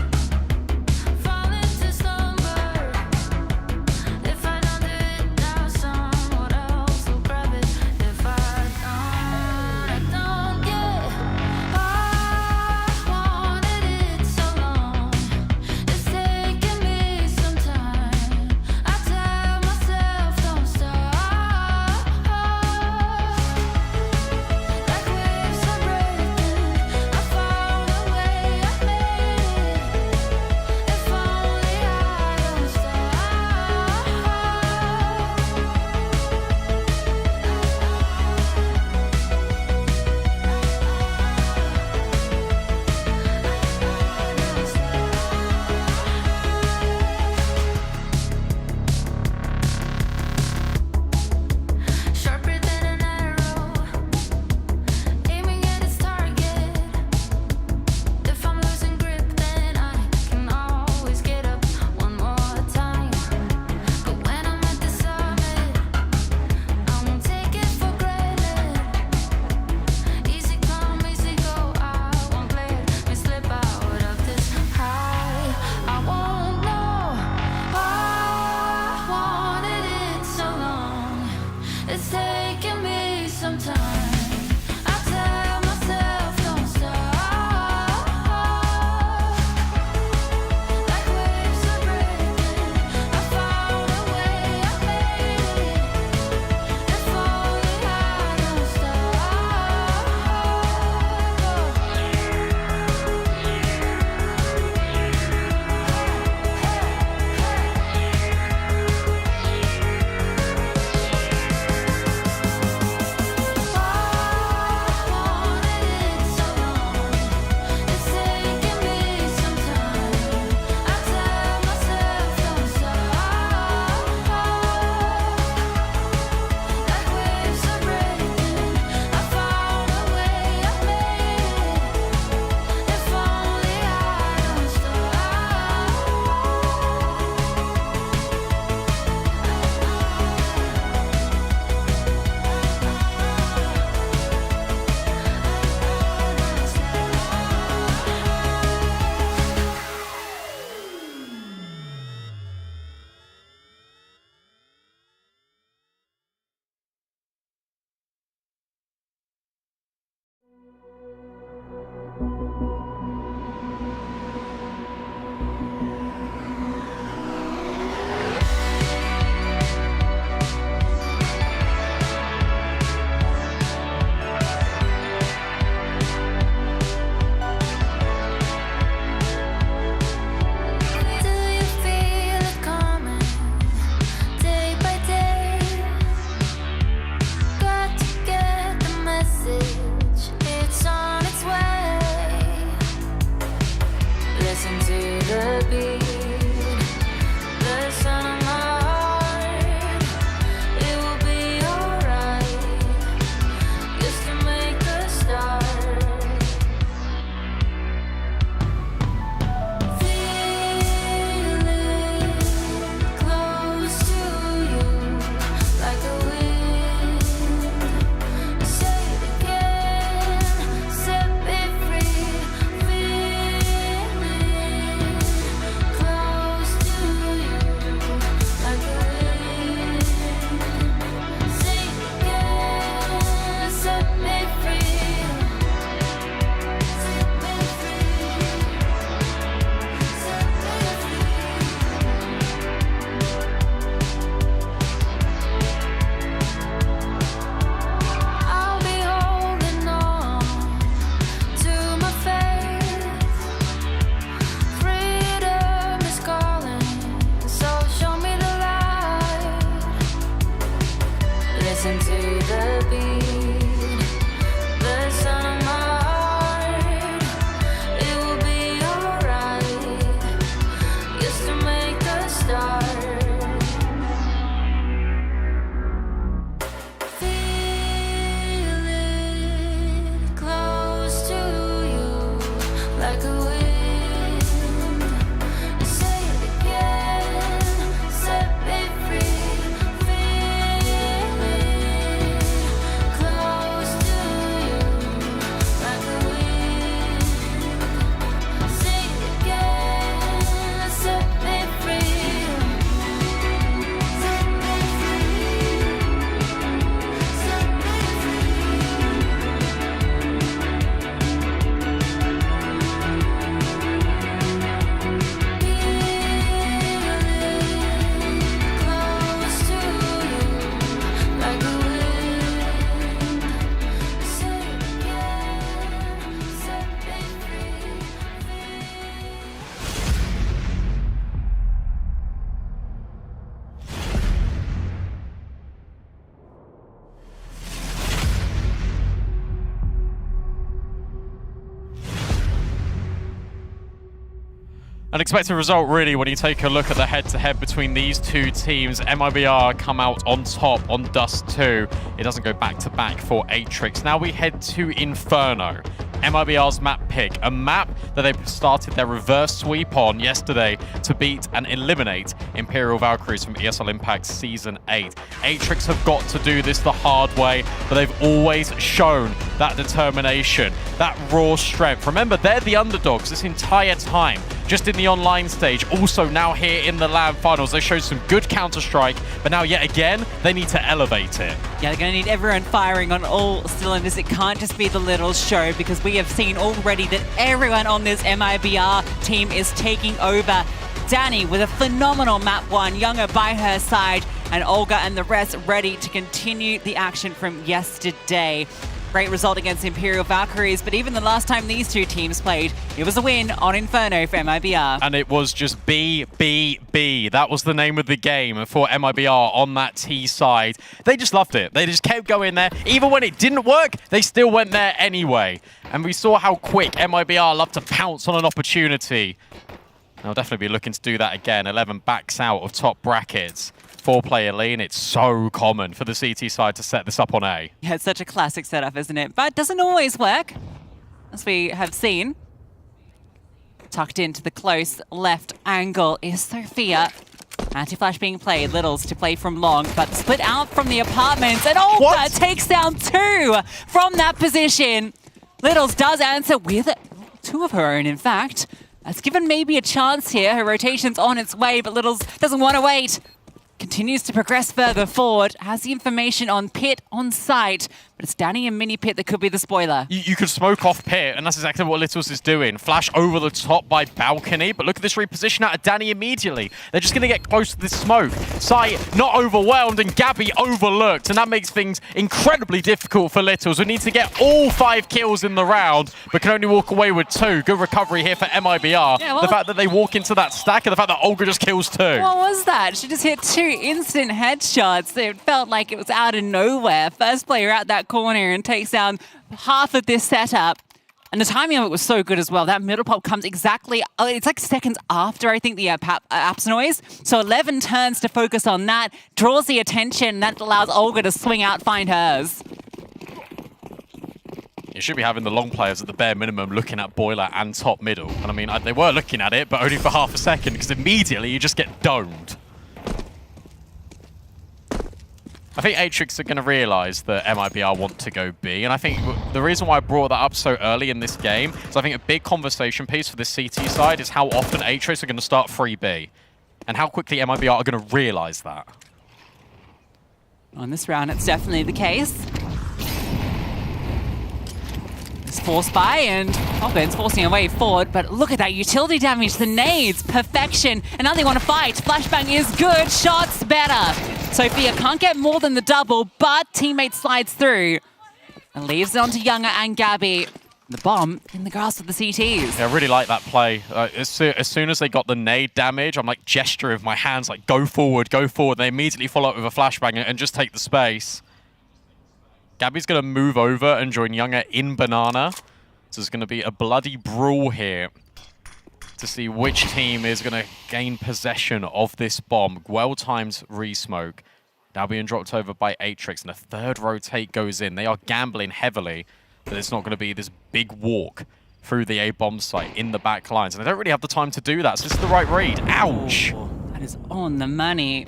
Listen to the beat, the sound of my heart. It will be alright, just to make a start. Feel it close to you, like a wind. Say it again, set me free. Feel it close to you, like a wind. Say it again, set me free. Set me free. Set me I'll be holding on to my faith. Freedom is calling, so show me the light. Listen to the beat, the sound of my heart. It will be alright, just to make a start. Feel it close to you, like a wind. Say it again, set me free. Feel it close to you, like a wind. Say it again, set me free. Set me free. Set me close to you, like a wind. Say it again, set me free. An expected result, really, when you take a look at the head-to-head between these two teams. MIBR come out on top on Dust 2. It doesn't go back-to-back for Atrix. Now we head to Inferno, MIBR's map pick, a map that they started their reverse sweep on yesterday to beat and eliminate Imperial Valkyries from ESL Impact Season 8. Atrix have got to do this the hard way, but they've always shown that determination, that raw strength. Remember, they're the underdogs this entire time, just in the online stage. Also now here in the LAN finals, they showed some good Counter-Strike, but now yet again, they need to elevate it. Yeah, they're going to need everyone firing on all cylinders. It can't just be the Littles show, because we have seen already that everyone on this MIBR team is taking over. Danny with a phenomenal map one, Younger by her side, and Olga and the rest ready to continue the action from yesterday. Great result against Imperial Valkyries, but even the last time these two teams played, it was a win on Inferno for MIBR. And it was just B. That was the name of the game for MIBR on that T side. They just loved it. They just kept going there. Even when it didn't work, they still went there anyway. And we saw how quick MIBR love to pounce on an opportunity. They'll definitely be looking to do that again. 11 backs out of top brackets. 4-player lean, it's so common for the CT side to set this up on A. Yeah, it's such a classic setup, isn't it? But it doesn't always work, as we have seen. Tucked into the close left angle is Sophia. Anti-flash being played, Littles to play from long, but split out from the apartments, and Olga takes down 2 from that position. Littles does answer with 2 of her own, in fact. That's given maybe a chance here. Her rotation's on its way, but Littles doesn't want to wait. Continues to progress further forward, has the information on Pit on site, but it's Danny and Mini Pit that could be the spoiler. You could smoke off Pit, and that's exactly what Littles is doing. Flash over the top by Balcony, but look at this reposition out of Danny immediately. They're just going to get close to this smoke. Sai not overwhelmed, and Gabby overlooked, and that makes things incredibly difficult for Littles. We need to get all 5 kills in the round, but can only walk away with 2. Good recovery here for MIBR. Yeah, well, the fact that they walk into that stack, and the fact that Olga just kills 2. What was that? She just hit 2 instant headshots. It felt like it was out of nowhere. First player out that corner and takes down half of this setup. And the timing of it was so good as well. That middle pop comes exactly, it's like seconds after, I think, the apps noise. So 11 turns to focus on that, draws the attention, that allows Olga to swing out, find hers. You should be having the long players at the bare minimum looking at boiler and top middle. And I mean, they were looking at it, but only for half a second, because immediately you just get domed. I think Atrix are going to realise that MIBR want to go B, and I think the reason why I brought that up so early in this game is I think a big conversation piece for the CT side is how often Atrix are going to start free B, and how quickly MIBR are going to realise that. On this round, it's definitely the case. It's forced by, and Hopkins forcing a way forward, but look at that utility damage, the nades, perfection, and now they want to fight. Flashbang is good, shots better. Sophia can't get more than the double, but teammate slides through and leaves it onto Younger and Gabby. The bomb in the grasp of the CTs. Yeah, I really like that play. As soon as they got the nade damage, I'm like gesturing with my hands, like go forward, go forward. They immediately follow up with a flashbang and just take the space. Gabby's going to move over and join Younger in Banana. So there's going to be a bloody brawl here to see which team is going to gain possession of this bomb. Well-timed re-smoke. Now being dropped over by Atrix, and a third rotate goes in. They are gambling heavily that it's not going to be this big walk through the A-bomb site in the back lines. And they don't really have the time to do that, so this is the right read. Ouch! Oh, that is on the money.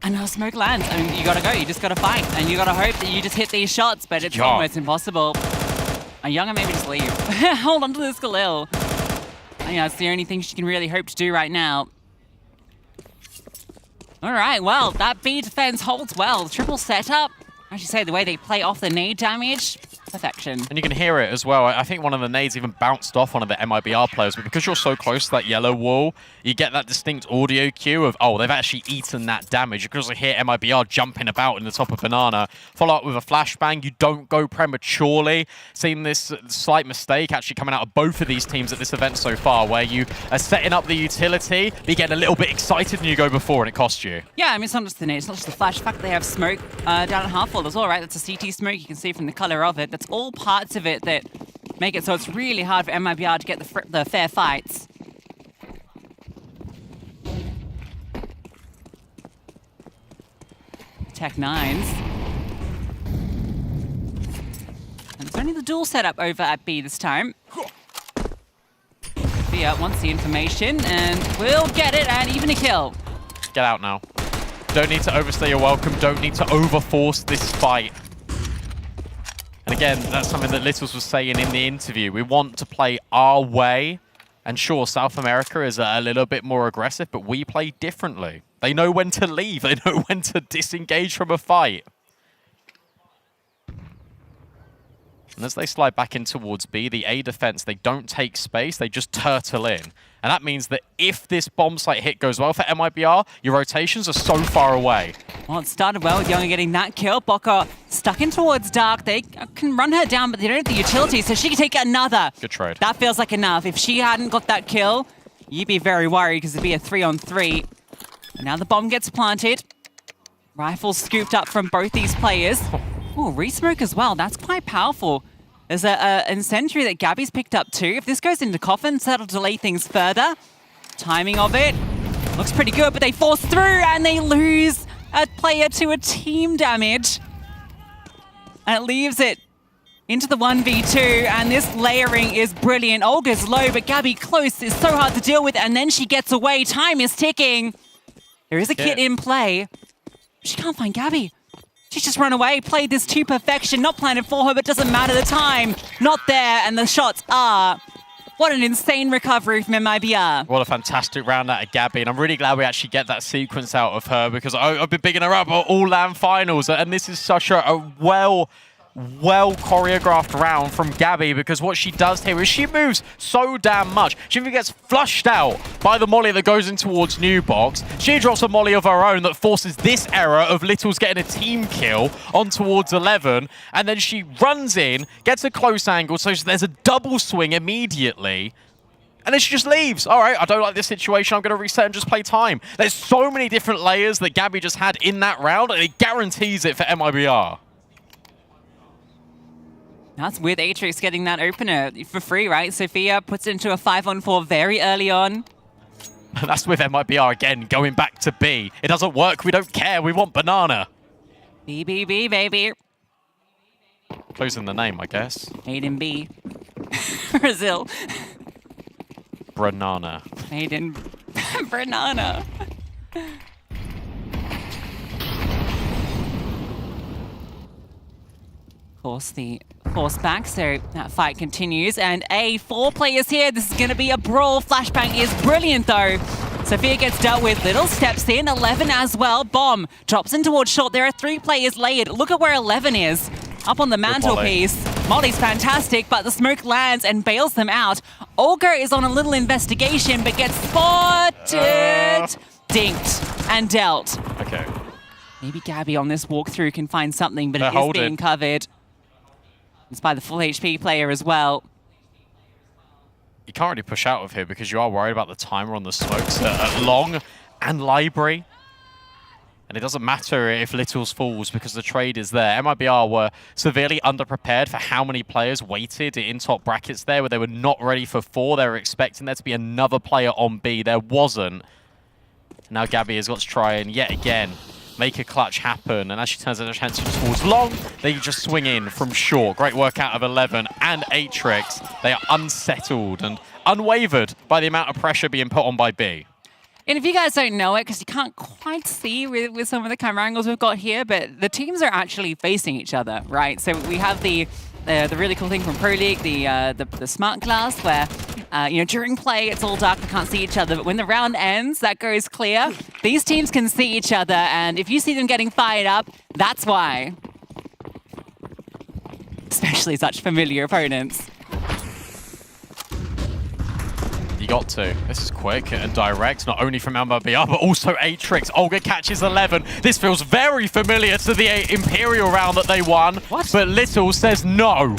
And now smoke lands. I mean, you gotta go, you just gotta fight. And you gotta hope that you just hit these shots, but it's almost impossible. And Younger maybe just leave. Hold on to this Khalil. I think that's the only thing she can really hope to do right now. All right, well, that B defense holds well. Triple setup. As you say, the way they play off the nade damage, perfection. And you can hear it as well. I think one of the nades even bounced off one of the MIBR players, but because you're so close to that yellow wall, you get that distinct audio cue of, oh, they've actually eaten that damage. You can also hear MIBR jumping about in the top of Banana. Follow up with a flashbang. You don't go prematurely. Seen this slight mistake actually coming out of both of these teams at this event so far, where you are setting up the utility, but you get a little bit excited and you go before and it costs you. Yeah, I mean, it's not just the nade, it's not just the flash. The fact that they have smoke down at half wall as well, right? That's a CT smoke, you can see from the color of it. That's all parts of it that make it so it's really hard for MIBR to get the fair fights. Tech 9s. And it's only the dual setup over at B this time. Thea wants the information and will get it, and even a kill. Get out now. Don't need to overstay your welcome. Don't need to overforce this fight. And again, that's something that Littles was saying in the interview. We want to play our way. And sure, South America is a little bit more aggressive, but we play differently. They know when to leave. They know when to disengage from a fight. And as they slide back in towards B, the A defense, they don't take space. They just turtle in. And that means that if this bomb site hit goes well for MIBR, your rotations are so far away. Well, it started well with Younger getting that kill. Bokka stuck in towards Dark. They can run her down, but they don't have the utility, so she can take another. Good trade. That feels like enough. If she hadn't got that kill, you'd be very worried because it'd be a 3-on-3. And now the bomb gets planted. Rifles scooped up from both these players. Oh, re-smoke as well. That's quite powerful. There's an incendiary that Gabby's picked up too. If this goes into coffins, that'll delay things further. Timing of it looks pretty good, but they force through and they lose a player to a team damage. And it leaves it into the 1v2, and this layering is brilliant. Olga's low, but Gabby close is so hard to deal with, and then she gets away. Time is ticking. There is a kit in play. She can't find Gabby. She's just run away, played this to perfection, not planted for her, but doesn't matter the time. Not there, and the shots are. What an insane recovery from MIBR. What a fantastic round out of Gabby, and I'm really glad we actually get that sequence out of her, because I've been bigging her up at all LAN finals, and this is such a well choreographed round from Gabby, because what she does here is she moves so damn much. She even gets flushed out by the molly that goes in towards New Box. She drops a molly of her own that forces this error of Littles getting a team kill on towards 11, and then she runs in, gets a close angle, so there's a double swing immediately. And then she just leaves. All right, I don't like this situation. I'm going to reset and just play time. There's so many different layers that Gabby just had in that round, and it guarantees it for MIBR. That's with Atrix getting that opener for free, right? Sophia puts it into a 5-on-4 very early on. That's with MIBR again, going back to B. It doesn't work, we don't care, we want banana. B, baby. Closing the name, I guess. Made in B. Brazil. Banana. Made in banana. Force the force back, so that fight continues. And 4 players here. This is going to be a brawl. Flashbang is brilliant, though. Sophia gets dealt with. Little steps in. 11 as well. Bomb drops in towards short. There are 3 players layered. Look at where 11 is. Up on the mantelpiece. Molly's fantastic, but the smoke lands and bails them out. Olga is on a little investigation, but gets spotted. Dinked and dealt. Okay. Maybe Gabby on this walkthrough can find something, but They're it is holding. being covered. It's by the full HP player as well. You can't really push out of here because you are worried about the timer on the smokes at Long and Library. And it doesn't matter if Littles falls because the trade is there. MIBR were severely underprepared for how many players waited in top brackets there, where they were not ready for 4. They were expecting there to be another player on B. There wasn't. Now Gabby has got to try and yet again make a clutch happen. And as she turns her attention towards Long, they just swing in from short. Great work out of 11 and Atrix. They are unsettled and unwavered by the amount of pressure being put on by B. And if you guys don't know it, because you can't quite see with some of the camera angles we've got here, but the teams are actually facing each other, right? So we have the really cool thing from Pro League, the smart glass, where during play it's all dark, we can't see each other, but when the round ends, that goes clear. These teams can see each other, and if you see them getting fired up, that's why. Especially such familiar opponents. You got to. This is quick and direct, not only from MIBR, but also Atrix. Olga catches 11. This feels very familiar to the Imperial round that they won. What? But Little says no.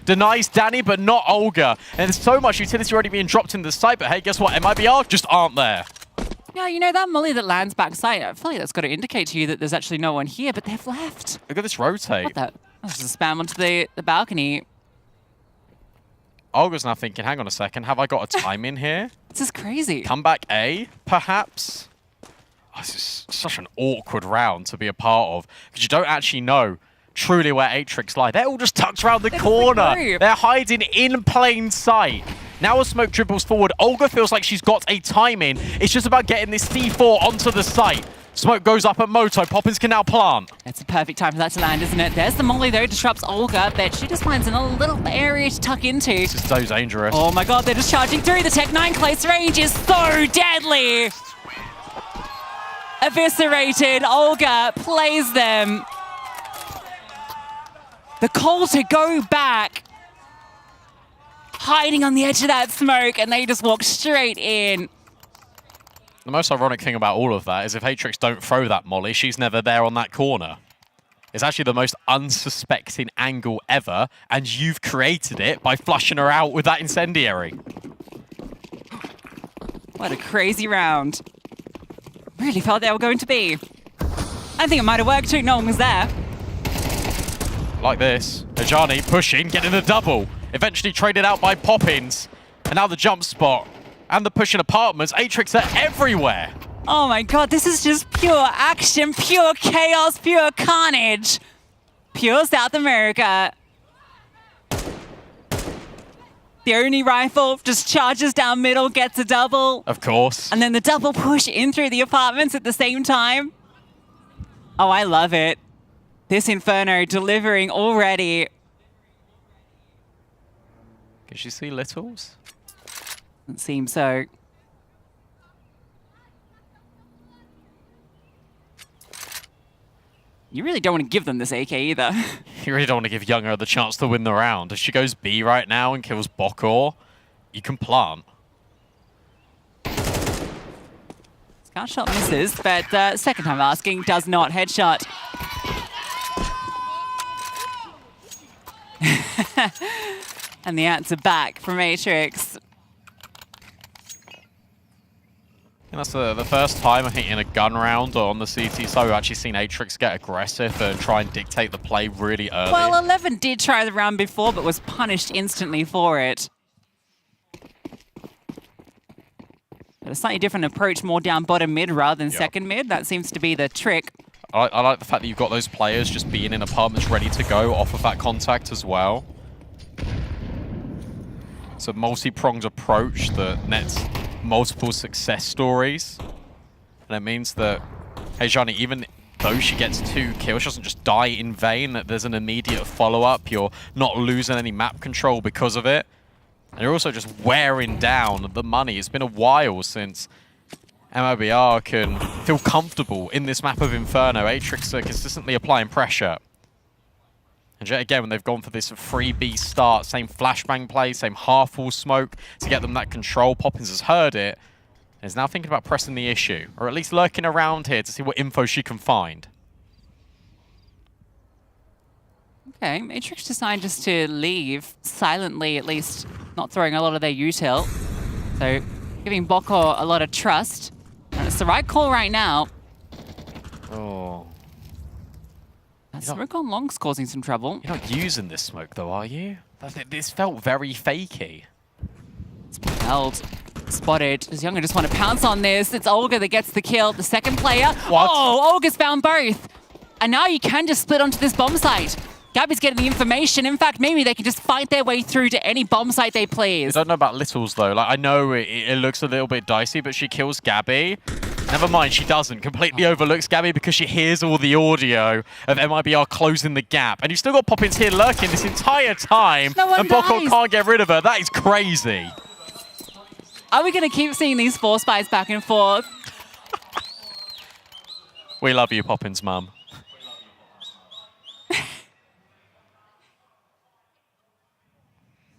Denies Danny, but not Olga. And there's so much utility already being dropped in the site, but hey, guess what? MIBR just aren't there. Yeah, you know, that molly that lands backside, I feel like that's got to indicate to you that there's actually no one here, but they've left. Look at this rotate. What the? That's just a spam onto the balcony. Olga's now thinking, hang on a second, have I got a time in here? This is crazy. Comeback A, perhaps? Oh, this is such an awkward round to be a part of, because you don't actually know truly where Atrix lie. They're all just tucked around the corner. They're hiding in plain sight. Now as smoke dribbles forward, Olga feels like she's got a time in. It's just about getting this C4 onto the site. Smoke goes up at Moto. Poppins can now plant. It's a perfect time for that to land, isn't it? There's the molly, though, disrupts Olga, but she just finds a little area to tuck into. This is so dangerous. Oh my god, they're just charging through. The Tech-9 close range is so deadly. Eviscerated. Olga plays them. The call to go back. Hiding on the edge of that smoke, and they just walk straight in. The most ironic thing about all of that is if Atrix don't throw that molly, she's never there on that corner. It's actually the most unsuspecting angle ever, and you've created it by flushing her out with that incendiary. What a crazy round. Really felt they were going to be. I think it might have worked too. No one was there. Like this. Ajani pushing, getting the double. Eventually traded out by Poppins. And now the jump spot. And the pushing apartments. Atrix are everywhere. Oh my god, this is just pure action, pure chaos, pure carnage. Pure South America. The only rifle just charges down middle, gets a double. Of course. And then the double push in through the apartments at the same time. Oh, I love it. This Inferno delivering already. Can she see Littles? It seems so. You really don't want to give them this AK either. You really don't want to give Younger the chance to win the round. If she goes B right now and kills Bokor, you can plant. Scout shot misses, but second time asking does not headshot. And the answer back from Atrix. And that's the first time, I think, in a gun round on the CT side, we've actually seen Atrix get aggressive and try and dictate the play really early. Well, 11 did try the round before, but was punished instantly for it. But a slightly different approach, more down bottom mid rather than second mid. That seems to be the trick. I like the fact that you've got those players just being in apartments ready to go off of that contact as well. It's a multi-pronged approach that nets multiple success stories. And it means that Hejani, even though she gets 2 kills, she doesn't just die in vain, that there's an immediate follow-up. You're not losing any map control because of it. And you're also just wearing down the money. It's been a while since MIBR can feel comfortable in this map of Inferno. Atrix are consistently applying pressure. And yet again, when they've gone for this 3B start, same flashbang play, same half-wall smoke to get them that control, Poppins has heard it and is now thinking about pressing the issue, or at least lurking around here to see what info she can find. Okay, Atrix decided just to leave silently, at least not throwing a lot of their util. So giving Boko a lot of trust. And it's the right call right now. Oh. That smoke on long's causing some trouble. You're not using this smoke though, are you? This felt very fakey. It's held. Spotted. Does Younger just want to pounce on this? It's Olga that gets the kill. The second player. What? Oh, Olga's found both. And now you can just split onto this bomb site. Gabby's getting the information. In fact, maybe they can just fight their way through to any bomb site they please. I don't know about Littles though. Like, I know it looks a little bit dicey, but she kills Gabby. Never mind, she doesn't. Completely overlooks Gabby because she hears all the audio of MIBR closing the gap. And you've still got Poppins here lurking this entire time. No one and Boko dies. can't get rid of her. That is crazy. Are we going to keep seeing these 4 spies back and forth? We love you, Poppins' mum.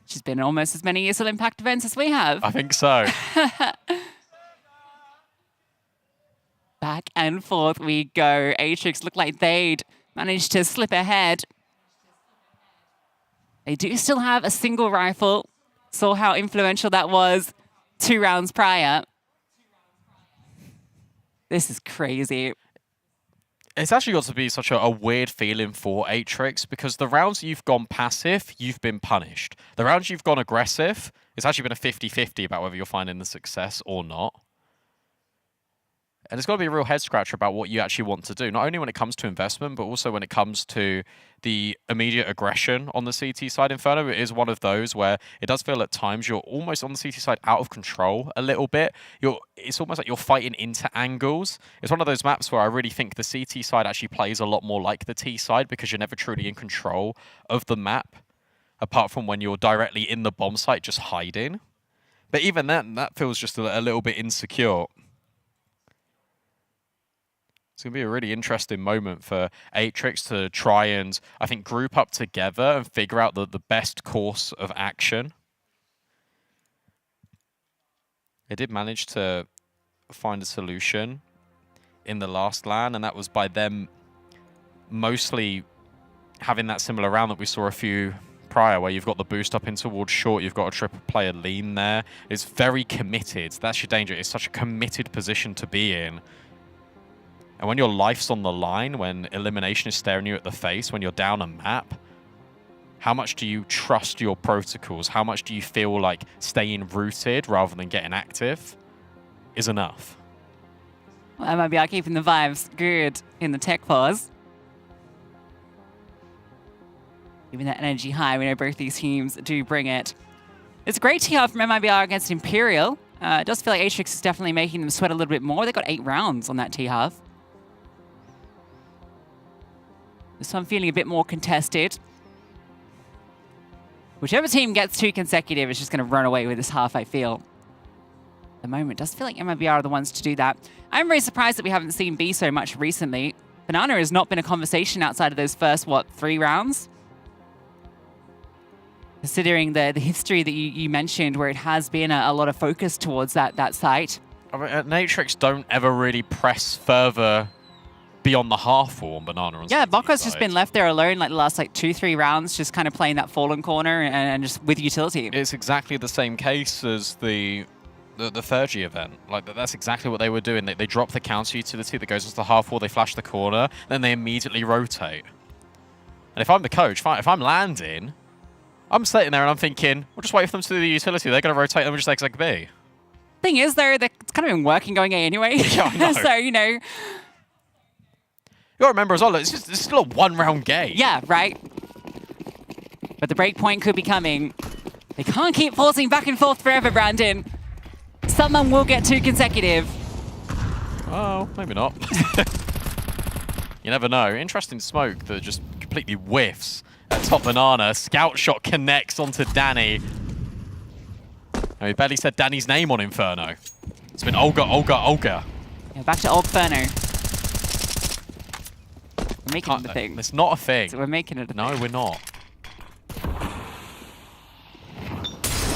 She's been in almost as many ESL Impact events as we have. I think so. Back and forth we go. Atrix look like they'd managed to slip ahead. They do still have a single rifle. Saw how influential that was 2 rounds prior. This is crazy. It's actually got to be such a weird feeling for Atrix because the rounds you've gone passive, you've been punished. The rounds you've gone aggressive, it's actually been a 50-50 about whether you're finding the success or not. And it's got to be a real head scratcher about what you actually want to do, not only when it comes to investment, but also when it comes to the immediate aggression on the CT side. Inferno is one of those where it does feel at times you're almost on the CT side out of control a little bit. It's almost like you're fighting into angles. It's one of those maps where I really think the CT side actually plays a lot more like the T side because you're never truly in control of the map, apart from when you're directly in the bomb site just hiding. But even then, that feels just a little bit insecure. It's going to be a really interesting moment for Atrix to try and, I think, group up together and figure out the best course of action. They did manage to find a solution in the last LAN, and that was by them mostly having that similar round that we saw a few prior, where you've got the boost up in towards short, you've got a triple player lean there. It's very committed. That's your danger. It's such a committed position to be in. And when your life's on the line, when elimination is staring you at the face, when you're down a map, how much do you trust your protocols? How much do you feel like staying rooted rather than getting active is enough? Well, MIBR keeping the vibes good in the tech pause. Keeping that energy high. We know both these teams do bring it. It's a great TR from MIBR against Imperial. It does feel like Atrix is definitely making them sweat a little bit more. They got 8 rounds on that T-half. So I'm feeling a bit more contested. Whichever team gets 2 consecutive is just going to run away with this half, I feel. At the moment, it does feel like MIBR are the ones to do that. I'm very surprised that we haven't seen B so much recently. Banana has not been a conversation outside of those first, 3 rounds? Considering the history that you mentioned, where it has been a lot of focus towards that site. I mean, Atrix don't ever really press further beyond the half wall on Banana. Yeah, Boko's just been left there alone like the last 2-3 rounds, just kind of playing that fallen corner and just with utility. It's exactly the same case as the the Fergie event. Like, that's exactly what they were doing. They drop the counter utility that goes into the half wall, they flash the corner, then they immediately rotate. And if I'm the coach, if I'm landing, I'm sitting there and I'm thinking, we'll just wait for them to do the utility. They're going to rotate and we'll just exec B. Thing is, though, it's kind of been working going A anyway. Yeah, I know. So, you know. You got to remember as well, it's still a one-round game. Yeah, right. But the break point could be coming. They can't keep forcing back and forth forever, Brandon. Someone will get 2 consecutive. Oh, maybe not. You never know. Interesting smoke that just completely whiffs at top banana. Scout shot connects onto Danny. We barely said Danny's name on Inferno. It's been Olga, Olga, Olga. Yeah, back to Inferno. We're making it a thing. It's not a thing. So we're making it a thing. No, we're not.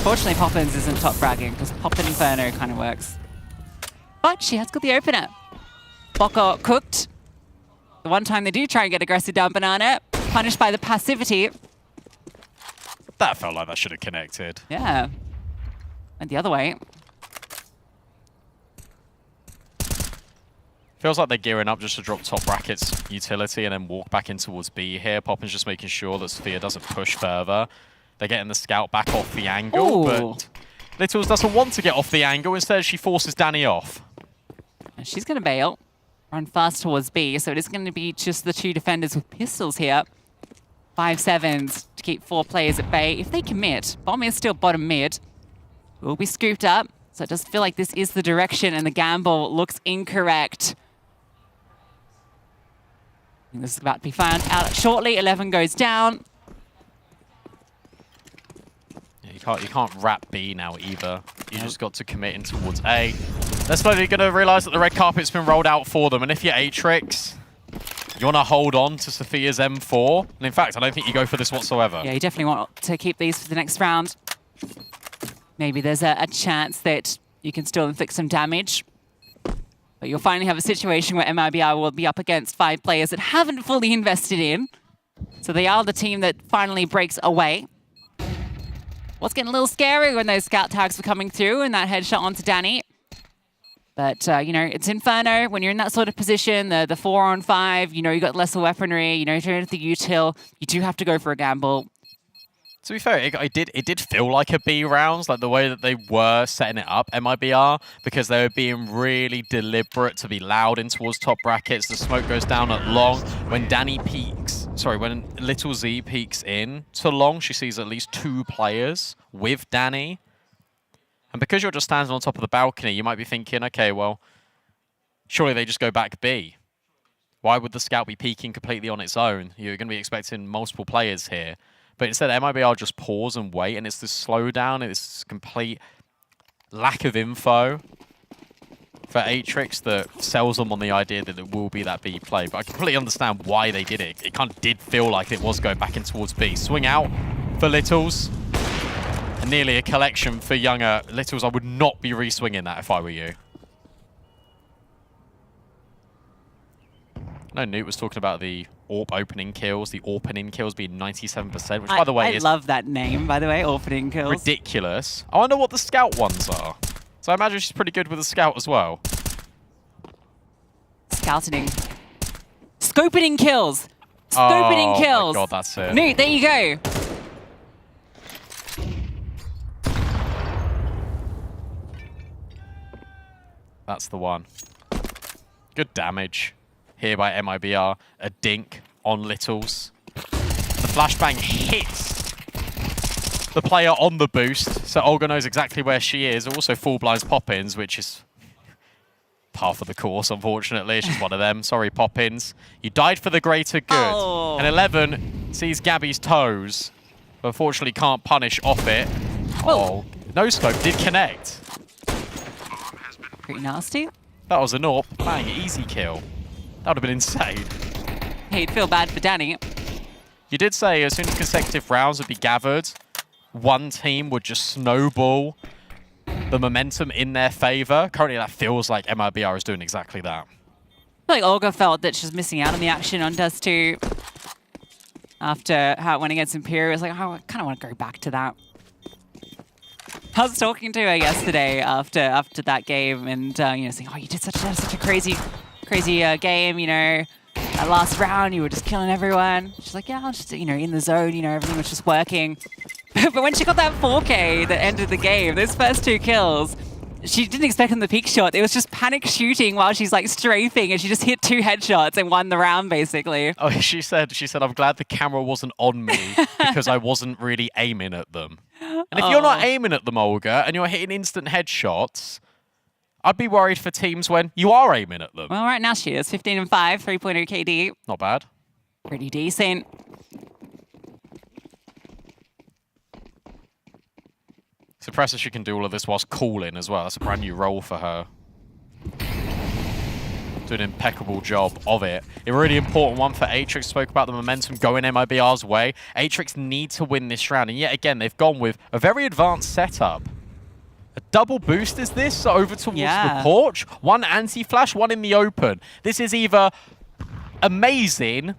Fortunately, Poppins isn't top fragging, because Poppin Inferno kind of works. But she has got the opener. Boko cooked. The one time they do try and get aggressive down banana, punished by the passivity. That felt like that should have connected. Yeah. Went the other way. Feels like they're gearing up just to drop top brackets utility and then walk back in towards B here. Poppin's just making sure that Sophia doesn't push further. They're getting the scout back off the angle, but Littles doesn't want to get off the angle. Instead, she forces Danny off. And she's going to bail. Run fast towards B, so it is going to be just the 2 defenders with pistols here. 5-7s to keep 4 players at bay. If they commit, Bomb is still bottom mid. Will be scooped up, so it does feel like this is the direction, and the gamble looks incorrect. And this is about to be found out shortly. 11 goes down. You can't wrap B now either. You just got to commit in towards A. They're slowly going to realize that the red carpet's been rolled out for them. And if you're Atrix, you want to hold on to Sophia's M4. And in fact, I don't think you go for this whatsoever. Yeah, you definitely want to keep these for the next round. Maybe there's a chance that you can still inflict some damage. But you'll finally have a situation where MIBR will be up against 5 players that haven't fully invested in. So they are the team that finally breaks away. What's getting a little scary when those scout tags were coming through and that headshot onto Danny. But, you know, it's Inferno. When you're in that sort of position, the 4-on-5, you know, you got lesser weaponry, you know, you're into the util, you do have to go for a gamble. To be fair, it did feel like a B rounds, like the way that they were setting it up, MIBR, because they were being really deliberate to be loud in towards top brackets. The smoke goes down at long. When Danny peeks, when Little Z peeks in to long, she sees at least 2 players with Danny. And because you're just standing on top of the balcony, you might be thinking, okay, well, surely they just go back B. Why would the scout be peeking completely on its own? You're going to be expecting multiple players here. But instead, MIBR just pause and wait, and it's this slowdown, it's this complete lack of info for Atrix that sells them on the idea that it will be that B play. But I completely understand why they did it. It kind of did feel like it was going back in towards B. Swing out for Littles. And nearly a collection for younger Littles. I would not be re-swinging that if I were you. I know Newt was talking about the AWP opening kills, the AWPening kills being 97%, which, by the way, I love that name, by the way, AWPening kills. Ridiculous. I wonder what the scout ones are. So I imagine she's pretty good with the scout as well. Scouting. Scopening kills. Scopening kills. Oh my god, that's it. Newt, there you go. That's the one. Good damage here by MIBR. A dink on Littles. The flashbang hits the player on the boost, so Olga knows exactly where she is. Also full blinds Poppins, which is par for the course, unfortunately. It's just one of them. Sorry, Poppins. You died for the greater good. Oh. And 11 sees Gabby's toes, but unfortunately can't punish off it. Oh, no scope did connect. Pretty nasty. That was an AWP. Bang, easy kill. That would have been insane. Hey, you'd feel bad for Danny. You did say as soon as consecutive rounds would be gathered, one team would just snowball the momentum in their favor. Currently, that feels like MIBR is doing exactly that. I feel like Olga felt that she's missing out on the action on Dust 2 after how it went against Imperial. It was like, oh, I kind of want to go back to that. I was talking to her yesterday after that game, and saying, "Oh, you did such a crazy game. That last round, you were just killing everyone." She's like, "Yeah, I was just in the zone. Everything was just working." But when she got that 4K that ended the game, those first 2 kills, she didn't expect them the peak shot. It was just panic shooting while she's like strafing, and she just hit 2 headshots and won the round basically. Oh, she said, I'm glad the camera wasn't on me because I wasn't really aiming at them. And if you're not aiming at them, Olga, and you're hitting instant headshots, I'd be worried for teams when you are aiming at them. Well, right now she is 15 and 5, 3.0 KD. Not bad. Pretty decent. It's impressive she can do all of this whilst calling as well. That's a brand new role for her. Doing an impeccable job of it. A really important one for Atrix. Spoke about the momentum going MIBR's way. Atrix need to win this round. And yet again, they've gone with a very advanced setup. A double boost is this over towards the porch. 1 anti-flash, 1 in the open. This is either amazing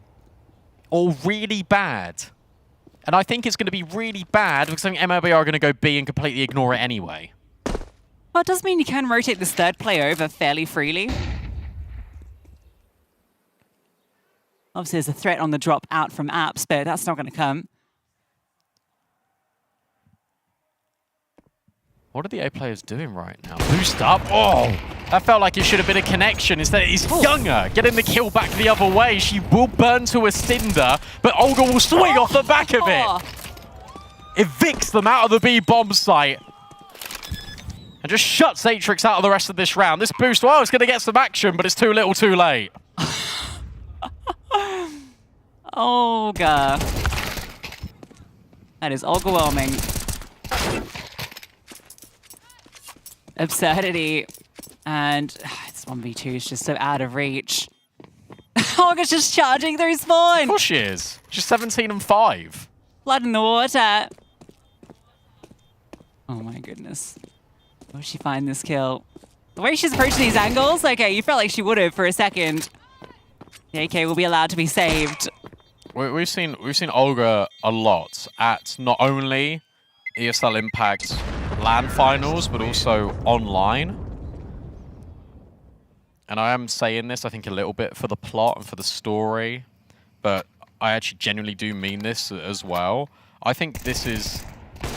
or really bad. And I think it's going to be really bad because I think MIBR are going to go B and completely ignore it anyway. Well, it does mean you can rotate this third player over fairly freely. Obviously, there's a threat on the drop out from Apps, but that's not going to come. What are the A players doing right now? Boost up. Oh, that felt like it should have been a connection. Instead, it's Younger getting the kill back the other way. She will burn to a cinder, but Olga will swing off the back of it. Evicts them out of the B bomb site. And just shuts Atrix out of the rest of this round. This boost, well, it's going to get some action, but it's too little too late. Olga. That is overwhelming. Absurdity. And it's 1v2 is just so out of reach. Olga's just charging through spawn. Of course she is. She's 17 and 5. Blood in the water. Oh my goodness. Where did she find this kill? The way she's approaching these angles, okay, you felt like she would have for a second. The AK will be allowed to be saved. We've seen Olga a lot at not only ESL Impact LAN finals, but also online. And I am saying this, I think, a little bit for the plot and for the story, but I actually genuinely do mean this as well. I think this is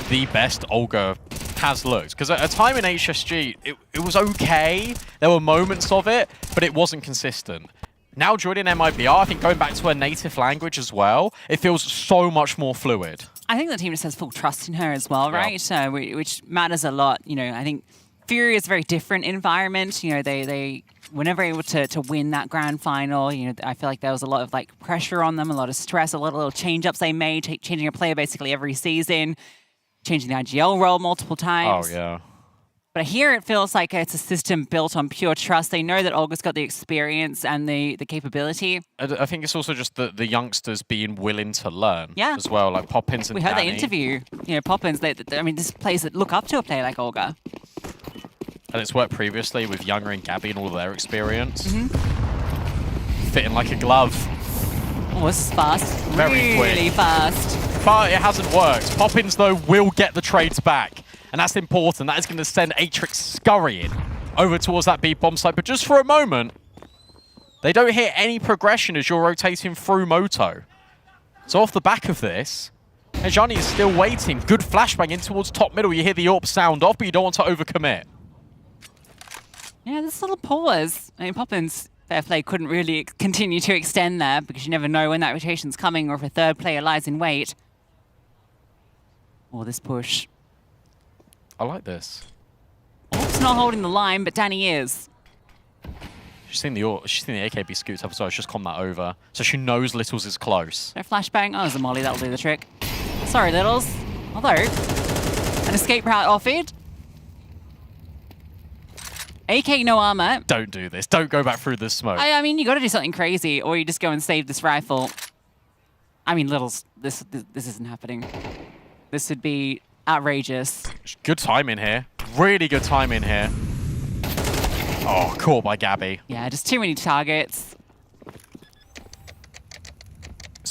the best Olga has looked. Because at a time in HSG, it was okay. There were moments of it, but it wasn't consistent. Now joining MIBR, I think going back to her native language as well, it feels so much more fluid. I think the team just has full trust in her as well, right? Which matters a lot. I think Fury is a very different environment. They were never able to win that grand final. I feel like there was a lot of pressure on them, a lot of stress, a lot of little change-ups they made, changing a player basically every season, changing the IGL role multiple times. Oh, yeah. But here it feels like it's a system built on pure trust. They know that Olga's got the experience and the capability. I think it's also just the youngsters being willing to learn as well, like Poppins and We heard Danny. the interview. Poppins, I mean, this players that look up to a player like Olga. And it's worked previously with Younger and Gabby and all their experience. Fitting like a glove. Oh, this is fast. Very quick. Really fast. But it hasn't worked. Poppins, though, will get the trades back. And that's important. That is going to send Atrix scurrying over towards that B bomb site. But just for a moment, they don't hit any progression as you're rotating through Moto. So off the back of this, Ejani is still waiting. Good flashbang in towards top middle. You hear the AWP sound off, but you don't want to overcommit. Yeah, this little pause. I mean, Poppins, fair play, couldn't really continue to extend there because you never know when that rotation's coming or if a third player lies in wait. Or this push. I like this. Orp's not holding the line, but Danny is. She's seen the AKB scoots up, so I just comm that over. So she knows Littles is close. No flashbang. Oh, there's a molly. That'll do the trick. Sorry, Littles. Although, an escape route offered. AK no armor. Don't do this. Don't go back through this smoke. I mean, you got to do something crazy, or you just go and save this rifle. I mean, Littles, this isn't happening. This would be outrageous. Good timing here. Really good timing here. Oh, caught by Gabby. Yeah, just too many targets.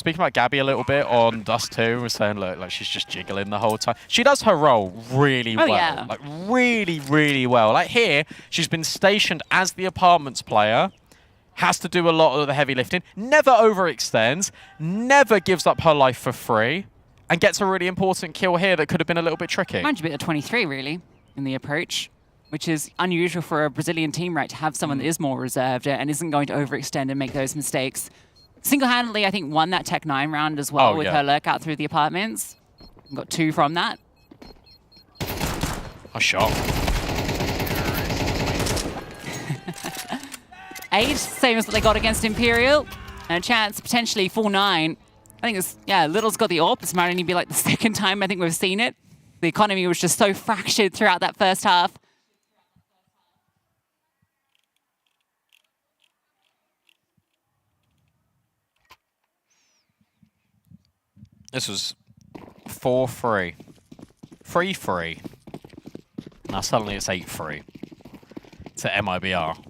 speaking about Gabby a little bit on Dust 2, we're saying, look, like she's just jiggling the whole time. She does her role really well. Yeah. Like, really, really well. Like here, she's been stationed as the apartments player, has to do a lot of the heavy lifting, never overextends, never gives up her life for free, and gets a really important kill here that could have been a little bit tricky. Mind you, a bit of 23, really, in the approach, which is unusual for a Brazilian team, right, to have someone that is more reserved and isn't going to overextend and make those mistakes. Single-handedly, I think, won that Tech 9 round as well with her lurk out through the apartments. Got 2 from that. A shot. 8, same as what they got against Imperial. And a chance, potentially, 4-9. I think it's, Little's got the AWP. This might only be like the second time I think we've seen it. The economy was just so fractured throughout that first half. This was 4-3. 3-3. Now suddenly it's 8-3 to MIBR.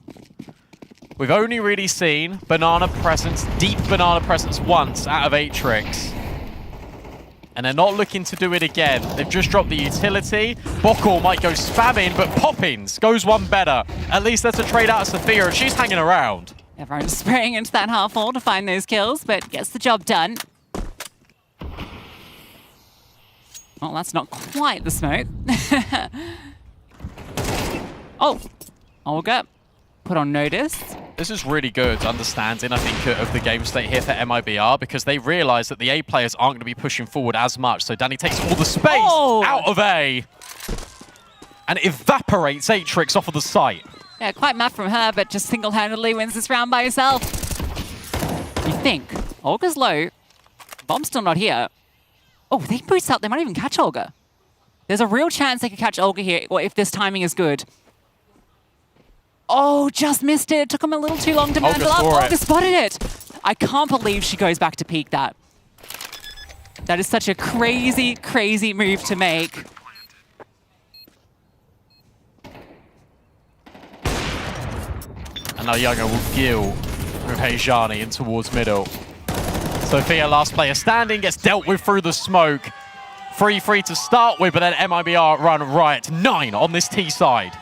We've only really seen banana presence, deep banana presence once out of Atrix. And they're not looking to do it again. They've just dropped the utility. Bokor might go spamming, but Poppins goes one better. At least that's a trade out of Sophia, and she's hanging around. Everyone's spraying into that half wall to find those kills, but gets the job done. Well, that's not quite the smoke. Oh, Olga put on notice. This is really good understanding, I think, of the game state here for MIBR, because they realize that the A players aren't going to be pushing forward as much. So Danny takes all the space out of A and evaporates Atrix off of the site. Yeah, quite mad from her, but just single-handedly wins this round by herself. You think. Olga's low. Bomb's still not here. Oh, they boost up. They might even catch Olga. There's a real chance they could catch Olga here, or if this timing is good. Oh, just missed it. Took him a little too long to mantle up. Olga spotted it. I can't believe she goes back to peek that. That is such a crazy, crazy move to make. And now Younger will gill with Hejani in towards middle. Sophia, last player standing, gets dealt with through the smoke. 3-3 to start with, but then MIBR run riot. 9 on this T side.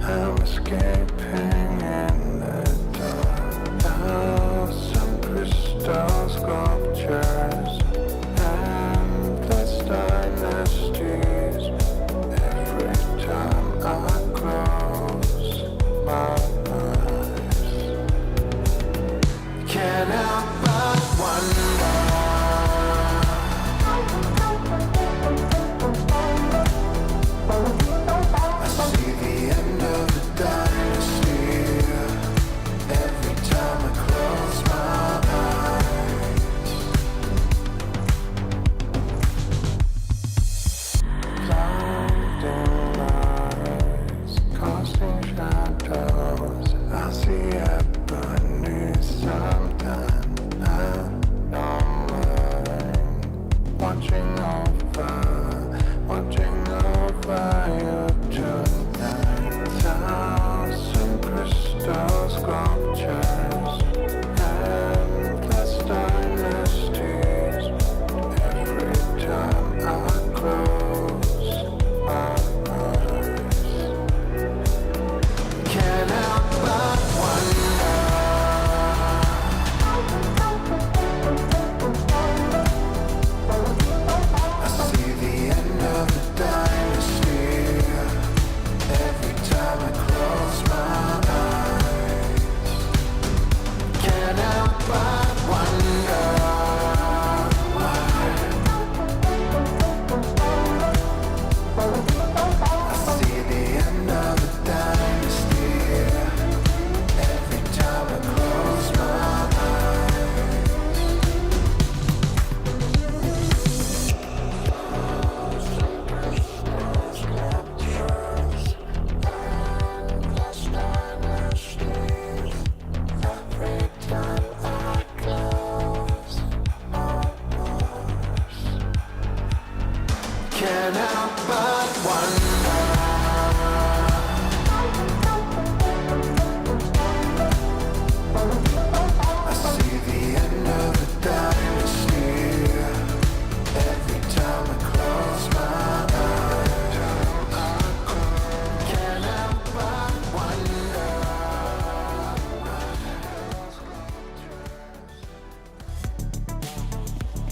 I'm escaping in the dark. Thousand crystal sculptures, endless dynasties. Every time I close my eyes, can't help but wonder.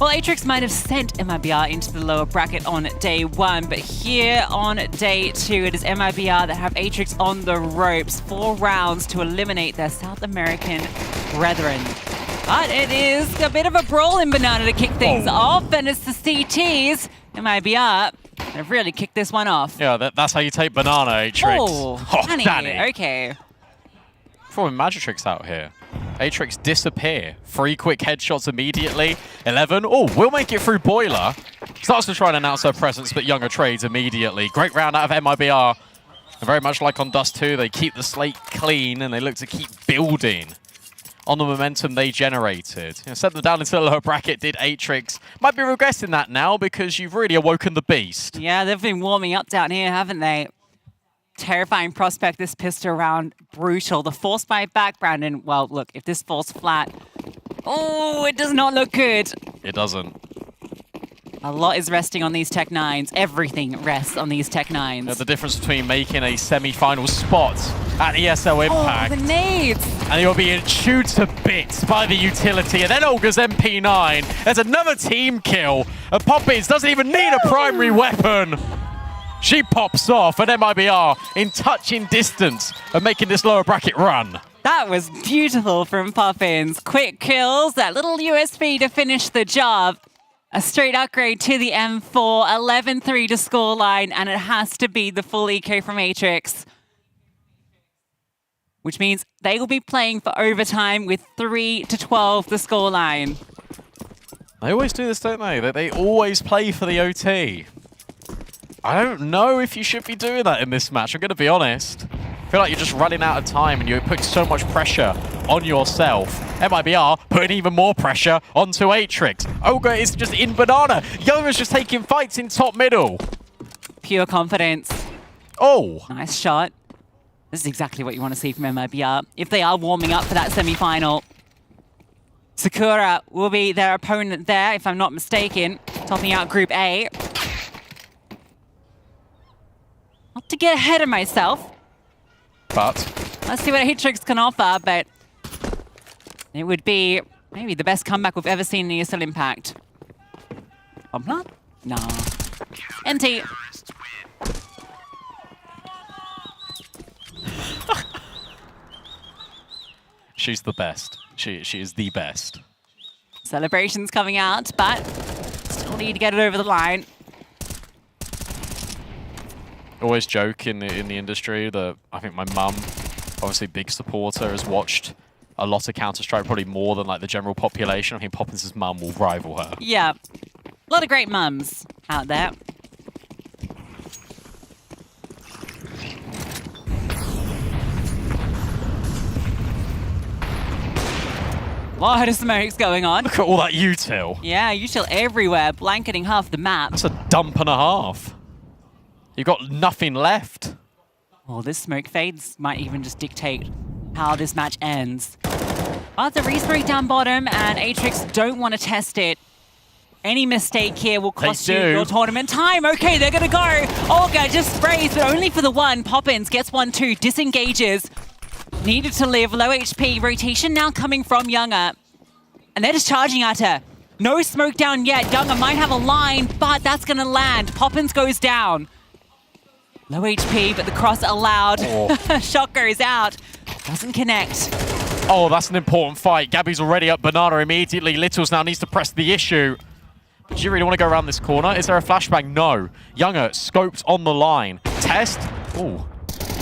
Well, Atrix might have sent MIBR into the lower bracket on day 1, but here on day 2, it is MIBR that have Atrix on the ropes. 4 rounds to eliminate their South American brethren. But it is a bit of a brawl in Banana to kick things off, and it's the CTs. MIBR have really kicked this one off. Yeah, that's how you take Banana, Atrix. Oh, Danny. Okay. Throwing Magitrix out here. Atrix disappear. 3 quick headshots immediately. 11. Oh, we'll make it through Boiler. Starts to try and announce her presence, but Younger trades immediately. Great round out of MIBR. And very much like on Dust 2, they keep the slate clean and they look to keep building on the momentum they generated. Set them down into the lower bracket, did Atrix. Might be regressing that now because you've really awoken the beast. Yeah, they've been warming up down here, haven't they? Terrifying prospect, this pistol round. Brutal. The force fight back, Brandon. Well, look, if this falls flat... Oh, it does not look good. It doesn't. A lot is resting on these Tech 9s. Everything rests on these Tech 9s. Yeah, the difference between making a semi-final spot at ESL Impact... Oh, the nades! And you're being chewed to bits by the utility. And then Olga's MP9. There's another team kill. And Poppins doesn't even need a primary weapon. She pops off, and MIBR in touching distance of making this lower bracket run. That was beautiful from Poppins. Quick kills, that little USP to finish the job. A straight upgrade to the M4, 11-3 to scoreline, and it has to be the full eco from Atrix. Which means they will be playing for overtime with 3-12 the scoreline. They always do this, don't they? They always play for the OT. I don't know if you should be doing that in this match, I'm going to be honest. I feel like you're just running out of time and you're putting so much pressure on yourself. MIBR putting even more pressure onto Atrix. Olga is just in Banana. Younger's just taking fights in top middle. Pure confidence. Oh. Nice shot. This is exactly what you want to see from MIBR. If they are warming up for that semi-final. Sakura will be their opponent there, if I'm not mistaken. Topping out Group A. Not to get ahead of myself. But let's see what Atrix can offer, but it would be maybe the best comeback we've ever seen in ESL Impact. Not? No. NT. She's the best. She is the best. Celebrations coming out, but still need to get it over the line. Always joke in the industry that I think my mum, obviously big supporter, has watched a lot of Counter-Strike, probably more than like the general population. I think Poppins' mum will rival her. Yeah. A lot of great mums out there. Lot of smokes going on. Look at all that util. Yeah, util everywhere, blanketing half the map. That's a dump and a half. You've got nothing left. Well, this smoke fades might even just dictate how this match ends. But the resprayed down bottom, and Atrix don't want to test it. Any mistake here will cost you your tournament time. Okay, they're gonna go. Olga just sprays, but only for the one. Poppins gets 1-2, disengages. Needed to live, low HP. Rotation now coming from Younger. And they're just charging at her. No smoke down yet. Younger might have a line, but that's gonna land. Poppins goes down. Low HP, but the cross allowed. Oh. Shot goes out. Doesn't connect. Oh, that's an important fight. Gabby's already up Banana immediately. Littles now needs to press the issue. But do you really want to go around this corner? Is there a flashbang? No. Younger scoped on the line. Test. Ooh.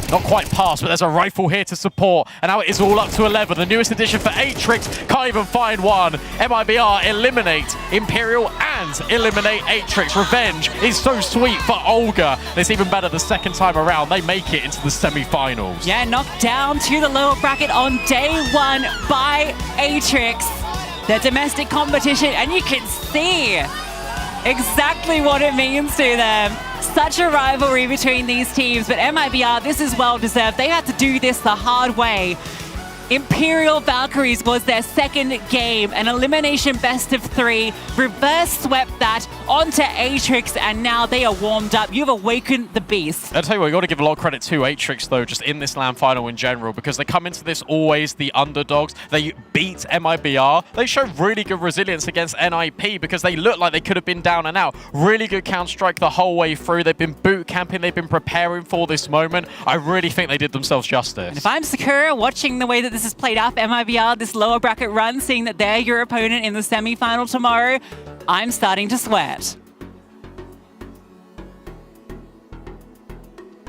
Not quite past, but there's a rifle here to support. And now it is all up to 11. The newest addition for Atrix. Can't even find one. MIBR eliminate Imperial and eliminate Atrix. Revenge is so sweet for Olga. It's even better the second time around. They make it into the semi-finals. Yeah, knocked down to the lower bracket on day 1 by Atrix. Their domestic competition, and you can see exactly what it means to them. Such a rivalry between these teams, but MIBR, this is well deserved. They had to do this the hard way. Imperial Valkyries was their second game, an elimination best of 3, reverse swept that onto Atrix, and now they are warmed up. You've awakened the beast. I'll tell you what, you got to give a lot of credit to Atrix, though, just in this LAN final in general, because they come into this always the underdogs. They beat MIBR. They show really good resilience against NIP because they look like they could have been down and out. Really good counter-strike the whole way through. They've been boot camping. They've been preparing for this moment. I really think they did themselves justice. And if I'm Sakura, watching the way that this is played out for MIBR, this lower bracket run, seeing that they're your opponent in the semi-final tomorrow, I'm starting to sweat.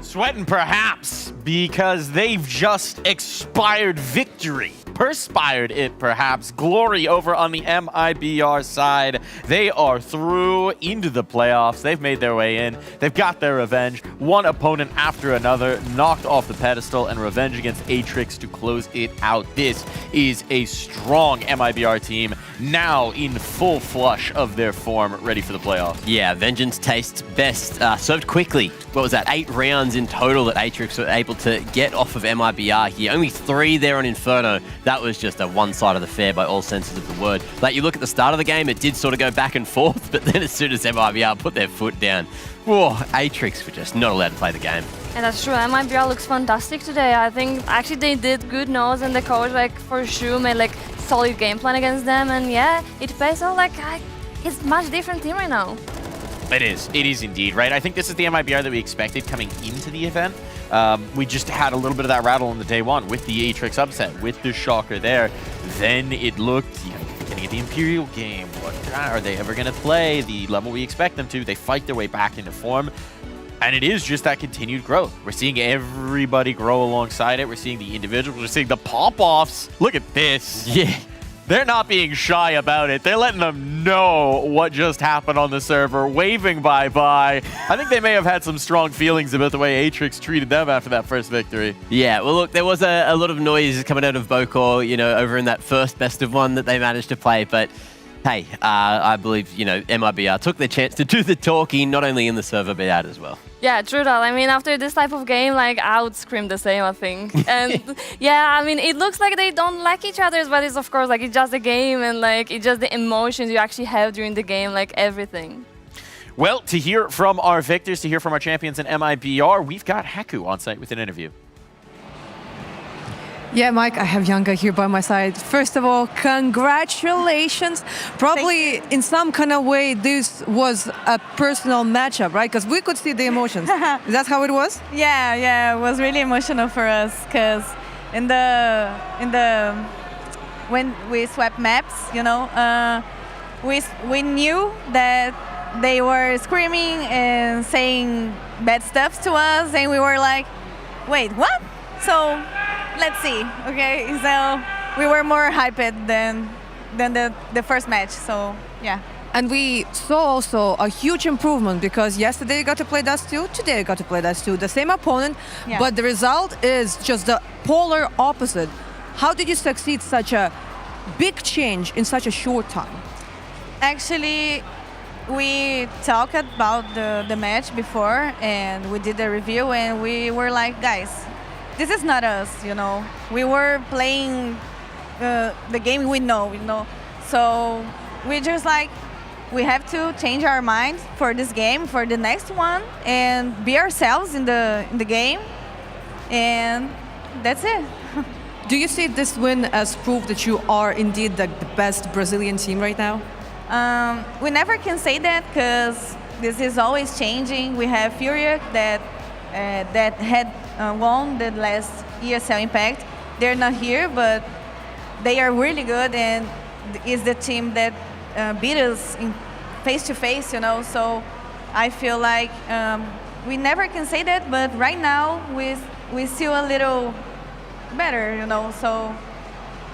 Sweating perhaps because they've just expired victory. Perspired it perhaps. Glory over on the MIBR side. They are through into the playoffs. They've made their way in. They've got their revenge. One opponent after another knocked off the pedestal, and revenge against Atrix to close it out. This is a strong MIBR team now in full flush of their form, ready for the playoffs. Yeah, vengeance tastes best. Served quickly. What was that? 8 rounds in total that Atrix were able to get off of MIBR here. Only 3 there on Inferno. That was just a one side of the fair by all senses of the word. Like, you look at the start of the game, it did sort of go back and forth, but then as soon as MIBR put their foot down, whoa, Atrix were just not allowed to play the game. And that's true. MIBR looks fantastic today. I think actually they did good nose, and the coach for sure made solid game plan against them. And yeah, it pays off. It's a much different team right now. It is indeed, right? I think this is the MIBR that we expected coming into the event. We just had a little bit of that rattle on the day one with the Atrix upset, with the shocker there. Then it looked, beginning of the Imperial game. What are they ever going to play the level we expect them to? They fight their way back into form. And it is just that continued growth. We're seeing everybody grow alongside it. We're seeing the individuals. We're seeing the pop-offs. Look at this. Yeah. They're not being shy about it. They're letting them know what just happened on the server, waving bye-bye. I think they may have had some strong feelings about the way Atrix treated them after that first victory. Yeah, well, look, there was a lot of noise coming out of Bokor, over in that first best of one that they managed to play. But hey, I believe, MIBR took their chance to do the talking, not only in the server, but out as well. Yeah, true that. I mean, after this type of game, I would scream the same, I think. And yeah, I mean, it looks like they don't like each other, but it's of course, it's just a game, and it's just the emotions you actually have during the game, everything. Well, to hear from our victors, to hear from our champions in MIBR, we've got Haku on site with an interview. Yeah, Mike, I have Yanga here by my side. First of all, congratulations. Probably in some kind of way, this was a personal matchup, right? Because we could see the emotions. Is that how it was? Yeah, it was really emotional for us because when we swapped maps, we knew that they were screaming and saying bad stuff to us, and we were like, wait, what? So let's see, okay? So we were more hyped than the first match, so yeah. And we saw also a huge improvement because yesterday you got to play Dust 2, today you got to play Dust 2, the same opponent, Yeah. but the result is just the polar opposite. How did you succeed such a big change in such a short time? Actually, we talked about the match before and we did a review and we were like, guys, this is not us, We were playing the game we know. So we just we have to change our mind for this game, for the next one, and be ourselves in the game, and that's it. Do you see this win as proof that you are indeed the best Brazilian team right now? We never can say that because this is always changing. We have Furia that had won the last ESL Impact. They're not here, but they are really good and is the team that beat us in face-to-face, So I feel like we never can say that, but right now we still a little better, So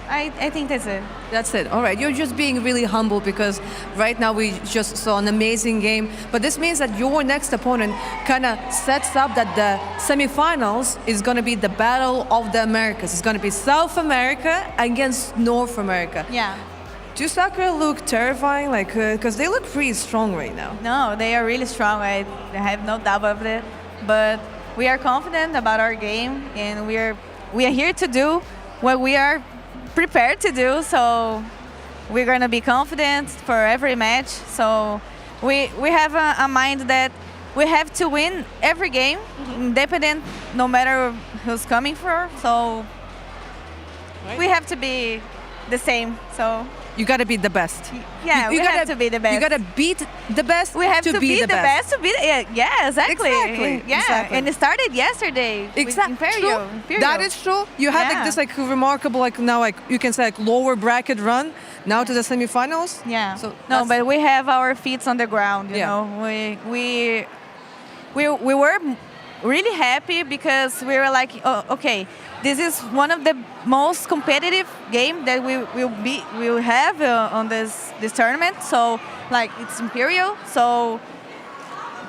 I think that's it. That's it. All right. You're just being really humble because right now we just saw an amazing game. But this means that your next opponent kind of sets up that the semifinals is going to be the battle of the Americas. It's going to be South America against North America. Yeah. Do Sakura look terrifying? Because they look pretty strong right now. No, they are really strong. I have no doubt of it. But we are confident about our game, and we are here to do what we are prepared to do. So we're gonna be confident for every match. So we have a mind that we have to win every game, independent, no matter who's coming for. So we have to be the same. So you gotta be the best. Yeah, you we gotta, have to be the best. You gotta beat the best. We have to be the best. to be yeah, exactly. Yeah, exactly. and it started yesterday. With Imperial. That is true. You had like this like remarkable like now like you can say like lower bracket run now to the semifinals. Yeah. So no, but we have our feet on the ground. You know, we were really happy because we were like, oh, okay, this is one of the most competitive game that we will have on this tournament. So like it's Imperial. So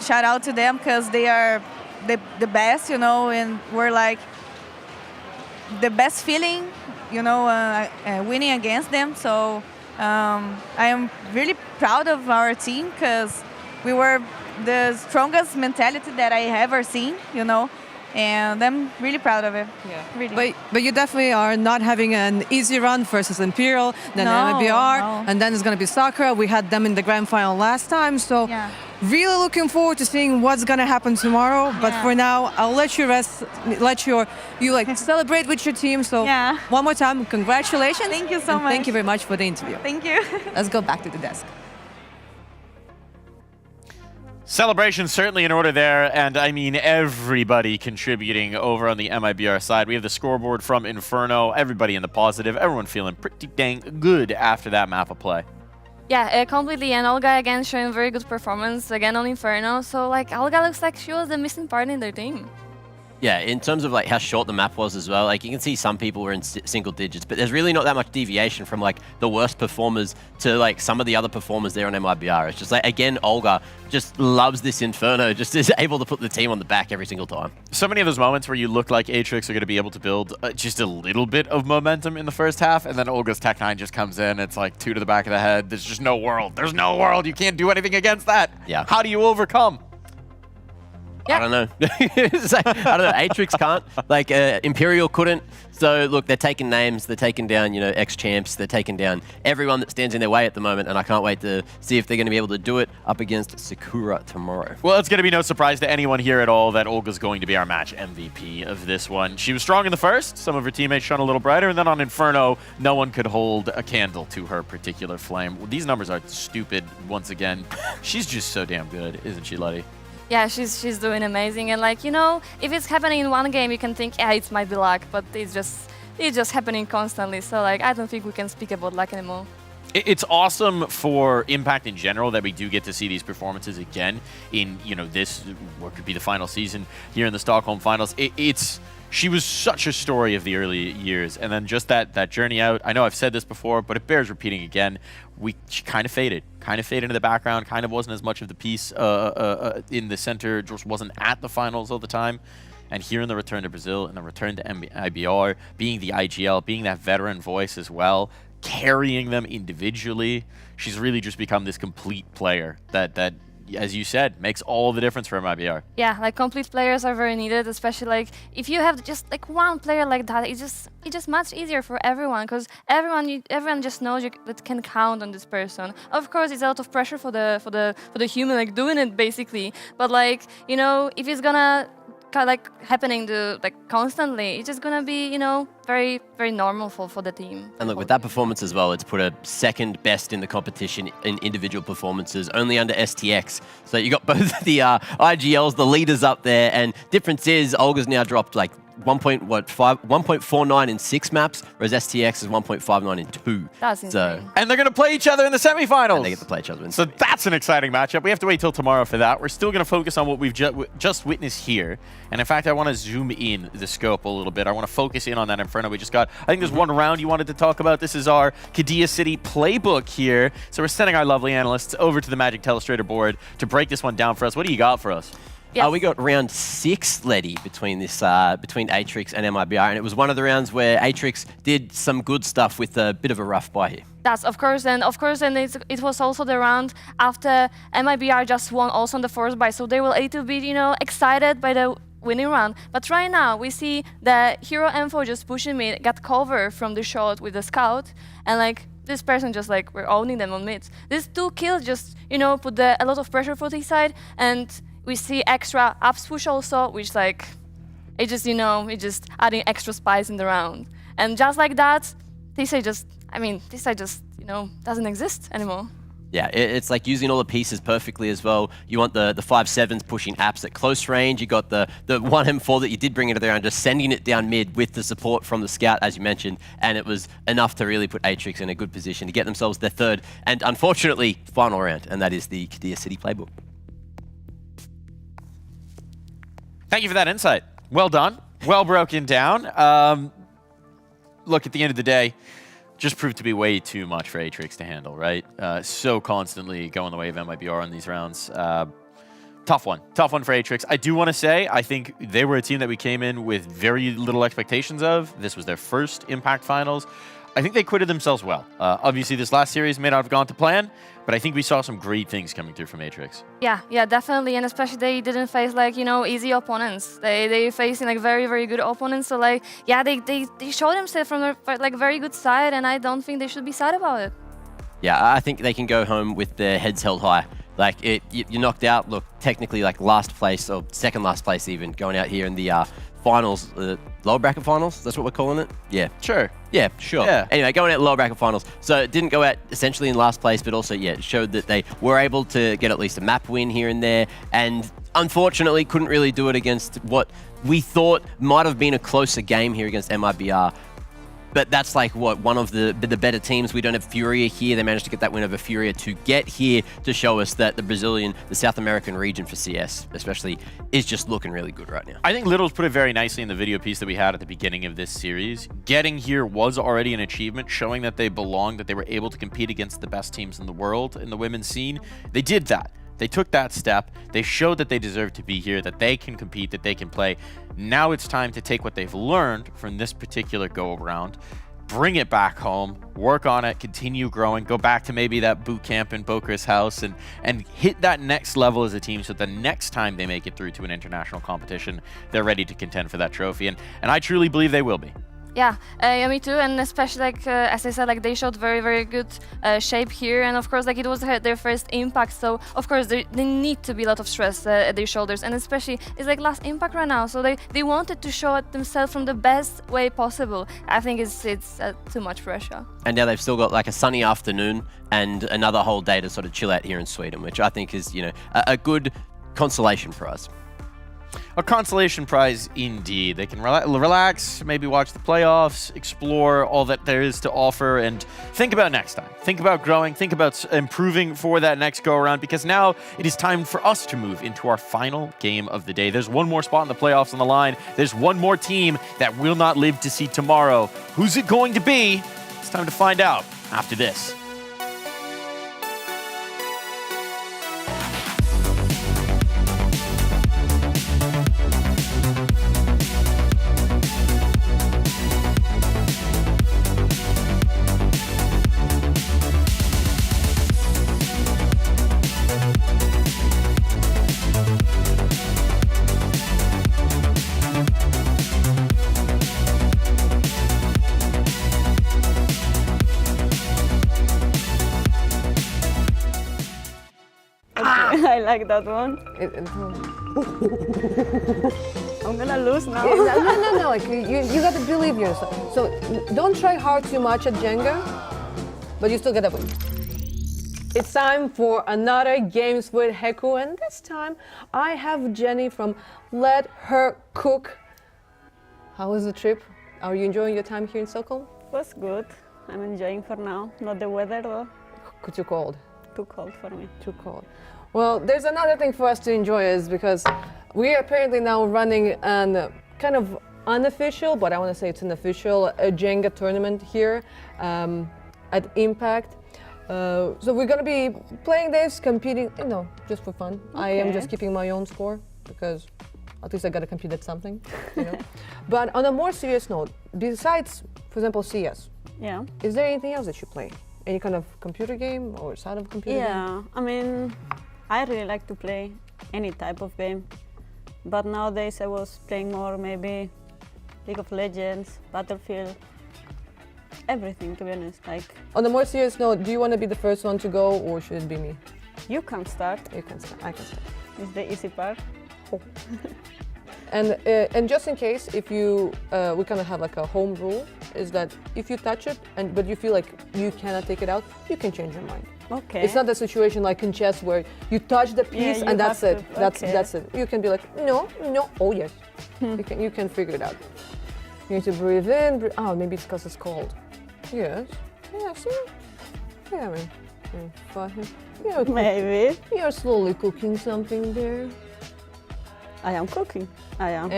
shout out to them because they are the best, you know, and we're like the best feeling, you know, winning against them. So I am really proud of our team because we were the strongest mentality that I ever seen, you know, and I'm really proud of it. Yeah, really. But you definitely are not having an easy run versus Imperial, then MIBR, and then it's going to be Sakura. We had them in the grand final last time, so really looking forward to seeing what's going to happen tomorrow. But for now, I'll let you rest, you like celebrate with your team. So one more time, congratulations. Thank you so much. Thank you very much for the interview. Thank you. Let's go back to the desk. Celebration certainly in order there, and I mean everybody contributing over on the MIBR side. We have the scoreboard from Inferno, everybody in the positive, everyone feeling pretty dang good after that map of play. Yeah, completely. And Olga again showing very good performance again on Inferno. So like Olga looks like she was the missing part in their team. Yeah, in terms of like how short the map was as well, like you can see some people were in single digits, but there's really not that much deviation from like the worst performers to like some of the other performers there on MIBR. It's just like, again, Olga just loves this Inferno, just is able to put the team on the back every single time. So many of those moments where you look like Atrix are going to be able to build just a little bit of momentum in the first half, and then Olga's Tech 9 just comes in, it's like 2 to the back of the head. There's just no world. There's no world. You can't do anything against that. Yeah. How do you overcome? I don't know. I don't know. Atrix can't. Like, Imperial couldn't. So, look, they're taking names. They're taking down, you know, ex-champs. They're taking down everyone that stands in their way at the moment. And I can't wait to see if they're going to be able to do it up against Sakura tomorrow. Well, it's going to be no surprise to anyone here at all that Olga's going to be our match MVP of this one. She was strong in the first. Some of her teammates shone a little brighter. And then on Inferno, no one could hold a candle to her particular flame. These numbers are stupid once again. She's just so damn good, isn't she, Letty? Yeah, she's doing amazing, and like, you know, if it's happening in one game, you can think, yeah, it might be luck, but it's just happening constantly. So like, I don't think we can speak about luck anymore. It's awesome for Impact in general that we do get to see these performances again in, you know, this what could be the final season here in the Stockholm finals. She was such a story of the early years, and then just that journey out. I know I've said this before, but it bears repeating again. She kind of faded into the background, kind of wasn't as much of the piece in the center, just wasn't at the finals all the time. And here in the return to Brazil, and the return to IBR, being the IGL, being that veteran voice as well, carrying them individually, she's really just become this complete player that as you said, makes all the difference for MIBR. Yeah, like complete players are very needed, especially like if you have just like one player like that, it's just much easier for everyone because everyone just knows that can count on this person. Of course, it's a lot of pressure for the human like doing it basically, but like, you know, if it's gonna like happening constantly, it's just gonna be, you know, very, very normal for the team. And look, with that performance as well, it's put her second best in the competition in individual performances, only under STX. So you got both the IGLs, the leaders up there, and difference is Olga's now dropped like 1.49 in 6 maps, whereas STX is 1.59 in 2. That's insane. And they're going to play each other in the semifinals. And they get to play each other. So that's an exciting matchup. We have to wait till tomorrow for that. We're still going to focus on what we've just witnessed here. And in fact, I want to zoom in the scope a little bit. I want to focus in on that Inferno we just got. I think there's one round you wanted to talk about. This is our Kadia City playbook here. So we're sending our lovely analysts over to the Magic Telestrator board to break this one down for us. What do you got for us? Yes. We got round 6, Letty, between Atrix and MIBR, and it was one of the rounds where Atrix did some good stuff with a bit of a rough buy here. That's of course, and it was also the round after MIBR just won also on the first buy, so they were a little bit, you know, excited by the winning round. But right now we see that Hero M4 just pushing mid, got cover from the shot with the scout, and like this person just like we're owning them on mids. These 2 kills just put a lot of pressure for this side, and we see extra ups push also, which like it just it's just adding extra spice in the round. And just like that, this side just doesn't exist anymore. Yeah, it's like using all the pieces perfectly as well. You want the 5.7s pushing apps at close range. You got the 1M4 that you did bring into the round, just sending it down mid with the support from the scout, as you mentioned, and it was enough to really put Atrix in a good position to get themselves their 3rd and unfortunately final round, and that is the Kadir City playbook. Thank you for that insight. Well done. Well broken down. Look, at the end of the day, just proved to be way too much for Atrix to handle, right? So constantly going the way of MIBR in these rounds. Tough one for Atrix. I do want to say, I think they were a team that we came in with very little expectations of. This was their first Impact Finals. I think they acquitted themselves well. Obviously, this last series may not have gone to plan, but I think we saw some great things coming through from Atrix. Yeah, definitely, and especially they didn't face like easy opponents. They facing like very, very good opponents. So like they showed themselves from their like very good side, and I don't think they should be sad about it. Yeah, I think they can go home with their heads held high. Like you knocked out. Look, technically like last place or second last place even going out here in the finals, lower bracket finals. That's what we're calling it. Yeah, sure. Yeah, sure. Yeah. Anyway, going out lower bracket finals. So it didn't go out essentially in last place, but also it showed that they were able to get at least a map win here and there, and unfortunately couldn't really do it against what we thought might have been a closer game here against MIBR. But that's like one of the better teams. We don't have Furia here. They managed to get that win over Furia to get here to show us that the South American region for CS especially is just looking really good right now. I think Littles put it very nicely in the video piece that we had at the beginning of this series. Getting here was already an achievement, showing that they belonged, that they were able to compete against the best teams in the world in the women's scene. They did that. They took that step. They showed that they deserve to be here, that they can compete, that they can play. Now it's time to take what they've learned from this particular go-around, bring it back home, work on it, continue growing, go back to maybe that boot camp in Boker's house and hit that next level as a team so the next time they make it through to an international competition, they're ready to contend for that trophy. And I truly believe they will be. Yeah, me too, and especially like as I said, like they showed very, very good shape here, and of course like it was their first Impact, so of course they need to be a lot of stress at their shoulders, and especially it's like last Impact right now, so they wanted to show it themselves from the best way possible. I think it's too much pressure. And now they've still got like a sunny afternoon and another whole day to sort of chill out here in Sweden, which I think is a good consolation for us. A consolation prize indeed. They can relax, maybe watch the playoffs, explore all that there is to offer, and think about next time. Think about growing, think about improving for that next go-around, because now it is time for us to move into our final game of the day. There's one more spot in the playoffs on the line. There's one more team that will not live to see tomorrow. Who's it going to be? It's time to find out after this. I like that one. I'm gonna lose now. No. Like you gotta believe yourself. So don't try hard too much at Jenga, but you still gotta win. It's time for another Games with Heku, and this time I have Jenny from Let Her Cook. How was the trip? Are you enjoying your time here in Stockholm? It was good. I'm enjoying for now. Not the weather though. Too cold. Too cold for me. Too cold. Well, there's another thing for us to enjoy is because we are apparently now running an kind of unofficial, but I want to say it's an official Jenga tournament here at Impact. So we're going to be playing this, competing, just for fun. Okay. I am just keeping my own score because at least I got to compete at something, But on a more serious note, besides, for example, CS, is there anything else that you play? Any kind of computer game or side of computer game? Yeah, I mean, I really like to play any type of game. But nowadays I was playing more maybe League of Legends, Battlefield, everything to be honest. Like On a more serious note, do you want to be the first one to go, or should it be me? you can start. You can start. I can start. It's the easy part. And just in case, if you, we kind of have like a home rule, is that if you touch it but you feel like you cannot take it out, you can change your mind. Okay. It's not the situation like in chess where you touch the piece you and that's have it. to- That's okay. it. You can be like, no, oh yes. You can figure it out. You need to breathe in. Oh, maybe it's because it's cold. Yes. Yeah. See. Yeah. I mean, fine. Maybe. You're slowly cooking something there. I am cooking. I am.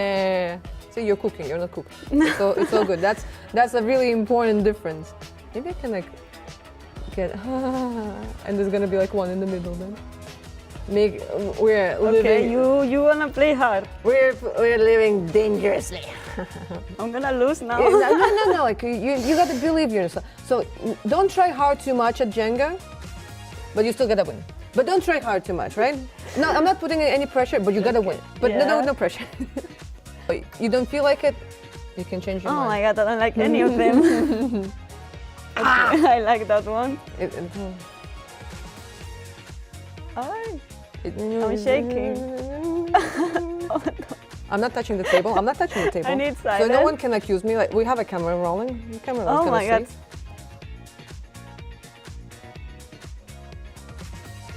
See, you're cooking. You're not cooking. So it's all good. That's a really important difference. Maybe I can like get and there's gonna be like one in the middle then. We're Okay, living. you wanna play hard. We're living dangerously. I'm gonna lose now. No. Like you gotta believe yourself. So don't try hard too much at Jenga, but you still gotta win. But don't try hard too much, right? No, I'm not putting any pressure, but you gotta win. But no pressure. You don't feel like it, you can change your mind. Oh my god, I don't like any of them. Okay, I like that one. I'm shaking. I'm not touching the table. I'm not touching the table. I need so silence. no one can accuse me. Like we have a camera rolling. The camera Oh gonna my god. see.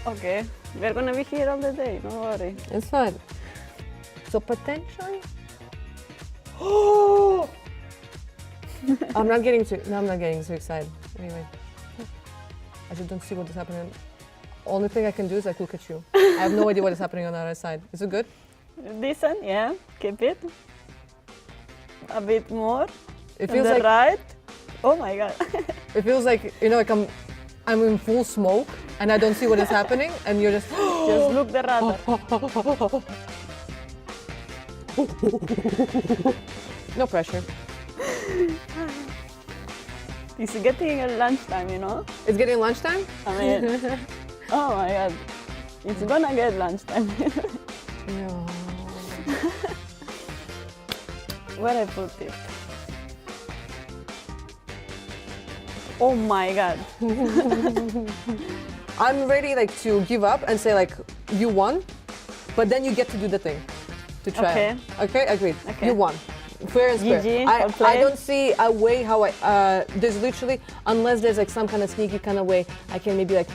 Okay, we're gonna be here all the day. Don't worry. It's fine. So potentially. Oh! I'm not getting too excited. Anyway, I just don't see what is happening. Only thing I can do is like look at you. I have no idea what is happening on the other side. Is it good? Decent, yeah. Keep it. A bit more. It On feels the like right. Oh my god. it feels like like I'm in full smoke and I don't see what is happening and you're just Just look the radar. No pressure. It's getting lunchtime, you know? It's getting lunchtime? I mean, oh my god. It's gonna get lunchtime. No. Where I put it? Oh my god. I'm ready like to give up and say like you won, but then you get to do the thing to try. Okay. It. Okay, agreed. Okay. You won. Fair and square. GG, I well played. don't see a way how there's literally, unless there's like some kind of sneaky kind of way, I can maybe like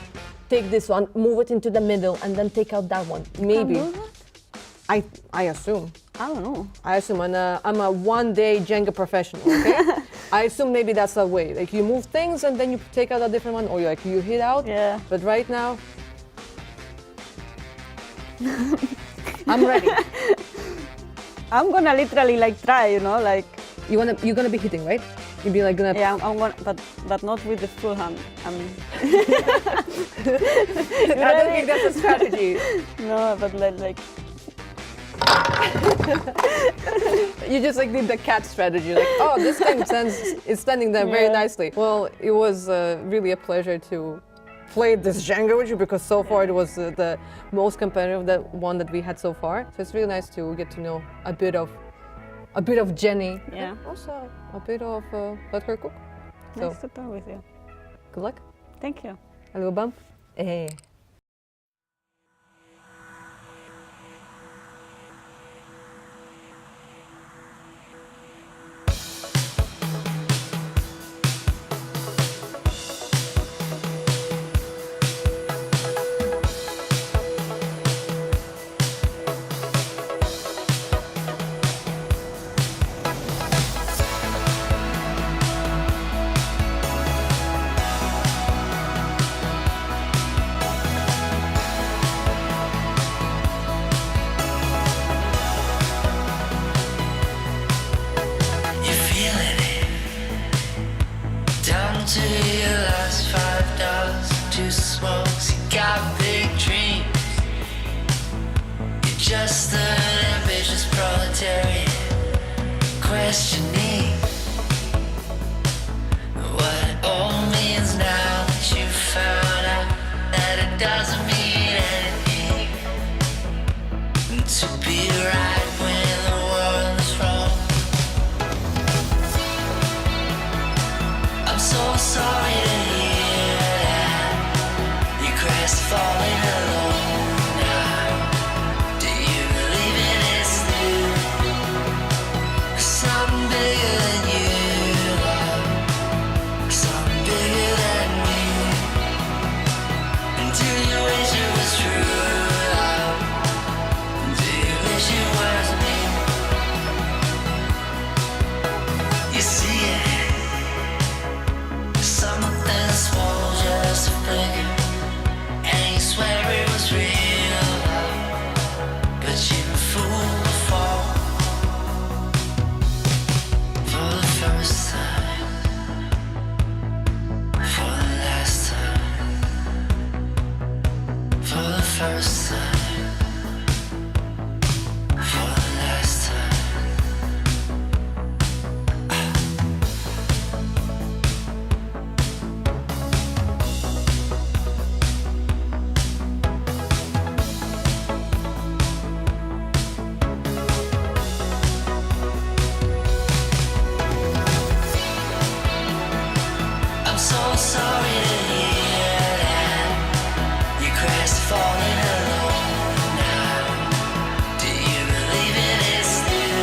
take this one, move it into the middle, and then take out that one. Maybe. Can do that? I assume. I don't know. I assume, and I'm a one-day Jenga professional, okay? I assume maybe that's the way. Like you move things and then you take out a different one, or you hit out. Yeah. But right now, I'm ready. I'm gonna literally like try, you know, like. You're gonna be hitting, right? You'll be like gonna. Yeah, I'm gonna, but not with the full hand. I don't think that's a strategy. No, but like. You just like did the cat strategy, like, oh, this thing is standing there very nicely. Well, it was really a pleasure to play this Jenga with you because so far it was the most competitive one that we had so far. So it's really nice to get to know a bit of Jenny. Yeah. And also a bit of let her cook. Nice to talk with you. Good luck. Thank you. A little bump. Eh. You're feeling it. Down to your last $5, 2 smokes. You got big dreams. You're just an ambitious proletariat, questioning what it all means now that you found out that it doesn't mean anything to be right sorry to hear that. You're crestfallen alone now. Do you believe in it's new? Something bigger than you, love. Something bigger than me. And do you wish it was true, love? Do you wish it was me? You see it. Something small, just a flicker. And you swear it was real, love. But you were fooled to fall. For the first time. For the last time. For the first time. For the last time. I'm so sorry to hear that. You're crestfallen alone now. Do you believe it is new?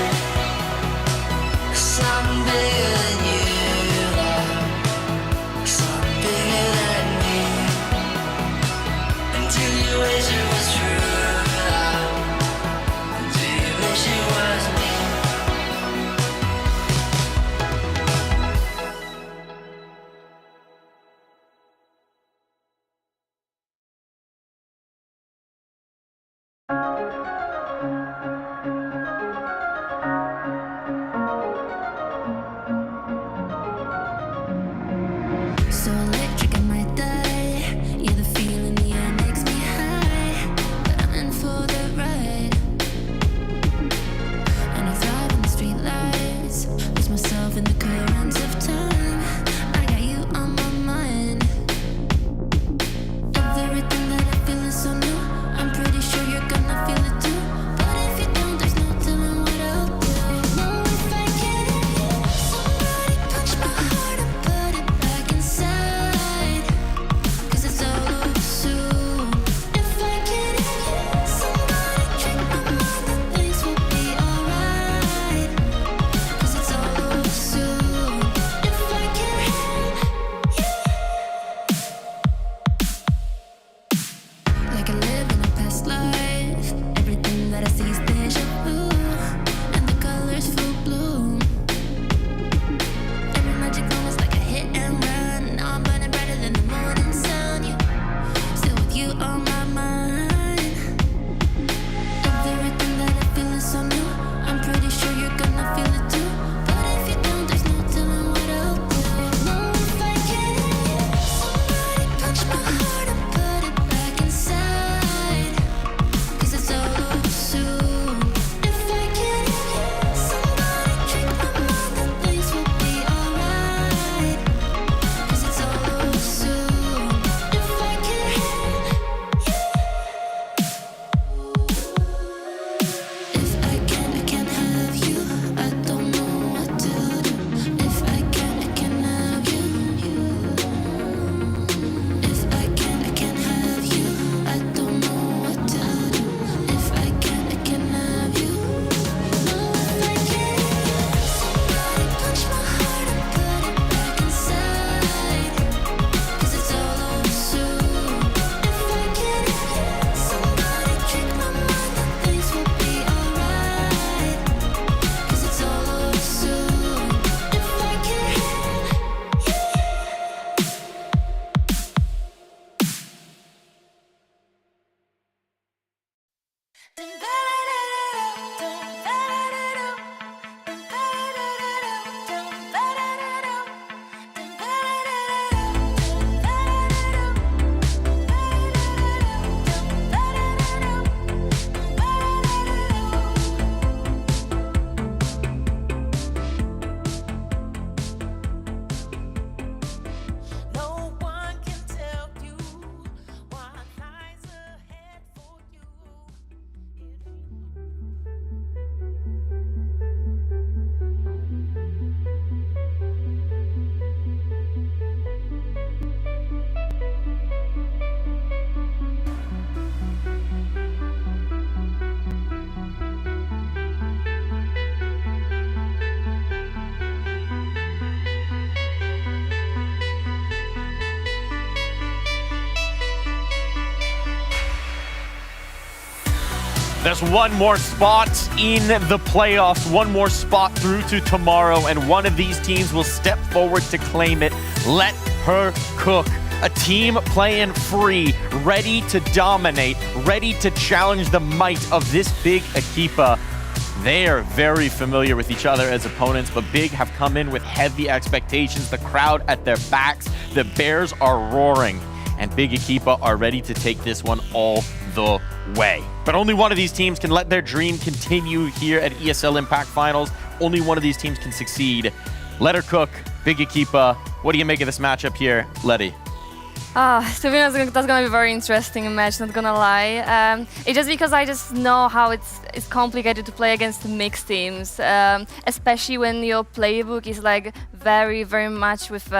Something bigger than you, love. Something bigger than me. And do you wish it was true, love? Do you wish it was me? So electric, I might die. Yeah, the feeling in the air makes me high. But I'm in for the ride. And I thrive in the street lights. Lose myself in the currents of time. I got you on my mind. Everything that I feel is so new. I'm pretty sure you're gonna feel it too. But if you don't, there's no telling what I'll do. Know if I can. Somebody punch my heart and put it back inside. There's one more spot in the playoffs, one more spot through to tomorrow, and one of these teams will step forward to claim it. Let her cook. A team playing free, ready to dominate, ready to challenge the might of this big Equipa. They are very familiar with each other as opponents, but Big have come in with heavy expectations. The crowd at their backs, the Bears are roaring, and Big Equipa are ready to take this one all the way. But only one of these teams can let their dream continue here at ESL Impact Finals. Only one of these teams can succeed. Let her cook, Big Equipa. What do you make of this matchup here, Letty? To be honest, that's gonna be a very interesting match, not gonna lie. It's just because I just know how it's complicated to play against mixed teams, especially when your playbook is like very, very much with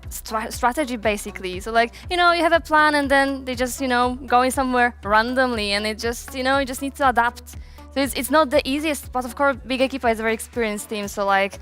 strategy basically. So like, you have a plan and then they just, going somewhere randomly, and it just, you just need to adapt. So it's not the easiest, but of course, Big Equipa is a very experienced team. So like,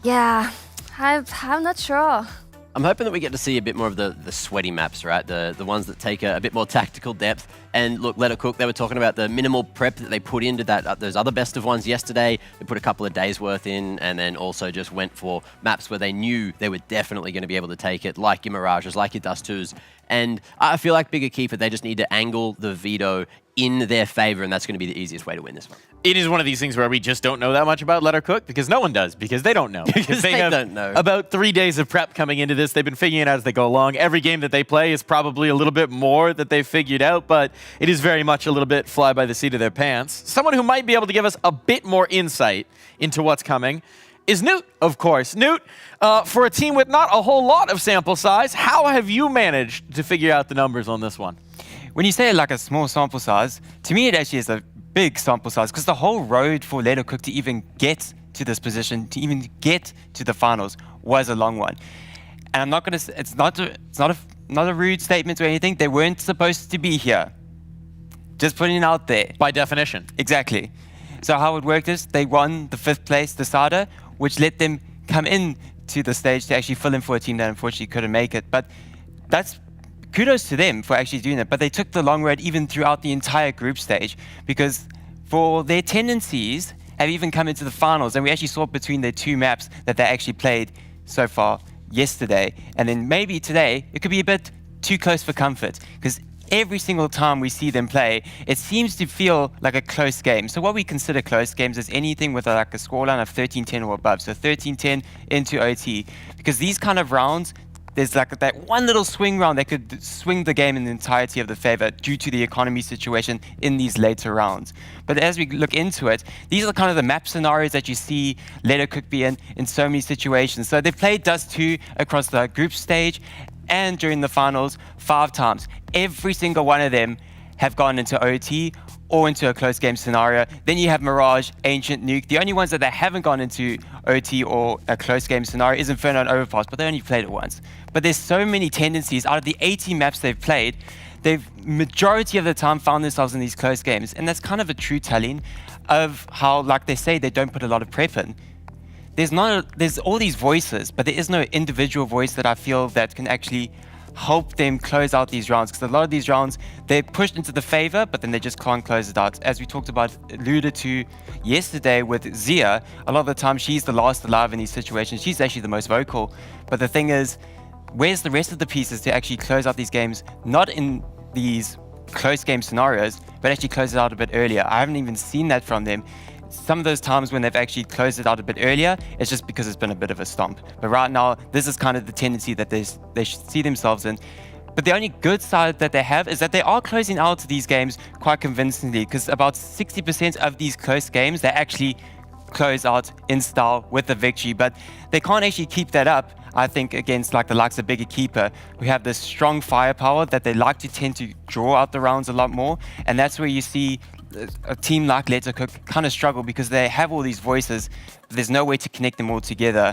yeah, I'm not sure. I'm hoping that we get to see a bit more of the sweaty maps, right? The ones that take a bit more tactical depth. And look, Let It Cook, they were talking about the minimal prep that they put into those other best of ones yesterday. They put a couple of days worth in, and then also just went for maps where they knew they were definitely going to be able to take it, like your Mirages, like your Dust 2s. And I feel like Big Equipa, they just need to angle the veto in their favor, and that's going to be the easiest way to win this one. It is one of these things where we just don't know that much about Let Her Cook, because no one does, because they don't know. Because they don't know. About 3 days of prep coming into this. They've been figuring it out as they go along. Every game that they play is probably a little bit more that they've figured out, but it is very much a little bit fly by the seat of their pants. Someone who might be able to give us a bit more insight into what's coming is Newt, of course. Newt, for a team with not a whole lot of sample size, how have you managed to figure out the numbers on this one? When you say like a small sample size, to me it actually is a big sample size, because the whole road for Let Her Cook to even get to this position, to even get to the finals, was a long one. And I'm not going to. It's not a rude statement or anything. They weren't supposed to be here. Just putting it out there. By definition. Exactly. So how it worked is they won the 5th place decider, which let them come in to the stage to actually fill in for a team that unfortunately couldn't make it. But that's kudos to them for actually doing that. But they took the long road even throughout the entire group stage, because for their tendencies have even come into the finals, and we actually saw between their 2 maps that they actually played so far yesterday, and then maybe today it could be a bit too close for comfort, because every single time we see them play, it seems to feel like a close game. So what we consider close games is anything with like a scoreline of 13-10 or above. So 13-10 into OT, because these kind of rounds, there's like that one little swing round that could swing the game in the entirety of the favor due to the economy situation in these later rounds. But as we look into it, these are kind of the map scenarios that you see Let Her Cook be in so many situations. So they've played Dust 2 across the group stage and during the finals 5 times. Every single one of them have gone into OT or into a close game scenario. Then you have Mirage, Ancient, Nuke. The only ones that they haven't gone into OT or a close game scenario is Inferno and Overpass, but they only played it once. But there's so many tendencies. Out of the 80 maps they've played, they've majority of the time found themselves in these close games. And that's kind of a true telling of how, like they say, they don't put a lot of prep in. There's all these voices, but there is no individual voice that I feel that can actually help them close out these rounds, because a lot of these rounds they're pushed into the favor, but then they just can't close it out. As we talked about, alluded to yesterday with Zia, a lot of the time she's the last alive in these situations. She's actually the most vocal, but the thing is, where's the rest of the pieces to actually close out these games, not in these close game scenarios, but actually close it out a bit earlier? I haven't even seen that from them. Some of those times when they've actually closed it out a bit earlier, it's just because it's been a bit of a stomp. But right now, this is kind of the tendency that they see themselves in. But the only good side that they have is that they are closing out these games quite convincingly, because about 60% of these close games, they actually close out in style with the victory. But they can't actually keep that up, I think, against like the likes of Big Equipa, who have this strong firepower that they like to tend to draw out the rounds a lot more. And that's where you see a team like Let Her Cook kind of struggle, because they have all these voices, but there's no way to connect them all together.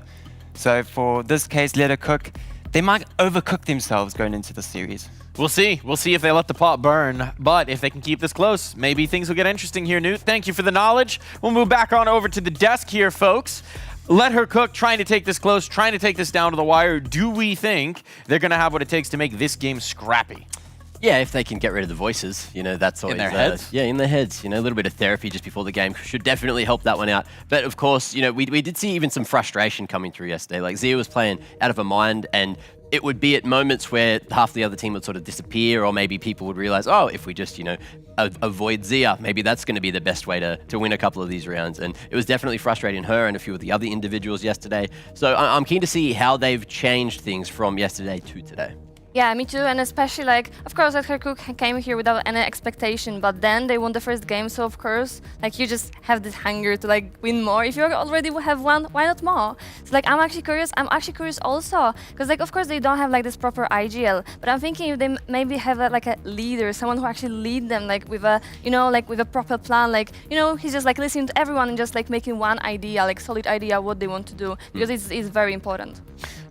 So for this case, Let Her Cook, they might overcook themselves going into the series. We'll see. We'll see if they let the pot burn. But if they can keep this close, maybe things will get interesting here, Newt. Thank you for the knowledge. We'll move back on over to the desk here, folks. Let Her Cook trying to take this close, trying to take this down to the wire. Do we think they're going to have what it takes to make this game scrappy? Yeah, if they can get rid of the voices, you know, that's always... In their heads? Yeah, in their heads. You know, a little bit of therapy just before the game should definitely help that one out. But of course, you know, we did see even some frustration coming through yesterday. Like, Zia was playing out of her mind, and it would be at moments where half the other team would sort of disappear, or maybe people would realize, oh, if we just, you know, avoid Zia, maybe that's going to be the best way to win a couple of these rounds. And it was definitely frustrating her and a few of the other individuals yesterday. So I'm keen to see how they've changed things from yesterday to today. Yeah, me too, and especially like, of course, Let Her Cook came here without any expectation, but then they won the first game, so of course, like, you just have this hunger to like win more. If you already have won, why not more? So like, I'm actually curious also, because like, of course, they don't have like this proper IGL, but I'm thinking if they maybe have like a leader, someone who actually lead them, like with a, you know, like with a proper plan, like, you know, he's just like listening to everyone and just like making one idea, like solid idea what they want to do, because it's very important.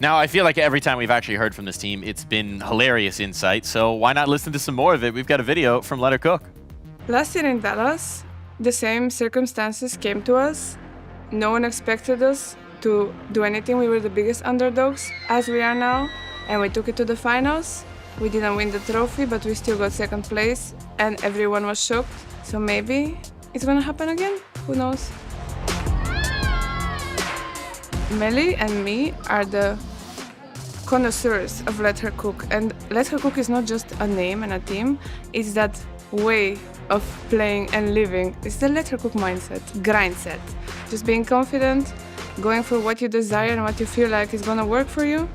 Now, I feel like every time we've actually heard from this team, it's been hilarious insight, so why not listen to some more of it? We've got a video from Let Her Cook. Last year in Dallas, the same circumstances came to us. No one expected us to do anything. We were the biggest underdogs, as we are now, and we took it to the finals. We didn't win the trophy, but we still got second place, and everyone was shocked. So maybe it's gonna happen again? Who knows? Melly and me are the connoisseurs of Let Her Cook, and Let Her Cook is not just a name and a team, it's that way of playing and living. It's the Let Her Cook mindset, grind set. Just being confident, going for what you desire and what you feel like is gonna work for you,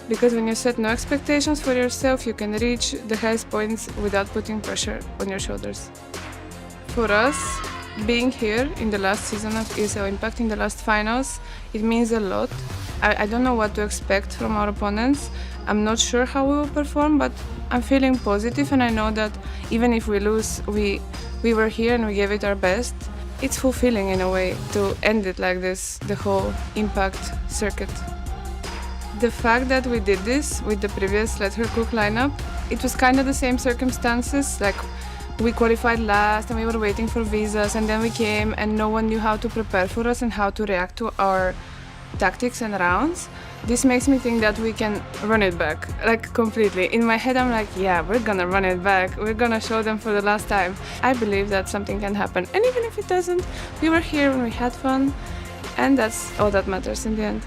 because when you set no expectations for yourself, you can reach the highest points without putting pressure on your shoulders. For us, being here in the last season of ESL Impact, in the last finals, it means a lot. I don't know what to expect from our opponents. I'm not sure how we will perform, but I'm feeling positive, and I know that even if we lose, we were here and we gave it our best. It's fulfilling in a way to end it like this, the whole Impact circuit. The fact that we did this with the previous Let Her Cook lineup, it was kind of the same circumstances, like we qualified last and we were waiting for visas, and then we came and no one knew how to prepare for us and how to react to our tactics and rounds. This makes me think that we can run it back, like completely. In my head I'm like, yeah, we're gonna run it back. We're gonna show them for the last time. I believe that something can happen. And even if it doesn't, we were here and we had fun, and that's all that matters in the end.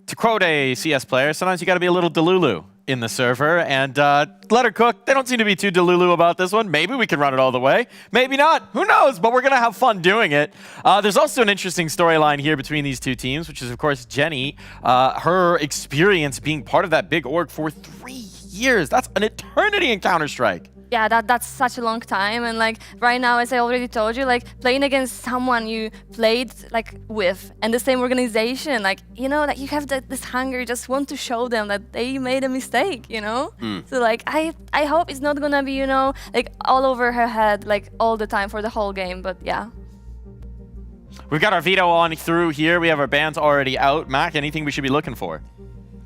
To quote a CS player, sometimes you gotta be a little delulu in the server, and Let Her Cook, they don't seem to be too delulu about this one. Maybe we can run it all the way. Maybe not. Who knows? But we're going to have fun doing it. There's also an interesting storyline here between these two teams, which is, of course, Jenny. Her experience being part of that big org for 3 years. That's an eternity in Counter-Strike. Yeah, that's such a long time, and like right now, as I already told you, like playing against someone you played like with and the same organization, like, you know, like you have this hunger, you just want to show them that they made a mistake, you know? So like I hope it's not gonna be, you know, like all over her head like all the time for the whole game, but yeah. We've got our veto on through here. We have our bans already out. Mac, anything we should be looking for?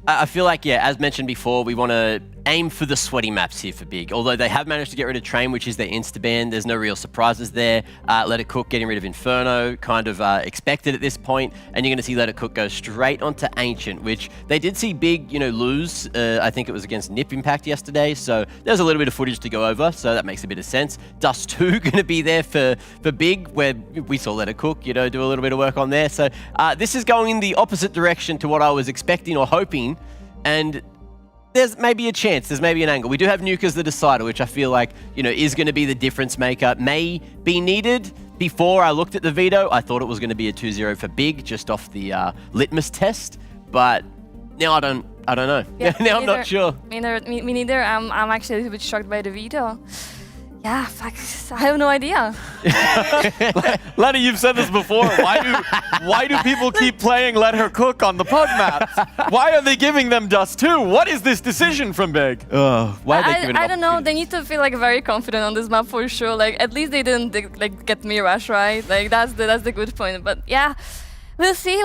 I feel like, yeah, as mentioned before, we want to aim for the sweaty maps here for Big. Although they have managed to get rid of Train, which is their insta-ban, there's no real surprises there. Let It Cook getting rid of Inferno, kind of expected at this point. And you're going to see Let It Cook go straight onto Ancient, which they did see Big, you know, lose. I think it was against Nip Impact yesterday. So there's a little bit of footage to go over. So that makes a bit of sense. Dust 2 going to be there for Big, where we saw Let It Cook, you know, do a little bit of work on there. So this is going in the opposite direction to what I was expecting or hoping. And there's maybe a chance, there's maybe an angle. We do have Nuke as the decider, which I feel like, you know, is going to be the difference maker. May be needed. Before I looked at the veto, I thought it was going to be a 2-0 for Big, just off the litmus test. But now I don't know. Yeah, now I'm not sure. Me neither. I'm actually a little bit shocked by the veto. Yeah, fuck, I have no idea. Letty, you've said this before. Why do people keep playing Let Her Cook on the pub maps? Why are they giving them Dust 2? What is this decision from Big? Why are they giving I don't know. They need to feel like very confident on this map for sure. Like at least they didn't like get Mirage right. Like that's the good point. But yeah, we'll see.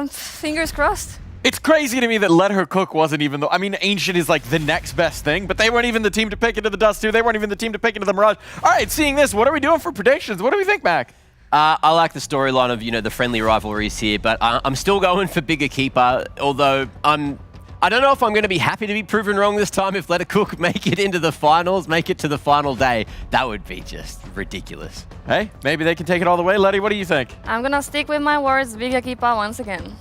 Fingers crossed. It's crazy to me that Let Her Cook wasn't even the... I mean, Ancient is like the next best thing, but they weren't even the team to pick into the Dust 2. They weren't even the team to pick into the Mirage. All right, seeing this, what are we doing for predictions? What do we think, Mac? I like the storyline of, you know, the friendly rivalries here, but I'm still going for bigger Equipa, although I'm I don't know if I'm going to be happy to be proven wrong this time if Let It Cook make it into the finals, make it to the final day. That would be just ridiculous. Hey, maybe they can take it all the way. Letty, what do you think? I'm gonna stick with my words, big Equipa once again.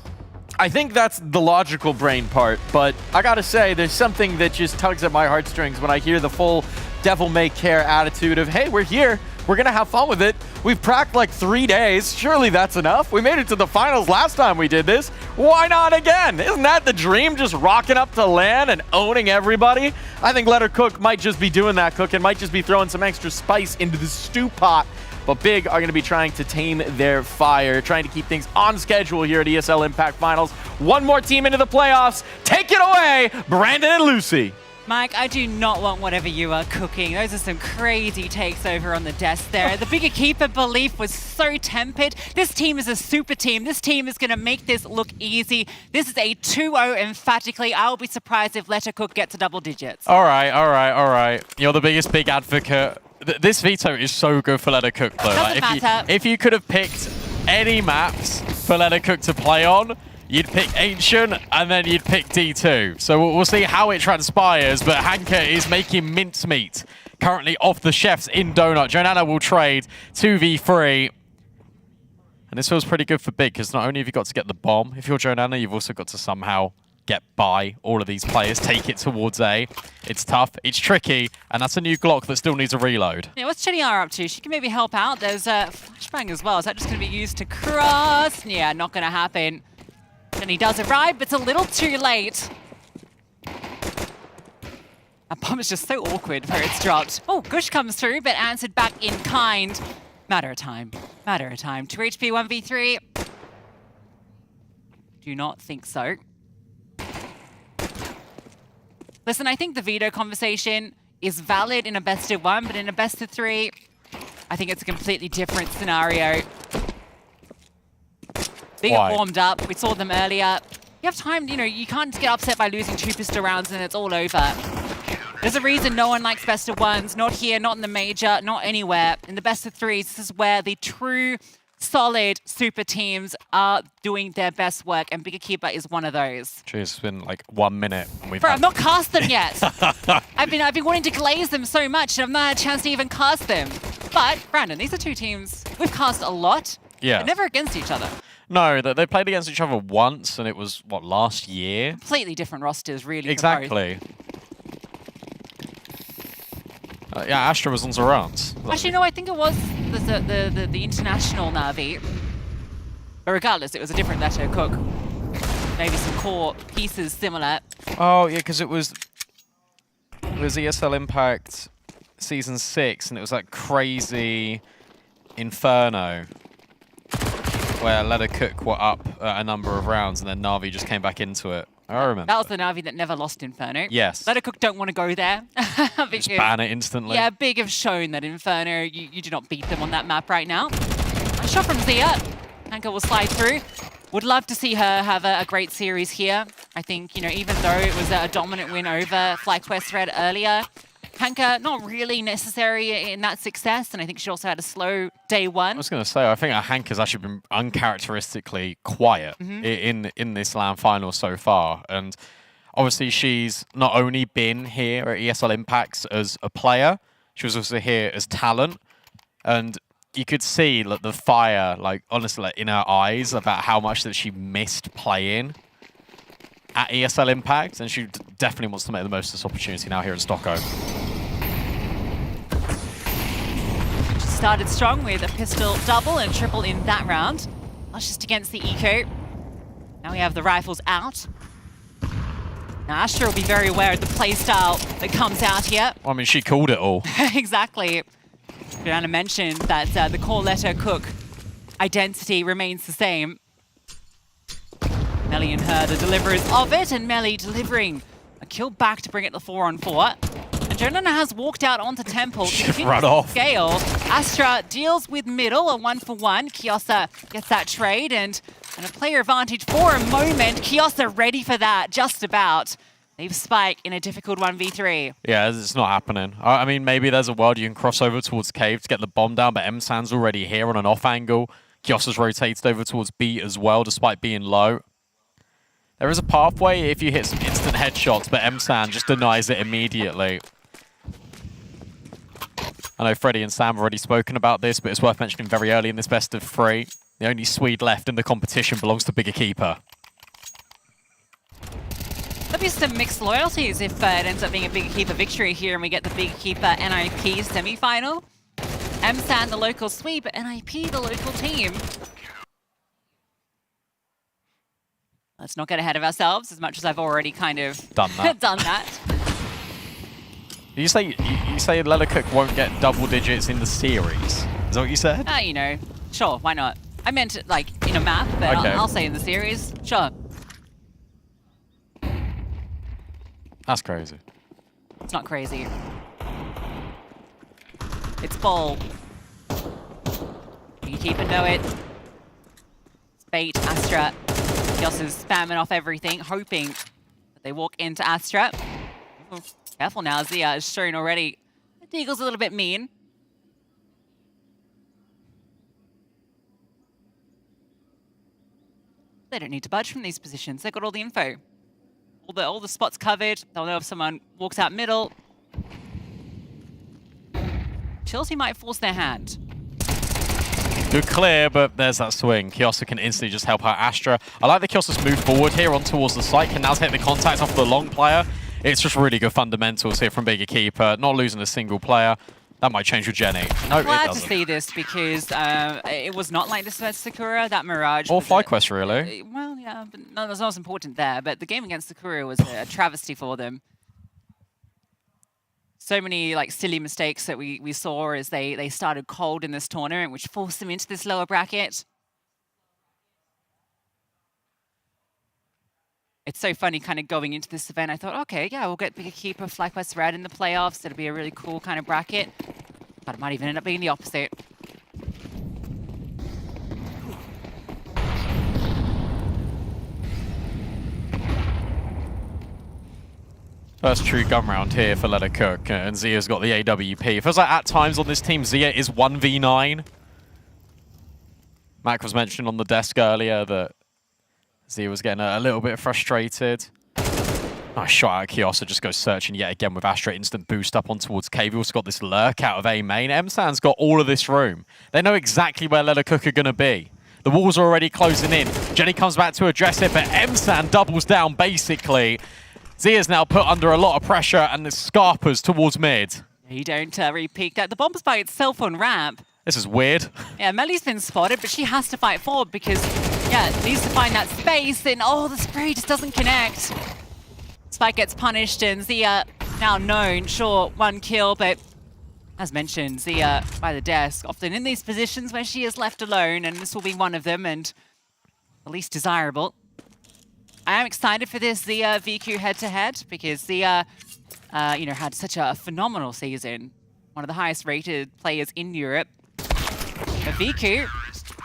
I think that's the logical brain part, but I gotta say, there's something that just tugs at my heartstrings when I hear the full devil may care attitude of, hey, we're here, we're gonna have fun with it. We've pracked like 3 days, surely that's enough. We made it to the finals last time we did this. Why not again? Isn't that the dream, just rocking up to LAN and owning everybody? I think Let Her Cook might just be doing that, Cook, and might just be throwing some extra spice into the stew pot. But Big are going to be trying to tame their fire, trying to keep things on schedule here at ESL Impact Finals. One more team into the playoffs. Take it away, Brandon and Lucy. Mike, I do not want whatever you are cooking. Those are some crazy takes over on the desk there. The big Equipa belief was so tempered. This team is a super team. This team is going to make this look easy. This is a 2-0 emphatically. I'll be surprised if Let Her Cook gets to double digits. All right. You're the biggest Big advocate. This veto is so good for Let Her Cook, though. Doesn't matter. If you could have picked any maps for Let Her Cook to play on, you'd pick Ancient, and then you'd pick D2. So we'll see how it transpires, but Hanka is making mincemeat. Currently off the chefs in Donut. Jonana will trade 2v3. And this feels pretty good for Big, because not only have you got to get the bomb, if you're Jonana, you've also got to somehow get by all of these players, take it towards A. It's tough, it's tricky, and that's a new Glock that still needs a reload. Yeah, what's Cheniara up to? She can maybe help out. There's a flashbang as well. Is that just going to be used to cross? Yeah, not going to happen. And he does arrive, but it's a little too late. That bomb is just so awkward where it's dropped. Oh, Gush comes through, but answered back in kind. Matter of time. 2 HP, 1v3. Do not think so. Listen, I think the veto conversation is valid in a best of 1, but in a best of 3, I think it's a completely different scenario. They get warmed up. We saw them earlier. You have time, you can't get upset by losing 2 pistol rounds and it's all over. There's a reason no one likes best of 1s, not here, not in the major, not anywhere. In the best of 3s, this is where the true solid super teams are doing their best work, and Big Equipa is one of those. Jeez, it's been like 1 minute. And I've not cast them yet. I've been wanting to glaze them so much, and I've not had a chance to even cast them. But, Brandon, these are 2 teams we've cast a lot, but never against each other. No, they played against each other once, and it was, what, last year? Completely different rosters, really. Exactly. Yeah, Astra was on Zorant. Actually, no, I think it was the international Na'Vi. But regardless, it was a different Let Her Cook. Maybe some core pieces similar. Oh, yeah, because it was ESL Impact Season 6, and it was that crazy Inferno where Let Her Cook were up a number of rounds, and then Na'Vi just came back into it. I remember. That was the Na'Vi that never lost Inferno. Yes. Let Her Cook don't want to go there. Just ban it instantly. Yeah, Big have shown that Inferno, you do not beat them on that map right now. A shot from Zia. Hanka will slide through. Would love to see her have a great series here. I think, even though it was a dominant win over FlyQuest Red earlier, Hanka not really necessary in that success, and I think she also had a slow day 1. I was going to say, I think Hanka's actually been uncharacteristically quiet in this LAN final so far, and obviously she's not only been here at ESL Impacts as a player, she was also here as talent, and you could see the fire, honestly, in her eyes about how much that she missed playing at ESL Impact, and she definitely wants to make the most of this opportunity now here in Stockholm. She started strong with a pistol double and triple in that round. That's just against the eco. Now we have the rifles out. Now Astra will be very aware of the playstyle that comes out here. Well, I mean, she called it all. Exactly. Brianna mentioned that the core Let Her Cook identity remains the same. Melly and her, the deliverers of it, and Melly delivering a kill back to bring it to 4-on-4. And Jonana has walked out onto Temple. Run off. Scale. Astra deals with middle, a 1-for-1. Kiosa gets that trade, and a player advantage for a moment. Kiosa ready for that, just about. Leave Spike in a difficult 1v3. Yeah, it's not happening. I mean, maybe there's a world you can cross over towards Cave to get the bomb down, but M-San's already here on an off angle. Kiosa's rotated over towards B as well, despite being low. There is a pathway if you hit some instant headshots, but M-San just denies it immediately. I know Freddie and Sam have already spoken about this, but it's worth mentioning very early in this best of 3. The only Swede left in the competition belongs to Big Equipa. There'll be some mixed loyalties if it ends up being a Big Equipa victory here and we get the Big Equipa NIP semi-final. M-San, the local Swede, but NIP, the local team. Let's not get ahead of ourselves as much as I've already kind of done that. You say Leathercook won't get double digits in the series? Is that what you said? You know, sure, why not? I meant it like in a map, but okay. I'll say in the series, sure. That's crazy. It's not crazy. It's ball. You keep it, know it. It's bait, Astra. Yoss is spamming off everything, hoping that they walk into Astra. Ooh, careful now, Zia has shown already. The Deagle's a little bit mean. They don't need to budge from these positions. They've got all the info. All the spots covered. They'll know if someone walks out middle. Chelsea might force their hand. Good clear, but there's that swing. Kiosa can instantly just help out Astra. I like the Kiosa's move forward here on towards the site. Can now take the contact off the long player. It's just really good fundamentals here from Big Equipa. Not losing a single player. That might change with Jenny. No, it Glad doesn't. to see this because it was not like this against Sakura. That Mirage. Or FlyQuest, really. Well, yeah, but no, that's not as important there. But the game against Sakura was a travesty for them. So many like silly mistakes that we saw as they started cold in this tournament, which forced them into this lower bracket. It's so funny kind of going into this event. I thought, okay, yeah, we'll get Big Equipa, FlyQuest Red in the playoffs. It'll be a really cool kind of bracket. But it might even end up being the opposite. First true gun round here for Leathercook, and Zia's got the AWP. Feels like at times on this team, Zia is 1v9. Mac was mentioning on the desk earlier that Zia was getting a little bit frustrated. Nice shot out of Kiosa, just goes searching yet again with Astra. Instant boost up on towards Cave. We've also got this lurk out of A main. M-San's got all of this room. They know exactly where Leathercook are going to be. The walls are already closing in. Jenny comes back to address it, but M-San doubles down basically. Zia's now put under a lot of pressure and the Scarpers towards mid. You don't re-peek that. The bomb's by itself on ramp. This is weird. Yeah, Melly's been spotted, but she has to fight forward because, yeah, needs to find that space, and oh, the spray just doesn't connect. Spike gets punished, and Zia now known. Sure, 1 kill, but as mentioned, Zia by the desk, often in these positions where she is left alone, and this will be one of them, and the least desirable. I am excited for this Zia VQ head-to-head because Zia, you know, had such a phenomenal season. One of the highest rated players in Europe. But VQ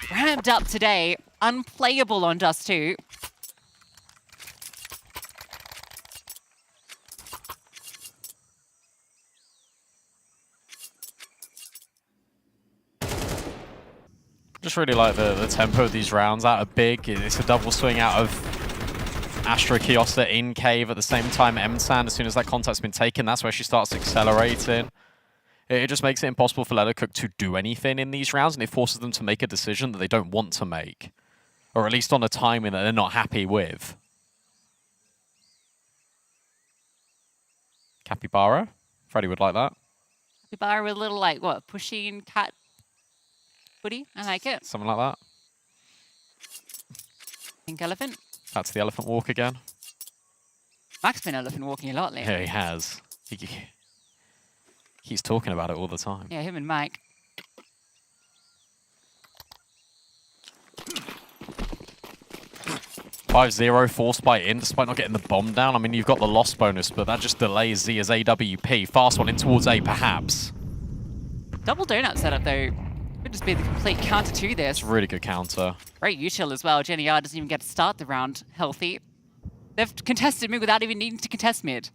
ramped up today, unplayable on Dust 2. Just really like the tempo of these rounds out of Big. It's a double swing out of Astra Kiosa in Cave at the same time. M-San, as soon as that contact's been taken, that's where she starts accelerating. It just makes it impossible for Leathercook to do anything in these rounds, and it forces them to make a decision that they don't want to make. Or at least on a timing that they're not happy with. Capybara? Freddie would like that. Capybara with a little, like, what, pushing cat hoodie? I like it. Something like that. Pink elephant. That's the elephant walk again. Mac's been elephant walking a lot lately. Yeah, he has. He's talking about it all the time. Yeah, him and Mike. "5-0" forced by in, despite not getting the bomb down. I mean, you've got the loss bonus, but that just delays Zia's AWP. Fast one in towards A, perhaps. Double donut setup, though. Could just be the complete counter to this. It's a really good counter. Great util as well. Jenny R doesn't even get to start the round healthy. They've contested mid without even needing to contest mid.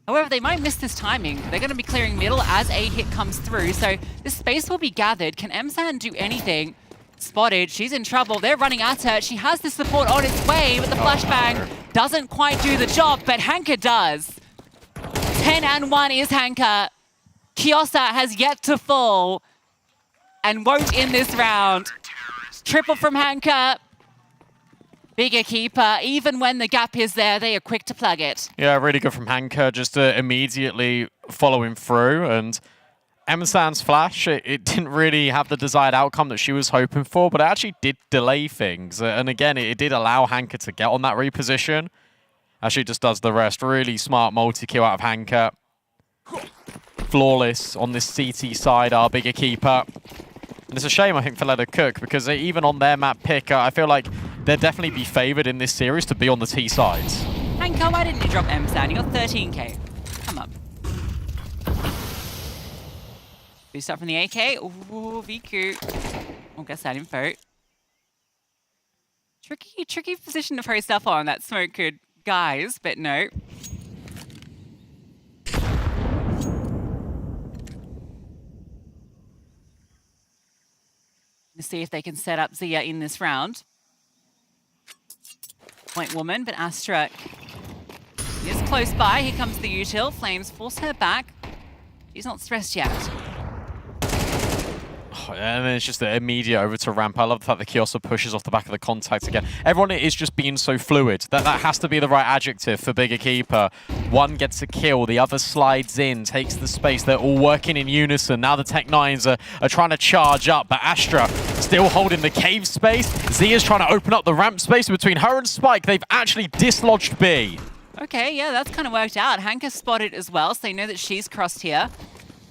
However, they might miss this timing. They're going to be clearing middle as a hit comes through, so this space will be gathered. Can M-San do anything spotted. She's in trouble. They're running at her. She has the support on its way, but the flashbang doesn't quite do the job, but Hanka does. 10-1 is Hanka. Kiosa has yet to fall and won't in this round. Triple from Hanka. Bigger keeper. Even when the gap is there, they are quick to plug it. Yeah, really good from Hanka, just immediately following through. And Emsan's flash, it didn't really have the desired outcome that she was hoping for, but it actually did delay things. And again, it did allow Hanka to get on that reposition. Actually just does the rest. Really smart multi-kill out of Hanka. Flawless on this CT side, our bigger keeper. And it's a shame, I think, for Let Her Cook, because even on their map pick, I feel like they'd definitely be favoured in this series to be on the T sides. Hanka, why didn't you drop Emsan? You got 13k. Come on. Boost up from the AK. Ooh, VQ. I'll guess that info. Tricky position to throw stuff on. That smoke could guys, but no. Let's see if they can set up Zia in this round. Point woman, but Astra is close by. Here comes the util. Flames force her back. She's not stressed yet. And then it's just the immediate over to ramp. I love the fact that Kiosa pushes off the back of the contact again. Everyone is just being so fluid. That has to be the right adjective for bigger keeper. One gets a kill, the other slides in, takes the space. They're all working in unison. Now the Tech-9s are trying to charge up, but Astra still holding the cave space. Zia's trying to open up the ramp space between her and Spike. They've actually dislodged B. Okay, yeah, that's kind of worked out. Hanka spotted as well, so they know that she's crossed here.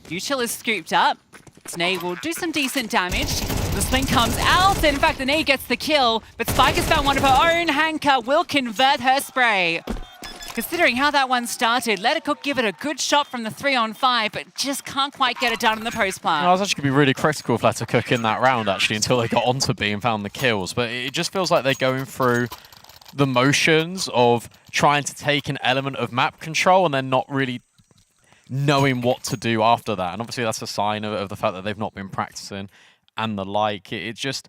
Util is scooped up. Snay will do some decent damage. The sling comes out. In fact, the Nay gets the kill, but Spike has found one of her own. Hanka will convert her spray. Considering how that one started, Let Her Cook give it a good shot from the 3-on-5, but just can't quite get it done in the post plant. I was actually going to be really critical of Let Her Cook in that round, actually, until they got onto B and found the kills. But it just feels like they're going through the motions of trying to take an element of map control and then not really knowing what to do after that. And obviously that's a sign of the fact that they've not been practicing and the like. It just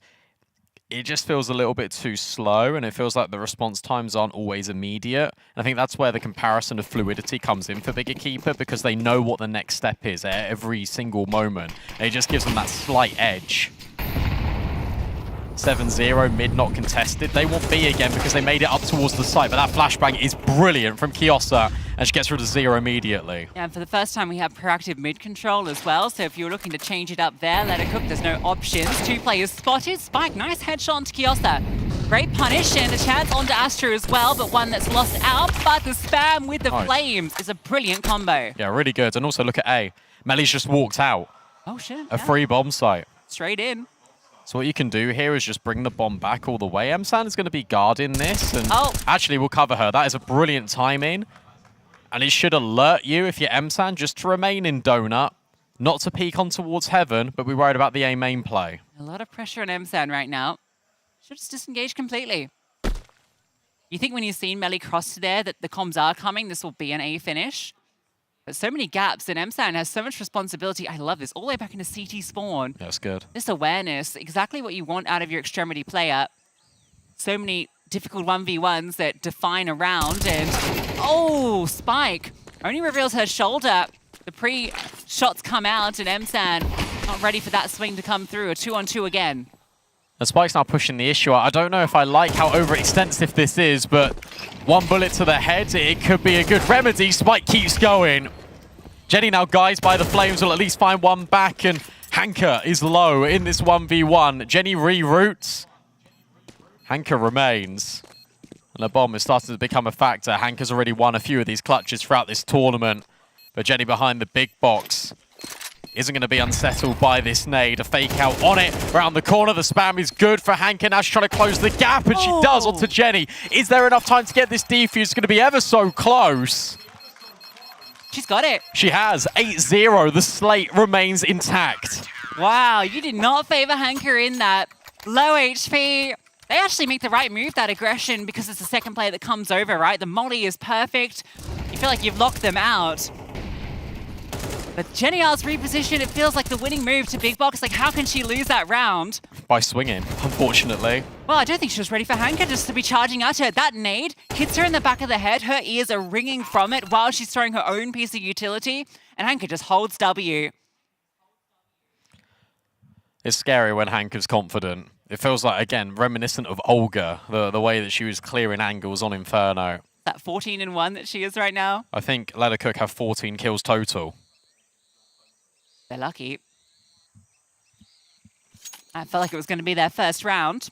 feels a little bit too slow, and it feels like the response times aren't always immediate. And I think that's where the comparison of fluidity comes in for bigger keeper, because they know what the next step is at every single moment. It just gives them that slight edge. 7-0, mid not contested. They want B again because they made it up towards the site, but that flashbang is brilliant from Kiosa, and she gets rid of Zero immediately. Yeah, and for the first time we have proactive mid control as well, so if you're looking to change it up there, Let Her Cook, there's no options. Two players spotted. Spike, nice headshot onto Kiosa. Great punish, and a chance onto Astra as well, but one that's lost out. But the spam with the flames is a brilliant combo. Yeah, really good. And also look at A. Melly's just walked out. Oh shit. A free bomb site. Straight in. So what you can do here is just bring the bomb back all the way. Emsan is going to be guarding this, and actually we'll cover her. That is a brilliant timing. And it should alert you, if you're Emsan, just to remain in donut, not to peek on towards heaven, but we're worried about the A main play. A lot of pressure on Emsan right now. Should just disengage completely. You think when you've seen Melly cross there that the comms are coming, this will be an A finish? But so many gaps, and Emsan has so much responsibility. I love this. All the way back into CT spawn. That's good. This awareness, exactly what you want out of your extremity player. So many difficult 1v1s that define a round, and oh, Spike only reveals her shoulder. The pre-shots come out, and Emsan not ready for that swing to come through. A 2-on-2 again. And Spike's now pushing the issue. I don't know if I like how overextensive this is, but one bullet to the head, it could be a good remedy. Spike keeps going. Jenny now guides by the flames, will at least find one back, and Hanka is low in this 1v1. Jenny reroutes. Hanka remains. And the bomb is starting to become a factor. Hanka's already won a few of these clutches throughout this tournament. But Jenny behind the big box isn't going to be unsettled by this nade. A fake out on it around the corner. The spam is good for Hanka. Now she's trying to close the gap, and she does onto Jenny. Is there enough time to get this defuse? It's going to be ever so close. She's got it. She has. 8-0. The slate remains intact. Wow, you did not favor Hanka in that. Low HP. They actually make the right move, that aggression, because it's the second player that comes over, right? The molly is perfect. You feel like you've locked them out. But Jenny R's reposition, it feels like the winning move to Big Box. Like, how can she lose that round? By swinging, unfortunately. Well, I don't think she was ready for Hanka just to be charging at her. That nade hits her in the back of the head. Her ears are ringing from it while she's throwing her own piece of utility. And Hanka just holds W. It's scary when Hanka's confident. It feels like, again, reminiscent of Olga, the way that she was clearing angles on Inferno. That 14-1 that she is right now. I think Leda Cook have 14 kills total. They're lucky. I felt like it was going to be their first round.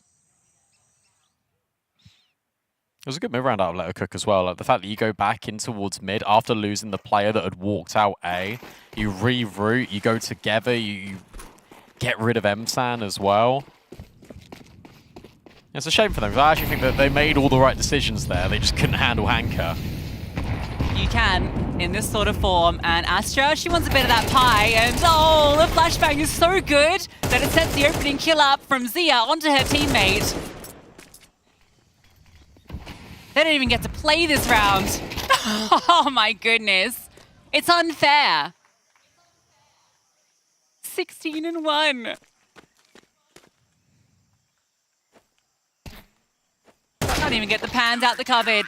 It was a good move round out of Leda Cook as well. Like the fact that you go back in towards mid after losing the player that had walked out A, you reroute, you go together, you get rid of Emsan as well. It's a shame for them, because I actually think that they made all the right decisions there. They just couldn't handle Hanka. You can in this sort of form. And Astra, she wants a bit of that pie. And oh, the flashbang is so good that it sets the opening kill up from Zia onto her teammate. They don't even get to play this round. Oh my goodness. It's unfair. 16-1. Can't even get the pans out the cupboard.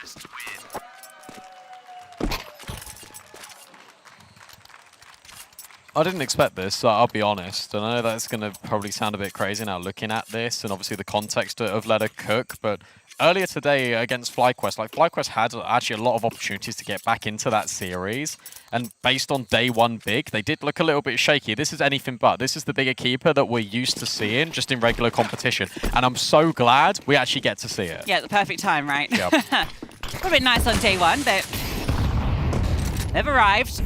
I didn't expect this, I'll be honest. And I know that's going to probably sound a bit crazy now looking at this and obviously the context of Leda Cook, but earlier today against FlyQuest, like FlyQuest had actually a lot of opportunities to get back into that series. And based on day one big, they did look a little bit shaky. This is anything but. This is the bigger keeper that we're used to seeing just in regular competition. And I'm so glad we actually get to see it. Yeah, the perfect time, right? Yep. A little bit nice on day one, but they've arrived.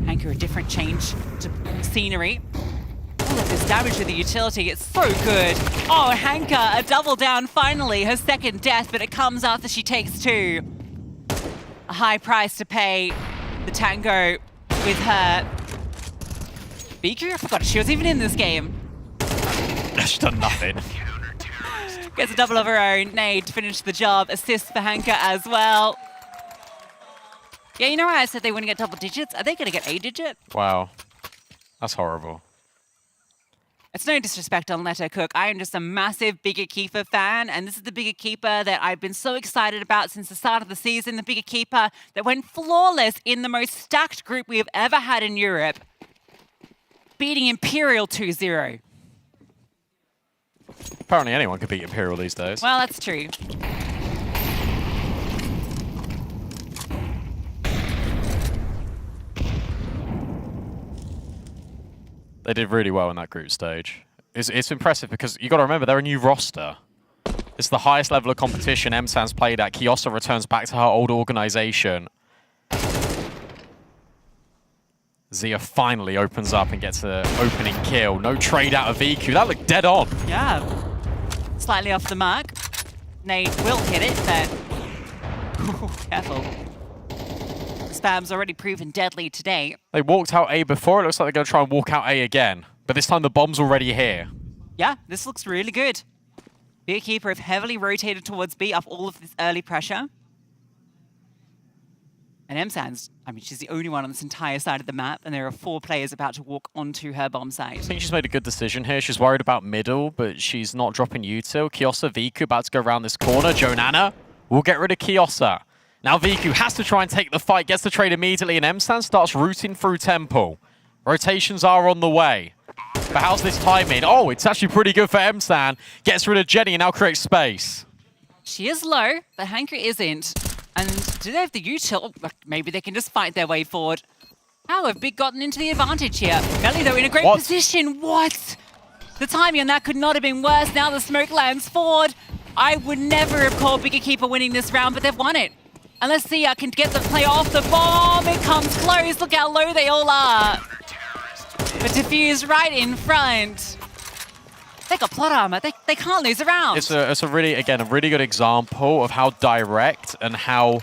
Hanka, a different change to scenery. All of this damage with the utility, it's so good. Oh, Hanka, a double down finally, her second death, but it comes after she takes two. A high price to pay. The tango with her. Beaker? I forgot she was even in this game. She's done nothing. Gets a double of her own. Nade to finish the job. Assist for Hanka as well. Yeah, you know why I said they wouldn't get double digits? Are they going to get a digit? Wow. That's horrible. It's no disrespect on Leda Cook. I am just a massive Bigger Keeper fan, and this is the Bigger Keeper that I've been so excited about since the start of the season. The Bigger Keeper that went flawless in the most stacked group we have ever had in Europe, beating Imperial 2-0. Apparently anyone could beat Imperial these days. Well, that's true. They did really well in that group stage. It's impressive because you got to remember they're a new roster. It's the highest level of competition Emsan's played at. Kiosa returns back to her old organization. Zia finally opens up and gets an opening kill. No trade out of VQ. That looked dead on. Yeah. Slightly off the mark. Nade will hit it, but ooh, careful. Spam's already proven deadly today. They walked out A before. It looks like they're going to try and walk out A again. But this time the bomb's already here. Yeah, this looks really good. Big Keeper have heavily rotated towards B off all of this early pressure. And Emsan's, I mean, she's the only one on this entire side of the map, and there are 4 players about to walk onto her bomb site. I think she's made a good decision here. She's worried about middle, but she's not dropping util. Kiosa, Viku about to go around this corner. Jonana will get rid of Kiosa. Now Viku has to try and take the fight, gets the trade immediately, and Emsan starts rooting through Temple. Rotations are on the way. But how's this timing? Oh, it's actually pretty good for Emsan. Gets rid of Jenny and now creates space. She is low, but Hanka isn't. And do they have the util? Maybe they can just fight their way forward. How have Big gotten into the advantage here? Melly, though, in a great position. What? The timing on that could not have been worse. Now the smoke lands forward. I would never have called Bigger Keeper winning this round, but they've won it. Unless Zia can get the play off the bomb. It comes close. Look how low they all are. But Diffuse right in front. They got plot armor. They can't lose a round. It's a really, again, a really good example of how direct and how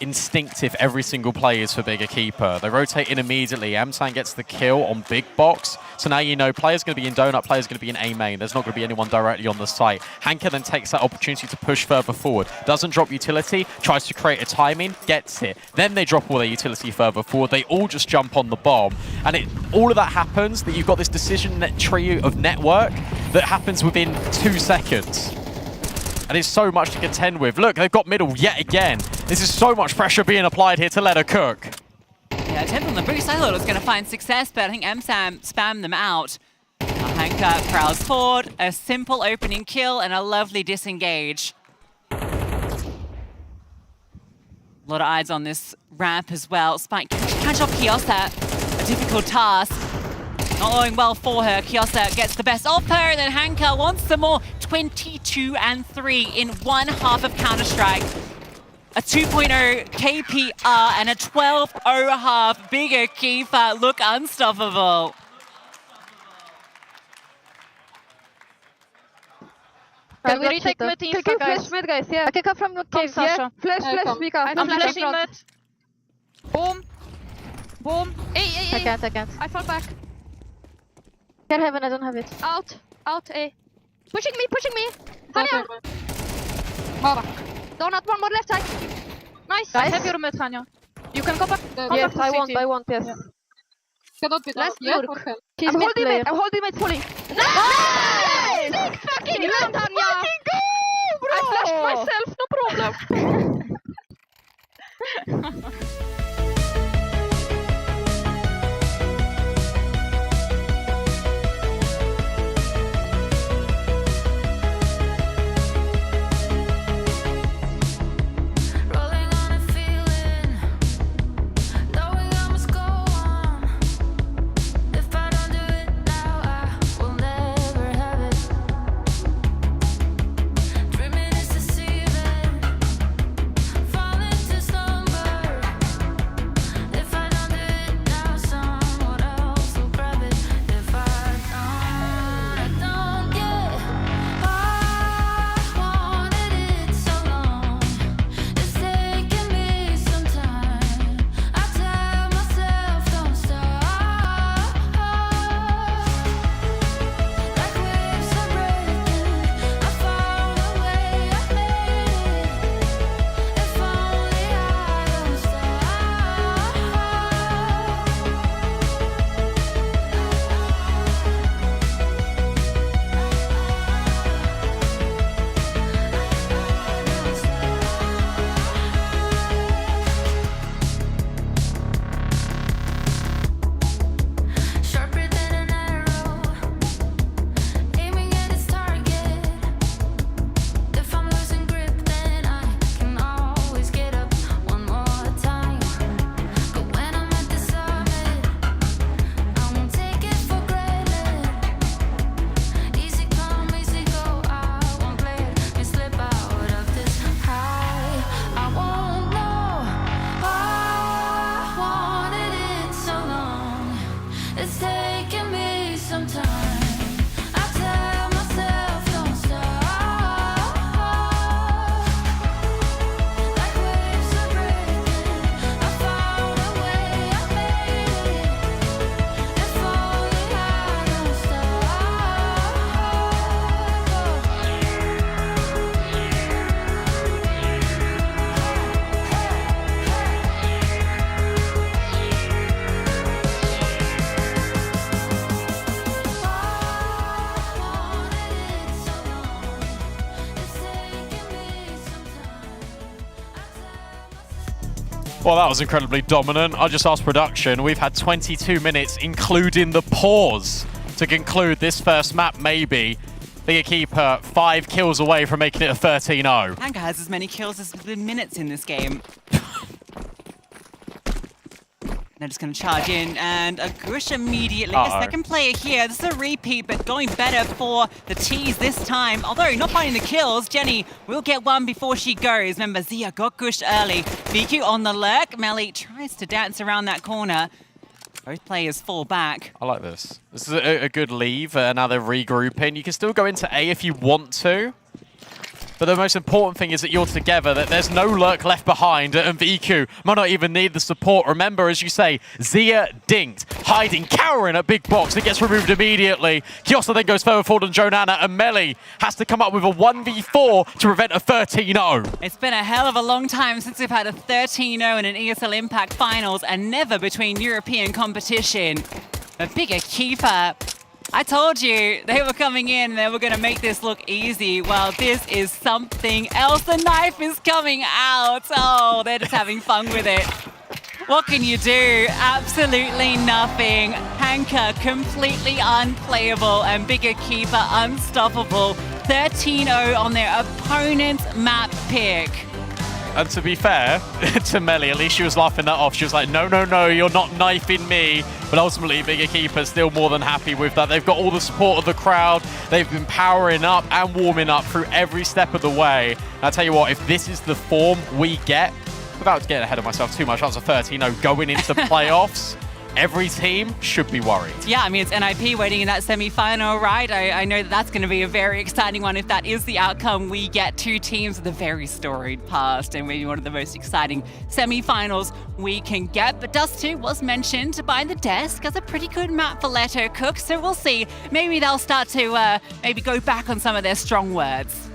instinctive every single play is for Big Equipa. They rotate in immediately. Amsan gets the kill on Big Box. So now you know player's going to be in donut, player's going to be in A main. There's not going to be anyone directly on the site. Hanka then takes that opportunity to push further forward. Doesn't drop utility, tries to create a timing, gets it. Then they drop all their utility further forward. They all just jump on the bomb. And all of that happens, that you've got this decision tree of network that happens within 2 seconds. And it's so much to contend with. Look, they've got middle yet again. This is so much pressure being applied here to let her cook. Yeah, attempt on the boost. I thought it was going to find success, but I think MSAM spammed them out. Now Hanka prowls forward, a simple opening kill and a lovely disengage. A lot of eyes on this ramp as well. Spike catch off Kiosa, a difficult task. Not going well for her. Kiosa gets the best of her, and then Hanka wants some more. 22 and 3 in one half of Counter-Strike. A 2.0 KPR and a 12-0 half. Big Equipa look unstoppable. Can we retake mid info, Can you guys? flash mid, guys? Yeah. I can come from the cave, Sasha. yeah? Flash, Mika. I'm flashing mid. Boom. Boom. I can't. I fall back. Can heaven, I don't have it. Out. A. Pushing me. Hanya. Mara. Donut, one more left side. Nice. I have your mid, Hanya. You can go back. Yes, I want, yes. Yeah. Cannot be Let's done. work. Yeah, He's I'm holding mid, I'm holding mid fully. Nice! Sick fucking round, Hanya. Fucking go, bro! I flashed myself, no problem. Rolling on a feeling, knowing I must go on. If I don't do it now, I will never have it. Dreaming is deceiving, falling to slumber. If I don't do it now, someone else will grab it. If I don't get, I wanted it so long. It's taking me some time. I tell myself don't stop. Like waves are breaking, I found a way, I made it. If only I don't sharper than an arrow, aiming at its target. If I'm losing grip, then I can always get up one more time. But when I'm at the summit, I won't take it for granted. Easy come, easy go, I won't let me slip out of this high. I won't know. I wanted it so long. It's taking me some time. I tell myself don't stop. Like waves are breaking, I found a way, I made it. If only I don't stop. Well, that was incredibly dominant. I just asked production. We've had 22 minutes, including the pause, to conclude this first map, maybe. Big Equipa 5 kills away from making it a 13-0. Hanka has as many kills as within minutes in this game. They're just going to charge in, and a Gush immediately. A second player here. This is a repeat, but going better for the T's this time. Although not finding the kills, Jenny will get one before she goes. Remember, Zia got Gush early. VQ on the lurk. Melly tries to dance around that corner. Both players fall back. I like this. This is a good leave. Now they're regrouping. You can still go into A if you want to. But the most important thing is that you're together, that there's no lurk left behind, and VQ might not even need the support. Remember, as you say, Zia dinked, hiding, cowering at big box. It gets removed immediately. Kiosa then goes further forward than Jonana, and Melly has to come up with a 1v4 to prevent a 13-0. It's been a hell of a long time since we've had a 13-0 in an ESL Impact Finals, and never between European competition. But big Equipa, I told you they were coming in, they were going to make this look easy. Well, this is something else. The knife is coming out. Oh, they're just having fun with it. What can you do? Absolutely nothing. Hanka completely unplayable, and big Equipa unstoppable. 13-0 on their opponent's map pick. And to be fair to Melly, at least she was laughing that off. She was like, no, no, no, you're not knifing me. But ultimately, Big Equipa's still more than happy with that. They've got all the support of the crowd. They've been powering up and warming up through every step of the way. And I'll tell you what, if this is the form we get, without getting ahead of myself too much, that was a 13-0 going into playoffs. Every team should be worried. Yeah, I mean, it's NIP waiting in that semi-final, right? I know that that's going to be a very exciting one if that is the outcome. We get two teams with a very storied past and maybe one of the most exciting semi-finals we can get. But Dust 2 was mentioned by the desk as a pretty good map for Let Her Cook, so we'll see. Maybe they'll start to maybe go back on some of their strong words.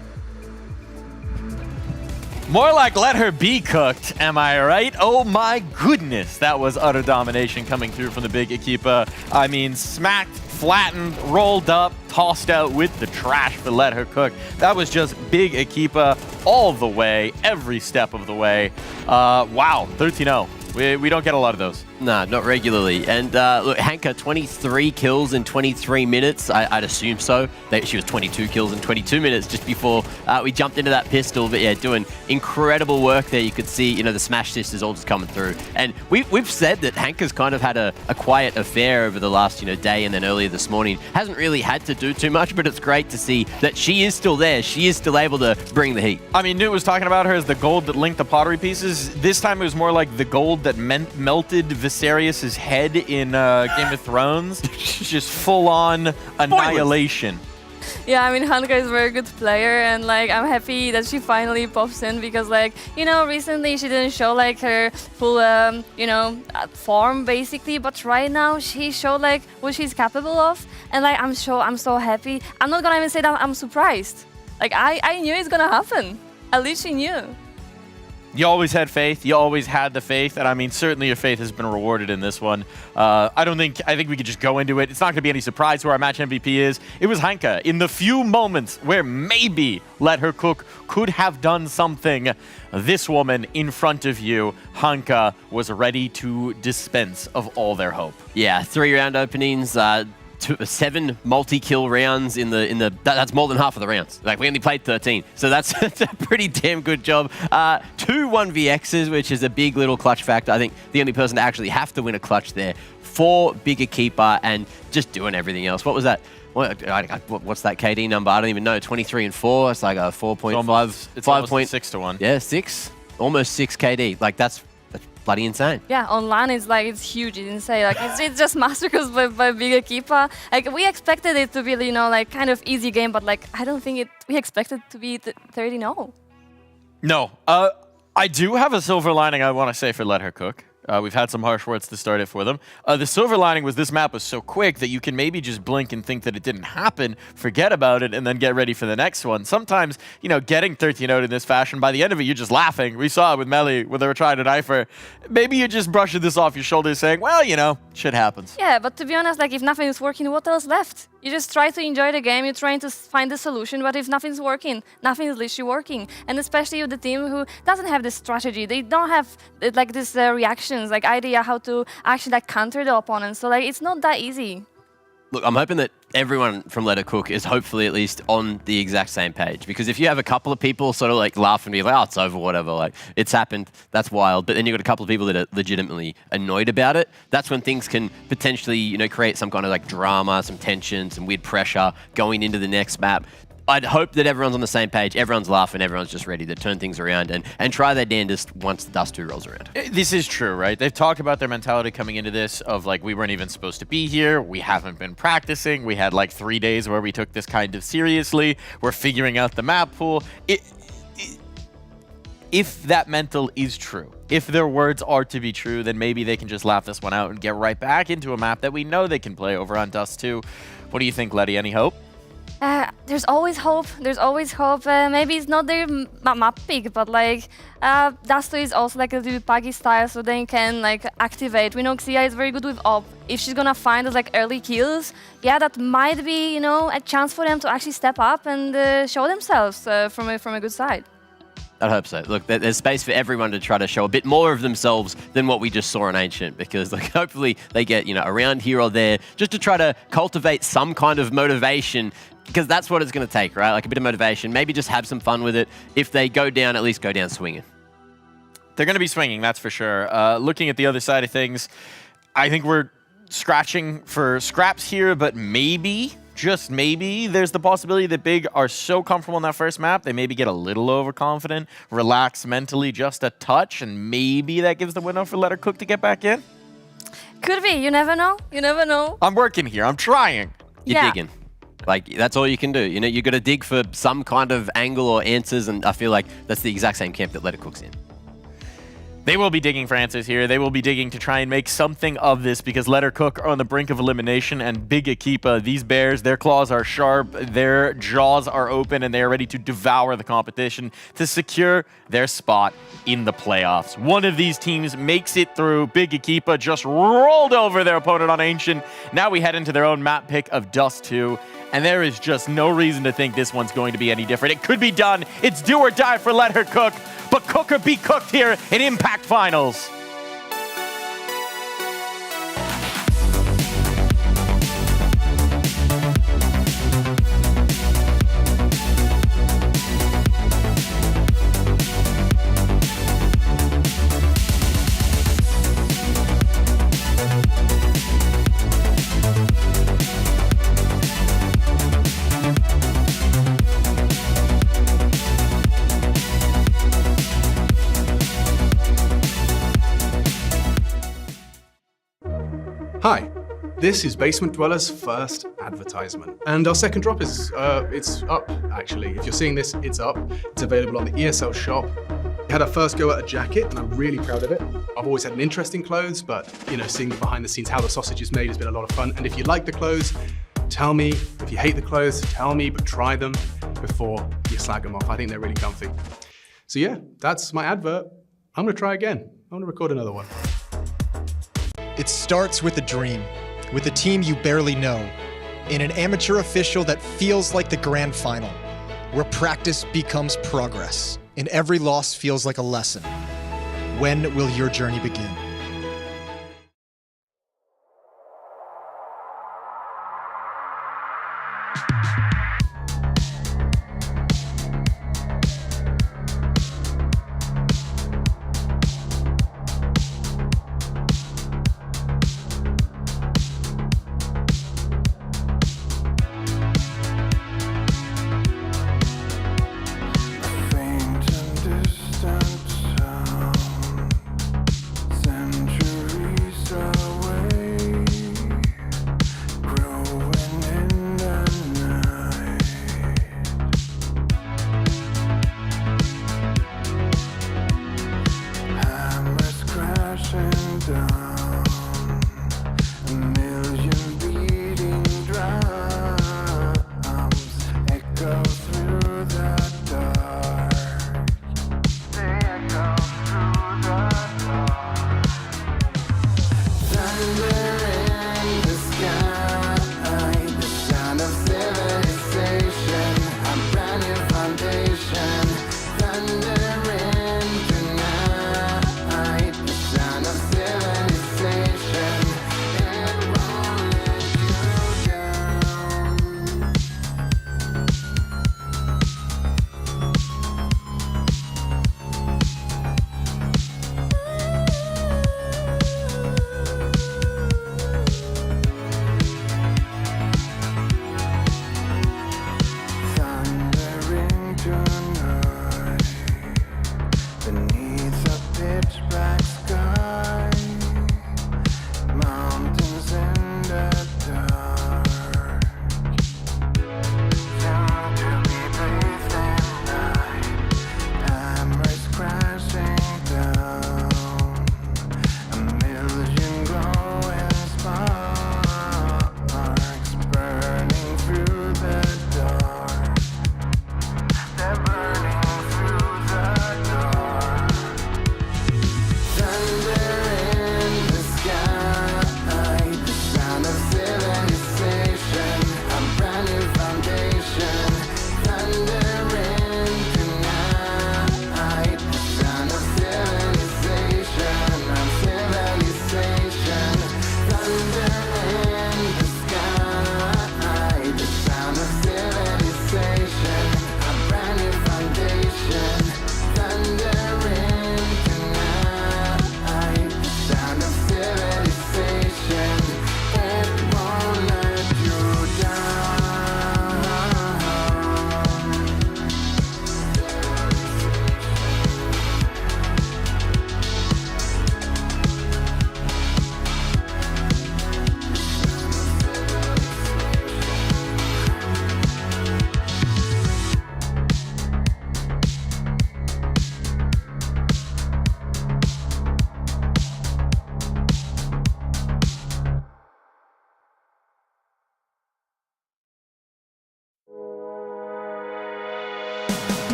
More like let her be cooked, am I right? Oh my goodness, that was utter domination coming through from the Big Equipa. I mean, smacked, flattened, rolled up, tossed out with the trash for Let Her Cook. That was just Big Equipa all the way, every step of the way. Wow, 13-0. We don't get a lot of those. Nah, not regularly. And look, Hanka, 23 kills in 23 minutes. I'd assume so. She was 22 kills in 22 minutes just before we jumped into that pistol. But yeah, doing incredible work there. You could see, you know, the Smash Sisters all just coming through. And we've said that Hanka's kind of had a quiet affair over the last, you know, day and then earlier this morning. Hasn't really had to do too much, but it's great to see that she is still there. She is still able to bring the heat. I mean, Newt was talking about her as the gold that linked the pottery pieces. This time it was more like the gold that melted Viserys' head in Game of Thrones. Just full-on annihilation. Yeah, I mean, Hanka is a very good player, and like I'm happy that she finally pops in because, like, you know, recently she didn't show like her full, you know, form basically, but right now she showed like what she's capable of, and like I'm so happy. I'm not gonna even say that I'm surprised. Like I knew it's gonna happen. At least she knew. You always had faith. You always had the faith. And I mean, certainly your faith has been rewarded in this one. I think we could just go into it. It's not going to be any surprise who our match MVP is. It was Hanka. In the few moments where maybe Let Her Cook could have done something, this woman in front of you, Hanka, was ready to dispense of all their hope. Yeah, 3-round openings, 7 multi-kill rounds in the that's more than half of the rounds. Like, we only played 13, so that's a pretty damn good job. 2 1vx's, which is a big little clutch factor. I think the only person to actually have to win a clutch there. 4 big Equipa and just doing everything else. What was that? What's that KD number? I don't even know. 23 and 4. It's like a 4.5. It's almost 6 to 1. Yeah, 6. Almost 6 KD. Like, that's bloody insane. Yeah, online it's like, it's huge, it's insane. Like it's just masterclass by Big Equipa. Like we expected it to be, you know, like kind of easy game, but like I don't think we expected to be 30-0. No. I do have a silver lining I want to say for Let Her Cook. We've had some harsh words to start it for them. The silver lining was this map was so quick that you can maybe just blink and think that it didn't happen, forget about it, and then get ready for the next one. Sometimes, you know, getting 13-0 in this fashion, by the end of it, you're just laughing. We saw it with Melly when they were trying to knife her. Maybe you're just brushing this off your shoulders saying, well, you know, shit happens. Yeah, but to be honest, like if nothing is working, what else left? You just try to enjoy the game, you're trying to find the solution, but if nothing's working, nothing is literally working. And especially with the team who doesn't have this strategy, they don't have like this reactions, like idea how to actually like counter the opponent. So like it's not that easy. Look, I'm hoping that everyone from Let Her Cook is hopefully at least on the exact same page. Because if you have a couple of people sort of like laugh and be like, oh, it's over, whatever, like it's happened, that's wild. But then you've got a couple of people that are legitimately annoyed about it. That's when things can potentially, you know, create some kind of like drama, some tension, some weird pressure going into the next map. I'd hope that everyone's on the same page, everyone's laughing, everyone's just ready to turn things around and try their damnedest once the Dust 2 rolls around. This is true, right? They've talked about their mentality coming into this of like, we weren't even supposed to be here. We haven't been practicing. We had like 3 days where we took this kind of seriously. We're figuring out the map pool. If that mental is true, if their words are to be true, then maybe they can just laugh this one out and get right back into a map that we know they can play over on Dust 2. What do you think, Letty? Any hope? There's always hope. There's always hope. Maybe it's not their map pick, but like Dust 2 is also like a little bit Puggy style, so they can like activate. We know Xia is very good with op. If she's gonna find us like early kills, yeah, that might be, you know, a chance for them to actually step up and show themselves from a good side. I hope so. Look, there's space for everyone to try to show a bit more of themselves than what we just saw in Ancient, because like hopefully they get, you know, around here or there just to try to cultivate some kind of motivation, because that's what it's going to take, right? Like a bit of motivation, maybe just have some fun with it. If they go down, at least go down swinging. They're going to be swinging, that's for sure. Looking at the other side of things, I think we're scratching for scraps here, but maybe, just maybe, there's the possibility that Big are so comfortable in that first map, they maybe get a little overconfident, relax mentally just a touch, and maybe that gives the window for Let Her Cook to get back in? Could be. You never know. You never know. I'm working here. I'm trying. You're digging. Like, that's all you can do. You know, you got to dig for some kind of angle or answers, and I feel like that's the exact same camp that Let Her Cook's in. They will be digging for answers here. They will be digging to try and make something of this, because Let Her Cook are on the brink of elimination, and Big Equipa, these bears, their claws are sharp, their jaws are open, and they are ready to devour the competition to secure their spot in the playoffs. One of these teams makes it through. Big Equipa just rolled over their opponent on Ancient. Now we head into their own map pick of Dust 2. And there is just no reason to think this one's going to be any different. It could be done. It's do or die for Let Her Cook. But cook or be cooked here in Impact Finals. Hi, this is Basement Dweller's first advertisement. And our second drop is, it's up, actually. If you're seeing this, it's up. It's available on the ESL shop. We had our first go at a jacket, and I'm really proud of it. I've always had an interest in clothes, but, you know, seeing behind the scenes how the sausage is made has been a lot of fun. And if you like the clothes, tell me. If you hate the clothes, tell me, but try them before you slag them off. I think they're really comfy. So yeah, that's my advert. I'm gonna try again. I'm gonna record another one. It starts with a dream, with a team you barely know, in an amateur official that feels like the grand final, where practice becomes progress, and every loss feels like a lesson. When will your journey begin?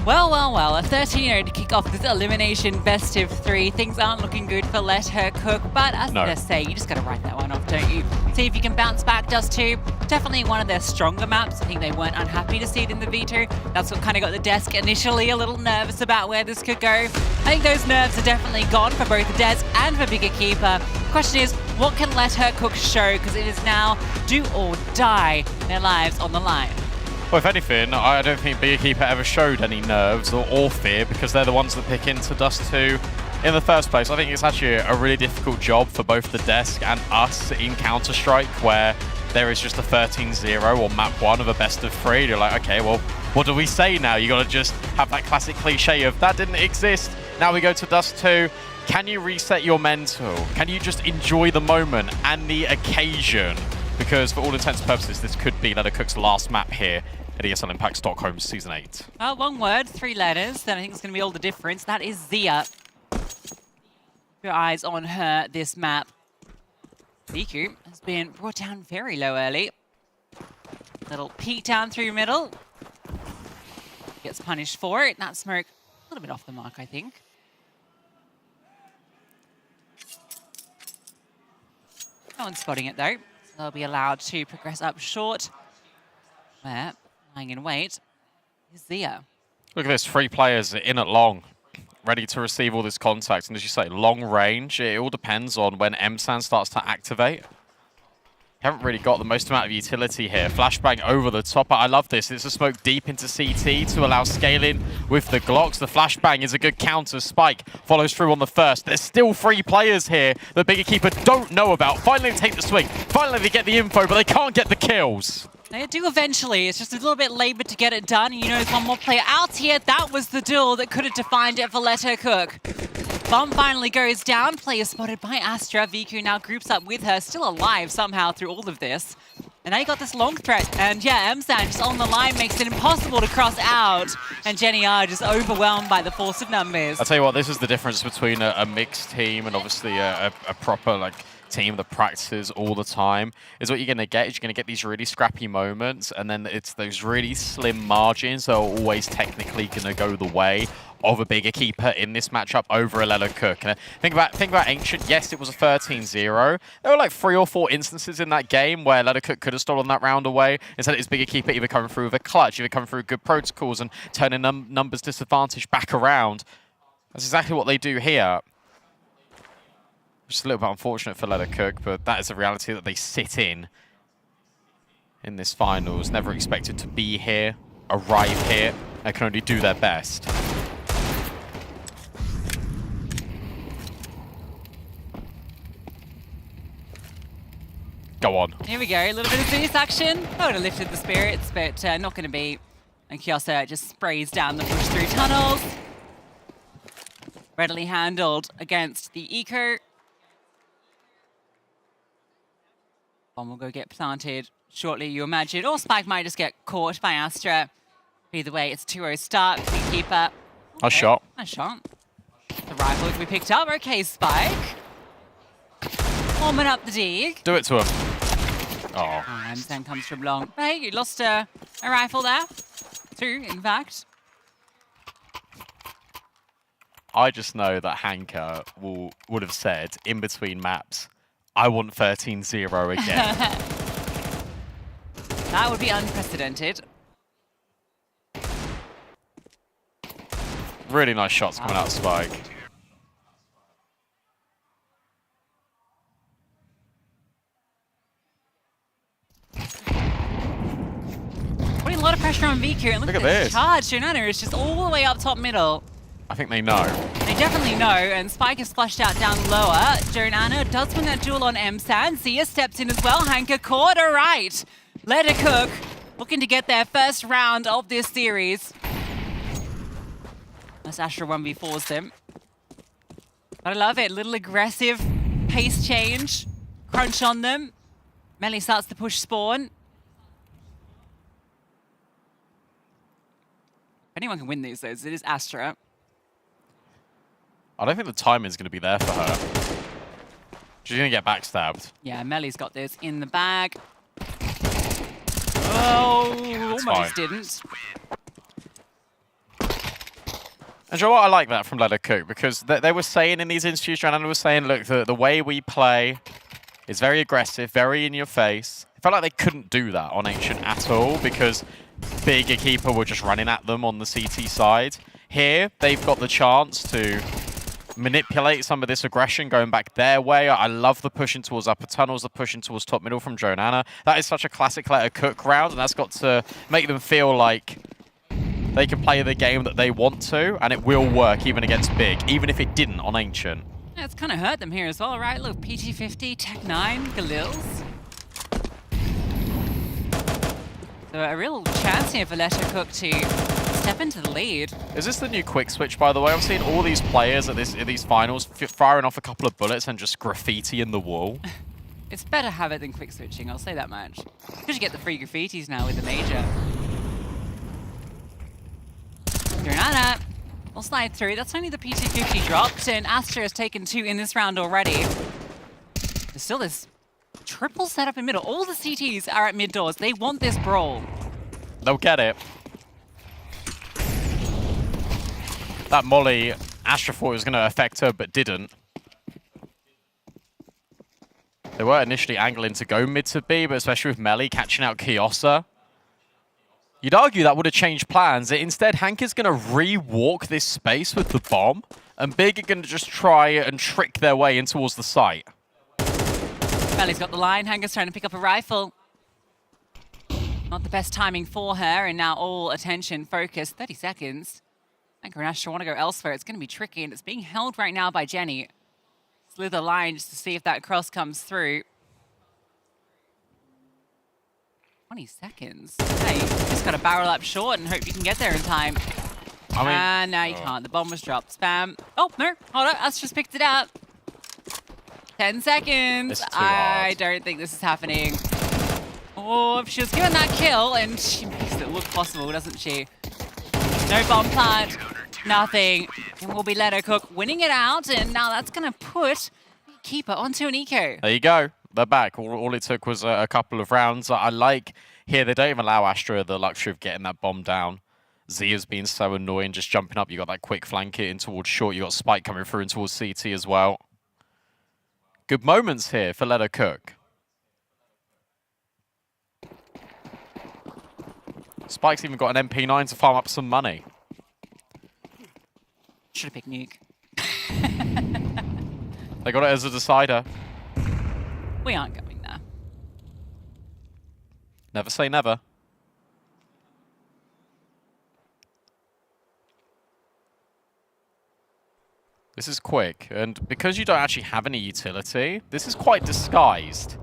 Well, well, well, a 13-0 to kick off this elimination best of 3. Things aren't looking good for Let Her Cook, but as No. they say, you just got to write that one off, don't you? See if you can bounce back, Dust 2. Definitely one of their stronger maps. I think they weren't unhappy to see it in the V2. That's what kind of got the desk initially a little nervous about where this could go. I think those nerves are definitely gone for both the desk and for Big Equipa. Question is, what can Let Her Cook show? Because it is now do or die, their lives on the line. Well, if anything, I don't think Big Equipa ever showed any nerves or fear because they're the ones that pick into Dust 2 in the first place. I think it's actually a really difficult job for both the desk and us in Counter-Strike where there is just a 13-0 or map 1 of a best of 3. You're like, okay, well, what do we say now? You got to just have that classic cliche of that didn't exist. Now we go to Dust 2. Can you reset your mental? Can you just enjoy the moment and the occasion? Because for all intents and purposes, this could be Let Her Cook's last map here at ESL Impact Stockholm Season 8. One word, 3 letters, then I think it's going to be all the difference. That is Zia. Your eyes on her this map. Viku has been brought down very low early. Little peek down through middle. Gets punished for it. That smoke a little bit off the mark, I think. No one's spotting it though. So they'll be allowed to progress up short. Where, lying in wait, is Zia. Look at this, 3 players in at long, ready to receive all this contact. And as you say, long range, it all depends on when MSAN starts to activate. Haven't really got the most amount of utility here. Flashbang over the top. I love this. It's a smoke deep into CT to allow scaling with the Glocks. The flashbang is a good counter. Spike follows through on the first. There's still 3 players here that Big Equipa don't know about. Finally they take the swing. Finally they get the info, but they can't get the kills. They do eventually. It's just a little bit laboured to get it done. You know, there's one more player out here. That was the duel that could have defined it for Let Her Cook. Bomb finally goes down. Player spotted by Astra. Viku now groups up with her, still alive somehow through all of this. And now you got this long threat. And yeah, MSAN just on the line makes it impossible to cross out. And Jenny R just overwhelmed by the force of numbers. I'll tell you what, this is the difference between a mixed team and obviously a proper, like, team that practices all the time. Is what you're going to get is you're going to get these really scrappy moments, and then it's those really slim margins that are always technically going to go the way of a Big Equipa in this matchup over a Let Her Cook. And think about Ancient. Yes, it was a 13-0. There were like 3 or 4 instances in that game where Let Her Cook could have stolen that round away. Instead, it's Big Equipa either coming through with a clutch, either coming through with good protocols and turning numbers disadvantage back around. That's exactly what they do here. Just a little bit unfortunate for Let Her Cook, but that is a reality that they sit in this finals. Never expected to be here, arrive here. They can only do their best. Go on. Here we go, a little bit of boost action. That would have lifted the spirits, but not going to be. And Kyosa just sprays down the push through tunnels. Readily handled against the Eco. Bomb will go get planted shortly, you imagine. Or Spike might just get caught by Astra. Either way, it's 2-0 start. Keeper. Nice shot. Nice shot. The rifle can be picked up. Okay, Spike. Warming up the dig. Do it to him. Oh. And then comes from long. Hey, you lost a rifle there. 2, in fact. I just know that Hanker would have said in between maps, I want 13-0 again. That would be unprecedented. Really nice shots coming out of Spike. Putting a lot of pressure on Viku, and look at this charge. Jonana is just all the way up top middle. I think they know. They definitely know, and Spike is flushed out down lower. Jonana does win that duel on MSAN. Zia steps in as well. Hanker caught. All right. Let Her Cook looking to get their first round of this series. That's Astra 1v4s them. But I love it. Little aggressive pace change. Crunch on them. Melly starts to push spawn. If anyone can win these, though, it is Astra. I don't think the timing's going to be there for her. She's going to get backstabbed. Yeah, Melly's got this in the bag. Oh, almost didn't. And you know what? I like that from Leather Cook because they were saying in these interviews, Joanna was saying, look, the way we play is very aggressive, very in your face. I felt like they couldn't do that on Ancient at all because big Equipa were just running at them on the CT side. Here, they've got the chance to manipulate some of this aggression going back their way. I love the pushing towards upper tunnels, the pushing towards top middle from Joanna. That is such a classic Letter Cook round, and that's got to make them feel like they can play the game that they want to, and it will work even against Big, even if it didn't on Ancient. Yeah, it's kind of hurt them here as well, right? Look, PT50, Tech 9, Galils. So a real chance here for Letter Cook to step into the lead. Is this the new quick switch, by the way? I've seen all these players at these finals firing off a couple of bullets and just graffiti in the wall. It's better have it than quick switching, I'll say that much. Because you get the free graffitis now with the major. Granada will slide through. That's only the PT50 dropped, and Astra has taken 2 in this round already. There's still this triple setup in middle. All the CTs are at mid doors. They want this brawl. They'll get it. That molly, Astra thought was going to affect her, but didn't. They were initially angling to go mid to B, but especially with Melly catching out Kiosa. You'd argue that would have changed plans. Instead, Hank is going to re-walk this space with the bomb, and Big are going to just try and trick their way in towards the site. Melly's got the line. Hanker's trying to pick up a rifle. Not the best timing for her, and now all attention focused. 30 seconds. Hanker and Astra want to go elsewhere. It's going to be tricky, and it's being held right now by Jenny. Slither line just to see if that cross comes through. 20 seconds. Hey, you just got to barrel up short and hope you can get there in time. And now you can't. The bomb was dropped. Spam. Oh, no. Hold on. Us just picked it up. 10 seconds. I don't think this is happening. Oh, if she was given that kill, and she makes it look possible, doesn't she? No bomb plant. Nothing. And will be Leto Cook winning it out, and now that's going to put Keeper onto an eco. There you go. They're back. All it took was a couple of rounds. I like here, they don't even allow Astra the luxury of getting that bomb down. Zia's been so annoying, just jumping up. You got that quick flank in towards short. You got Spike coming through in towards CT as well. Good moments here for Leto Cook. Spike's even got an MP9 to farm up some money. Should have picked Nuke. They got it as a decider. We aren't going there. Never say never. This is quick, and because you don't actually have any utility, this is quite disguised.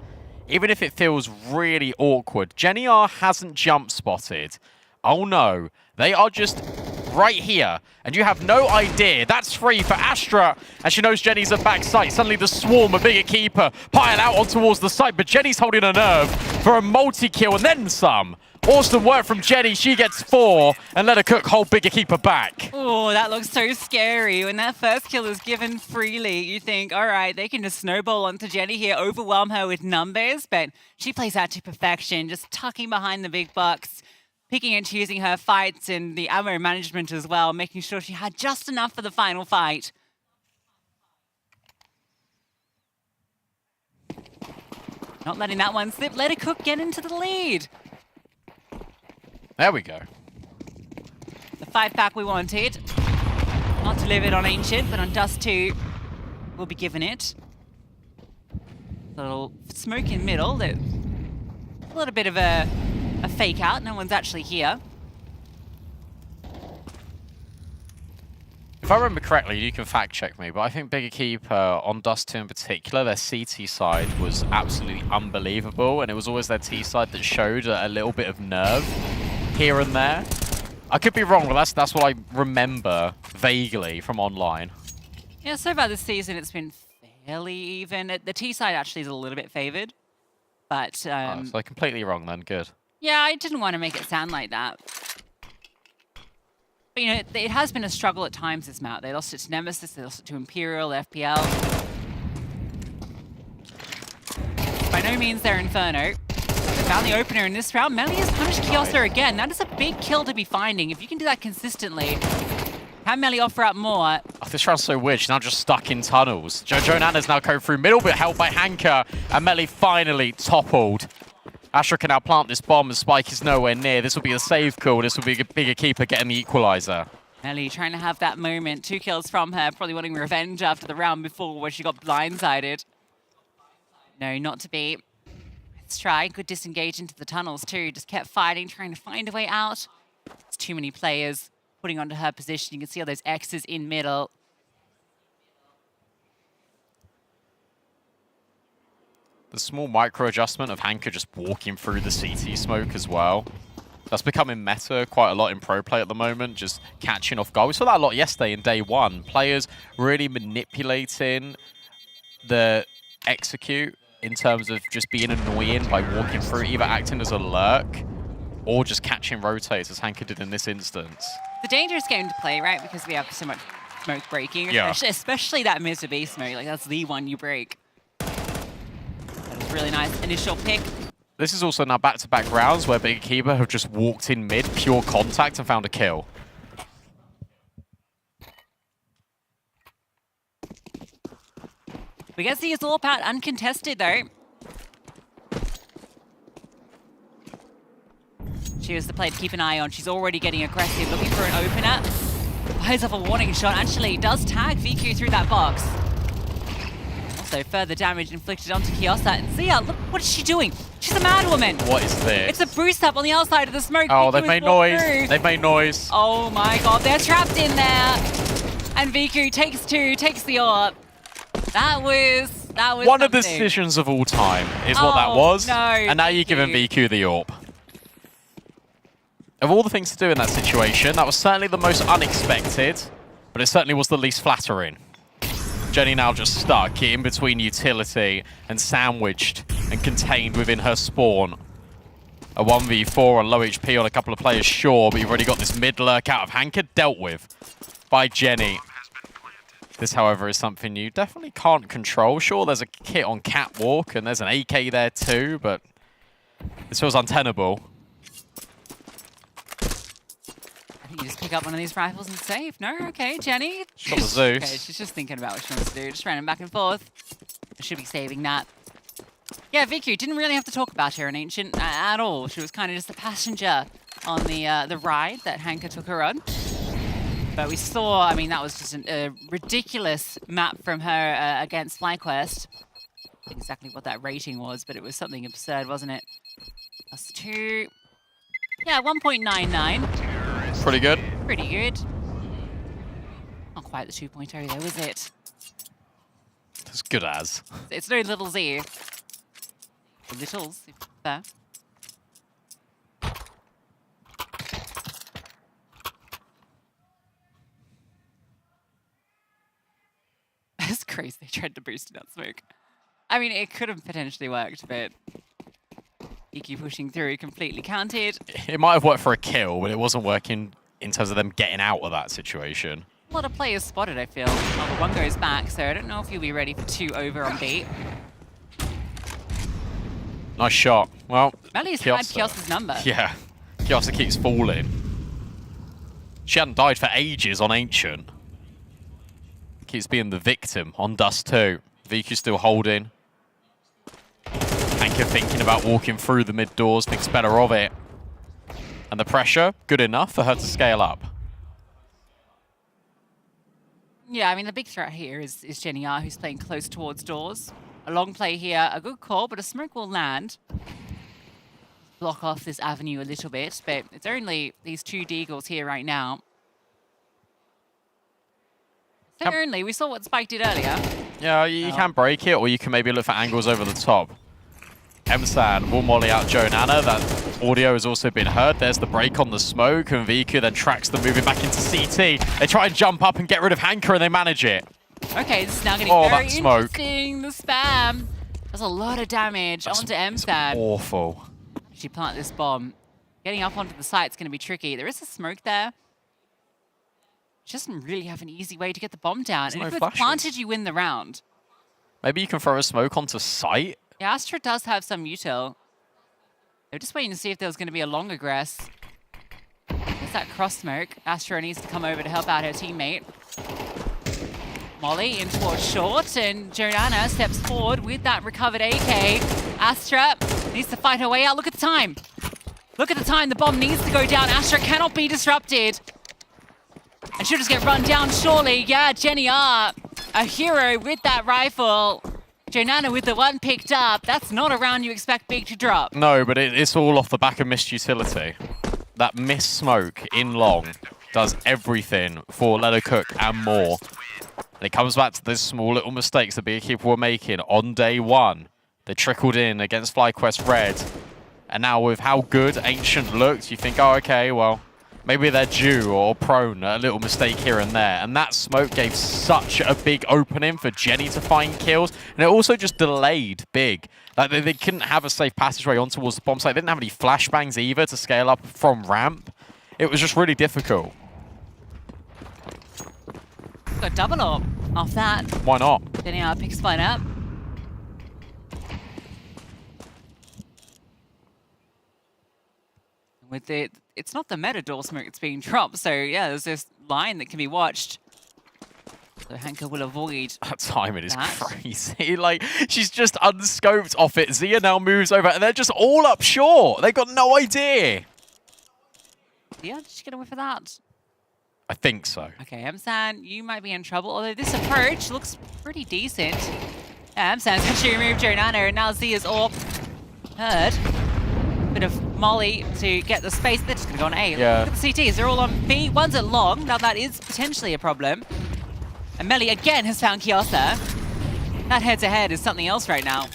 Even if it feels really awkward. Jenny R hasn't jump spotted. Oh no, they are just right here, and you have no idea. That's free for Astra, and she knows Jenny's at back site. Suddenly the swarm, a bigger keeper, pile out on towards the site, but Jenny's holding a nerve for a multi-kill and then some. Awesome work from Jenny. She gets 4, and let her Cook hold bigger keeper back. Oh, that looks so scary. When that first kill is given freely, you think, all right, they can just snowball onto Jenny here, overwhelm her with numbers, but she plays that to perfection, just tucking behind the big bucks, picking and choosing her fights and the ammo management as well, making sure she had just enough for the final fight. Not letting that one slip. Let her Cook get into the lead. There we go. The 5-pack we wanted. Not delivered on Ancient, but on Dust 2, we'll be given it. A little smoke in middle. There's a little bit of a fake out. No one's actually here. If I remember correctly, you can fact check me, but I think Bigger Keeper on Dust 2 in particular, their CT side was absolutely unbelievable, and it was always their T side that showed a little bit of nerve here and there. I could be wrong, but that's what I remember vaguely from online. Yeah, so far this season it's been fairly even. The T side actually is a little bit favored, but So I'm completely wrong then. Good. yeah, I didn't want to make it sound like that. But, you know, it has been a struggle at times, this map. They lost it to Nemesis, they lost it to Imperial, FPL. By no means they're Inferno. They found the opener in this round. Melly has punished Kiosa again. That is a big kill to be finding. If you can do that consistently, Can Melly offer up more? Oh, this round's so weird. She's now just stuck in tunnels. Joanna's now going through middle, but helped by Hanka. And Melly finally toppled. Astra can now plant this bomb, and Spike is nowhere near. This will be a save call. This will be a bigger keeper getting the equalizer. Melly trying to have that moment. 2 kills from her, probably wanting revenge after the round before where she got blindsided. No, not to be. Let's try. Good disengage into the tunnels too. Just kept fighting, trying to find a way out. It's too many players putting onto her position. You can see all those X's in middle. The small micro adjustment of Hanka just walking through the CT smoke as well. That's becoming meta quite a lot in pro play at the moment, just catching off guard. We saw that a lot yesterday in day one. Players really manipulating the execute in terms of just being annoying by walking through, either acting as a lurk or just catching rotates, as Hanka did in this instance. The dangerous game to play, right? Because we have so much smoke breaking, Yeah. especially that Mr. B smoke. Like, that's the one you break. That was really nice initial pick. This is also now back-to-back rounds where Big Equipa have just walked in mid, pure contact, and found a kill. We get the AWP out uncontested, though. She was the play to keep an eye on. She's already getting aggressive, looking for an opener. Fires off a warning shot. Actually, does tag VQ through that box. Also, further damage inflicted onto Kiosa. And Zia, look, what is she doing? She's a mad woman. What is this? It's a boost up on the outside of the smoke. Oh, VQ they've has made walked noise. through. They've made noise. Oh my god, they're trapped in there. And VQ takes 2, takes the AWP. That was One of the something. decisions of all time is what that was. No, and now you're giving VQ the AWP. Of all the things to do in that situation, that was certainly the most unexpected, but it certainly was the least flattering. Jenny now just stuck in between utility and sandwiched and contained within her spawn. A 1v4 on low HP on a couple of players, sure, but you've already got this mid lurk out of Hanka dealt with by Jenny. This, however, is something you definitely can't control. Sure, there's a kit on Catwalk and there's an AK there too, but this feels untenable. I think you just pick up one of these rifles and save. No? Okay, Jenny. She's got the Zeus. Okay, she's just thinking about what she wants to do. Just running back and forth. Should be saving that. Yeah, VQ didn't really have to talk about her in Ancient at all. She was kind of just a passenger on the ride that Hanka took her on. But we saw, I mean, that was just a ridiculous map from her against FlyQuest. I think exactly what that rating was, but it was something absurd, wasn't it? +2. Yeah, 1.99. Pretty good. Pretty good. Not quite the 2.0 though, is it? As good as. It's no little Z. Or littles, if there. It's crazy they tried to boost that smoke. I mean, it could have potentially worked, but Iki pushing through completely counted. It might have worked for a kill, but it wasn't working in terms of them getting out of that situation. A lot of players spotted, I feel. Well, the one goes back, so I don't know if he'll be ready for 2 over on B. Nice shot. Well, Melly's had Kiosa's number. Yeah. Kiosa keeps falling. She hadn't died for ages on Ancient. Keeps being the victim on Dust 2. VQ still holding. Hanka thinking about walking through the mid doors, thinks better of it. And the pressure, good enough for her to scale up. Yeah, I mean, the big threat here is Jenny R, who's playing close towards doors. A long play here, a good call, but a smoke will land. Block off this avenue a little bit, but it's only these 2 deagles here right now. So only, we saw what Spike did earlier. Yeah, you can break it, or you can maybe look for angles over the top. Emsan will molly out Joanna. That audio has also been heard. There's the break on the smoke, and VQ then tracks them moving back into CT. They try and jump up and get rid of Hanka, and they manage it. Okay, this is now getting very interesting. The spam does a lot of damage onto Emsan. Awful. She plant this bomb. Getting up onto the site's going to be tricky. There is a smoke there. She doesn't really have an easy way to get the bomb down. And if it's planted, you win the round. Maybe you can throw a smoke onto site? Yeah, Astra does have some util. They're just waiting to see if there was going to be a long aggress. There's that cross smoke. Astra needs to come over to help out her teammate. Molly in towards short, and Jonana steps forward with that recovered AK. Astra needs to fight her way out. Look at the time. Look at the time. The bomb needs to go down. Astra cannot be disrupted. And she'll just get run down surely. Yeah, Jenny R, a hero with that rifle. Jonana with the one picked up. That's not a round you expect Big to drop. No, but it's all off the back of missed utility. That missed smoke in long does everything for Let Her Cook and more. And it comes back to those small little mistakes that Equipa were making on day one. They trickled in against FlyQuest Red. And now with how good Ancient looked, you think, oh, okay, well, maybe they're due or prone a little mistake here and there. And that smoke gave such a big opening for Jenny to find kills. And it also just delayed Big. Like they couldn't have a safe passageway on towards the bomb site. They didn't have any flashbangs either to scale up from ramp. It was just really difficult. Got double up off that. Why not? Jenny R picks one up. With it, it's not the meta door smoke that's being dropped, so yeah, there's this line that can be watched. So Hanka will avoid that timing is crazy. Like, she's just unscoped off it. Zia now moves over, and they're just all up short. They've got no idea. Yeah, did she get away for that? I think so. Okay, Emsan, you might be in trouble, although this approach looks pretty decent. Yeah, Emsan's actually removed Jonana, and now Zia's all heard. Bit of Molly to get the space. They're just going to go on A. Yeah. Look at the CTs. They're all on B. One's at long. Now that is potentially a problem. And Melly again has found Kiosa. That head-to-head is something else right now.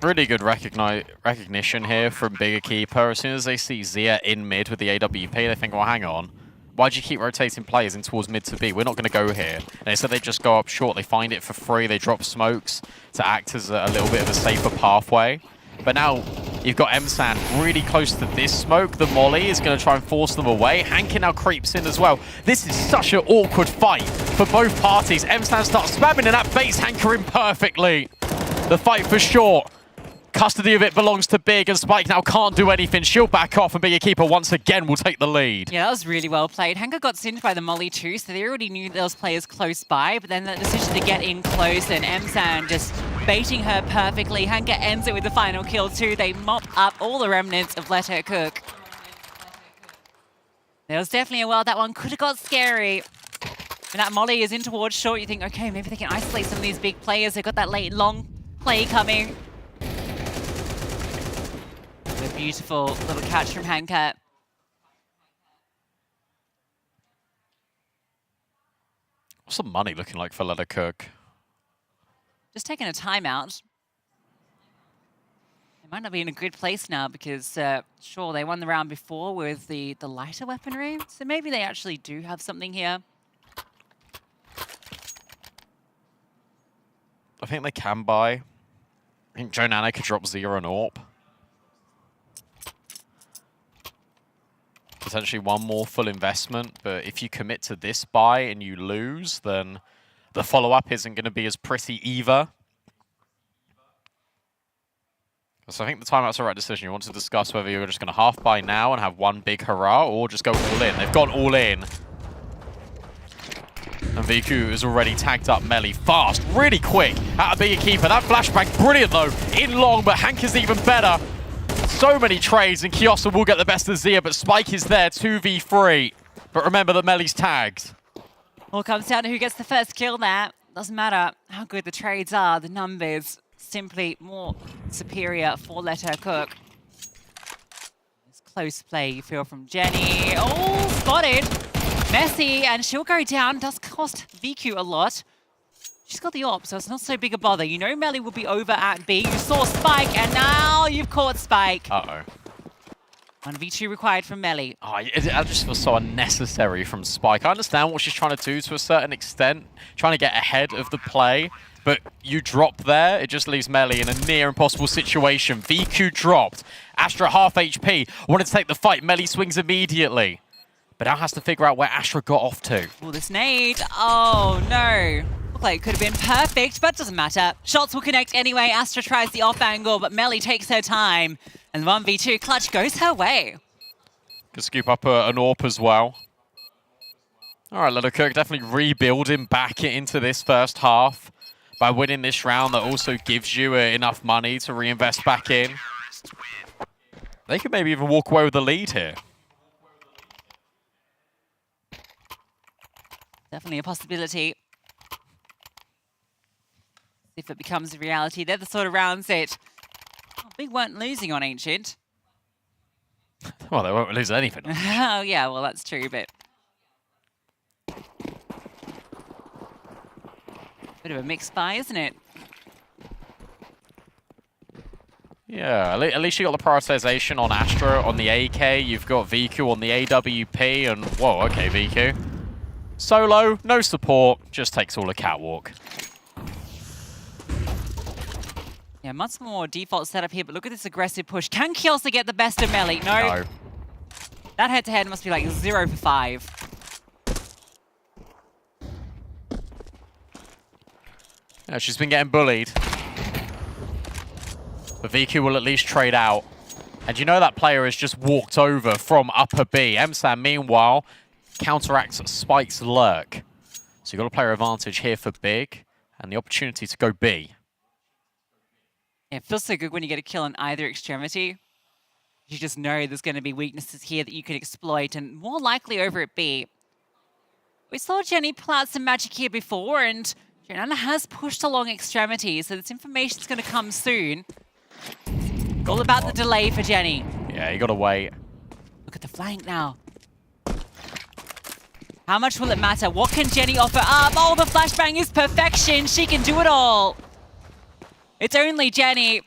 Really good recognition here from Bigger Keeper. As soon as they see Zia in mid with the AWP, they think, well, hang on. Why'd you keep rotating players in towards mid to B? We're not going to go here. And instead they just go up short. They find it for free. They drop smokes to act as a little bit of a safer pathway. But now you've got Emsan really close to this smoke. The Molly is going to try and force them away. Hankin now creeps in as well. This is such an awkward fight for both parties. Emsan starts spamming and that baits Hanker in perfectly. The fight for short. Custody of it belongs to Big, and Spike now can't do anything. She'll back off, and Bigger Keeper once again will take the lead. Yeah, that was really well played. Hanka got singed by the Molly too, so they already knew there was players close by, but then the decision to get in close, and Emsan just baiting her perfectly. Hanka ends it with the final kill too. They mop up all the remnants of Let Her Cook. There was definitely a world that one could have got scary. When that Molly is in towards short, you think, okay, maybe they can isolate some of these big players. They've got that late long play coming. A beautiful little catch from Hanka. What's the money looking like for Let Her Cook? Just taking a timeout. They might not be in a good place now because, sure, they won the round before with the lighter weaponry, so maybe they actually do have something here. I think they can buy. I think Jonana could drop 0 and AWP. Potentially one more full investment, but if you commit to this buy and you lose, then the follow-up isn't going to be as pretty either. So I think the timeout's the right decision. You want to discuss whether you're just going to half buy now and have one big hurrah, or just go all in. They've gone all in. And VQ is already tagged up Melly fast, really quick, out of Bigger Keeper. That flashbang, brilliant though, in long, but Hank is even better. So many trades, and Kiosa will get the best of Zia, but Spike is there, 2v3. But remember that Melly's tagged. All comes down to who gets the first kill there. Doesn't matter how good the trades are, the numbers simply more superior for Let Her Cook. It's close play, you feel, from Jenny. Oh, spotted. Messy, and she'll go down. Does cost VQ a lot. She's got the AWP, so it's not so big a bother. You know Melly will be over at B. You saw Spike, and now you've caught Spike. Uh-oh. 1v2 required from Melly. Oh, I just feel so unnecessary from Spike. I understand what she's trying to do to a certain extent, trying to get ahead of the play, but you drop there, it just leaves Melly in a near impossible situation. VQ dropped. Astra half HP, wanted to take the fight. Melly swings immediately, but now has to figure out where Astra got off to. Oh, this nade. Oh, no. Looked like it could have been perfect, but doesn't matter. Shots will connect anyway. Astra tries the off angle, but Melly takes her time. And 1v2 clutch goes her way. Can scoop up an AWP as well. All right, Little Cook definitely rebuilding back into this first half. By winning this round, that also gives you enough money to reinvest back in. They could maybe even walk away with the lead here. Definitely a possibility. If it becomes a reality, they're the sort of rounds that Big weren't losing on Ancient. Well, they won't lose anything. Oh, yeah, well, that's true, but... Bit of a mixed buy, isn't it? Yeah, at least you got the prioritization on Astra, on the AK. You've got VQ on the AWP, and whoa, okay, VQ. Solo, no support, just takes all a catwalk. Yeah, much more default setup here, but look at this aggressive push. Can Kielsa get the best of Melly? No. That head-to-head must be like 0 for 5. Yeah, she's been getting bullied. But VQ will at least trade out. And you know that player has just walked over from upper B. MSAN, meanwhile, counteracts Spike's lurk. So you've got a player advantage here for Big, and the opportunity to go B. Yeah, it feels so good when you get a kill on either extremity. You just know there's going to be weaknesses here that you can exploit, and more likely over at B. We saw Jenny pull out some magic here before, and Jonana has pushed along extremities, so this information's going to come soon. It's all about the delay for Jenny. Yeah, you got to wait. Look at the flank now. How much will it matter? What can Jenny offer up? Oh, the flashbang is perfection. She can do it all. It's only Jenny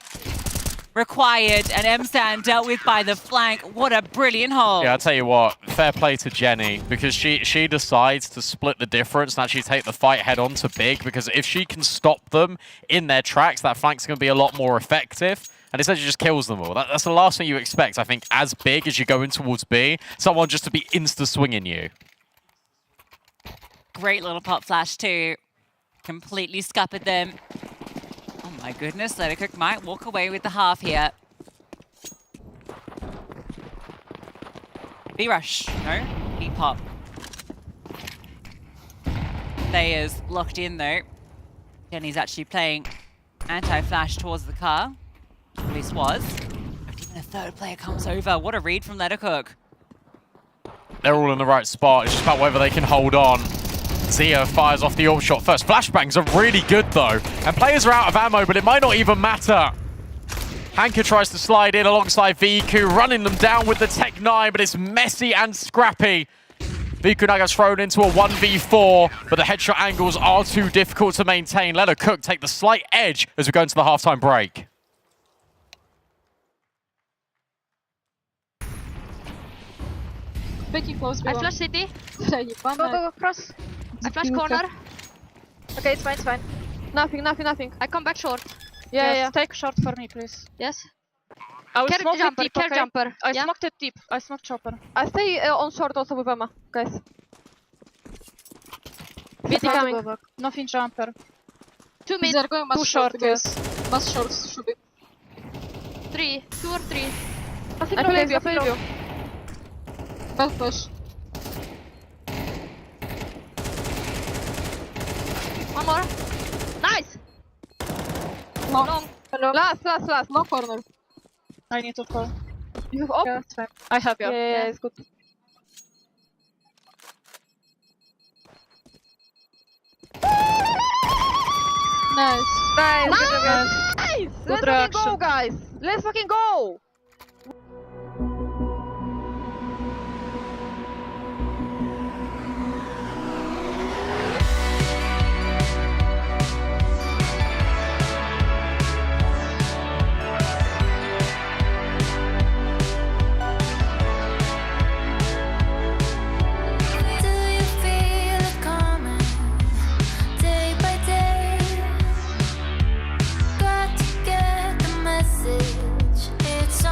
required, and MSAN dealt with by the flank. What a brilliant hold. Yeah, I'll tell you what, fair play to Jenny, because she decides to split the difference and actually take the fight head on to Big, because if she can stop them in their tracks, that flank's going to be a lot more effective. And instead she just kills them all. That's the last thing you expect, I think, as Big as you go in towards B, someone just to be insta-swinging you. Great little pop flash too. Completely scuppered them. Oh my goodness, Cook might walk away with the half here. B-rush, no, B-pop. Thayer's locked in though. Jenny's actually playing anti-flash towards the car. At least was. Even a third player comes over. What a read from Cook. They're all in the right spot. It's just about whether they can hold on. Zia fires off the AWP shot first. Flashbangs are really good though. And players are out of ammo, but it might not even matter. Hanka tries to slide in alongside VQ, running them down with the Tech 9, but it's messy and scrappy. VQ now gets thrown into a 1v4, but the headshot angles are too difficult to maintain. Let Cook take the slight edge as we go into the halftime break. Speaking close, I flash city. Go, cross. I flash corner. Okay, it's fine. Nothing. I come back short. Yeah. Take short for me, please. Yes. I will Care smoke jumper, the tip, care okay? jumper. I Yeah. smoked the tip. I smoked chopper. I stay on short also with Emma, guys. BT coming. Nothing jumper. 2 mid. They're going too short, yes. Mass shorts should be. 3. 2 or 3. I believe you. Bad push. One more. Nice. Long. Last. Long corner. I need to fall. You have op? Yeah, it's fine. I have, yeah. Yeah, it's good. Nice. Nice. Good Let's reaction. fucking go, guys. Let's fucking go. Do you feel it coming day by day? Got to get the message. It's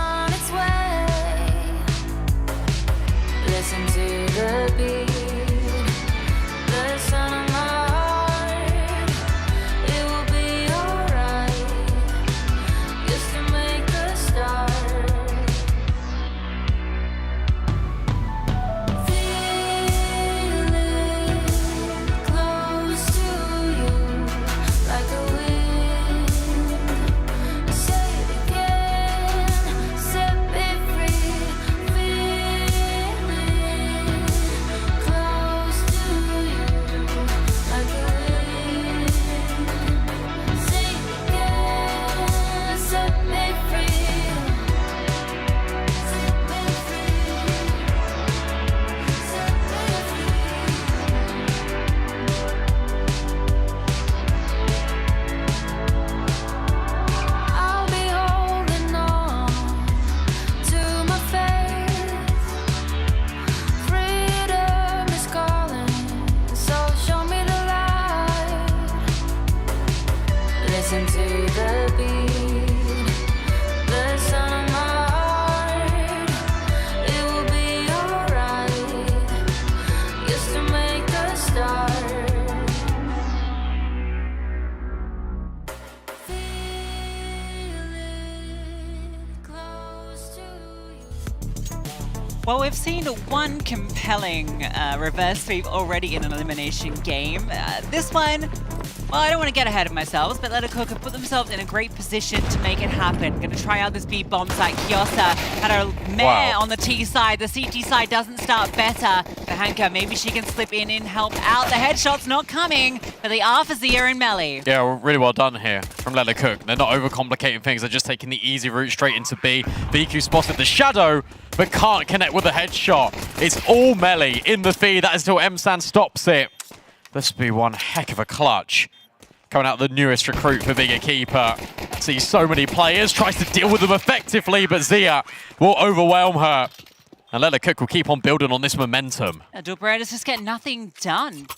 Well, we've seen one compelling reverse sweep already in an elimination game. This one, well, I don't want to get ahead of myself, but Letacook have put themselves in a great position to make it happen. Going to try out this B bomb site. Kiosa had a mare on the T side. The CT side doesn't start better. For Hanka, maybe she can slip in and help out. The headshot's not coming, but they are for Zia and Melly. Yeah, really well done here from Letacook. They're not overcomplicating things. They're just taking the easy route straight into B. VQ spotted the shadow, but can't connect with a headshot. It's all Melly in the feed. That is until Emsan stops it. This will be one heck of a clutch. Coming out the newest recruit for Big Equipa. Sees so many players, tries to deal with them effectively, but Zia will overwhelm her. And Letacook will keep on building on this momentum. Dorberetta's just get nothing done.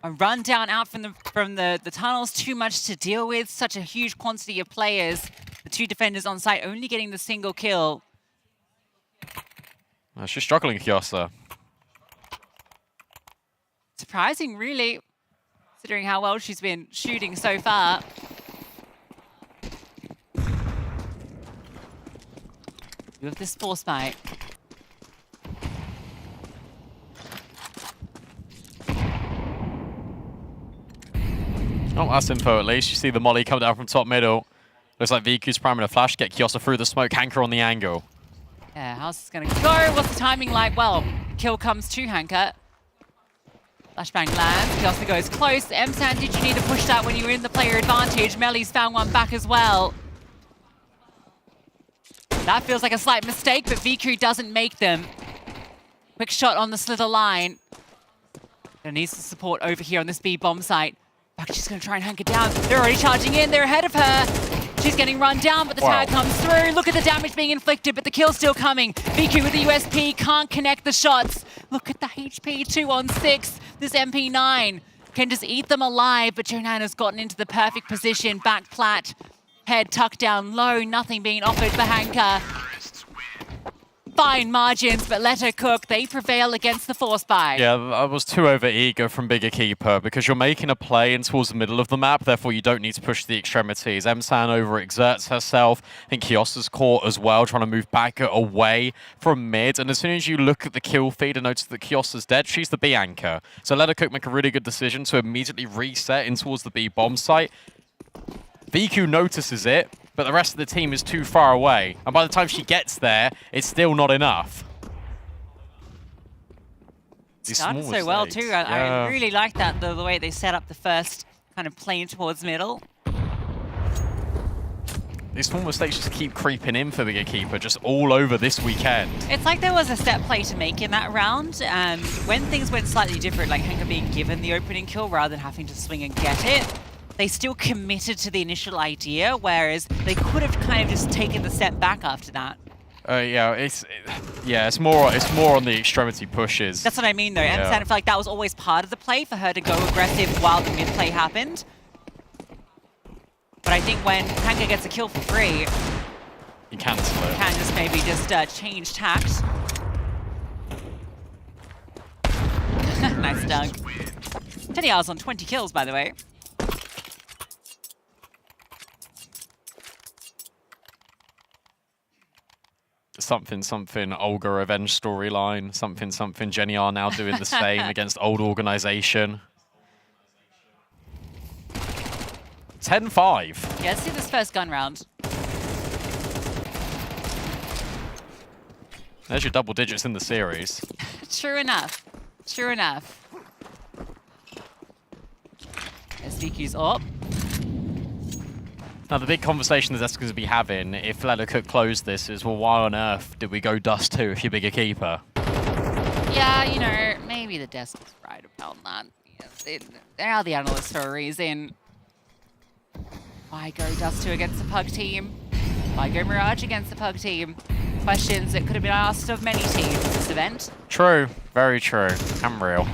A rundown out from the tunnels, too much to deal with. Such a huge quantity of players. The two defenders on site only getting the single kill. She's struggling, Kiosa. Surprising, really, considering how well she's been shooting so far. With this force fight. Oh, that's info at least. You see the molly come down from top middle. Looks like VQ's priming a flash, get Kiosa through the smoke, Hanker on the angle. Yeah, how's this gonna go? What's the timing like? Well, kill comes to Hanker. Flashbang lands, Kiosa goes close. Emsan, did you need to push that when you were in the player advantage? Melly's found one back as well. That feels like a slight mistake, but VQ doesn't make them. Quick shot on the slither line. There needs some support over here on this B bomb site. Back, she's gonna try and hunker down. They're already charging in, they're ahead of her. She's getting run down, but the tag comes through. Look at the damage being inflicted, but the kill's still coming. VQ with the USP can't connect the shots. Look at the HP, 2 on 6. This MP9 can just eat them alive, but Jonan has gotten into the perfect position. Back plat, head tucked down low, nothing being offered for Hanker. Fine margins, but Letacook, they prevail against the force buy. Yeah, I was too over-eager from Big Equipa because you're making a play in towards the middle of the map, therefore you don't need to push the extremities. Emsan overexerts herself. I think Kiosa's caught as well, trying to move back away from mid. And as soon as you look at the kill feed and notice that Kiosa's dead, she's the B anchor. So Letacook make a really good decision to immediately reset in towards the B bomb site. VQ notices it, but the rest of the team is too far away. And by the time she gets there, it's still not enough. Started so well too. I really like that, the way they set up the first kind of plane towards middle. These small mistakes just keep creeping in for Big Equipa, just all over this weekend. It's like there was a set play to make in that round. When things went slightly different, like Hanker being given the opening kill rather than having to swing and get it, they still committed to the initial idea, whereas they could have kind of just taken the step back after that. It's more on the extremity pushes. That's what I mean, though. Yeah. I feel like that was always part of the play for her to go aggressive while the mid play happened. But I think when Hanker gets a kill for free, you cancel it. Can just maybe just change tact. Nice dunk. 10 hours on 20 kills, by the way. Something Olga revenge storyline. Something Jenny are now doing the same against old organization. 10-5. Yeah, let's see this first gun round. There's your double digits in the series. True enough. True enough. There's VQ's up. Now, the big conversation that's going to be having if Letacook closed this is, well, why on earth did we go Dust 2 if you're Big Equipa? Yeah, you know, maybe the desk was right about that. Yes, they are the analysts for a reason. Why go Dust 2 against the Pug team? Why go Mirage against the Pug team? Questions that could have been asked of many teams this event. True. Very true. I'm real.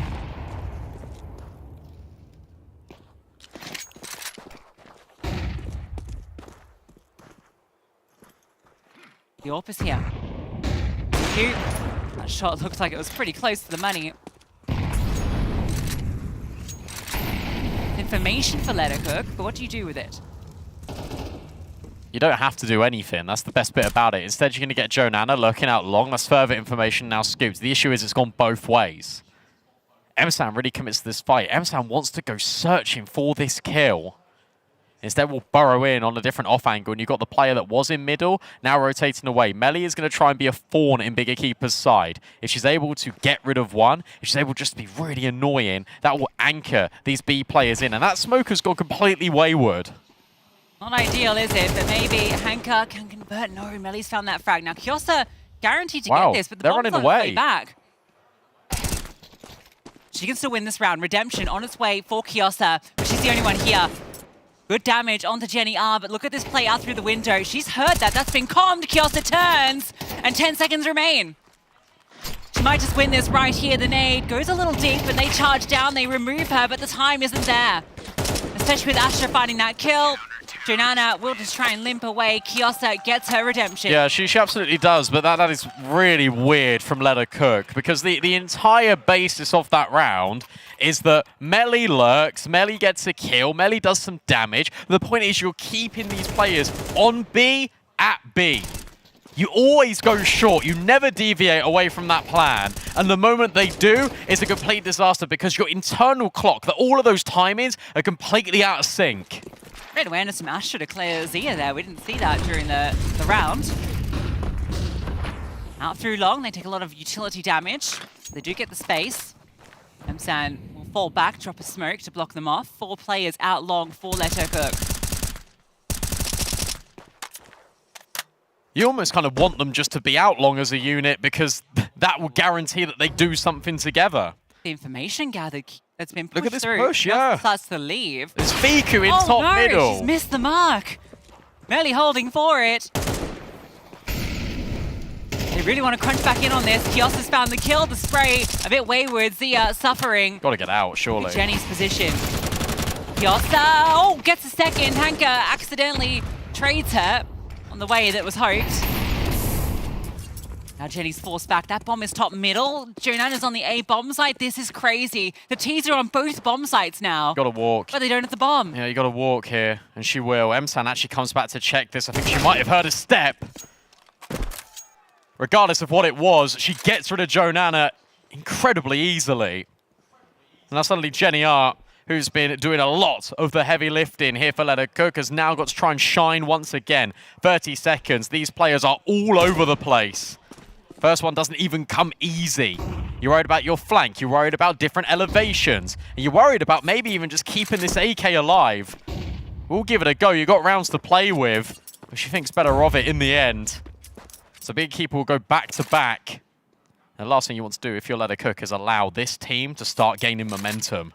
The AWP is here. Cute. That shot looked like it was pretty close to the money. Information for Letacook, but what do you do with it? You don't have to do anything. That's the best bit about it. Instead, you're going to get Jonana lurking out long. That's further information now scooped. The issue is it's gone both ways. Emsan really commits to this fight. Emsan wants to go searching for this kill. Instead, we'll burrow in on a different off angle, and you've got the player that was in middle, now rotating away. Melly is going to try and be a thorn in Bigger Keeper's side. If she's able to get rid of one, if she's able just to be really annoying, that will anchor these B players in. And that smoke has gone completely wayward. Not ideal, is it? But maybe Hanka can convert. No, Melly's found that frag. Now, Kiosa guaranteed to get this, but the they're bomb's running on its away. way back. She can still win this round. Redemption on its way for Kiosa, but she's the only one here. Good damage onto Jenny R, but look at this play out through the window. She's heard that. That's been calmed. Kiosa turns, and 10 seconds remain. She might just win this right here. The nade goes a little deep, and they charge down. They remove her, but the time isn't there. Especially with Astra finding that kill. Jonana will just try and limp away. Kiosa gets her redemption. Yeah, she absolutely does, but that is really weird from Let Her Cook, because the entire basis of that round is that Melly lurks, Melly gets a kill, Melly does some damage. The point is you're keeping these players on B at B. You always go short. You never deviate away from that plan. And the moment they do, it's a complete disaster because your internal clock, that all of those timings are completely out of sync. Great awareness from Astra to clear Zia there. We didn't see that during the round. Out through long, they take a lot of utility damage. They do get the space. Emsan will fall back, drop a smoke to block them off. 4 players out long for Let Her Cook. You almost kind of want them just to be out long as a unit because that will guarantee that they do something together. The information gathered that's been pushed Look at this through. push, yeah. Starts to leave. It's Fiku in top no, middle. She's missed the mark. Melly holding for it. They really want to crunch back in on this. Kiosa's found the kill. The spray a bit wayward. Zia suffering. Got to get out, surely. Jenny's position. Kiosa, gets a second. Hanka accidentally trades her on the way that was hoped. Now Jenny's forced back. That bomb is top middle. Jonana's on the A bomb site. This is crazy. The T's are on both bomb sites now. Got to walk. But they don't have the bomb. Yeah, you got to walk here, and she will. Emsan actually comes back to check this. I think she might have heard a step. Regardless of what it was, she gets rid of Jonana incredibly easily. And now suddenly Jenny R, who's been doing a lot of the heavy lifting here for Let Her Cook, has now got to try and shine once again. 30 seconds. These players are all over the place. First one doesn't even come easy. You're worried about your flank. You're worried about different elevations. And you're worried about maybe even just keeping this AK alive. We'll give it a go. You've got rounds to play with. But she thinks better of it in the end. So Big Keeper will go back to back. And the last thing you want to do if you're Let Her Cook is allow this team to start gaining momentum.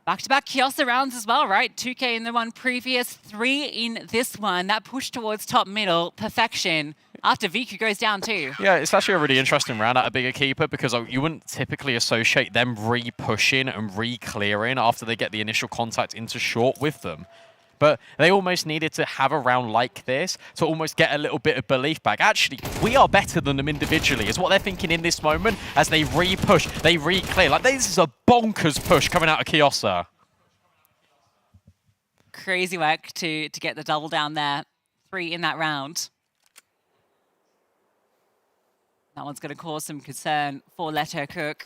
Back-to-back Kiosa rounds as well, right? 2K in the one previous, 3 in this one. That push towards top middle, perfection. After Viku goes down too. Yeah, it's actually a really interesting round out of Bigger Keeper because you wouldn't typically associate them re-pushing and re-clearing after they get the initial contact into short with them. But they almost needed to have a round like this to almost get a little bit of belief back. Actually, we are better than them individually, is what they're thinking in this moment as they re-push, they re-clear. Like, this is a bonkers push coming out of Kiosa. Crazy work to get the double down there. 3 in that round. That one's going to cause some concern for Let Her Cook.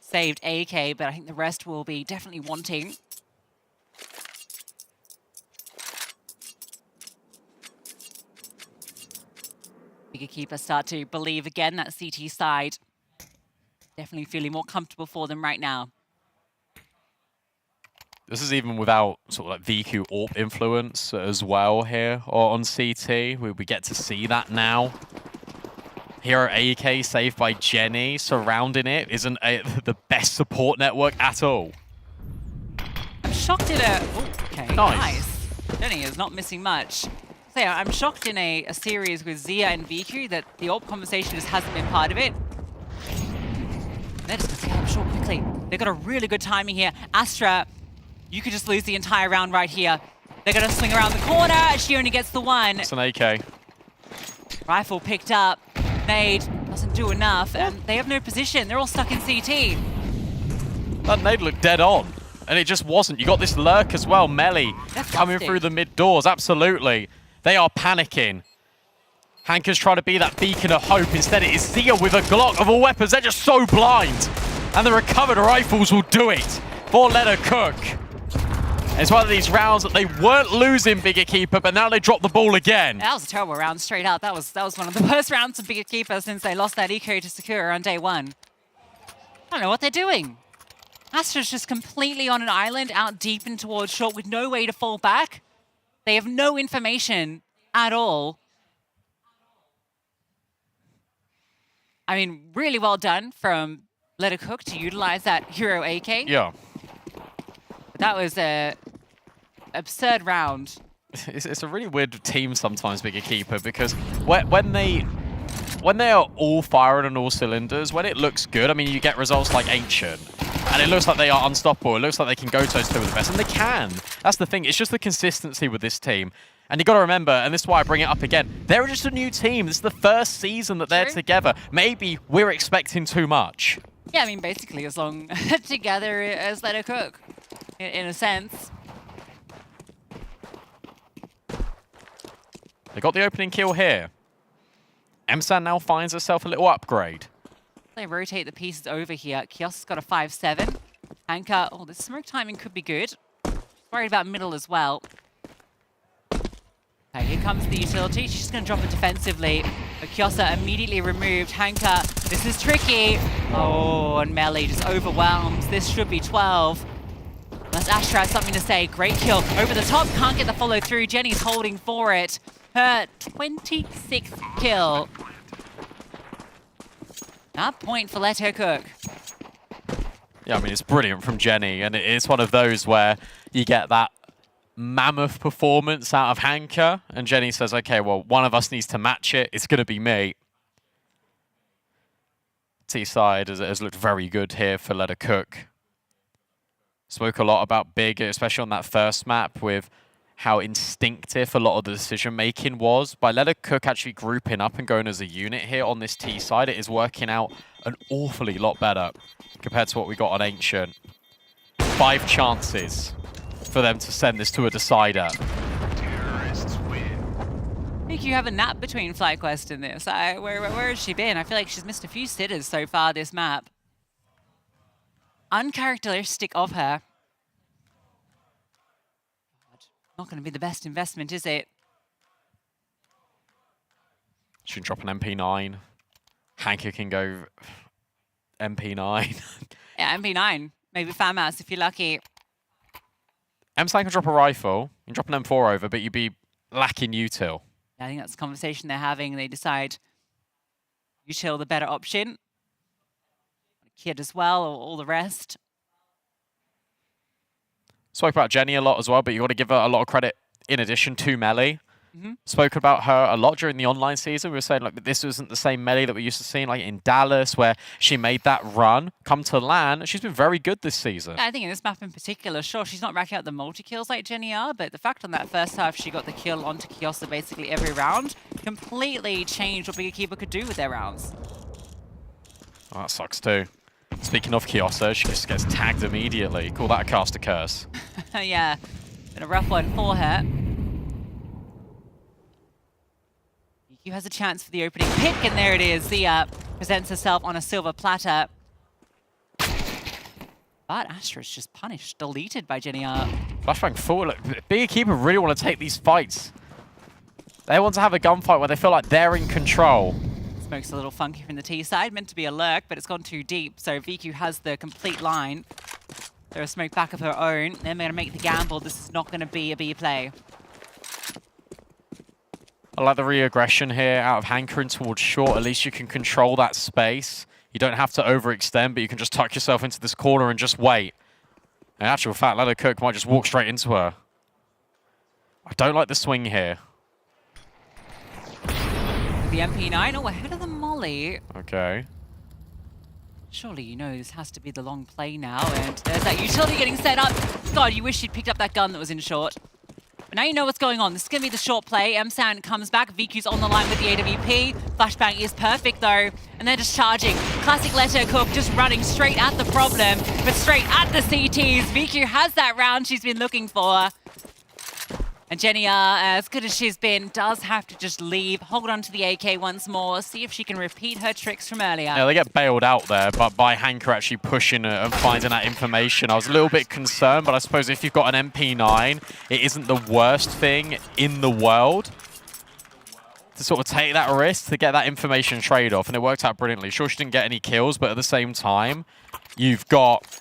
Saved AK, but I think the rest will be definitely wanting. Bigger Keeper start to believe again that CT side. Definitely feeling more comfortable for them right now. This is even without sort of like VQ AWP influence as well here on CT. We get to see that now. Hero AK saved by Jenny. Surrounding it isn't the best support network at all. I'm shocked in a... Oh, okay, nice. Jenny is not missing much. So yeah, I'm shocked in a series with Zia and Viku that the AWP conversation just hasn't been part of it. They're just going to scale up short quickly. They've got a really good timing here. Astra, you could just lose the entire round right here. They're going to swing around the corner. She only gets the one. It's an AK. Rifle picked up. Nade doesn't do enough, and they have no position. They're all stuck in CT. That nade looked dead on. And it just wasn't. You got this lurk as well, Melly, coming through the mid doors. Absolutely. They are panicking. Hanker's trying to be that beacon of hope. Instead, it is Zia with a Glock of all weapons. They're just so blind. And the recovered rifles will do it for Let Her Cook. It's one of these rounds that they weren't losing, Big Equipa, but now they drop the ball again. That was a terrible round, straight up. That was one of the worst rounds of Big Equipa since they lost that eco to Sakura on day 1. I don't know what they're doing. Astra's just completely on an island out deep and towards short with no way to fall back. They have no information at all. I mean, really well done from Let Her Cook to utilize that hero AK. Yeah. But that was a absurd round. It's a really weird team sometimes, Big Equipa, because when they are all firing on all cylinders, when it looks good, I mean, you get results like Ancient, and it looks like they are unstoppable. It looks like they can go toe-to-toe with the best, and they can. That's the thing. It's just the consistency with this team. And you got to remember, and this is why I bring it up again, they're just a new team. This is the first season that they're together. Maybe we're expecting too much. Yeah, I mean, basically as long together as Let Her Cook, in a sense. They got the opening kill here. Emsan now finds herself a little upgrade. They rotate the pieces over here. Kiosk's got a 5-7. Anchor, oh, the smoke timing could be good. Worried about middle as well. Okay, here comes the utility. She's going to drop it defensively. But Kiosa immediately removed. Hanka, this is tricky. Oh, and Melly just overwhelms. This should be 12. Unless Astra has something to say. Great kill. Over the top, can't get the follow through. Jenny's holding for it. Her 26th kill. That point for Let Her Cook. Yeah, I mean, it's brilliant from Jenny, and it's one of those where you get that mammoth performance out of Hanka, and Jenny says, okay, well, one of us needs to match it. It's going to be me. T-side has looked very good here for Let Her Cook. Spoke a lot about Big, especially on that first map, with how instinctive a lot of the decision-making was. By Let Her Cook actually grouping up and going as a unit here on this T side, it is working out an awfully lot better compared to what we got on Ancient. 5 chances for them to send this to a decider. I think you have a nap between FlyQuest and this. Where has she been? I feel like she's missed a few sitters so far this map. Uncharacteristic of her. Not going to be the best investment, is it? She can drop an MP9. Hanka can go MP9. Yeah, MP9. Maybe FAMAS if you're lucky. M-Side can drop a rifle. You can drop an M4 over, but you'd be lacking util. I think that's the conversation they're having. They decide util the better option. Kid as well, or all the rest. Spoke about Jenny a lot as well, but you got to give her a lot of credit in addition to Melly. Spoke about her a lot during the online season. We were saying like this wasn't the same Melly that we used to see like in Dallas, where she made that run. Come to LAN, she's been very good this season. Yeah, I think in this map in particular, sure, she's not racking out the multi-kills like Jenny are, but the fact on that first half she got the kill onto Kiosa basically every round completely changed what Big Equipa could do with their rounds. Oh, that sucks too. Speaking of Kiosa, she just gets tagged immediately. Call that a caster curse. Yeah, been a rough one for her. EQ has a chance for the opening pick, and there it is. Zia presents herself on a silver platter. But Astra's just punished, deleted by Jenny R. Flashbang forward. Big Equipa really want to take these fights. They want to have a gunfight where they feel like they're in control. Smoke's a little funky from the T side, meant to be a lurk, but it's gone too deep, so VQ has the complete line. There's a smoke back of her own. They're going to make the gamble. This is not going to be a B play. I like the re-aggression here out of hankering towards short. At least you can control that space. You don't have to overextend, but you can just tuck yourself into this corner and just wait. In actual fact, Let Her Cook might just walk straight into her. I don't like the swing here. The MP9, oh, ahead of the molly. Okay. Surely you know this has to be the long play now, and there's that utility getting set up. God, you wish you'd picked up that gun that was in short. But But now you know what's going on. This is going to be the short play. Msan comes back. VQ's on the line with the AWP. Flashbang is perfect, though. And they're just charging. Classic Letter Cook just running straight at the problem, but straight at the CTs. VQ has that round she's been looking for. And Jenny, as good as she's been, does have to just leave, hold on to the AK once more, see if she can repeat her tricks from earlier. Yeah, they get bailed out there, but by Hanker actually pushing it and finding that information. I was a little bit concerned, but I suppose if you've got an MP9, it isn't the worst thing in the world to sort of take that risk to get that information trade-off, and it worked out brilliantly. Sure, she didn't get any kills, but at the same time, you've got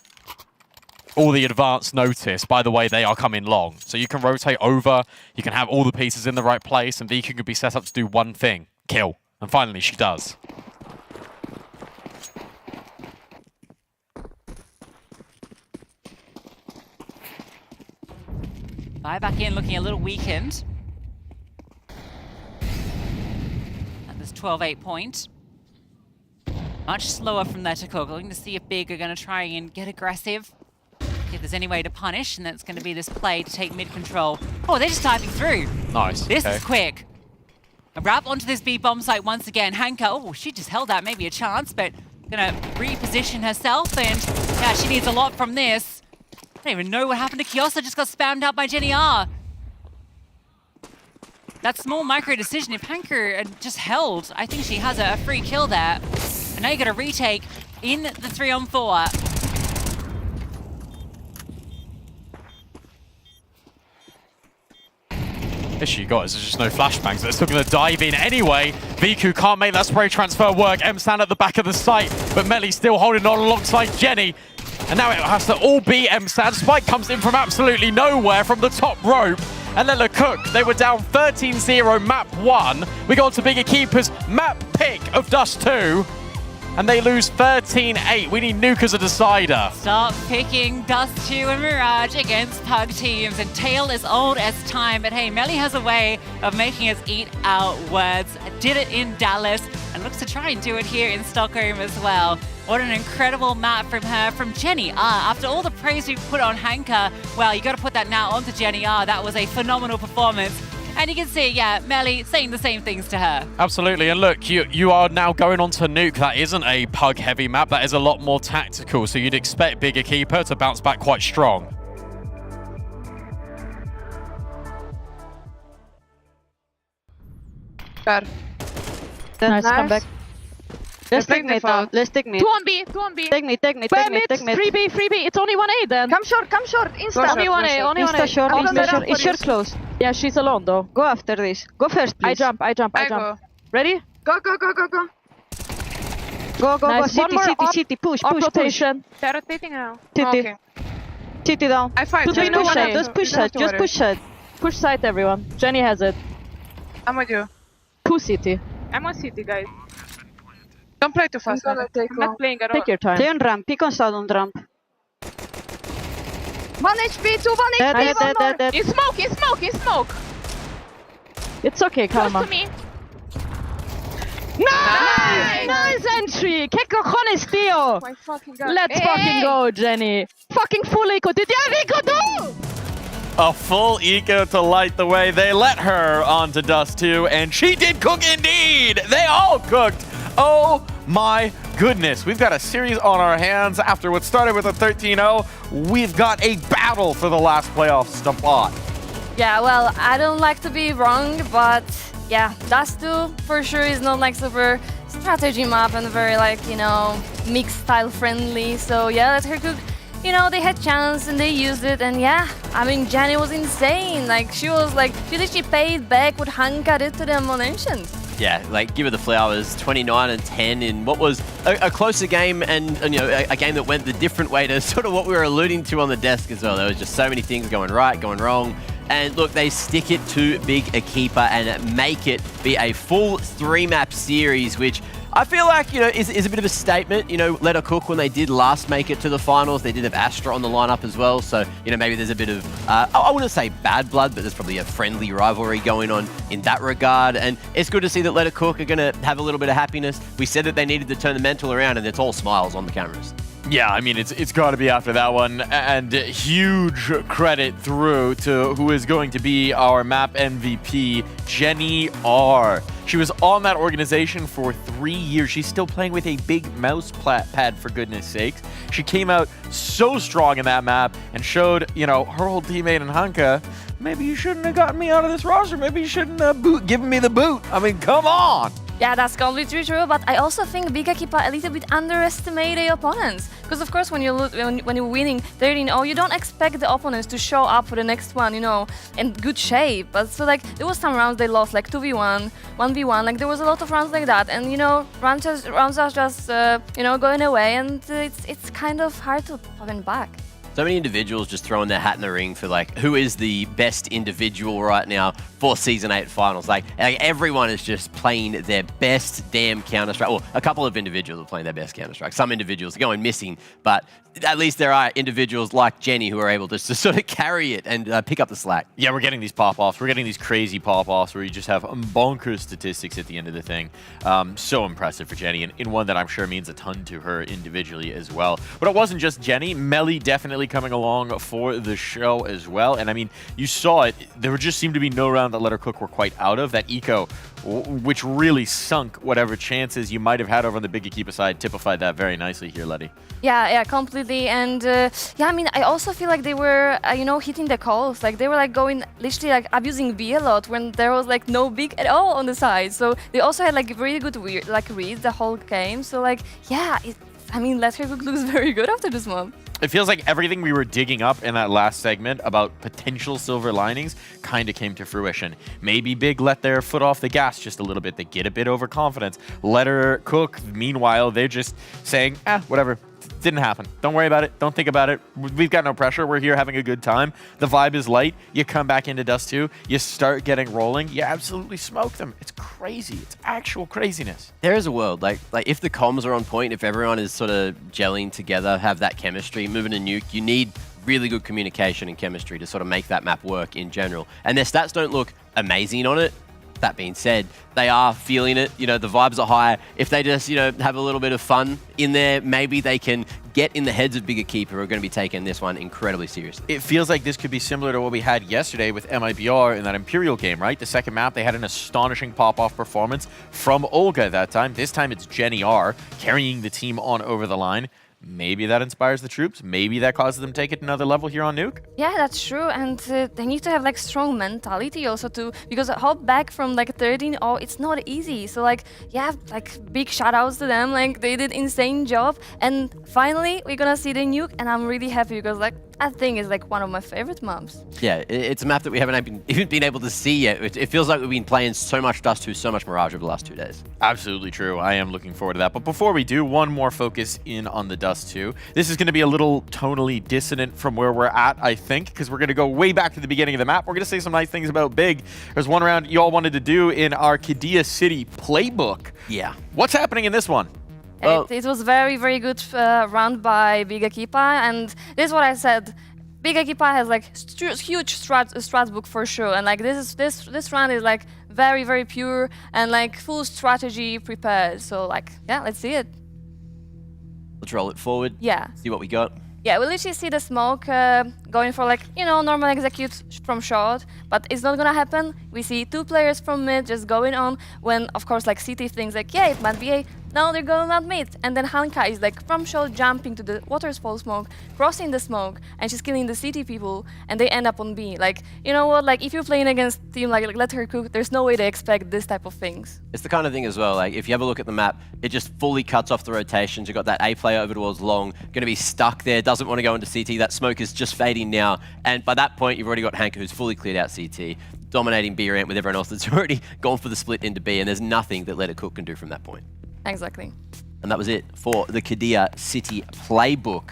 all the advanced notice. By the way, they are coming long. So you can rotate over, you can have all the pieces in the right place, and VQ could be set up to do one thing, kill. And finally, she does. Vi back in, looking a little weakened. At this 12-8 point. Much slower from there to Cook. Looking to see if Big are going to try and get aggressive. If there's any way to punish, and that's going to be this play to take mid-control. Oh, they're just diving through. Nice. This is quick. A wrap onto this B bomb site once again. Hanker, oh, she just held that, maybe a chance, but going to reposition herself, and yeah, she needs a lot from this. I don't even know what happened to Kiosa, just got spammed out by Jenny R. That small micro decision, if Hanker had just held, I think she has a free kill there. And now you got a retake in the 3-on-4. Issue you got is there's just no flashbangs. They're still going to dive in anyway. VQ can't make that spray transfer work. Msan at the back of the site, but Melly still holding on alongside Jenny. And now it has to all be Msan. Spike comes in from absolutely nowhere from the top rope. And then Cook, they were down 13-0 map 1. We go on to Big Equipa's map pick of Dust 2. And they lose 13-8. We need Nuke as a decider. Start picking Dust 2 and Mirage against Pug teams. And Tail is old as time. But hey, Melly has a way of making us eat our words. Did it in Dallas and looks to try and do it here in Stockholm as well. What an incredible map from her, from Jenny R. After all the praise we put on Hanker, well, you got to put that now onto Jenny R. That was a phenomenal performance. And you can see, yeah, Melly saying the same things to her. Absolutely. And look, you are now going on to Nuke. That isn't a Pug-heavy map. That is a lot more tactical. So you'd expect Big Equipa to bounce back quite strong. Bad. Nice, come back. Let's take mid now. Let's take mid. 2 on B, 2 on B. Take mid. Take mid. 3B, 3B. It's only 1A then. Come short, insta. Only 1A, only 1A. Insta short. It's short close. Yeah, she's alone though. Go after this. Go first, please. I jump. Ready? Go. Go. Nice. City. Push. Rotation. They're rotating now. Okay. City down. I fight. Just push side. Push side, everyone. Jenny has it. I'm with you. Push City. I'm on City, guys. Don't play too fast. I'm not playing at all. Take your time. Stay on ramp. Pick on sound ramp. 1 HP, 2, 1 HP, Dead. In smoke. It's okay, Karma. Close to me. Nice entry! Che cojones, tío! My fucking God. Let's fucking go, Jenny. Fucking full eco. Did you have eco too? A full eco to light the way. They let her onto Dust 2, and she did cook indeed! They all cooked! Oh my goodness. We've got a series on our hands after what started with a 13-0. We've got a battle for the last playoff spot. Yeah, well, I don't like to be wrong, but yeah, Dust 2 for sure is not like super strategy map and very like, you know, mixed style friendly. So yeah, let her cook. You know, they had chance and they used it, and yeah, I mean, Jenny was insane. Like, she literally paid back what Hanka did to the Emulations. Yeah, like, give her the flowers. 29 and 10 in what was a closer game, and you know, a game that went the different way to sort of what we were alluding to on the desk as well. There was just so many things going right, going wrong. And look, they stick it to Big Equipa and make it be a full 3-map series, which I feel like, you know, is a bit of a statement. You know, let her cook when they did last make it to the finals. They did have Astra on the lineup as well. So, you know, maybe there's a bit of, I wouldn't say bad blood, but there's probably a friendly rivalry going on in that regard. And it's good to see that Let Her Cook are going to have a little bit of happiness. We said that they needed to turn the mental around, and it's all smiles on the cameras. Yeah, I mean, it's got to be after that one. And huge credit through to who is going to be our map MVP, Jenny R. She was on that organization for 3 years. She's still playing with a big mouse pad, for goodness sakes. She came out so strong in that map and showed, you know, her old teammate in Hanka, maybe you shouldn't have gotten me out of this roster. Maybe you shouldn't have given me the boot. I mean, come on. Yeah, that's completely true, but I also think big Equipa a little bit underestimate the opponents. Because of course when you're winning 13-0, you don't expect the opponents to show up for the next one, you know, in good shape. But so like there was some rounds they lost, like 2v1, 1v1, like there was a lot of rounds like that, and you know, rounds are just you know, going away, and it's kind of hard to come back. So many individuals just throwing their hat in the ring for like, who is the best individual right now for Season 8 finals? Like everyone is just playing their best damn Counter-Strike. Well, a couple of individuals are playing their best Counter-Strike. Some individuals are going missing, but at least there are individuals like Jenny who are able to sort of carry it and pick up the slack. Yeah, we're getting these pop-offs. We're getting these crazy pop-offs where you just have bonkers statistics at the end of the thing. So impressive for Jenny, and in one that I'm sure means a ton to her individually as well. But it wasn't just Jenny. Melly definitely coming along for the show as well. And I mean, you saw it. There just seemed to be no round that Let Her Cook were quite out of. That eco, which really sunk whatever chances you might have had over on the big Equipa side, typified that very nicely here, Letty. Yeah, completely. And yeah, I mean, I also feel like they were, you know, hitting the calls. Like they were like going, literally like abusing B a lot when there was like no big at all on the side. So they also had like really good reads the whole game. So like, yeah, I mean, Let Her Cook looks very good after this one. It feels like everything we were digging up in that last segment about potential silver linings kind of came to fruition. Maybe Big let their foot off the gas just a little bit. They get a bit overconfident. Let Her Cook, meanwhile, they're just saying, whatever. Didn't happen. Don't worry about it. Don't think about it. We've got no pressure. We're here having a good time. The vibe is light. You come back into Dust 2. You start getting rolling. You absolutely smoke them. It's crazy. It's actual craziness. There is a world. Like if the comms are on point, if everyone is sort of gelling together, have that chemistry, moving a nuke, you need really good communication and chemistry to sort of make that map work in general. And their stats don't look amazing on it. That being said, they are feeling it. You know, the vibes are high. If they just, you know, have a little bit of fun in there, maybe they can get in the heads of bigger Equipa who are going to be taking this one incredibly seriously. It feels like this could be similar to what we had yesterday with MIBR in that Imperial game, right? The second map, they had an astonishing pop-off performance from Olga that time. This time it's Jenny R carrying the team on over the line. Maybe that inspires the troops. Maybe that causes them to take it another level here on Nuke. Yeah, that's true. And they need to have like strong mentality also too, because a hop back from like 13-0, it's not easy. So like, yeah, like big shout outs to them. Like they did insane job. And finally, we're gonna see the Nuke, and I'm really happy because like that thing is like one of my favorite maps. Yeah, it's a map that we haven't even been able to see yet. It feels like we've been playing so much Dust 2, so much Mirage over the last 2 days. Absolutely true. I am looking forward to that. But before we do, one more focus in on the Dust 2. This is going to be a little tonally dissonant from where we're at, I think, because we're going to go way back to the beginning of the map. We're going to say some nice things about Big. There's one round you all wanted to do in our Qiddiya City playbook. Yeah. What's happening in this one? Well, it was very, very good round by big Equipa, and this is what I said. Big Equipa has like huge strat book for sure, and like this round is like very, very pure and like full strategy prepared. So like, yeah, let's see it. Let's roll it forward. Yeah. See what we got. Yeah, we literally see the smoke going for like, you know, normal execute from short, but it's not gonna happen. We see 2 players from mid just going on when, of course, like CT thinks like, yeah, it might be A. Now they're going out mid, and then Hanka is like from short jumping to the waterfall smoke, crossing the smoke, and she's killing the CT people, and they end up on B. Like, you know what? Like, if you're playing against a team like Let Her Cook, there's no way they expect this type of things. It's the kind of thing as well, like if you have a look at the map, it just fully cuts off the rotations. You've got that A player over towards long, going to be stuck there, doesn't want to go into CT. That smoke is just fading now, and by that point, you've already got Hanka who's fully cleared out CT, dominating B ramp with everyone else that's already gone for the split into B, and there's nothing that Let Her Cook can do from that point. Exactly. And that was it for the Qiddiya City playbook.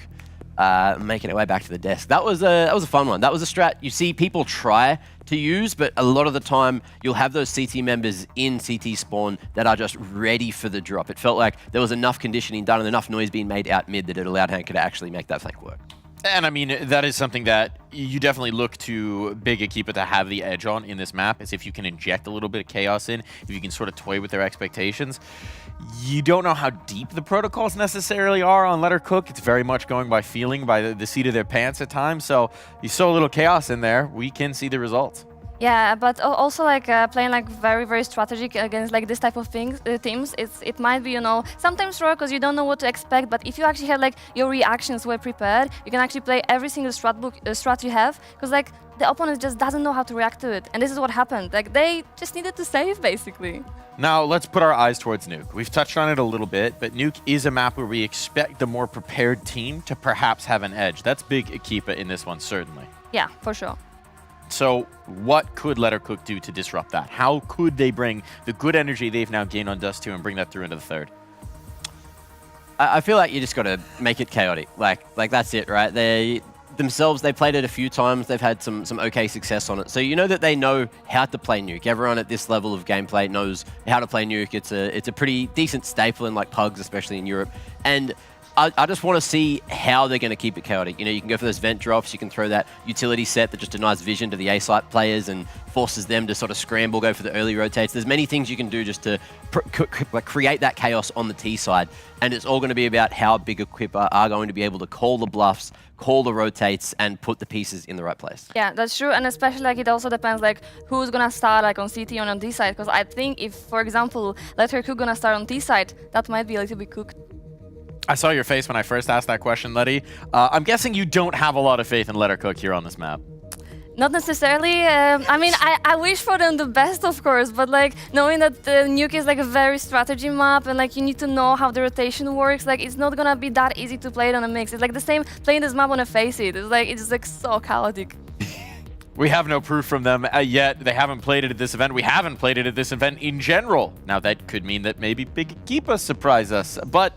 Making our way back to the desk. That was a fun one. That was a strat you see people try to use, but a lot of the time you'll have those CT members in CT spawn that are just ready for the drop. It felt like there was enough conditioning done and enough noise being made out mid that it allowed Hanka to actually make that flank work. And I mean, that is something that you definitely look to Big Equipa to have the edge on in this map, is if you can inject a little bit of chaos in, if you can sort of toy with their expectations. You don't know how deep the protocols necessarily are on Let Her Cook. It's very much going by feeling, by the seat of their pants at times. So you sow a little chaos in there, we can see the results. Yeah, but also like playing like very strategic against like this type of teams. It might be, you know, sometimes raw because you don't know what to expect. But if you actually have like your reactions were prepared, you can actually play every single strat you have, because like the opponent just doesn't know how to react to it. And this is what happened. Like they just needed to save basically. Now let's put our eyes towards Nuke. We've touched on it a little bit, but Nuke is a map where we expect the more prepared team to perhaps have an edge. That's Big Equipa in this one, certainly. Yeah, for sure. So what could Let Her Cook do to disrupt that? How could they bring the good energy they've now gained on Dust 2 and bring that through into the third? I feel like you just got to make it chaotic. Like that's it, right? They played it a few times. They've had some okay success on it. So you know that they know how to play Nuke. Everyone at this level of gameplay knows how to play Nuke. It's a pretty decent staple in like pugs, especially in Europe. And I just want to see how they're going to keep it chaotic. You know, you can go for those vent drops. You can throw that utility set that just denies vision to the A-site players and forces them to sort of scramble, go for the early rotates. There's many things you can do just to create that chaos on the T side. And it's all going to be about how Big Equipa are going to be able to call the bluffs, call the rotates, and put the pieces in the right place. Yeah, that's true. And especially like it also depends like who's going to start like on CT and on D side. Because I think if, for example, Let Her Cook going to start on T side, that might be a little bit cooked. I saw your face when I first asked that question, Letty. I'm guessing you don't have a lot of faith in Let Her Cook here on this map. Not necessarily. I mean, I wish for them the best, of course, but like knowing that Nuke is like a very strategy map and like you need to know how the rotation works, like it's not gonna be that easy to play it on a mix. It's like the same playing this map on a face it. It's like so chaotic. We have no proof from them yet. They haven't played it at this event. We haven't played it at this event in general. Now that could mean that maybe Big Equipa surprise us, but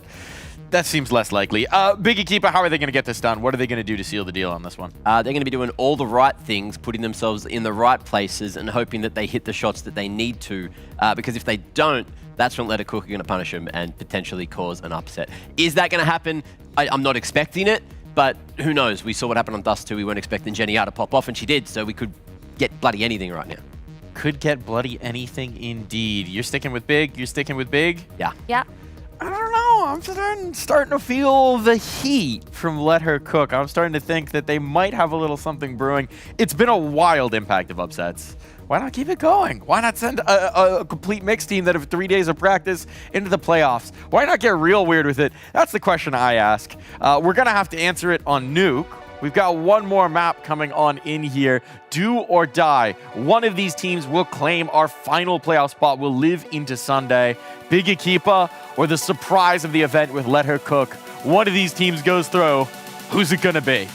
that seems less likely. Big Equipa, how are they going to get this done? What are they going to do to seal the deal on this one? They're going to be doing all the right things, putting themselves in the right places and hoping that they hit the shots that they need to. Because if they don't, that's when Let Her Cook are going to punish them and potentially cause an upset. Is that going to happen? I'm not expecting it, but who knows? We saw what happened on Dust 2. We weren't expecting Jenny to pop off, and she did, so we could get bloody anything right now. Could get bloody anything indeed. You're sticking with Big? You're sticking with Big? Yeah. Yeah. I don't know. I'm starting to feel the heat from Let Her Cook. I'm starting to think that they might have a little something brewing. It's been a wild impact of upsets. Why not keep it going? Why not send a complete mixed team that have 3 days of practice into the playoffs? Why not get real weird with it? That's the question I ask. We're going to have to answer it on Nuke. We've got one more map coming on in here. Do or die. One of these teams will claim our final playoff spot. Will live into Sunday. Big Equipa or the surprise of the event with Let Her Cook. One of these teams goes through. Who's it going to be?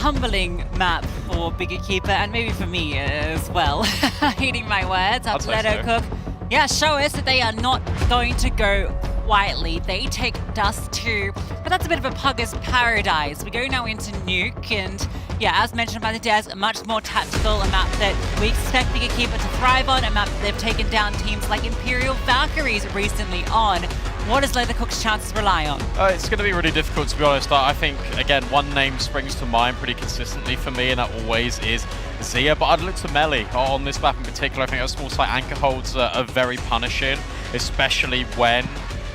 humbling map for Big Equipa and maybe for me as well. Eating my words after Leto Cook. Yeah, show us that they are not going to go quietly. They take Dust too, but that's a bit of a pugger's paradise. We go now into Nuke, and yeah, as mentioned by the Des, a much more tactical, a map that we expect Big Equipa to thrive on, a map that they've taken down teams like Imperial Valkyries recently on. What does Leather Cook's chances rely on? It's going to be really difficult, to be honest. I think, again, one name springs to mind pretty consistently for me, and that always is Zia. But I'd look to Melly on this map in particular. I think a small site anchor holds are very punishing, especially when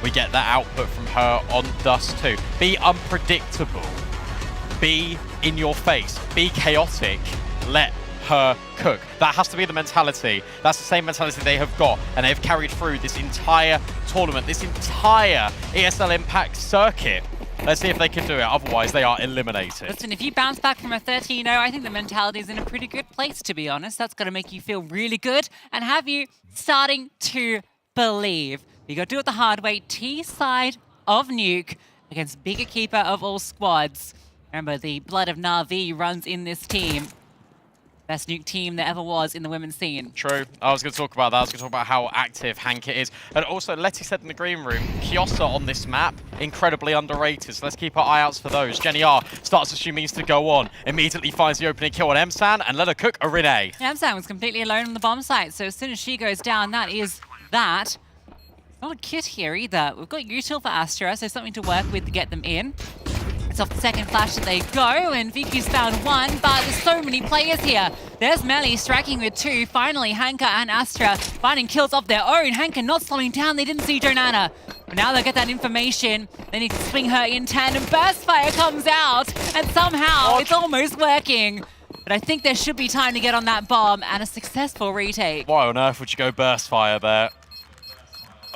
we get that output from her on Dust too. Be unpredictable. Be in your face. Be chaotic. Let her cook. That has to be the mentality. That's the same mentality they have got, and they've carried through this entire tournament, this entire ESL Impact circuit. Let's see if they can do it, otherwise they are eliminated. Listen, if you bounce back from a 13-0, I think the mentality is in a pretty good place, to be honest. That's going to make you feel really good and have you starting to believe. You got to do it the hard way. T-side of Nuke against Big Equipa of all squads. Remember, the blood of Na'Vi runs in this team. Best Nuke team there ever was in the women's scene. True. I was going to talk about that. I was going to talk about how active Hanka is. And also, Letty said in the green room, Kiosa on this map, incredibly underrated. So let's keep our eye out for those. Jenny R starts as she means to go on. Immediately finds the opening kill on Emsan and let her cook a Renee. Emsan was completely alone on the bomb site. So as soon as she goes down, that is that. Not a kit here either. We've got util for Astra, so something to work with to get them in. It's off the second flash that they go, and Viki's found one, but there's so many players here. There's Melly striking with two. Finally, Hanka and Astra finding kills of their own. Hanka not slowing down. They didn't see Jonana. But now they get that information. They need to swing her in tandem. Burst fire comes out, and somehow it's almost working. But I think there should be time to get on that bomb and a successful retake. Why on earth would you go burst fire there?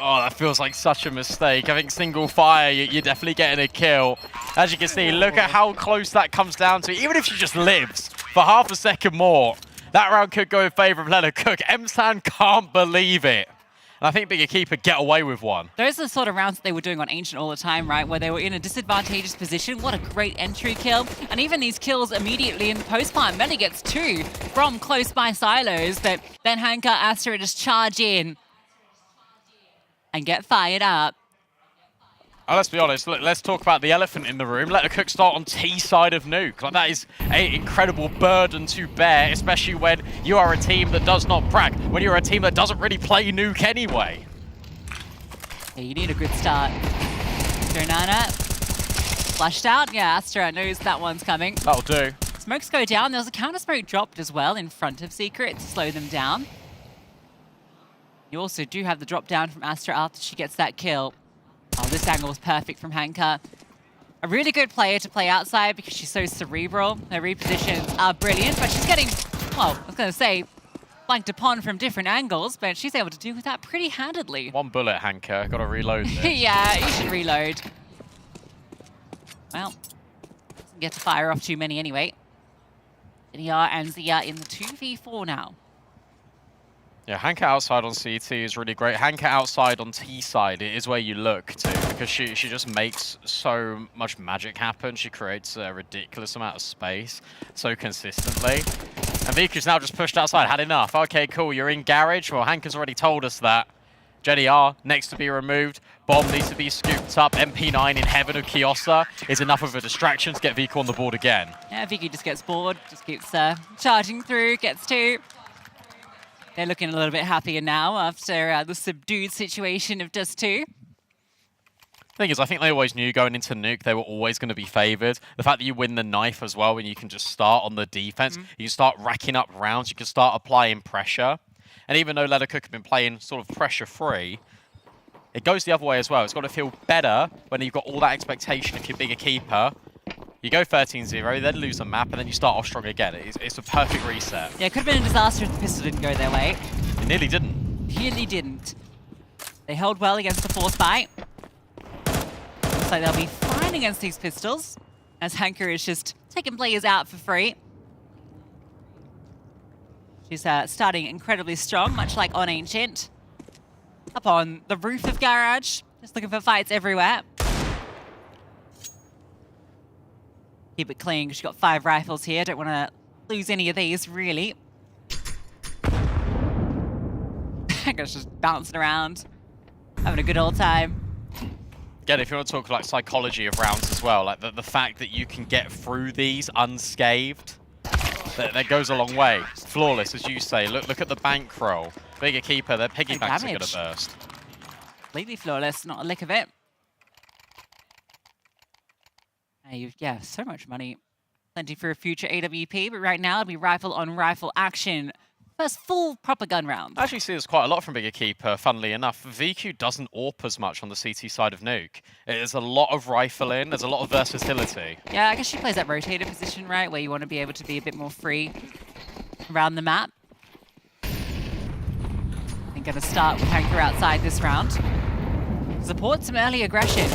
Oh, that feels like such a mistake. I think single fire, you're definitely getting a kill. As you can see, look at how close that comes down to. Even if she just lives for half a second more, that round could go in favor of Leonard Cook. Emsan can't believe it. And I think Big Equipa get away with one. Those are the sort of rounds that they were doing on Ancient all the time, right? Where they were in a disadvantageous position. What a great entry kill. And even these kills immediately in the post-plant. Melly gets two from close by silos, but then Hanka, Astra just charge in and get fired up. Let's be honest, let's talk about the elephant in the room. Let the cook start on T side of Nuke. Like, that is an incredible burden to bear, especially when you are a team that does not brag, when you're a team that doesn't really play Nuke anyway. Yeah, you need a good start. Jonana flushed out. Yeah, Astra knows that one's coming. That'll do. Smokes go down. There was a counter smoke dropped as well in front of Secret to slow them down. You also do have the drop down from Astra after she gets that kill. Oh, this angle was perfect from Hanka. A really good player to play outside because she's so cerebral. Her repositions are brilliant, but she's getting, well, I was going to say, flanked upon from different angles, but she's able to do that pretty handedly. One bullet, Hanka. Got to reload this. Yeah, you should reload. Well, doesn't get to fire off too many anyway. NER and Zia in the 2v4 now. Yeah, Hanka outside on CT is really great. Hanka outside on T side is where you look to, because she just makes so much magic happen. She creates a ridiculous amount of space so consistently. And Viku's now just pushed outside. Had enough. Okay, cool. You're in garage. Well, Hanka's already told us that. Jenny R next to be removed. Bomb needs to be scooped up. MP9 in heaven of Kiosa is enough of a distraction to get Viku on the board again. Yeah, Viku just gets bored, just keeps charging through, gets two. They're looking a little bit happier now after the subdued situation of Dust 2. Thing is, I think they always knew going into Nuke they were always going to be favoured. The fact that you win the knife as well, when you can just start on the defense, you can start racking up rounds, you can start applying pressure. And even though Leather Cook have been playing sort of pressure-free, it goes the other way as well. It's got to feel better when you've got all that expectation if you're Big Equipa. You go 13-0, then lose a map, and then you start off strong again. It's a perfect reset. Yeah, it could have been a disaster if the pistol didn't go their way. It nearly didn't. Nearly didn't. They held well against the force fight. Looks like they'll be fine against these pistols, as Hanka is just taking players out for free. She's starting incredibly strong, much like on Ancient. Up on the roof of Garage, just looking for fights everywhere. keep it clean. She's got 5 rifles here. Don't want to lose any of these, really. Hanka's just bouncing around, having a good old time. Again, if you want to talk like psychology of rounds as well, like the fact that you can get through these unscathed, that goes a long way. Flawless, as you say. Look at the bankroll. Bigger keeper, their piggybacks are going to burst. Completely flawless, not a lick of it. Yeah, so much money. Plenty for a future AWP, but right now it'll be rifle on rifle action. First full proper gun round. I actually see there's quite a lot from Bigger Keeper, funnily enough. VQ doesn't AWP as much on the CT side of Nuke. There's a lot of rifle in, there's a lot of versatility. Yeah, I guess she plays that rotator position, right, where you want to be able to be a bit more free around the map. I'm going to start with Hanker outside this round. Support some early aggression.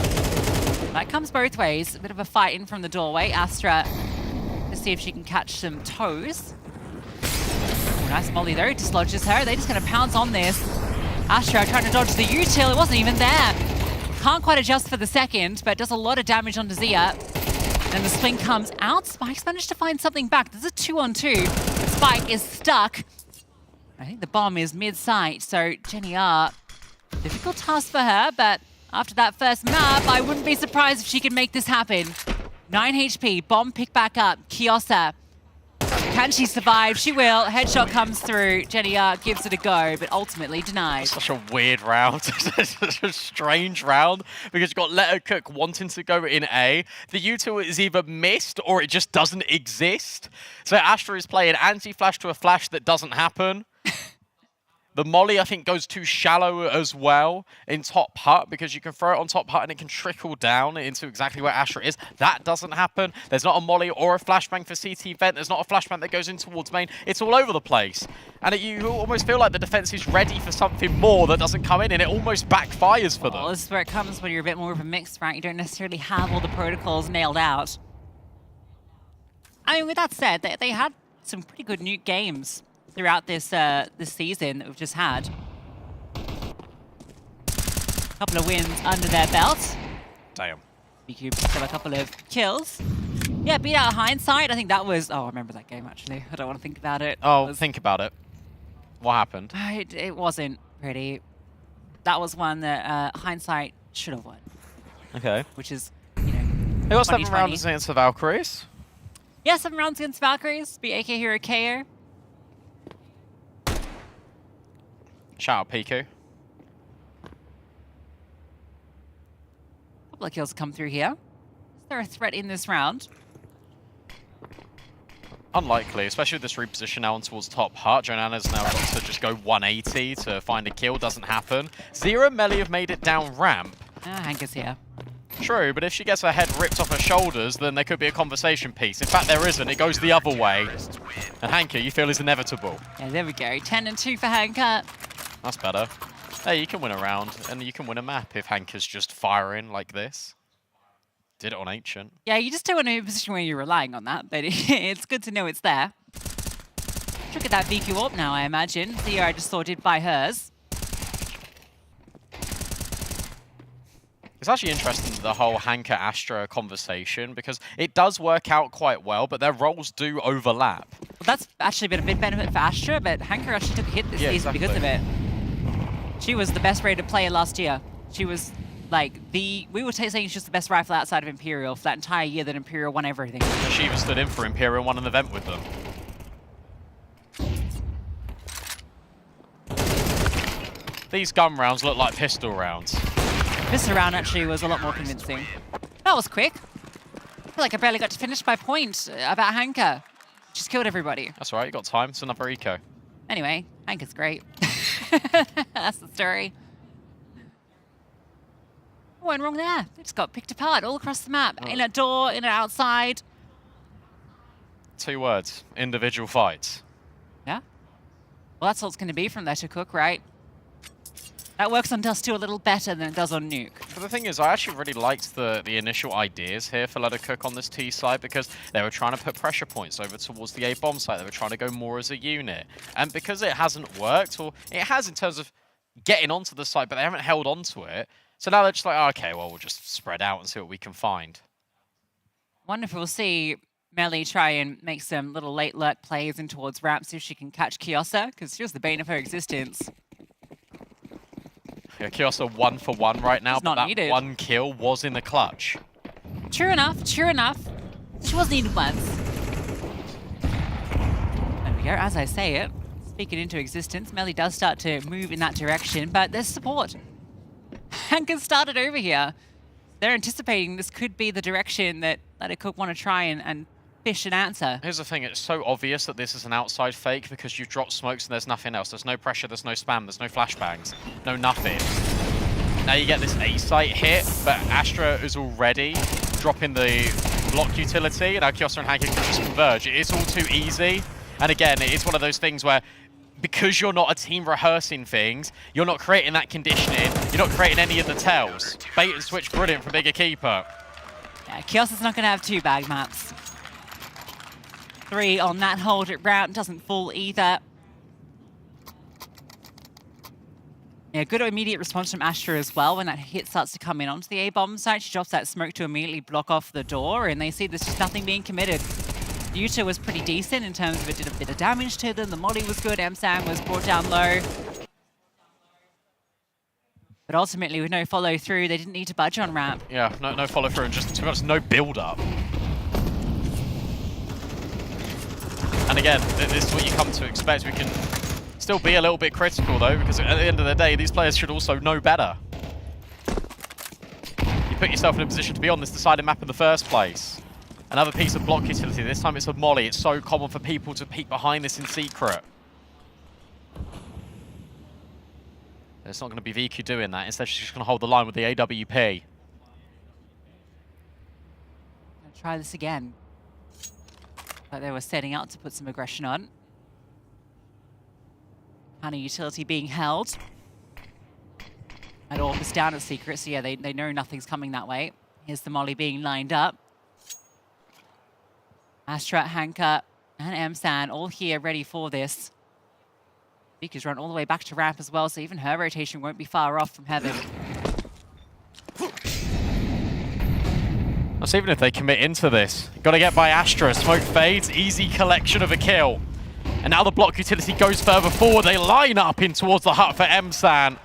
That comes both ways. A bit of a fight in from the doorway. Astra to see if she can catch some toes. Ooh, nice molly though, dislodges her. They're just going to pounce on this. Astra trying to dodge the util. It wasn't even there. Can't quite adjust for the second, but does a lot of damage onto Zia. Then the swing comes out. Spike's managed to find something back. There's a 2-on-2. Spike is stuck. I think the bomb is mid-sight, so Jenny R, difficult task for her, but after that first map, I wouldn't be surprised if she could make this happen. 9 HP, bomb pick back up, Kiosa. Can she survive? She will. Headshot comes through. Jenny R gives it a go, but ultimately denied. Such a weird round. Such a strange round because you've got Let Her Cook wanting to go in A. The util is either missed or it just doesn't exist. So Astra is playing anti-flash to a flash that doesn't happen. The molly, I think, goes too shallow as well in top hut because you can throw it on top hut and it can trickle down into exactly where Astra is. That doesn't happen. There's not a molly or a flashbang for CT vent. There's not a flashbang that goes in towards main. It's all over the place. And you almost feel like the defense is ready for something more that doesn't come in, and it almost backfires for them. Well, this is where it comes when you're a bit more of a mix, right? You don't necessarily have all the protocols nailed out. I mean, with that said, they had some pretty good Nuke games throughout this this season that we've just had. A couple of wins under their belt. Damn. BQ picked up a couple of kills. Yeah, beat out Hindsight. I think that was... Oh, I remember that game, actually. I don't want to think about it. Oh, think about it. What happened? It wasn't pretty. That was one that Hindsight should have won. Okay. Which is, you know, They got 7 rounds against the Valkyries. Yeah, 7 rounds against Valkyries. Beat AK Hero KO. Shout out Piku. Couple of kills come through here. Is there a threat in this round? Unlikely, especially with this reposition now on towards top hut. Jonana's now got to just go 180 to find a kill. Doesn't happen. Zero Melee have made it down ramp. Hanker's here. True, but if she gets her head ripped off her shoulders, then there could be a conversation piece. In fact, there isn't. It goes the other way. And Hanker, you feel, is inevitable. Yeah, there we go. 10-2 for Hanker. That's better. Hey, you can win a round, and you can win a map if Hanker's just firing like this. Did it on Ancient. Yeah, you just don't want to be in a position where you're relying on that, but it's good to know it's there. Look at that VQ up now, I imagine. Theo, I just saw, did buy hers. It's actually interesting, the whole Hanker-Astra conversation, because it does work out quite well, but their roles do overlap. Well, that's actually been a big benefit for Astra, but Hanker actually took a hit this season because of it. She was the best rated player last year. She was like we were saying she's the best rifle outside of Imperial for that entire year that Imperial won everything. She even stood in for Imperial and won an event with them. These gun rounds look like pistol rounds. Pistol round actually was a lot more convincing. That was quick. I feel like I barely got to finish my point about Hanker. Just killed everybody. That's all right, you got time. It's another eco. Anyway, Hanker's great. That's the story. What went wrong there? They just got picked apart all across the map. In a door, in and outside. 2 words. Individual fights. Yeah. Well, that's all it's going to be from Let Her Cook, right? That works on Dust 2 a little better than it does on Nuke. But the thing is, I actually really liked the initial ideas here for Let Her Cook on this T side because they were trying to put pressure points over towards the A bomb site. They were trying to go more as a unit. And because it hasn't worked, or it has in terms of getting onto the site, but they haven't held onto it. So now they're just like, oh, okay, well, we'll just spread out and see what we can find. Wonder if we'll see Melly try and make some little late lurk plays in towards ramp, see if she can catch Kiosa, because she was the bane of her existence. Yeah, Kiosa 1 for 1 right now, It's but not that needed. one kill was in the clutch. True enough, true enough. She was needed once. There we go, as I say it, speak it into existence, Melly does start to move in that direction, but there's support. Hank started over here. They're anticipating this could be the direction that Cook want to try and fish an answer. Here's the thing, it's so obvious that this is an outside fake because you've dropped smokes and there's nothing else. There's no pressure, there's no spam, there's no flashbangs, no nothing. Now you get this A site hit, but Astra is already dropping the block utility, and now Kiosa and Hank can just converge. It is all too easy, and again, it is one of those things where because you're not a team rehearsing things, you're not creating that conditioning, you're not creating any of the tells. Bait and switch, brilliant from Big Equipa. Yeah, Kiosa's not going to have 2 bag maps. 3 on that hold at ramp, doesn't fall either. Yeah, good immediate response from Astra as well when that hit starts to come in onto the A-bomb site. She drops that smoke to immediately block off the door, and they see there's just nothing being committed. Yuta was pretty decent in terms of it did a bit of damage to them. The molly was good. M-Sam was brought down low. But ultimately, with no follow through, they didn't need to budge on ramp. Yeah, no follow through and just, to be honest, no build up. And again, this is what you come to expect. We can still be a little bit critical though, because at the end of the day, these players should also know better. You put yourself in a position to be on this decided map in the first place. Another piece of block utility, this time it's a molly. It's so common for people to peek behind this in secret. It's not going to be VQ doing that. Instead, she's just going to hold the line with the AWP. Try this again. But they were setting out to put some aggression on. Honey utility being held. And Orcus down at secret, so yeah, they know nothing's coming that way. Here's the molly being lined up. Astra, Hanka, and M-San all here ready for this. Vika's run all the way back to ramp as well, so even her rotation won't be far off from heaven. That's even if they commit into this. Got to get by Astra. Smoke fades, easy collection of a kill. And now the block utility goes further forward. They line up in towards the hut for M-San.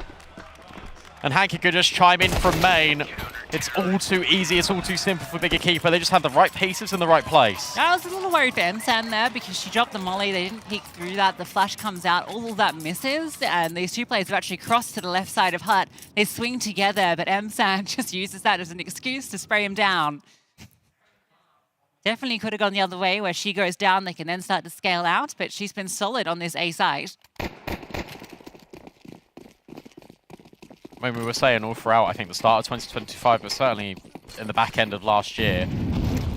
And Hanky could just chime in from main. It's all too easy, it's all too simple for Big Equipa. They just had the right pieces in the right place. I was a little worried for M-San there because she dropped the molly. They didn't peek through that. The flash comes out, all of that misses. And these two players have actually crossed to the left side of hut. They swing together, but M-San just uses that as an excuse to spray him down. Definitely could have gone the other way where she goes down. They can then start to scale out, but she's been solid on this A site. When we were saying all throughout, I think the start of 2025, but certainly in the back end of last year,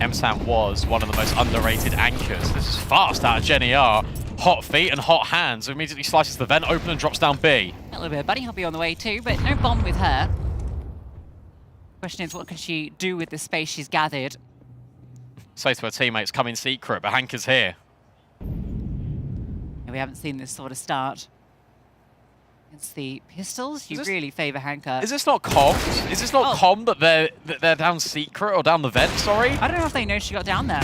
M-Sam was one of the most underrated anchors. This is fast out of Jenny R. Hot feet and hot hands. Immediately slices the vent open and drops down B. A little bit of buddy hoppy on the way too, but no bomb with her. Question is, what can she do with the space she's gathered? Say to her teammates, come in secret, but Hanker's here. And we haven't seen this sort of start. It's the pistols. You really favour Hanker. Is this not comms? Is this not comm that they're down secret or down the vent? Sorry. I don't know if they know she got down there.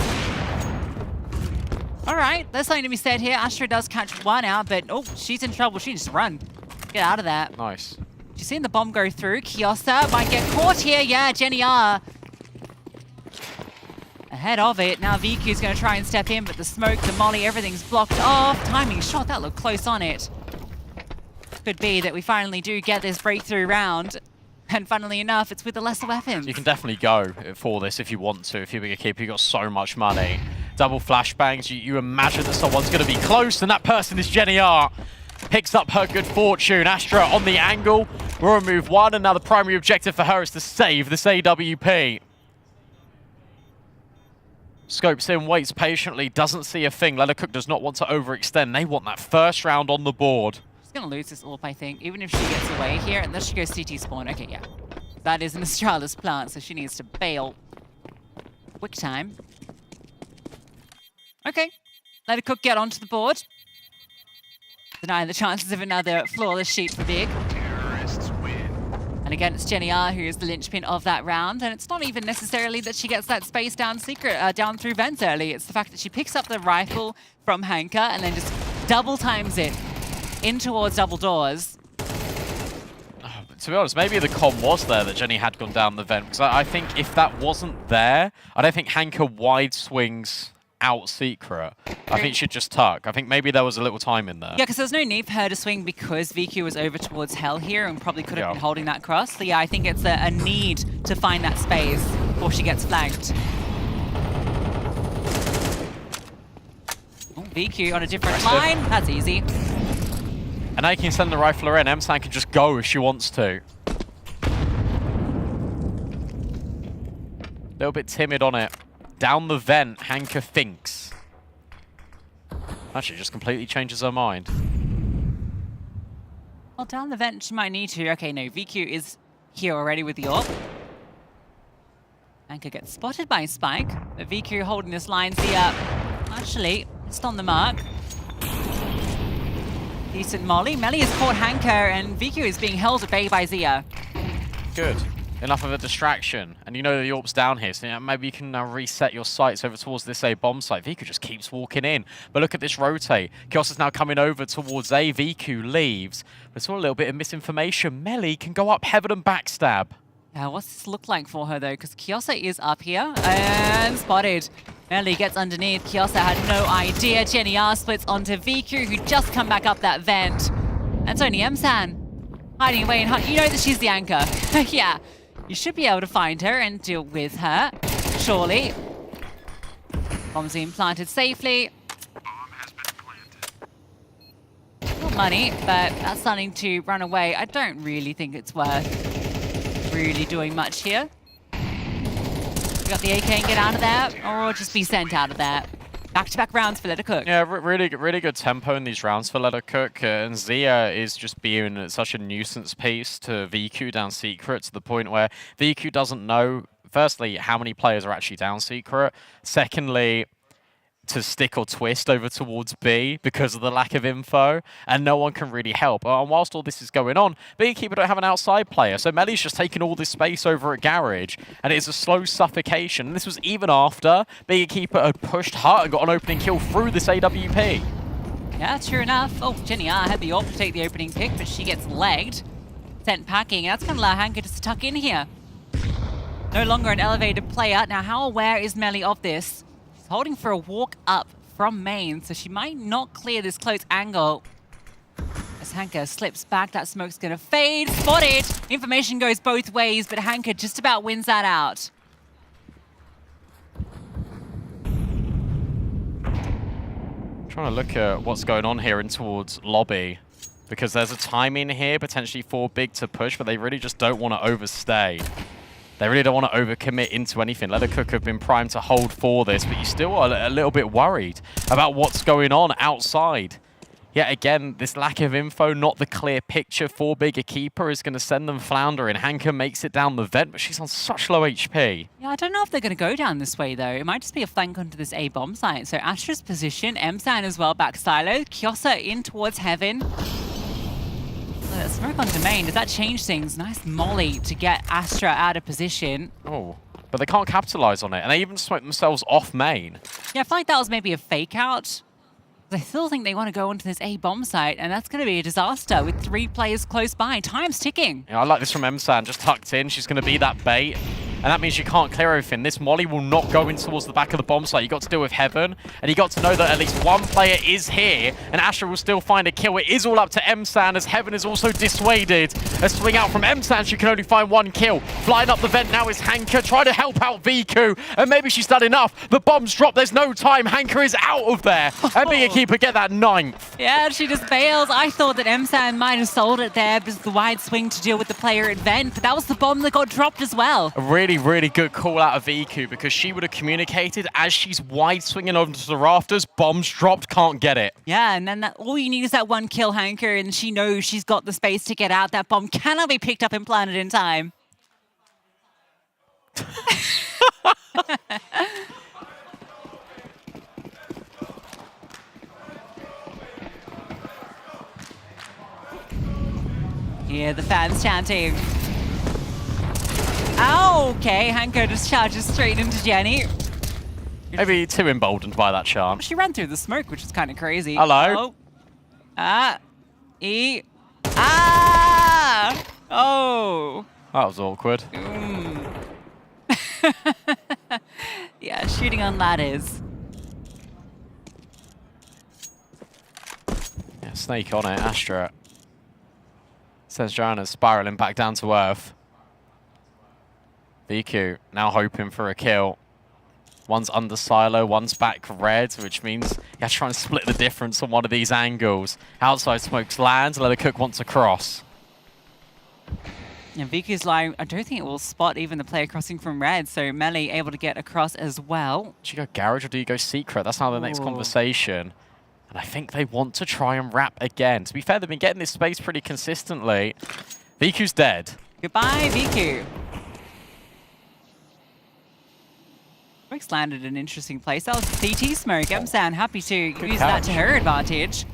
All right, there's something to be said here. Astra does catch one out, but oh, she's in trouble. She needs to run. Get out of that. Nice. She's seen the bomb go through. Kiosa might get caught here. Yeah, Jenny R. Ahead of it. Now VQ's going to try and step in, but the smoke, the molly, everything's blocked off. Timing shot. That looked close on it. Could be that we finally do get this breakthrough round. And funnily enough, it's with the lesser weapons. You can definitely go for this if you want to. If you're Big Equipa, you've got so much money. Double flashbangs. You imagine that someone's going to be close, and that person is Jenny R. Picks up her good fortune. Astra on the angle. We'll remove one, and now the primary objective for her is to save this AWP. Scopes in, waits patiently, doesn't see a thing. Cook does not want to overextend. They want that first round on the board. She's going to lose this AWP, I think, even if she gets away here. And then she goes CT spawn. Okay, yeah. That is an Astralis plant, so she needs to bail. Quick time. Okay. Let a Cook get onto the board. Denying the chances of another flawless sheet for Big. And again, it's Jenny R who is the linchpin of that round. And it's not even necessarily that she gets that space down secret, down through vents early. It's the fact that she picks up the rifle from Hanka and then just double times it in towards double doors. To be honest, maybe the comm was there that Jenny had gone down the vent. Because I think if that wasn't there, I don't think Hanka wide swings out secret. I think she'd just tuck. I think maybe there was a little time in there. Yeah, because there's no need for her to swing because VQ was over towards Hell here and probably could have been holding that cross. So yeah, I think it's a need to find that space before she gets flanked. Oh, VQ on a different line. That's easy. And now you can send the rifler in. Emsan can just go if she wants to. A little bit timid on it. Down the vent, Hanka thinks. Actually, just completely changes her mind. Well, down the vent, she might need to. Okay, no, VQ is here already with the AWP. Hanka gets spotted by Spike, but VQ holding this line. Zia, actually, it's on the mark. Decent molly. Melly has caught Hanka, and VQ is being held at bay by Zia. Good. Enough of a distraction. And you know the AWP's down here, so maybe you can now reset your sights over towards this A bomb site. VQ just keeps walking in. But look at this rotate. Kios is now coming over towards A. VQ leaves. But it's all a little bit of misinformation. Melly can go up heaven and backstab. Yeah, what's this look like for her, though? Because Kiosa is up here and spotted. Melly gets underneath. Kiosa had no idea. Jenny R splits onto VQ, who just come back up that vent. That's only Emsan hiding away. And you know that she's the anchor. Yeah. You should be able to find her and deal with her, surely. Bomb's being planted safely. Not money, but that's starting to run away. I don't really think it's worth really doing much here. We got the AK and get out of there, or just be sent out of there. Back-to-back rounds for Let Her Cook. Yeah, really good tempo in these rounds for Let Her Cook. And Zia is just being such a nuisance piece to VQ down secret to the point where VQ doesn't know, firstly, how many players are actually down secret. Secondly, to stick or twist over towards B because of the lack of info, and no one can really help. And whilst all this is going on, Equipa don't have an outside player, so Melly's just taking all this space over at Garage, and it is a slow suffocation. And this was even after Equipa had pushed hard and got an opening kill through this AWP. Yeah, true enough. Oh, Jenny R had the AWP to take the opening pick, but she gets legged. Sent packing. That's going to allow Hanka just to tuck in here. No longer an elevated player. Now, how aware is Melly of this? Holding for a walk up from main, so she might not clear this close angle. As Hanka slips back, that smoke's gonna fade. Spotted! Information goes both ways, but Hanka just about wins that out. Trying to look at what's going on here in towards lobby, because there's a timing here potentially for Big to push, but they really just don't want to overstay. They really don't want to overcommit into anything. Let Her Cook have been primed to hold for this, but you still are a little bit worried about what's going on outside. Yet again, this lack of info, not the clear picture for Big Equipa, is going to send them floundering. Hanka makes it down the vent, but she's on such low HP. Yeah, I don't know if they're going to go down this way, though. It might just be a flank onto this A bomb site. So Astra's position, Emsan as well back silo, Kiosa in towards heaven. Smoke on domain, does that change things? Nice molly to get Astra out of position. Oh, but they can't capitalize on it, and they even smoked themselves off main. Yeah, I feel like that was maybe a fake out. I still think they want to go onto this A bomb site, and that's going to be a disaster with 3 players close by. Time's ticking. Yeah, I like this from Emsan, just tucked in. She's going to be that bait. And that means you can't clear everything. This molly will not go in towards the back of the bomb site. You got to deal with Heaven, and you got to know that at least one player is here, and Astra will still find a kill. It is all up to Emsan, as Heaven is also dissuaded. A swing out from Emsan, she can only find 1 kill. Flying up the vent now is Hanka, trying to help out VQ, and maybe she's done enough. The bombs drop, there's no time. Hanka is out of there, and Equipa get that 9th. Yeah, she just bails. I thought that Emsan might have sold it there because the wide swing to deal with the player at vent, but that was the bomb that got dropped as well. A really good call out of VQ, because she would have communicated as she's wide swinging onto the rafters, bombs dropped, can't get it. Yeah, and then all you need is that 1 kill, Hanka, and she knows she's got the space to get out. That bomb cannot be picked up and planted in time. Hear the fans chanting. Okay, Hanko just charges straight into Jenny. Maybe too emboldened by that chant. She ran through the smoke, which is kind of crazy. Hello. Oh. Oh. That was awkward. Yeah, shooting on ladders. Yeah, snake on it, Astra. Says Joanna's spiraling back down to earth. VQ now hoping for a kill. One's under silo, one's back red, which means you have to try and split the difference on one of these angles. Outside smokes lands, Leathercook wants to cross. And VQ's line, I don't think it will spot even the player crossing from red, so Melee able to get across as well. Do you go garage or do you go secret? That's now the next conversation. And I think they want to try and wrap again. To be fair, they've been getting this space pretty consistently. VQ's dead. Goodbye, VQ. Smoke's landed in an interesting place. That was CT smoke. Emsan happy to use that to her advantage.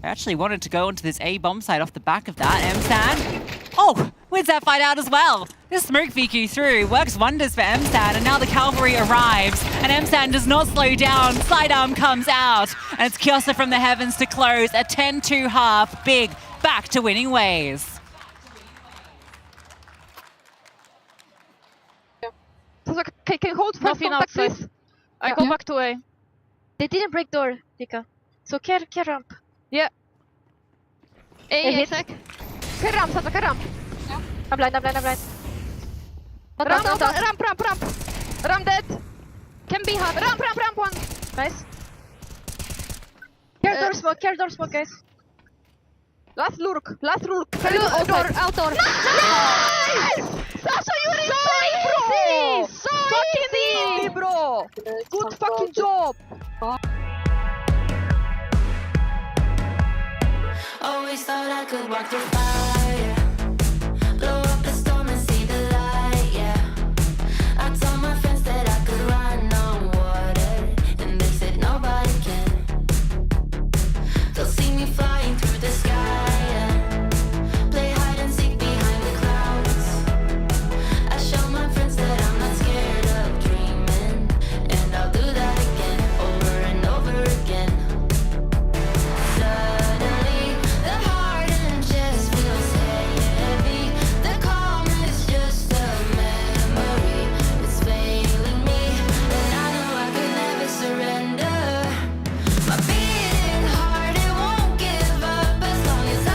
I actually wanted to go onto this A bomb site off the back of that. Emsan. Oh, wins that fight out as well. This smoke VQ through works wonders for Emsan, and now the cavalry arrives, and Emsan does not slow down. Sidearm comes out, and it's Kiosa from the heavens to close a 10-2 half. Big back to winning ways. Okay, can hold first contact, please? I go back to A. They didn't break door, Tika. So care ramp. Yeah. A sec. Care ramp, Sasa, care ramp. I'm blind. Ramp. Ramp dead. Can be hard. Ramp one. Nice. Care door smoke, guys. Last lurk. Outdoor. Nice! Sasha, you were insane, bro! So easy, bro! Good fucking job! Always thought I could walk through fire, blow up the storm and see the light, yeah. I told my friends that I could run on water, and they said nobody can. They'll see me flying through the sky, yeah. Play hide and seek behind the clouds. I show my friends that I'm not scared of dreaming, and I'll do that again, over and over again. Suddenly, the heart and chest feels heavy. The calm is just a memory. It's failing me, and I know I could never surrender. My beating heart, it won't give up. As long as I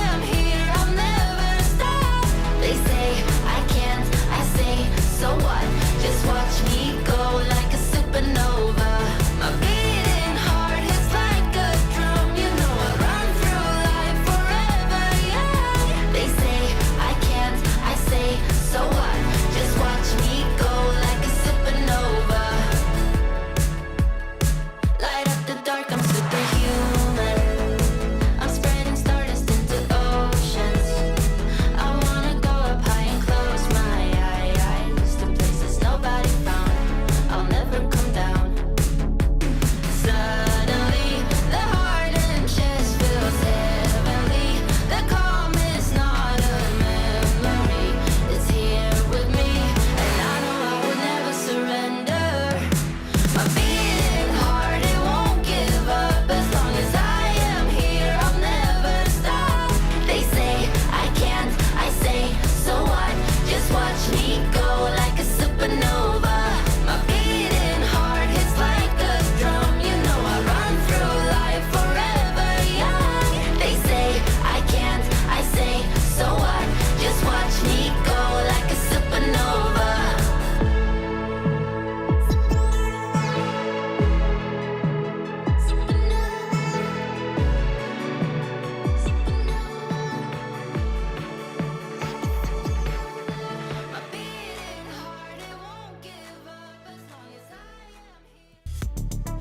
am here, I'll never stop. They say I can't, I say, so what? Just watch me go like a supernova. My beating heart is like a drum. You know I run through life forever, yeah. They say I can't, I say, so what? Just watch me go like a supernova. Light up the dark, I'm superhuman. I'm spreading stardust into oceans. I wanna go up high and close my eyes to places nobody found. I'll never come down. Suddenly, the heart and chest feels heavenly. The calm is not a memory. It's here with me, and I know I will never surrender. My beating heart, it won't give up. As long as I am here, I'll never stop. They say I can't, I say, so what? Just watch me go like a supernova. My beating heart hits like a drum. You know I run through life forever young. They say I can't, I say, so what? Just watch me go like a supernova.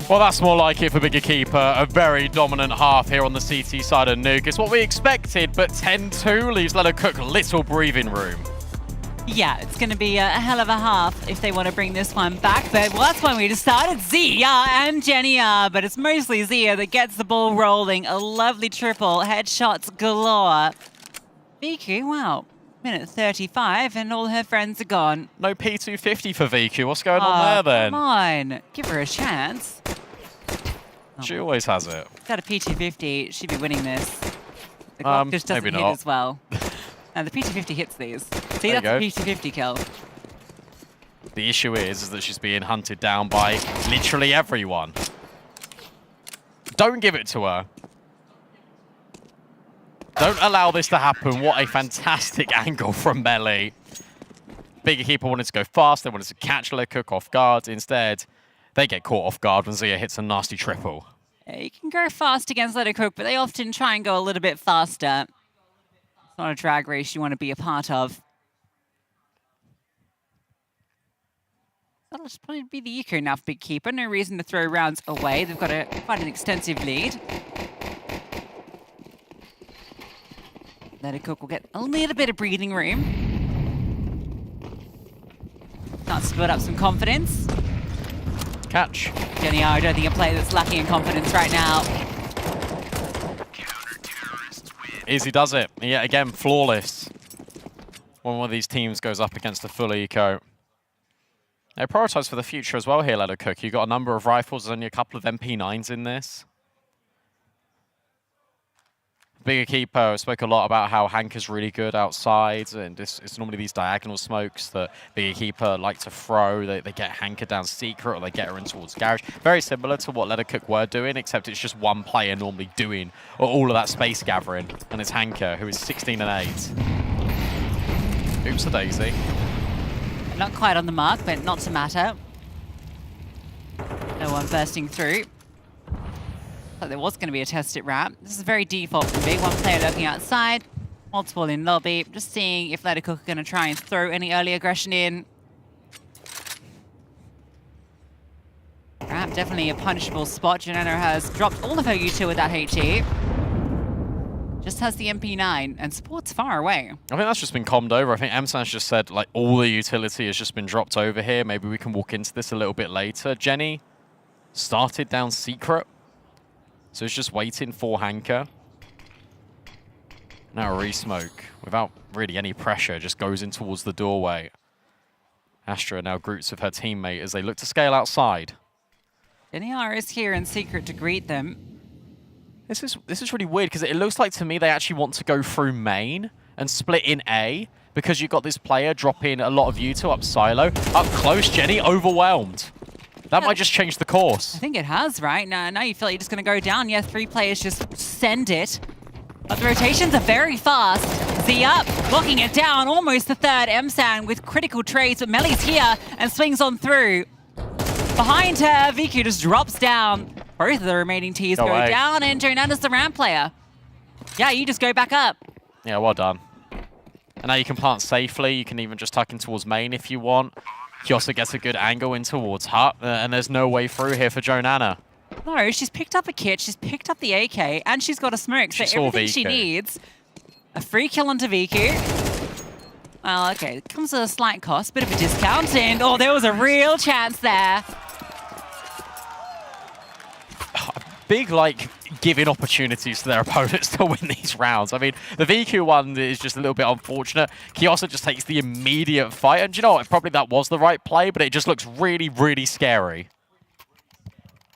Well, that's more like it for Bigger Keeper. A very dominant half here on the CT side of Nuke. It's what we expected, but 10-2 leaves Leathercook little breathing room. Yeah, it's going to be a hell of a half if they want to bring this one back. But well, that's when we decided Zia and Jenny are. But it's mostly Zia that gets the ball rolling. A lovely triple. Headshots galore. VQ, wow. Minute 35 and all her friends are gone. No P250 for VQ. What's going on there then? Come on, give her a chance. She always has it. Got a P250, she'd be winning this. The Glock just doesn't maybe hit not. as well. And the P250 hits these. See, There that's a you go. P250 kill. The issue is that she's being hunted down by literally everyone. Don't give it to her. Don't allow this to happen. What a fantastic angle from Melly. Bigger Keeper wanted to go fast. They wanted to catch Cook off guard. Instead, they get caught off guard when Zia hits a nasty triple. Yeah, you can go fast against Cook, but they often try and go a little bit faster. It's not a drag race you want to be a part of. That'll just probably be the eco now for Big Keeper. No reason to throw rounds away. They've got quite an extensive lead. Cook will get a little bit of breathing room. Starts to build up some confidence. Catch. Jenny, I don't think a player that's lacking in confidence right now. Easy does it. Yet again, flawless. When one of these teams goes up against a full eco. They prioritise for the future as well here, Cook. You've got a number of rifles, there's only a couple of MP9s in this. Bigger Keeper spoke a lot about how Hanker's really good outside, and it's normally these diagonal smokes that Bigger Keeper like to throw. They get Hanker down secret, or they get her in towards Garage. Very similar to what Cook were doing, except it's just one player normally doing all of that space gathering, and it's Hanker, who is 16 and 8. Oops a daisy. Not quite on the mark, but not to matter. No one bursting through. Thought there was going to be a test at ramp. This is very default for me. One player looking outside, multiple in lobby. Just seeing if Cook are going to try and throw any early aggression in. Ramp, definitely a punishable spot. Janana has dropped all of her U2 with that HE. Just has the MP9, and support's far away. I think that's just been calmed over. I think Emsan's just said, like, all the utility has just been dropped over here. Maybe we can walk into this a little bit later. Jenny started down secret, so it's just waiting for Hanker. Now a re-smoke, without really any pressure, just goes in towards the doorway. Astra now groups with her teammate as they look to scale outside. Jenny is here in secret to greet them. This is really weird, because it looks like to me they actually want to go through main and split in A, because you've got this player dropping a lot of U2 up silo. Up close, Jenny overwhelmed. That might just change the course. I think it has, right? Now you feel like you're just going to go down. Yeah, 3 players just send it. But the rotations are very fast. Zia blocking it down, almost the third. Emsan with critical trades, but Melly's here and swings on through. Behind her, VQ just drops down. Both of the remaining Ts go down, and Jonana's the ramp player. Yeah, you just go back up. Yeah, well done. And now you can plant safely. You can even just tuck in towards main if you want. He also gets a good angle in towards Hut, and there's no way through here for Jonana. No, she's picked up a kit, she's picked up the AK, and she's got a smoke, so everything she needs. A free kill onto VQ. Well, okay, it comes at a slight cost, bit of a discount, and oh, there was a real chance there. Big, like, giving opportunities to their opponents to win these rounds. I mean, the VQ one is just a little bit unfortunate. Kiosa just takes the immediate fight, and do you know what? Probably that was the right play, but it just looks really, really scary.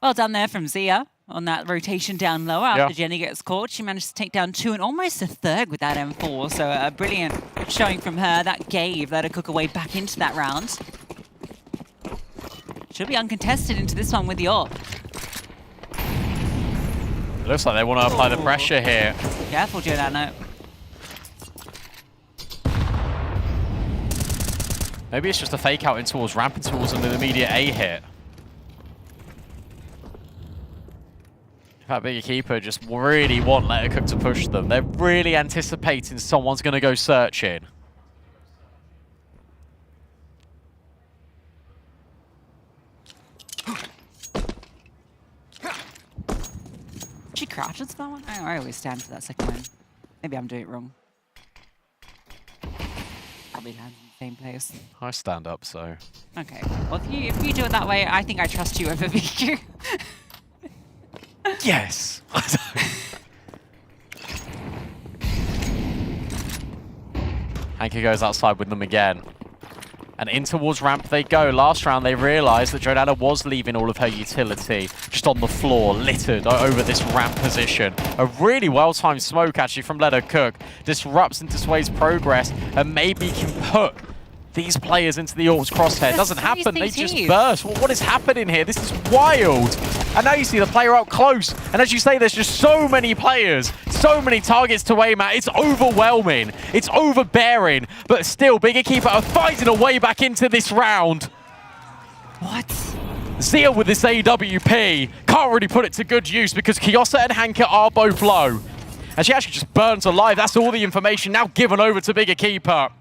Well done there from Zia on that rotation down low after Jenny gets caught. She managed to take down 2 and almost a third with that M4, so a brilliant showing from her. That gave Cook away back into that round. She'll be uncontested into this one with the AWP. It looks like they want to apply the pressure here. Careful, Jonana. Maybe it's just a fake out in towards ramp and towards an immediate A hit. In fact, Bigger Keeper just really want Cook to push them. They're really anticipating someone's going to go searching. She crouches for that one? I always stand for that second one. Maybe I'm doing it wrong. Probably land in the same place. I stand up, so... Okay. Well, if you do it that way, I think I trust you over VQ. Yes! Hanka goes outside with them again. And in towards ramp they go. Last round they realized that Jordana was leaving all of her utility just on the floor, littered over this ramp position. A really well-timed smoke actually from Let Her Cook. Disrupts into Sway's progress and maybe can put these players into the Orcs crosshair. Doesn't happen, they just burst. Well, what is happening here? This is wild. And now you see the player up close. And as you say, there's just so many players, so many targets to aim at. It's overwhelming. It's overbearing. But still, Big Equipa are fighting a way back into this round. What? Zia with this AWP. Can't really put it to good use because Kiosa and Hanka are both low. And she actually just burns alive. That's all the information now given over to Big Equipa,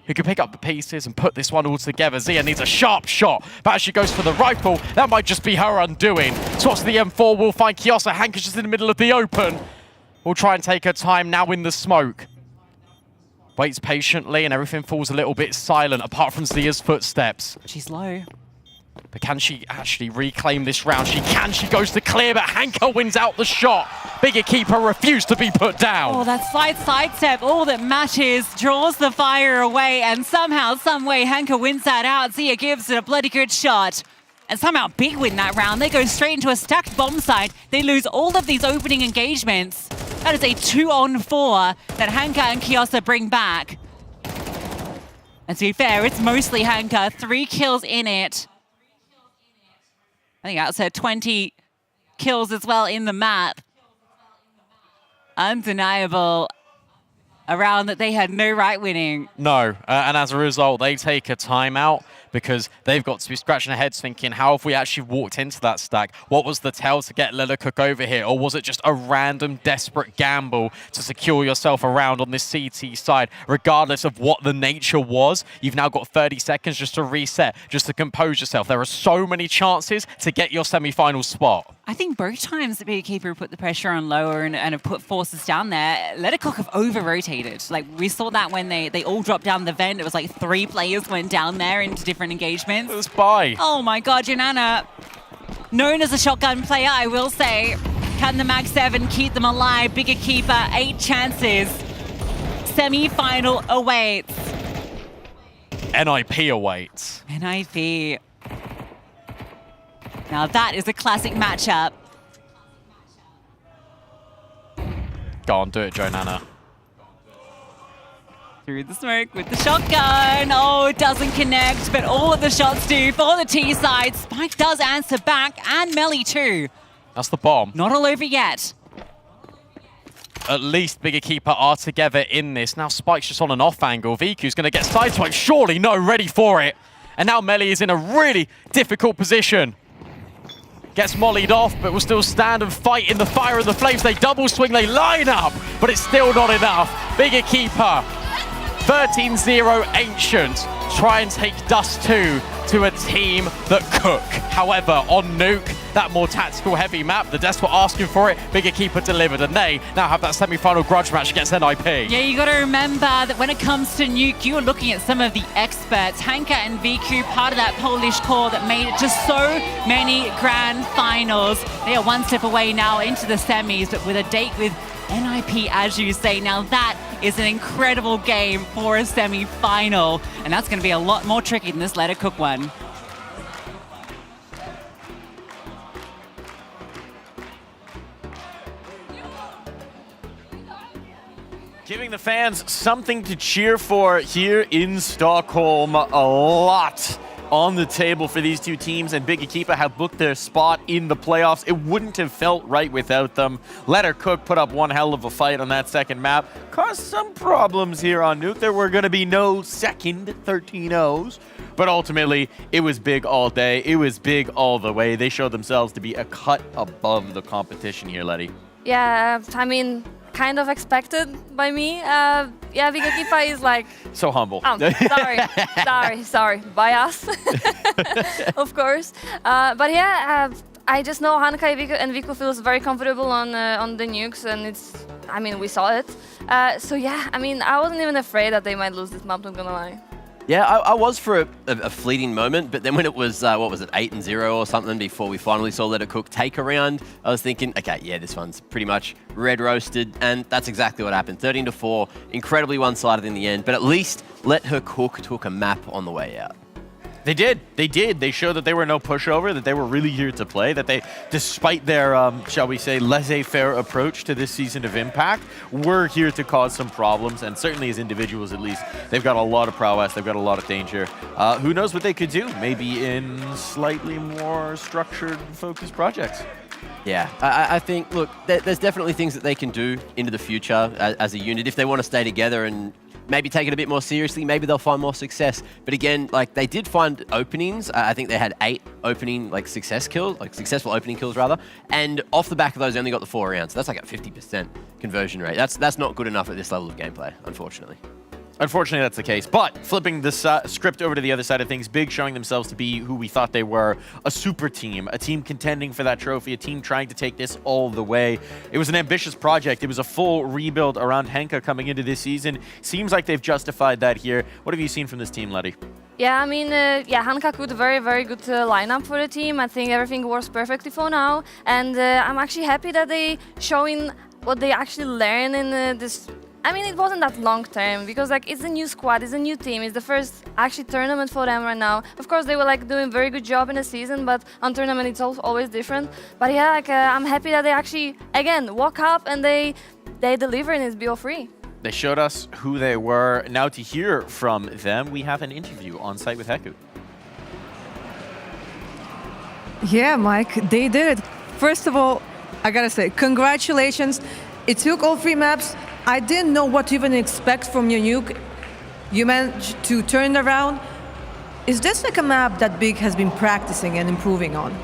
who can pick up the pieces and put this one all together. Zia needs a sharp shot, but as she goes for the rifle, that might just be her undoing. Toss to the M4, we'll find Kiosa. Hanka's just in the middle of the open. We'll try and take her time now in the smoke. Waits patiently and everything falls a little bit silent apart from Zia's footsteps. She's low. But can she actually reclaim this round? She can. She goes to clear, but Hanka wins out the shot. Big Equipa refused to be put down. Oh, that sidestep, all that matters, draws the fire away, and somehow, someway, Hanka wins that out. Zia gives it a bloody good shot. And somehow Big win that round. They go straight into a stacked bomb site. They lose all of these opening engagements. That is a 2-on-4 that Hanka and Kiosa bring back. And to be fair, it's mostly Hanka. 3 kills in it. I think that's her 20 kills as well in the map. Undeniable. A round that they had no right winning. No, and as a result, they take a timeout because they've got to be scratching their heads thinking, how have we actually walked into that stack? What was the tell to get Let Her Cook over here? Or was it just a random, desperate gamble to secure yourself around on this CT side? Regardless of what the nature was, you've now got 30 seconds just to reset, just to compose yourself. There are so many chances to get your semi-final spot. I think both times the Big Equipa put the pressure on lower and have put forces down there, Let Her Cook have over-rotated. Like, we saw that when they all dropped down the vent. It was like 3 players went down there into different engagements. It was by. Oh my god, Jordana, known as a shotgun player, I will say. Can the Mag 7 keep them alive? Big Equipa, 8 chances. Semi-final awaits. NIP awaits. NIP. Now that is a classic matchup. Go on, do it, Jordana. Through the smoke with the shotgun. Oh, it doesn't connect, but all of the shots do for the T side. Spike does answer back, and Melly too. That's the bomb. Not all over yet. At least Big Equipa are together in this. Now Spike's just on an off angle. Viku's going to get sideswiped. Surely no, ready for it. And now Melly is in a really difficult position. Gets mollied off, but will still stand and fight in the fire and the flames. They double swing, they line up, but it's still not enough. Big Equipa, 13-0 Ancient, try and take Dust 2 to a team that cook. However, on Nuke, that more tactical heavy map, the Des were asking for it, Big Equipa delivered, and they now have that semi-final grudge match against NIP. Yeah, you got to remember that when it comes to Nuke, you're looking at some of the experts. Hanka and Viku, part of that Polish core that made it to so many grand finals. They are one step away now into the semis, but with a date with NIP, as you say. Now that is an incredible game for a semi-final, and that's going to be a lot more tricky than this Let Her Cook one. Giving the fans something to cheer for here in Stockholm. A lot on the table for these two teams, and Big Equipa have booked their spot in the playoffs. It wouldn't have felt right without them. Let Her Cook put up one hell of a fight on that second map. Caused some problems here on Nuke. There were going to be no second 13-0s, but ultimately it was big all day. It was big all the way. They showed themselves to be a cut above the competition here, Letty. Yeah, I mean, kind of expected by me. Yeah, Big Equipa is like... So humble. Oh, sorry. By us, of course. But yeah, I just know Hanka and Viku feels very comfortable on the nukes, and it's... I mean, we saw it. So yeah, I mean, I wasn't even afraid that they might lose this map, not gonna lie. Yeah, I was for a fleeting moment, but then when it was, what was it, 8-0 or something before we finally saw Let It Cook take a round, I was thinking, okay, yeah, this one's pretty much red roasted, and that's exactly what happened. 13-4, incredibly one-sided in the end, but at least Let Her Cook took a map on the way out. They did. They did. They showed that they were no pushover, that they were really here to play, that they, despite their, shall we say, laissez-faire approach to this season of Impact, were here to cause some problems. And certainly as individuals, at least, they've got a lot of prowess. They've got a lot of danger. Who knows what they could do? Maybe in slightly more structured, focused projects. Yeah, I think, look, there's definitely things that they can do into the future as a unit if they want to stay together and maybe take it a bit more seriously. Maybe they'll find more success. But again, like they did find openings. I think they had 8 opening successful opening kills rather. And off the back of those, they only got the 4 rounds. So that's like a 50% conversion rate. That's not good enough at this level of gameplay, unfortunately. Unfortunately, that's the case. But flipping the script over to the other side of things, Big showing themselves to be who we thought they were, a super team, a team contending for that trophy, a team trying to take this all the way. It was an ambitious project. It was a full rebuild around Henka coming into this season. Seems like they've justified that here. What have you seen from this team, Letty? Yeah, I mean, Henka cooked a very, very good lineup for the team. I think everything works perfectly for now. And I'm actually happy that they showing what they actually learn in this. I mean, it wasn't that long term because like it's a new squad, it's a new team, it's the first actually tournament for them right now. Of course, they were like doing very good job in the season, but on tournament it's always different. But yeah, like I'm happy that they actually again woke up and they deliver in this BO3. They showed us who they were. Now to hear from them, we have an interview on site with Heku. Yeah, Mike, they did it. First of all, I gotta say, congratulations. It took all 3 maps. I didn't know what to even expect from your nuke. You managed to turn it around. Is this like a map that Big has been practicing and improving on?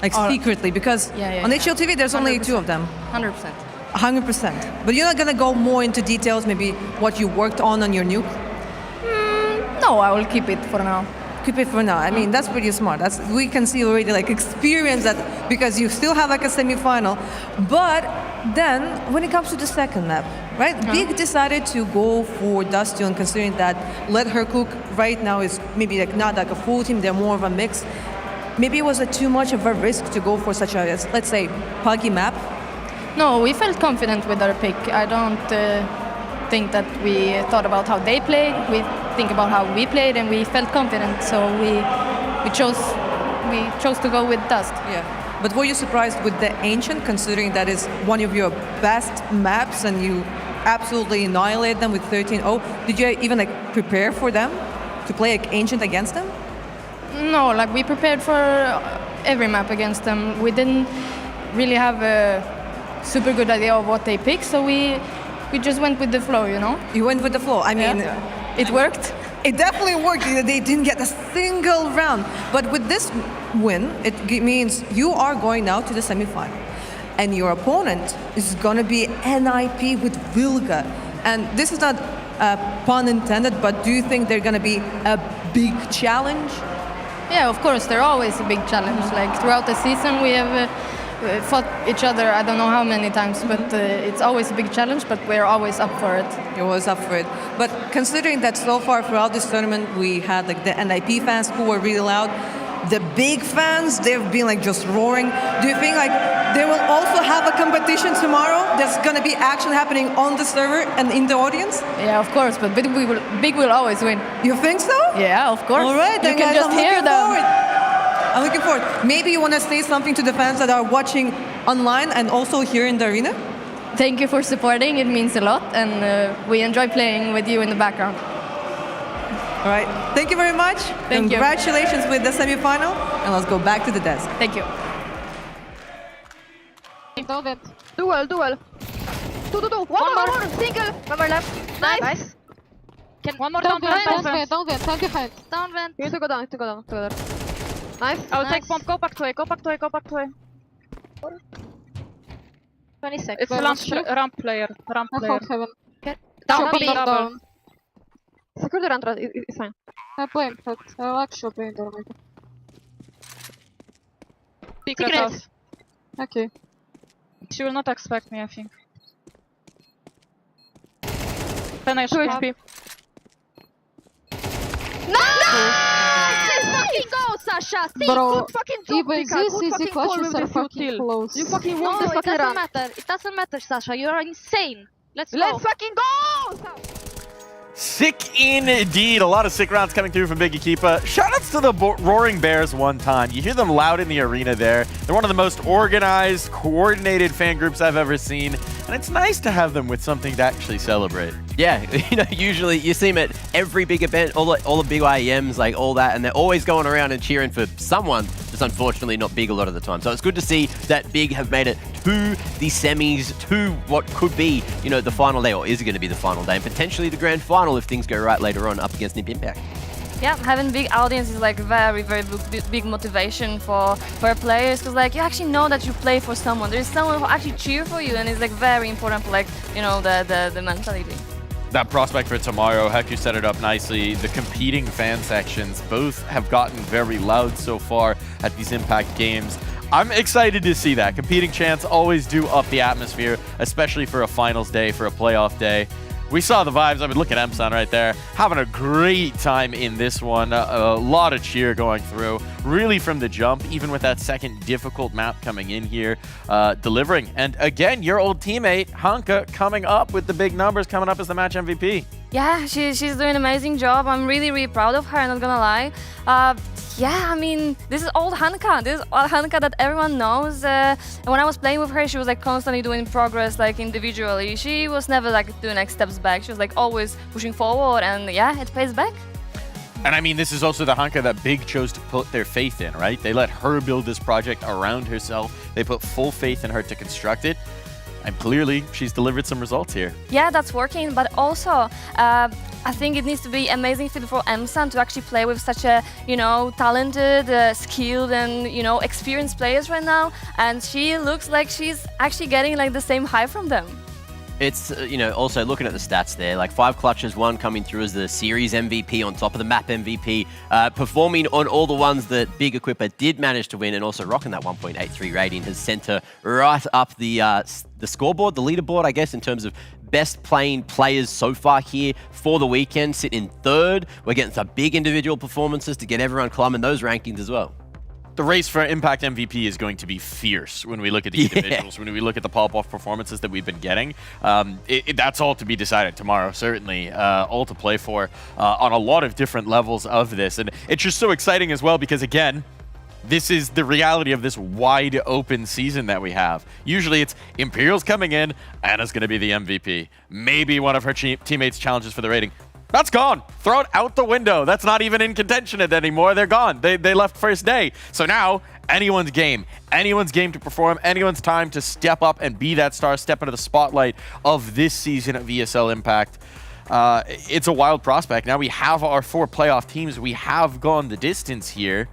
Like secretly? Because on HLTV there's only 2 of them. 100%. 100%. But you're not gonna go more into details, maybe what you worked on your nuke? No, I will keep it for now. Keep it for now. I mean, that's pretty smart. We can see already like experience that because you still have like a semi-final. But then when it comes to the second map, right? Big decided to go for Dustion, considering that Let Her Cook right now is maybe like not like a full team, they're more of a mix. Maybe it was too much of a risk to go for such a, let's say, puggy map? No, we felt confident with our pick. I don't think that we thought about how they played. We think about how we played, and we felt confident. So we chose to go with Dust. Yeah. But were you surprised with the Ancient, considering that is one of your best maps, and you absolutely annihilate them with 13-0? Did you even like prepare for them to play like Ancient against them? No, like we prepared for every map against them. We didn't really have a super good idea of what they picked, so we just went with the flow, you know? You went with the flow. I mean, it worked. It definitely worked. They didn't get a single round. But with this win, it means you are going now to the semifinal. And your opponent is going to be NIP with Vilga. And this is not pun intended, but do you think they're going to be a big challenge? Yeah, of course, they're always a big challenge. Like throughout the season, we have fought each other, I don't know how many times, but it's always a big challenge, but we're always up for it. You're always up for it. But considering that so far throughout this tournament, we had like the NIP fans who were really loud, the big fans, they've been like just roaring. Do you think like they will also have a competition tomorrow? There's gonna be action happening on the server and in the audience? Yeah, of course, but Big will always win. You think so? Yeah, of course. All right, you can guys, just hear them. I'm looking forward. Maybe you want to say something to the fans that are watching online and also here in the arena? Thank you for supporting. It means a lot, and we enjoy playing with you in the background. All right. Thank you very much. Thank you. Congratulations with the semi-final, and let's go back to the desk. Thank you. Duel. One more. Single. Cover left. Nice. One more down vent. Down vent. You need to go down. Together. Nice. I'll take bomb. Go back to A. 20 seconds. It's ramp player. Heaven. Down. Secure the ramp. It's fine. I blame, but I'll actually blame the ramp. Secret house. Okay. She will not expect me, I think. 10 HP. Let's fucking go, Sasha! See, Bro, good fucking job, even Vika. these Good easy fucking call clutches with are the fuel fucking kill. close. You fucking won No, this it fucking doesn't round. matter. It doesn't matter, Sasha. You are insane. Let's go. fucking go! Sick indeed. A lot of sick rounds coming through from Big Equipa. Shoutouts to the Roaring Bears one time. You hear them loud in the arena there. They're one of the most organized, coordinated fan groups I've ever seen. And it's nice to have them with something to actually celebrate. Yeah, usually you see them at every big event, all the big IEMs, like all that, and they're always going around and cheering for someone that's unfortunately not big a lot of the time. So it's good to see that Big have made it to the semis, to what could be, the final day, or is going to be the final day, and potentially the grand final if things go right later on up against Nip Impact. Yeah, having big audience is like very, very big motivation for players, because like you actually know that you play for someone. There's someone who actually cheer for you, and it's like very important for like the mentality. That prospect for tomorrow, Heku set it up nicely. The competing fan sections both have gotten very loud so far at these Impact games. I'm excited to see that. Competing chants always do up the atmosphere, especially for a finals day, for a playoff day. We saw the vibes. I mean, look at Emsan right there, having a great time in this one. A lot of cheer going through, really from the jump, even with that second difficult map coming in here, delivering. And again, your old teammate, Hanka, coming up with the big numbers, coming up as the match MVP. Yeah, she's doing an amazing job. I'm really, really proud of her, I'm not gonna lie. Yeah, I mean, this is old Hanka. This is old Hanka that everyone knows. And when I was playing with her, she was like constantly doing progress, like individually. She was never like doing like steps back. She was like always pushing forward, and yeah, it pays back. And I mean, this is also the Hanka that Big chose to put their faith in, right? They let her build this project around herself. They put full faith in her to construct it. And clearly, she's delivered some results here. Yeah, that's working, but also I think it needs to be amazing fit for Emsan to actually play with such a, talented, skilled and, experienced players right now. And she looks like she's actually getting like the same high from them. It's, also looking at the stats there, like 5 clutches, 1 coming through as the series MVP on top of the map MVP, performing on all the ones that Big Equipa did manage to win, and also rocking that 1.83 rating has sent her right up the scoreboard, the leaderboard, I guess, in terms of best playing players so far here for the weekend, sitting in 3rd. We're getting some big individual performances to get everyone climbing those rankings as well. The race for Impact MVP is going to be fierce when we look at the individuals, when we look at the pop-off performances that we've been getting. That's all to be decided tomorrow, certainly. All to play for on a lot of different levels of this. And it's just so exciting as well because, again, this is the reality of this wide open season that we have. Usually it's Imperial's coming in, Anna's going to be the MVP. Maybe one of her teammates challenges for the rating. That's gone. Throw it out the window. That's not even in contention anymore. They're gone. They left first day. So now, anyone's game. Anyone's game to perform. Anyone's time to step up and be that star, step into the spotlight of this season of ESL Impact. It's a wild prospect. Now we have our 4 playoff teams. We have gone the distance here.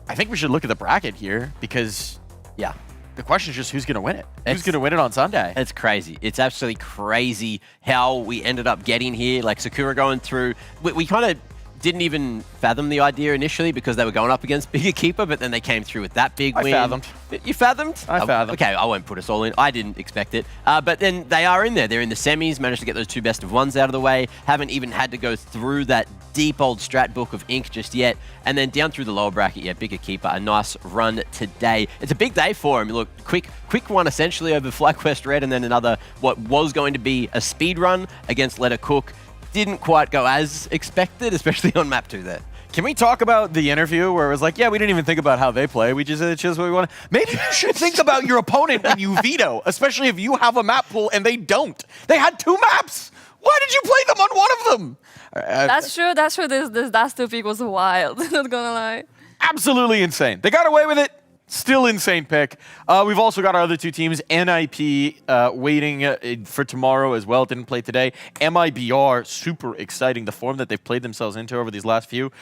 I think we should look at the bracket here because, yeah, the question is just who's going to win it. Who's going to win it on Sunday? It's crazy. It's absolutely crazy how we ended up getting here. Like Sakura going through, we kind of didn't even fathom the idea initially because they were going up against Big Equipa, but then they came through with that big win. I fathomed. You fathomed? I fathomed. Okay, I won't put us all in. I didn't expect it. But then they are in there. They're in the semis, managed to get those 2 best of 1s out of the way. Haven't even had to go through that deep old strat book of ink just yet. And then down through the lower bracket, yeah, Big Equipa, a nice run today. It's a big day for him. Look, quick one essentially over FlyQuest Red, and then another, what was going to be a speed run against Let It Cook. Didn't quite go as expected, especially on map 2 there. Can we talk about the interview where it was like, yeah, we didn't even think about how they play. We just chose what we want. Maybe you should think about your opponent when you veto, especially if you have a map pool and they don't. They had 2 maps. Why did you play them on one of them? That's true. This last 2 pick was wild. Not gonna lie. Absolutely insane. They got away with it. Still insane pick. We've also got our other 2 teams, NIP waiting for tomorrow as well. Didn't play today. MIBR, super exciting. The form that they've played themselves into over these last few.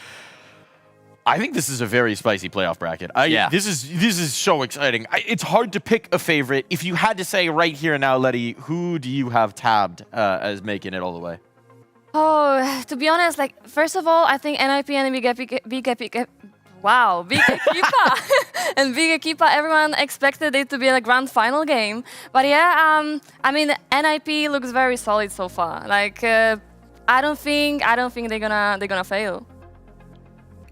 I think this is a very spicy playoff bracket. Yeah. This is so exciting. It's hard to pick a favorite. If you had to say right here and now, Letty, who do you have tabbed as making it all the way? Oh, to be honest, like first of all, I think NIP and Big Equipa. And Big Equipa, everyone expected it to be a grand final game. But yeah, I mean, NIP looks very solid so far. Like, I don't think they're gonna fail.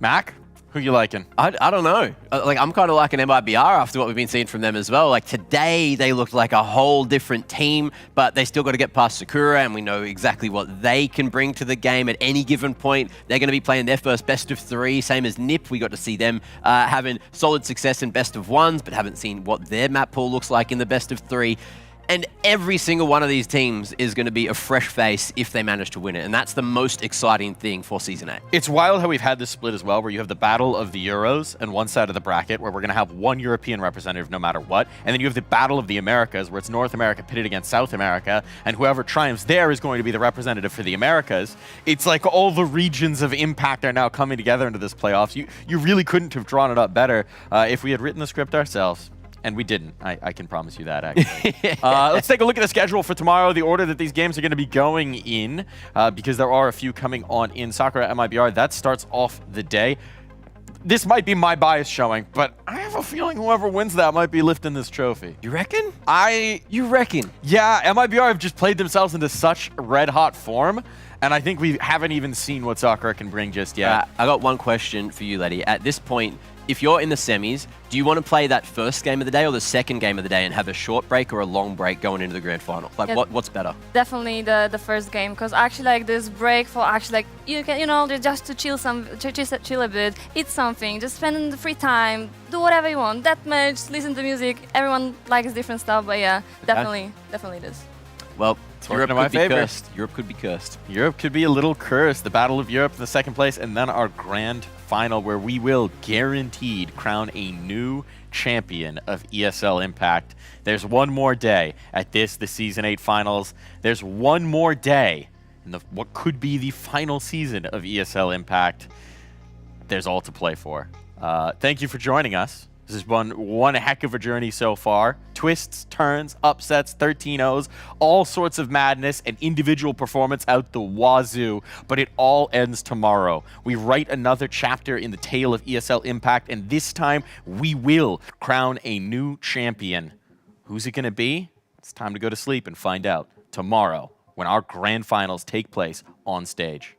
Mac, who you liking? I don't know. Like, I'm kind of liking MIBR after what we've been seeing from them as well. Like, today they looked like a whole different team, but they still got to get past Sakura, and we know exactly what they can bring to the game at any given point. They're going to be playing their first best of 3, same as NIP. We got to see them having solid success in best of 1s, but haven't seen what their map pool looks like in the best of 3. And every single one of these teams is going to be a fresh face if they manage to win it. And that's the most exciting thing for Season 8. It's wild how we've had this split as well, where you have the battle of the Euros on one side of the bracket, where we're going to have one European representative no matter what. And then you have the battle of the Americas, where it's North America pitted against South America. And whoever triumphs there is going to be the representative for the Americas. It's like all the regions of Impact are now coming together into this playoffs. You really couldn't have drawn it up better if we had written the script ourselves. And we didn't. I can promise you that, actually. Let's take a look at the schedule for tomorrow, the order that these games are going to be going in, because there are a few coming on in Sakura MIBR. That starts off the day. This might be my bias showing, but I have a feeling whoever wins that might be lifting this trophy. You reckon? You reckon? Yeah, MIBR have just played themselves into such red-hot form, and I think we haven't even seen what Sakura can bring just yet. I got one question for you, Letty. At this point, if you're in the semis, do you want to play that first game of the day or the second game of the day and have a short break or a long break going into the grand final? Like, Yeah. what's better? Definitely the first game, because actually like this break for actually like you can just to chill chill a bit, eat something, just spend the free time, do whatever you want, deathmatch, listen to music. Everyone likes different stuff, but yeah, definitely this. Well, Europe to my could be favor. cursed. Europe could be cursed. Europe could be a little cursed. The Battle of Europe in the second place, and then our grand final where we will guaranteed crown a new champion of ESL Impact. There's one more day at the Season 8 finals. There's one more day in what could be the final season of ESL Impact. There's all to play for. Thank you for joining us. This has been one heck of a journey so far. Twists, turns, upsets, 13-0s, all sorts of madness and individual performance out the wazoo, but it all ends tomorrow. We write another chapter in the tale of ESL Impact, and this time we will crown a new champion. Who's it going to be? It's time to go to sleep and find out tomorrow when our grand finals take place on stage.